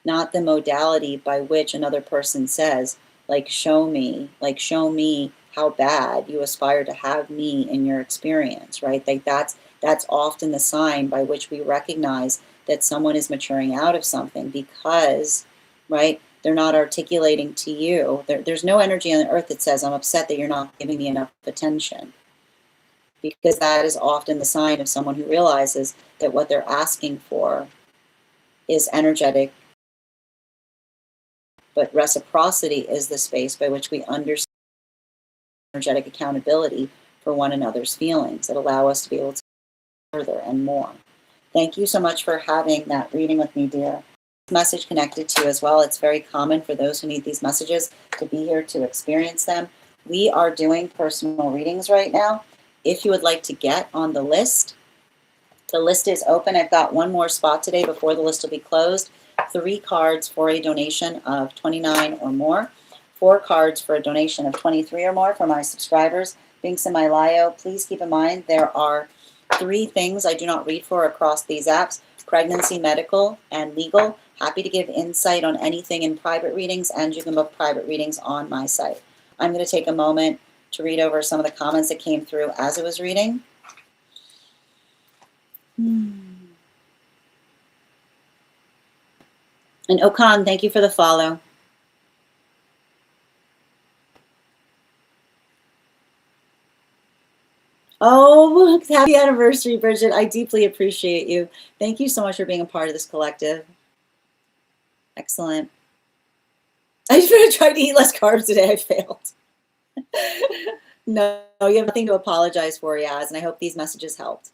Not the modality by which another person says, show me how bad you aspire to have me in your experience, right? That's often the sign by which we recognize that someone is maturing out of something, because, right, they're not articulating to you. There's no energy on the earth that says, I'm upset that you're not giving me enough attention, because that is often the sign of someone who realizes that what they're asking for is energetic, but reciprocity is the space by which we understand energetic accountability for one another's feelings that allow us to be able to further and more. Thank you so much for having that reading with me, dear. Message connected to you as well. It's very common for those who need these messages to be here to experience them. We are doing personal readings right now. If you would like to get on the list is open. I've got one more spot today before the list will be closed. 3 cards for a donation of $29 or more. 4 cards for a donation of $23 or more for my subscribers. Links in my bio. Please keep in mind there are 3 things I do not read for across these apps: pregnancy, medical, and legal. Happy to give insight on anything in private readings, and you can book private readings on my site. I'm going to take a moment to read over some of the comments that came through as I was reading. And Okan, thank you for the follow. Oh, happy anniversary, Bridget. I deeply appreciate you. Thank you so much for being a part of this collective. Excellent. I just tried to eat less carbs today. I failed. No, you have nothing to apologize for, Yaz, and I hope these messages helped.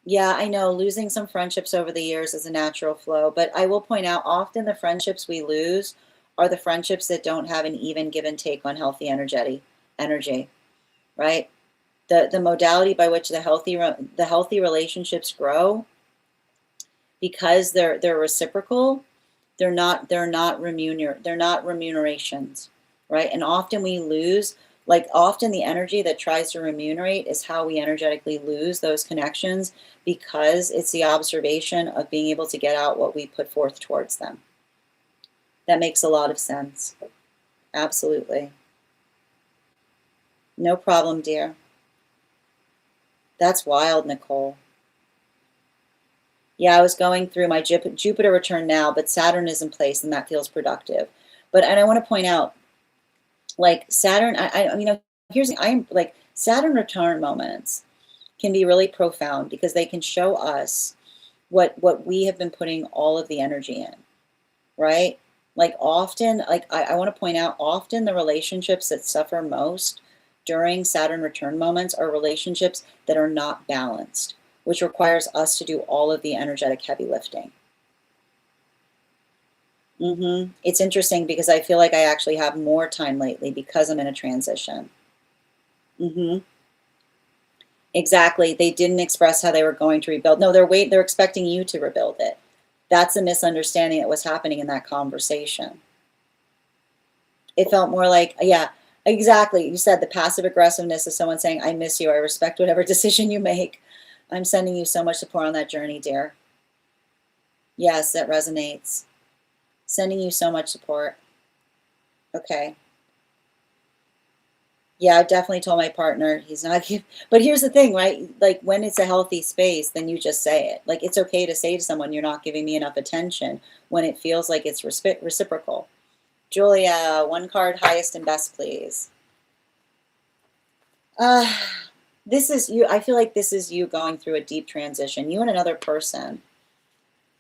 Yeah, I know losing some friendships over the years is a natural flow, but I will point out often the friendships we lose are the friendships that don't have an even give and take on healthy energy, right? The modality by which the healthy relationships grow, because they're reciprocal, they're not remunerations, right? And often we lose, often the energy that tries to remunerate is how we energetically lose those connections, because it's the observation of being able to get out what we put forth towards them. That makes a lot of sense. Absolutely. No problem, dear. That's wild, Nicole. Yeah, I was going through my Jupiter return now, but Saturn is in place, and that feels productive. And I want to point out, Saturn, Saturn return moments can be really profound, because they can show us what we have been putting all of the energy in, right? I want to point out, often the relationships that suffer most during Saturn return moments are relationships that are not balanced, which requires us to do all of the energetic heavy lifting. It's interesting, because I feel like I actually have more time lately because I'm in a transition. Exactly. They didn't express how they were going to rebuild. No, they're expecting you to rebuild it. That's a misunderstanding that was happening in that conversation. It felt more like, yeah, exactly. You said the passive aggressiveness of someone saying, I miss you. I respect whatever decision you make. I'm sending you so much support on that journey, dear. Yes, that resonates. Sending you so much support. Okay. Yeah, I've definitely told my partner he's not but here's the thing, right? Like when it's a healthy space, then you just say it. Like it's okay to say to someone, you're not giving me enough attention when it feels like it's reciprocal. Julia, one card, highest and best, please. Uh, this is you. I feel like this is you going through a deep transition, you and another person.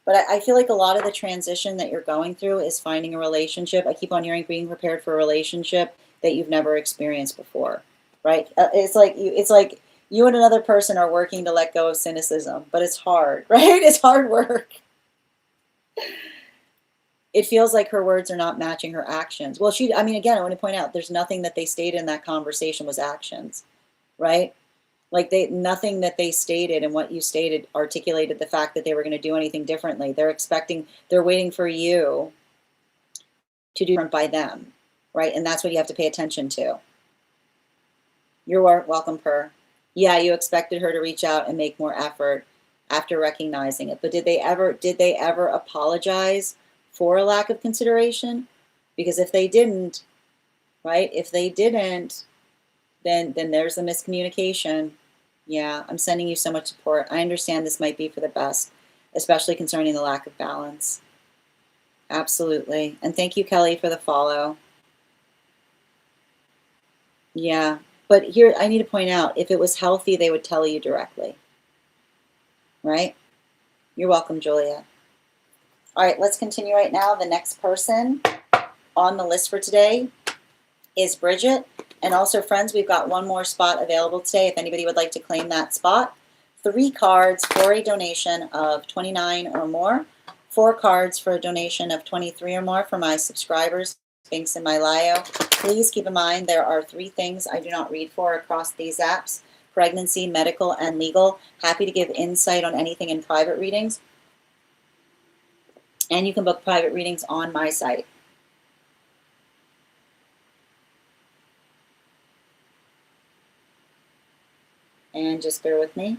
But I feel like a lot of the transition that you're going through is finding a relationship. I keep on hearing being prepared for a relationship that you've never experienced before, right? It's like you and another person are working to let go of cynicism, but it's hard, right? It's hard work. It feels like her words are not matching her actions. Well, I mean, again, I want to point out there's nothing that they stated in that conversation was actions, right? Like nothing that they stated and what you stated articulated the fact that they were going to do anything differently. They're waiting for you to do different by them, right? And that's what you have to pay attention to. You're welcome, Per. Yeah, you expected her to reach out and make more effort after recognizing it. But did they ever apologize for a lack of consideration? Because if they didn't, right? If they didn't, then there's the miscommunication. Yeah, I'm sending you so much support. I understand this might be for the best, especially concerning the lack of balance. Absolutely. And thank you, Kelly, for the follow. Yeah, but here I need to point out, if it was healthy, they would tell you directly, right? You're welcome, Julia. All right, let's continue right now. The next person on the list for today is Bridget. And also, friends, we've got one more spot available today if anybody would like to claim that spot. 3 cards for a donation of $29 or more. 4 cards for a donation of $23 or more for my subscribers. Links in my bio. Please keep in mind there are 3 things I do not read for across these apps: pregnancy, medical, and legal. Happy to give insight on anything in private readings. And you can book private readings on my site. And just bear with me.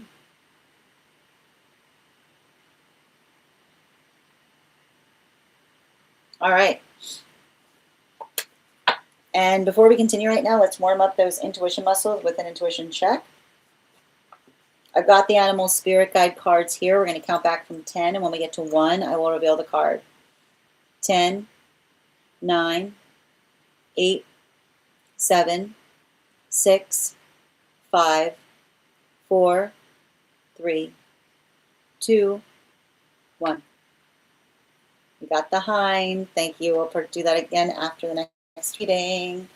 All right. And before we continue right now, let's warm up those intuition muscles with an intuition check. I've got the animal spirit guide cards here. We're going to count back from 10, and when we get to 1, I will reveal the card. 10, 9, 8, 7, 6, 5, 4, 3, 2, 1. We got the hind. Thank you. We'll do that again after the next reading.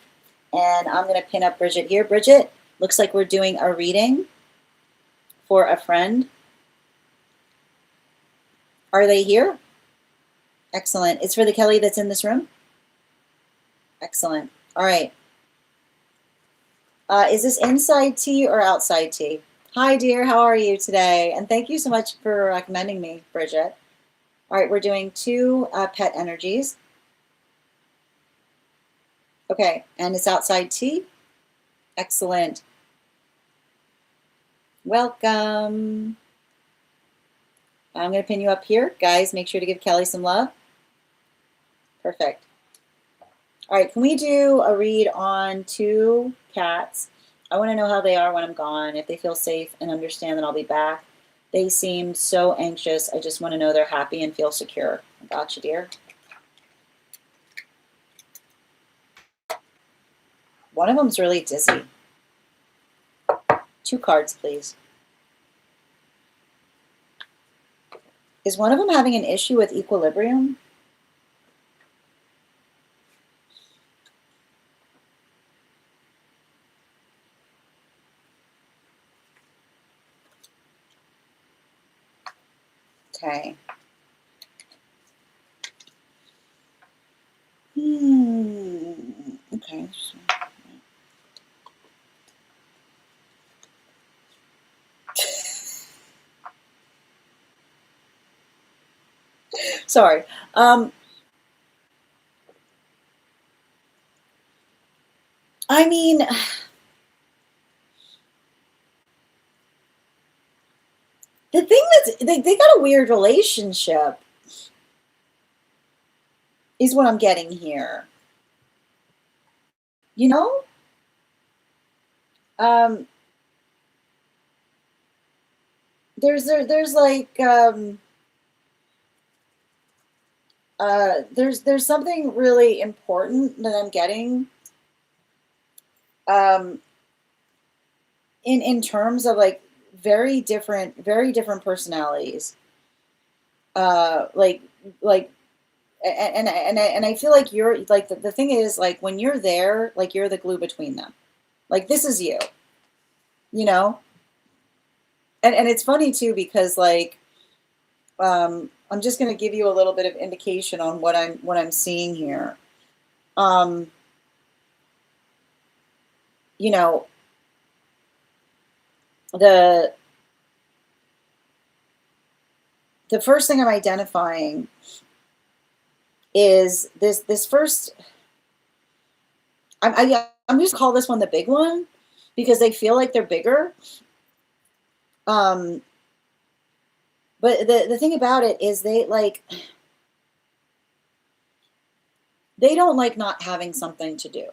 And I'm going to pin up Bridget here. Bridget, looks like we're doing a reading for a friend. Are they here? Excellent. It's for the Kelly that's in this room? Excellent. All right. Is this inside tea or outside tea? Hi, dear. How are you today? And thank you so much for recommending me, Bridget. All right, we're doing 2 pet energies. Okay, and it's outside tea? Excellent. Welcome. I'm going to pin you up here. Guys, make sure to give Kelly some love. Perfect. All right, can we do a read on 2 cats? I want to know how they are when I'm gone, if they feel safe and understand that I'll be back. They seem so anxious. I just want to know they're happy and feel secure. I got you, dear. One of them's really dizzy. 2 cards, please. Is one of them having an issue with equilibrium? Okay. Okay. Sorry. I mean, the thing that's they got a weird relationship is what I'm getting here. You know? Um, there's like there's something really important that I'm getting um, in terms of like very different personalities. Like like and I feel like you're like the thing is like when you're there, like you're the glue between them. Like this is you, you know? And it's funny too because like I'm just going to give you a little bit of indication on what I'm seeing here. Um, you know, the the first thing I'm identifying is this first. I'm just call this one the big one because they feel like they're bigger. Um, but the thing about it is they don't like not having something to do.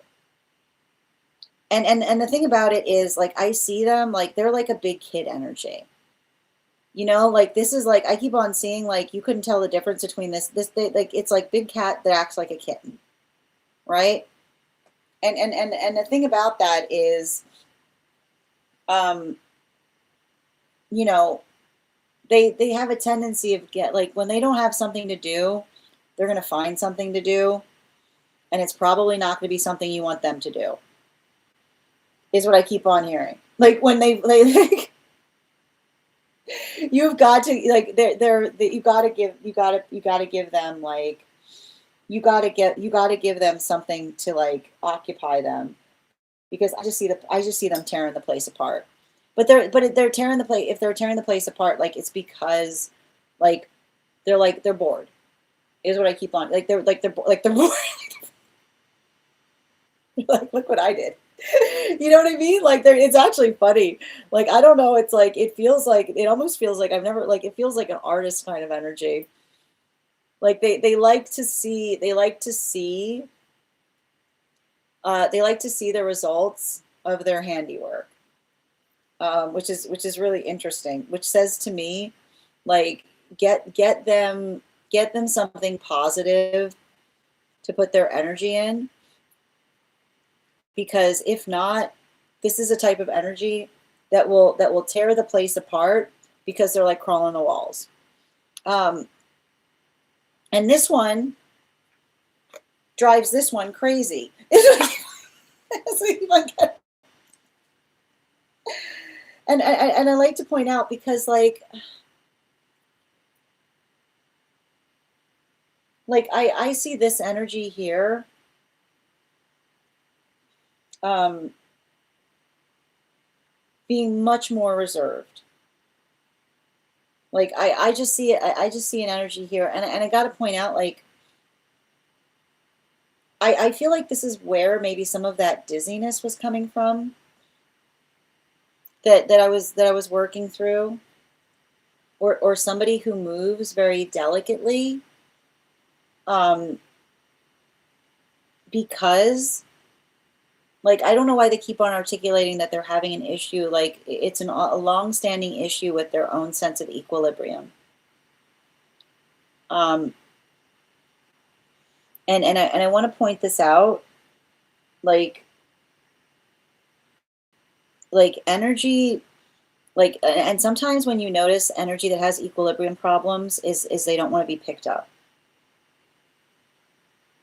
And the thing about it is like I see them like they're like a big kid energy. You know, like this is like I keep on seeing like you couldn't tell the difference between like it's like big cat that acts like a kitten, right? And the thing about that is um you know, they have a tendency of get like when they don't have something to do, they're going to find something to do and it's probably not going to be something you want them to do. Is what I keep on hearing. Like when they like you've got to like you got to give you got to give them like you got to give them something to like occupy them because I just see them tearing the place apart. But they're tearing the place if they're tearing the place apart like it's because like they're bored. Is what I keep on they're bored. Like look what I did. You know what I mean? Like there it's actually funny. Like I don't know, it's like it feels like it almost feels like I've never like it feels like an artist kind of energy. Like they like to see the results of their handiwork, which is really interesting. Which says to me, like get them something positive to put their energy in, because if not, this is a type of energy that will tear the place apart because they're like crawling the walls. Um, and this one drives this one crazy. And I like to point out because like I see this energy here um, being much more reserved. Like I just see it, I just see an energy here, and I got to point out like I feel like this is where maybe some of that dizziness was coming from that I was working through, or somebody who moves very delicately, um, because like I don't know why they keep on articulating that they're having an issue. Like it's a long-standing issue with their own sense of equilibrium. Um, and I want to point this out, like energy, like and sometimes when you notice energy that has equilibrium problems is they don't want to be picked up.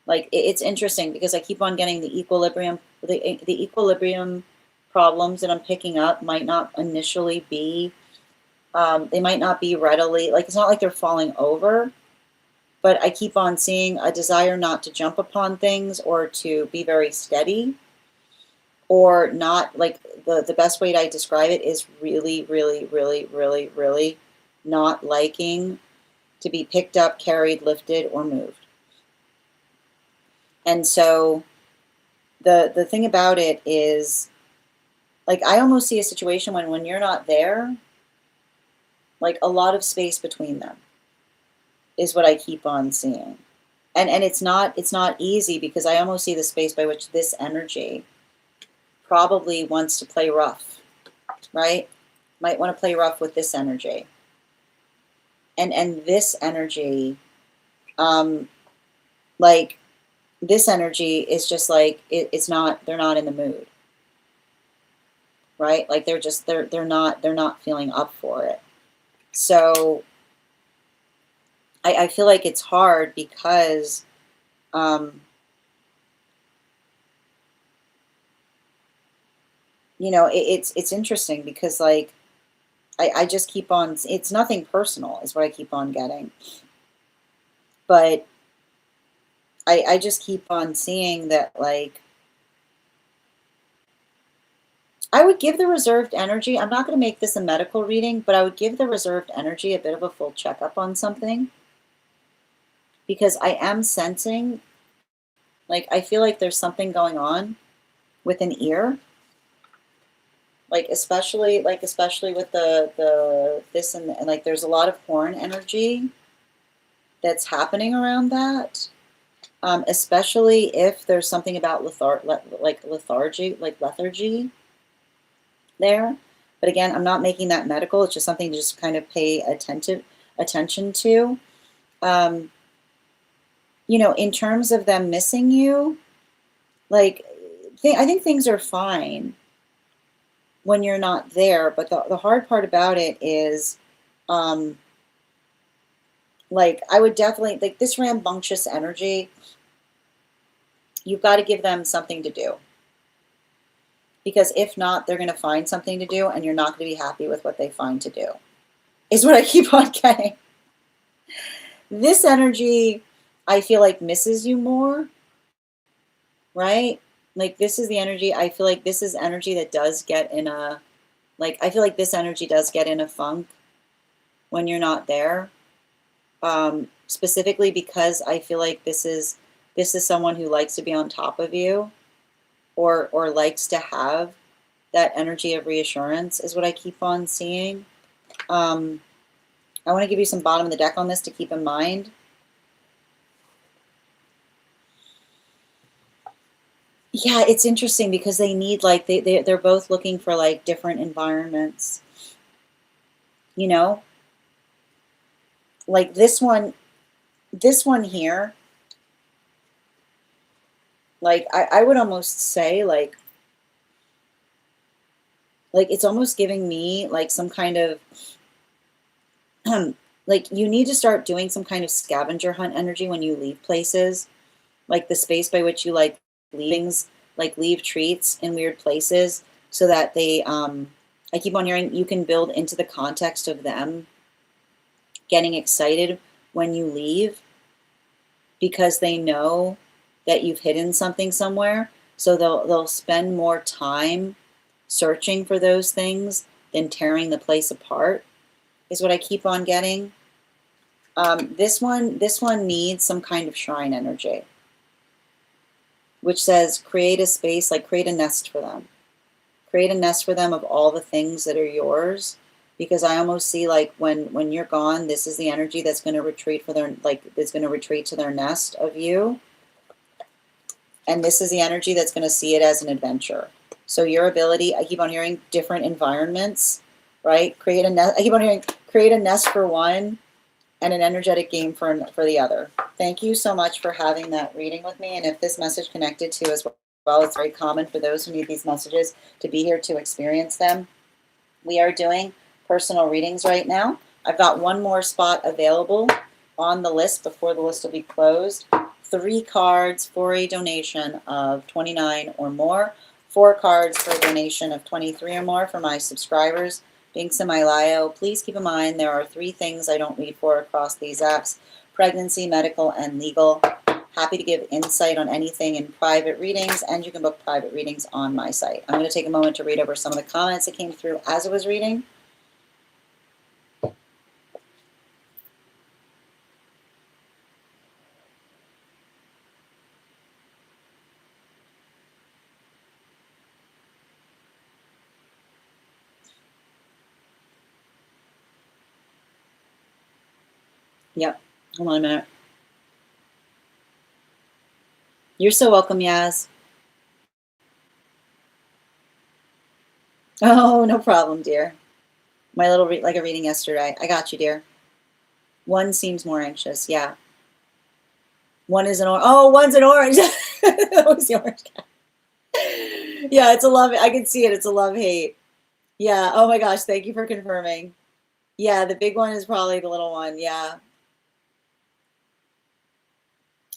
Like it's interesting because I keep on getting the equilibrium problems that I'm picking up might not initially be they might not be readily like it's not like they're falling over, but I keep on seeing a desire not to jump upon things or to be very steady, or not like the best way I describe it is really not liking to be picked up, carried, lifted, or moved. And so the thing about it is like I almost see a situation when you're not there, like a lot of space between them is what I keep on seeing. And it's not easy because I almost see the space by which this energy probably wants to play rough, right? Might want to play rough with this energy. And this energy, like this energy is just like it's not, they're not in the mood, right? Like they're not feeling up for it. So I feel like it's hard because you know, it's interesting because like I just keep on, it's nothing personal is what I keep on getting. But I just keep on seeing that like I would give the reserved energy. I'm not going to make this a medical reading, but I would give the reserved energy a bit of a full checkup on something because I am sensing, like, I feel like there's something going on with an ear, like especially with the this and like there's a lot of horn energy that's happening around that. Especially if there's something about lethargy there. But again, I'm not making that medical. It's just something to just kind of pay attention to. You know, in terms of them missing you, like I think things are fine when you're not there. But the hard part about it is, like I would definitely like this rambunctious energy. You've got to give them something to do. Because if not, they're going to find something to do and you're not going to be happy with what they find to do, is what I keep on getting. This energy, I feel like misses you more, right? Like this is the energy, I feel like this is energy that does get in a, like, I feel like this energy does get in a funk when you're not there. Specifically because I feel like this is someone who likes to be on top of you or likes to have that energy of reassurance is what I keep on seeing. I want to give you some bottom of the deck on this to keep in mind. Yeah, it's interesting because they need like they're both looking for like different environments. You know? Like this one here, like I would almost say like it's almost giving me like some kind of like you need to start doing some kind of scavenger hunt energy when you leave places, like the space by which you like leavings, like leave treats in weird places so that they I keep on hearing you can build into the context of them getting excited when you leave because they know that you've hidden something somewhere, so they'll spend more time searching for those things than tearing the place apart is what I keep on getting. This one needs some kind of shrine energy, which says create a space, like create a nest for them. Create a nest for them of all the things that are yours, because I almost see like when you're gone, this is the energy that's going to retreat for their, like it's going to retreat to their nest of you. And this is the energy that's going to see it as an adventure. So your ability, I keep on hearing different environments, right? Create a nest. I keep on hearing create a nest for one and an energetic game for the other. Thank you so much for having that reading with me. And if this message connected to as well, it's very common for those who need these messages to be here to experience them. We are doing personal readings right now. I've got one more spot available on the list before the list will be closed. 3 cards for a donation of $29 or more. 4 cards for a donation of $23 or more for my subscribers. Being semi-lio, please keep in mind there are 3 things I don't read for across these apps: pregnancy, medical, and legal. Happy to give insight on anything in private readings, and you can book private readings on my site. I'm going to take a moment to read over some of the comments that came through as I was reading. Yep, hold on a minute. You're so welcome, Yaz. Oh, no problem, dear. My little like a reading yesterday. I got you, dear. One seems more anxious. Yeah. One is an orange. Oh, one's an orange. That was the orange cat. Yeah, it's a love. I can see it. It's a love hate. Yeah. Oh my gosh. Thank you for confirming. Yeah, the big one is probably the little one. Yeah.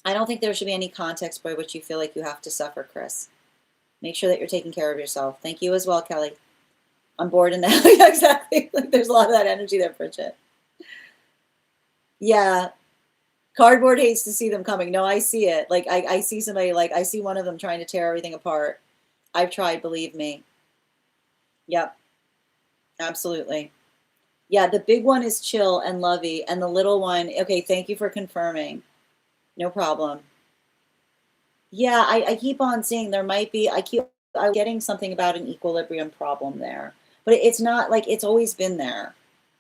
I don't think there should be any context by which you feel like you have to suffer, Chris. Make sure that you're taking care of yourself. Thank you as well, Kelly. I'm bored in that. Yeah, exactly. Like there's a lot of that energy there, Bridget. Yeah. Cardboard hates to see them coming. No, I see it. Like I see somebody, like I see one of them trying to tear everything apart. I've tried, believe me. Yep, absolutely. Yeah, the big one is chill and lovey, and the little one, okay, thank you for confirming. No problem. Yeah, I keep on seeing there might be, I'm getting something about an equilibrium problem there. But it's not like it's always been there,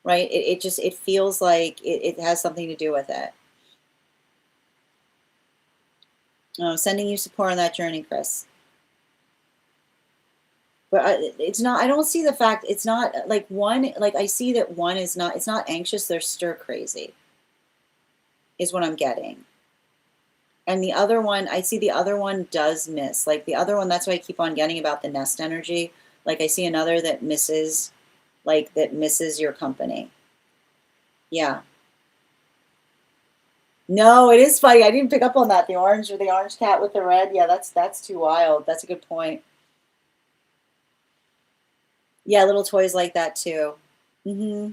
right? It just, it feels like it has something to do with it. Oh, sending you support on that journey, Chris. But it's not, I don't see the fact, it's not like one, like I see that one is not, it's not anxious, they're stir crazy, is what I'm getting. And the other one, I see the other one does miss. Like the other one, that's why I keep on getting about the nest energy. Like I see another that misses, like that misses your company. Yeah. No, it is funny. I didn't pick up on that. The orange or the orange cat with the red. Yeah, that's too wild. That's a good point. Yeah, little toys like that too. Mm-hmm.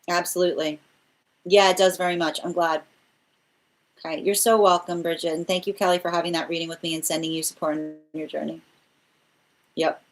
Absolutely. Yeah, it does very much. I'm glad. Okay, you're so welcome, Bridget. And thank you, Kelly, for having that reading with me and sending you support in your journey. Yep.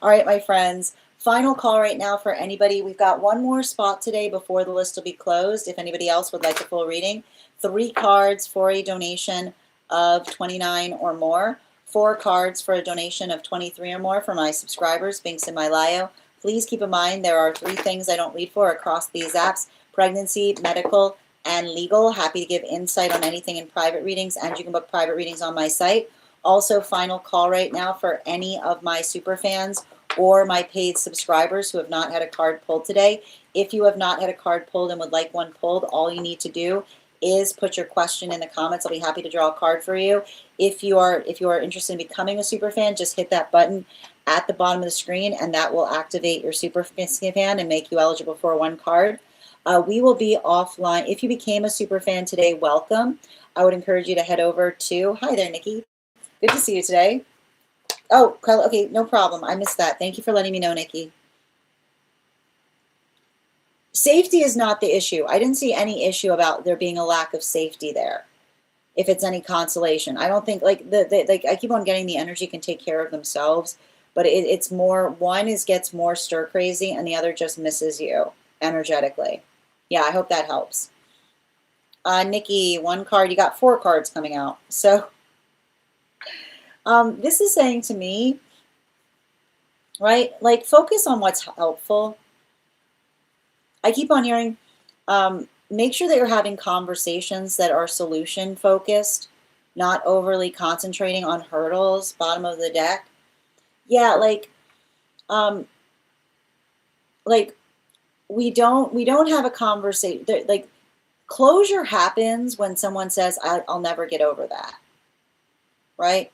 All right, my friends. Final call right now for anybody. We've got one more spot today before the list will be closed. If anybody else would like a full reading, 3 cards for a donation of 29 or more. 4 cards for a donation of 23 or more for my subscribers, Binks in my Lio. Please keep in mind there are 3 things I don't read for across these apps: pregnancy, medical, and legal. Happy to give insight on anything in private readings, and you can book private readings on my site. Also, final call right now for any of my super fans or my paid subscribers who have not had a card pulled today. If you have not had a card pulled and would like one pulled, all you need to do is put your question in the comments. I'll be happy to draw a card for you. If you are interested in becoming a super fan, just hit that button at the bottom of the screen, and that will activate your super fan and make you eligible for one card. We will be offline. If you became a super fan today, welcome. I would encourage you to head over to, hi there, Nikki. Good to see you today. Oh, okay, no problem. I missed that. Thank you for letting me know, Nikki. Safety is not the issue. I didn't see any issue about there being a lack of safety there. If it's any consolation, I don't think like like I keep on getting the energy can take care of themselves, but it's more one gets more stir crazy and the other just misses you energetically. Yeah, I hope that helps. Nikki, 1 card. You got 4 cards coming out. So this is saying to me, right, like focus on what's helpful. I keep on hearing, make sure that you're having conversations that are solution focused, not overly concentrating on hurdles, bottom of the deck. Yeah, like we don't have a conversation. Like closure happens when someone says, I'll never get over that, right?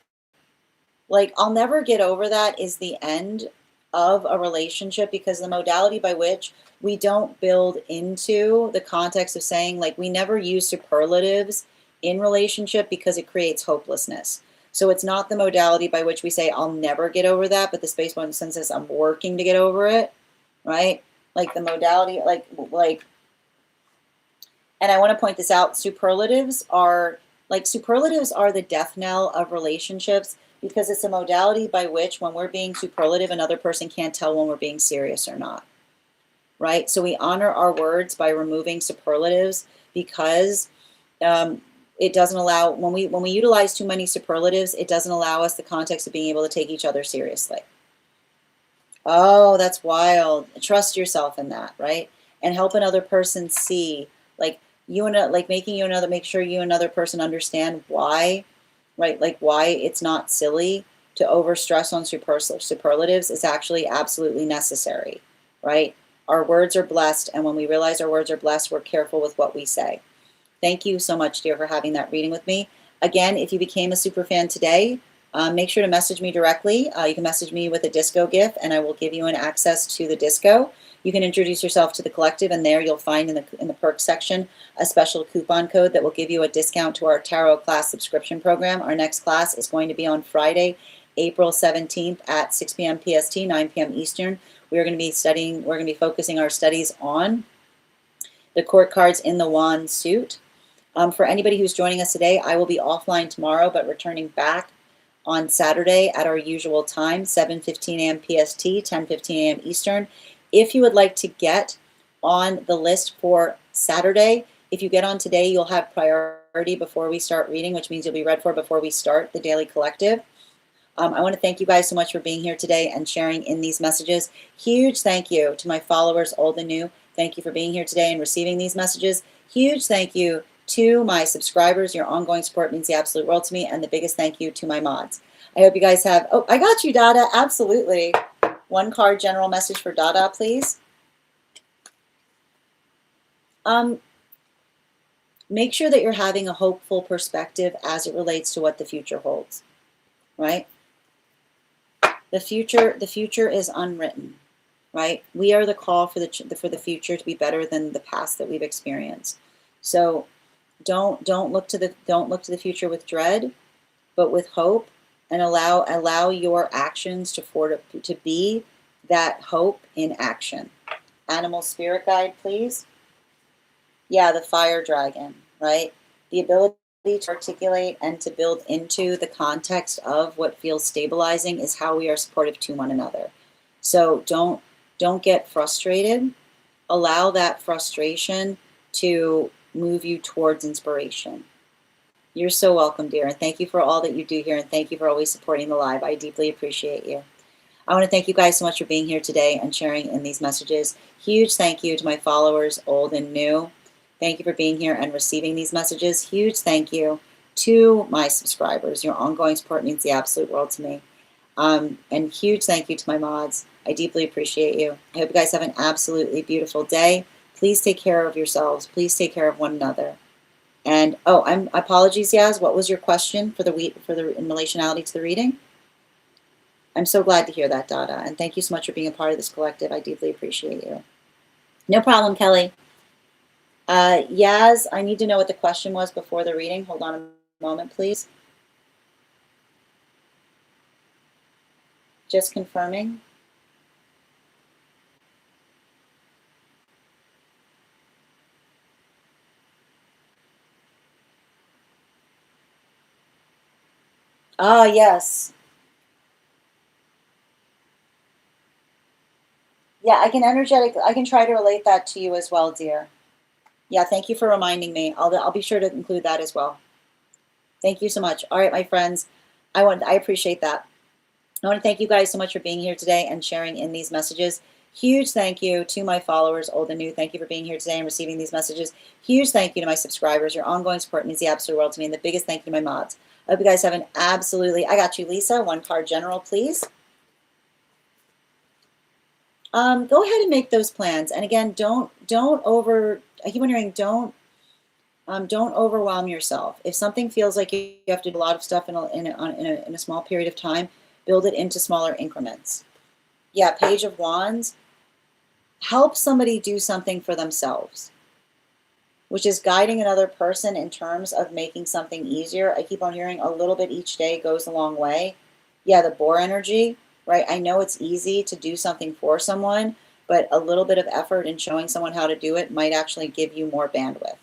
Like, I'll never get over that is the end of a relationship, because the modality by which we don't build into the context of saying, like, we never use superlatives in relationship because it creates hopelessness. So it's not the modality by which we say, I'll never get over that, but the space one says, I'm working to get over it, right? Like the modality, and I want to point this out, superlatives are the death knell of relationships, because it's a modality by which when we're being superlative, another person can't tell when we're being serious or not, right? So we honor our words by removing superlatives, because it doesn't allow, when we utilize too many superlatives, it doesn't allow us the context of being able to take each other seriously. Oh, that's wild. Trust yourself in that, right? And help another person see, like make sure you and another person understand why, right? Like why it's not silly to overstress on superlatives is actually absolutely necessary, right? Our words are blessed, and when we realize our words are blessed, we're careful with what we say. Thank you so much, dear, for having that reading with me. Again, if you became a super fan today, make sure to message me directly. You can message me with a disco gift, and I will give you an access to the disco. You can introduce yourself to the collective, and there you'll find in the perks section a special coupon code that will give you a discount to our tarot class subscription program. Our next class is going to be on Friday, April 17th at 6 p.m. PST, 9 p.m. Eastern. We're going to be focusing our studies on the court cards in the wand suit. For anybody who's joining us today, I will be offline tomorrow, but returning back on Saturday at our usual time, 7:15 a.m. PST, 10:15 a.m. Eastern. If you would like to get on the list for Saturday, if you get on today, you'll have priority before we start reading, which means you'll be read for before we start the Daily Collective. I want to thank you guys so much for being here today and sharing in these messages. Huge thank you to my followers, old and new. Thank you for being here today and receiving these messages. Huge thank you to my subscribers. Your ongoing support means the absolute world to me, and the biggest thank you to my mods. I hope you guys have, oh, I got you, Dada, absolutely. One card general message for Dada, please. Make sure that you're having a hopeful perspective as it relates to what the future holds, right? The future is unwritten, right? We are the call for the future to be better than the past that we've experienced. So don't look to the future with dread, but with hope, and allow your actions to be that hope in action. Animal spirit guide, please. Yeah, the fire dragon, right? The ability to articulate and to build into the context of what feels stabilizing is how we are supportive to one another. So don't get frustrated. Allow that frustration to move you towards inspiration. You're so welcome, dear, and thank you for all that you do here, and thank you for always supporting the live. I deeply appreciate you. I want to thank you guys so much for being here today and sharing in these messages. Huge thank you to my followers, old and new. Thank you for being here and receiving these messages. Huge thank you to my subscribers. Your ongoing support means the absolute world to me. And huge thank you to my mods. I deeply appreciate you. I hope you guys have an absolutely beautiful day. Please take care of yourselves. Please take care of one another. And apologies, Yaz. What was your question in relationality to the reading? I'm so glad to hear that, Dada. And thank you so much for being a part of this collective. I deeply appreciate you. No problem, Kelly. Yaz, I need to know what the question was before the reading. Hold on a moment, please. Just confirming. Ah, yes. Yeah, I can try to relate that to you as well, dear. Yeah, thank you for reminding me. I'll be sure to include that as well. Thank you so much. All right, my friends, I appreciate that. I want to thank you guys so much for being here today and sharing in these messages. Huge thank you to my followers, old and new. Thank you for being here today and receiving these messages. Huge thank you to my subscribers. Your ongoing support means the absolute world to me, and the biggest thank you to my mods. I hope you guys have an absolutely, I got you, Lisa. One card general, please. Go ahead and make those plans. And again, I keep wondering, don't overwhelm yourself. If something feels like you have to do a lot of stuff in a small period of time, build it into smaller increments. Yeah, Page of Wands. Help somebody do something for themselves, which is guiding another person in terms of making something easier. I keep on hearing a little bit each day goes a long way. Yeah, the boar energy, right? I know it's easy to do something for someone, but a little bit of effort in showing someone how to do it might actually give you more bandwidth.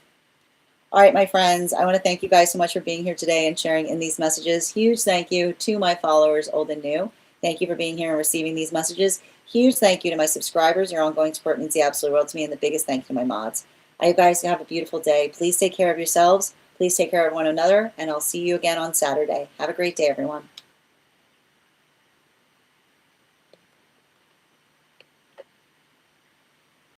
All right, my friends, I want to thank you guys so much for being here today and sharing in these messages. Huge thank you to my followers, old and new. Thank you for being here and receiving these messages. Huge thank you to my subscribers. Your ongoing support means the absolute world to me, and the biggest thank you to my mods. I hope you guys have a beautiful day. Please take care of yourselves. Please take care of one another, and I'll see you again on Saturday. Have a great day, everyone.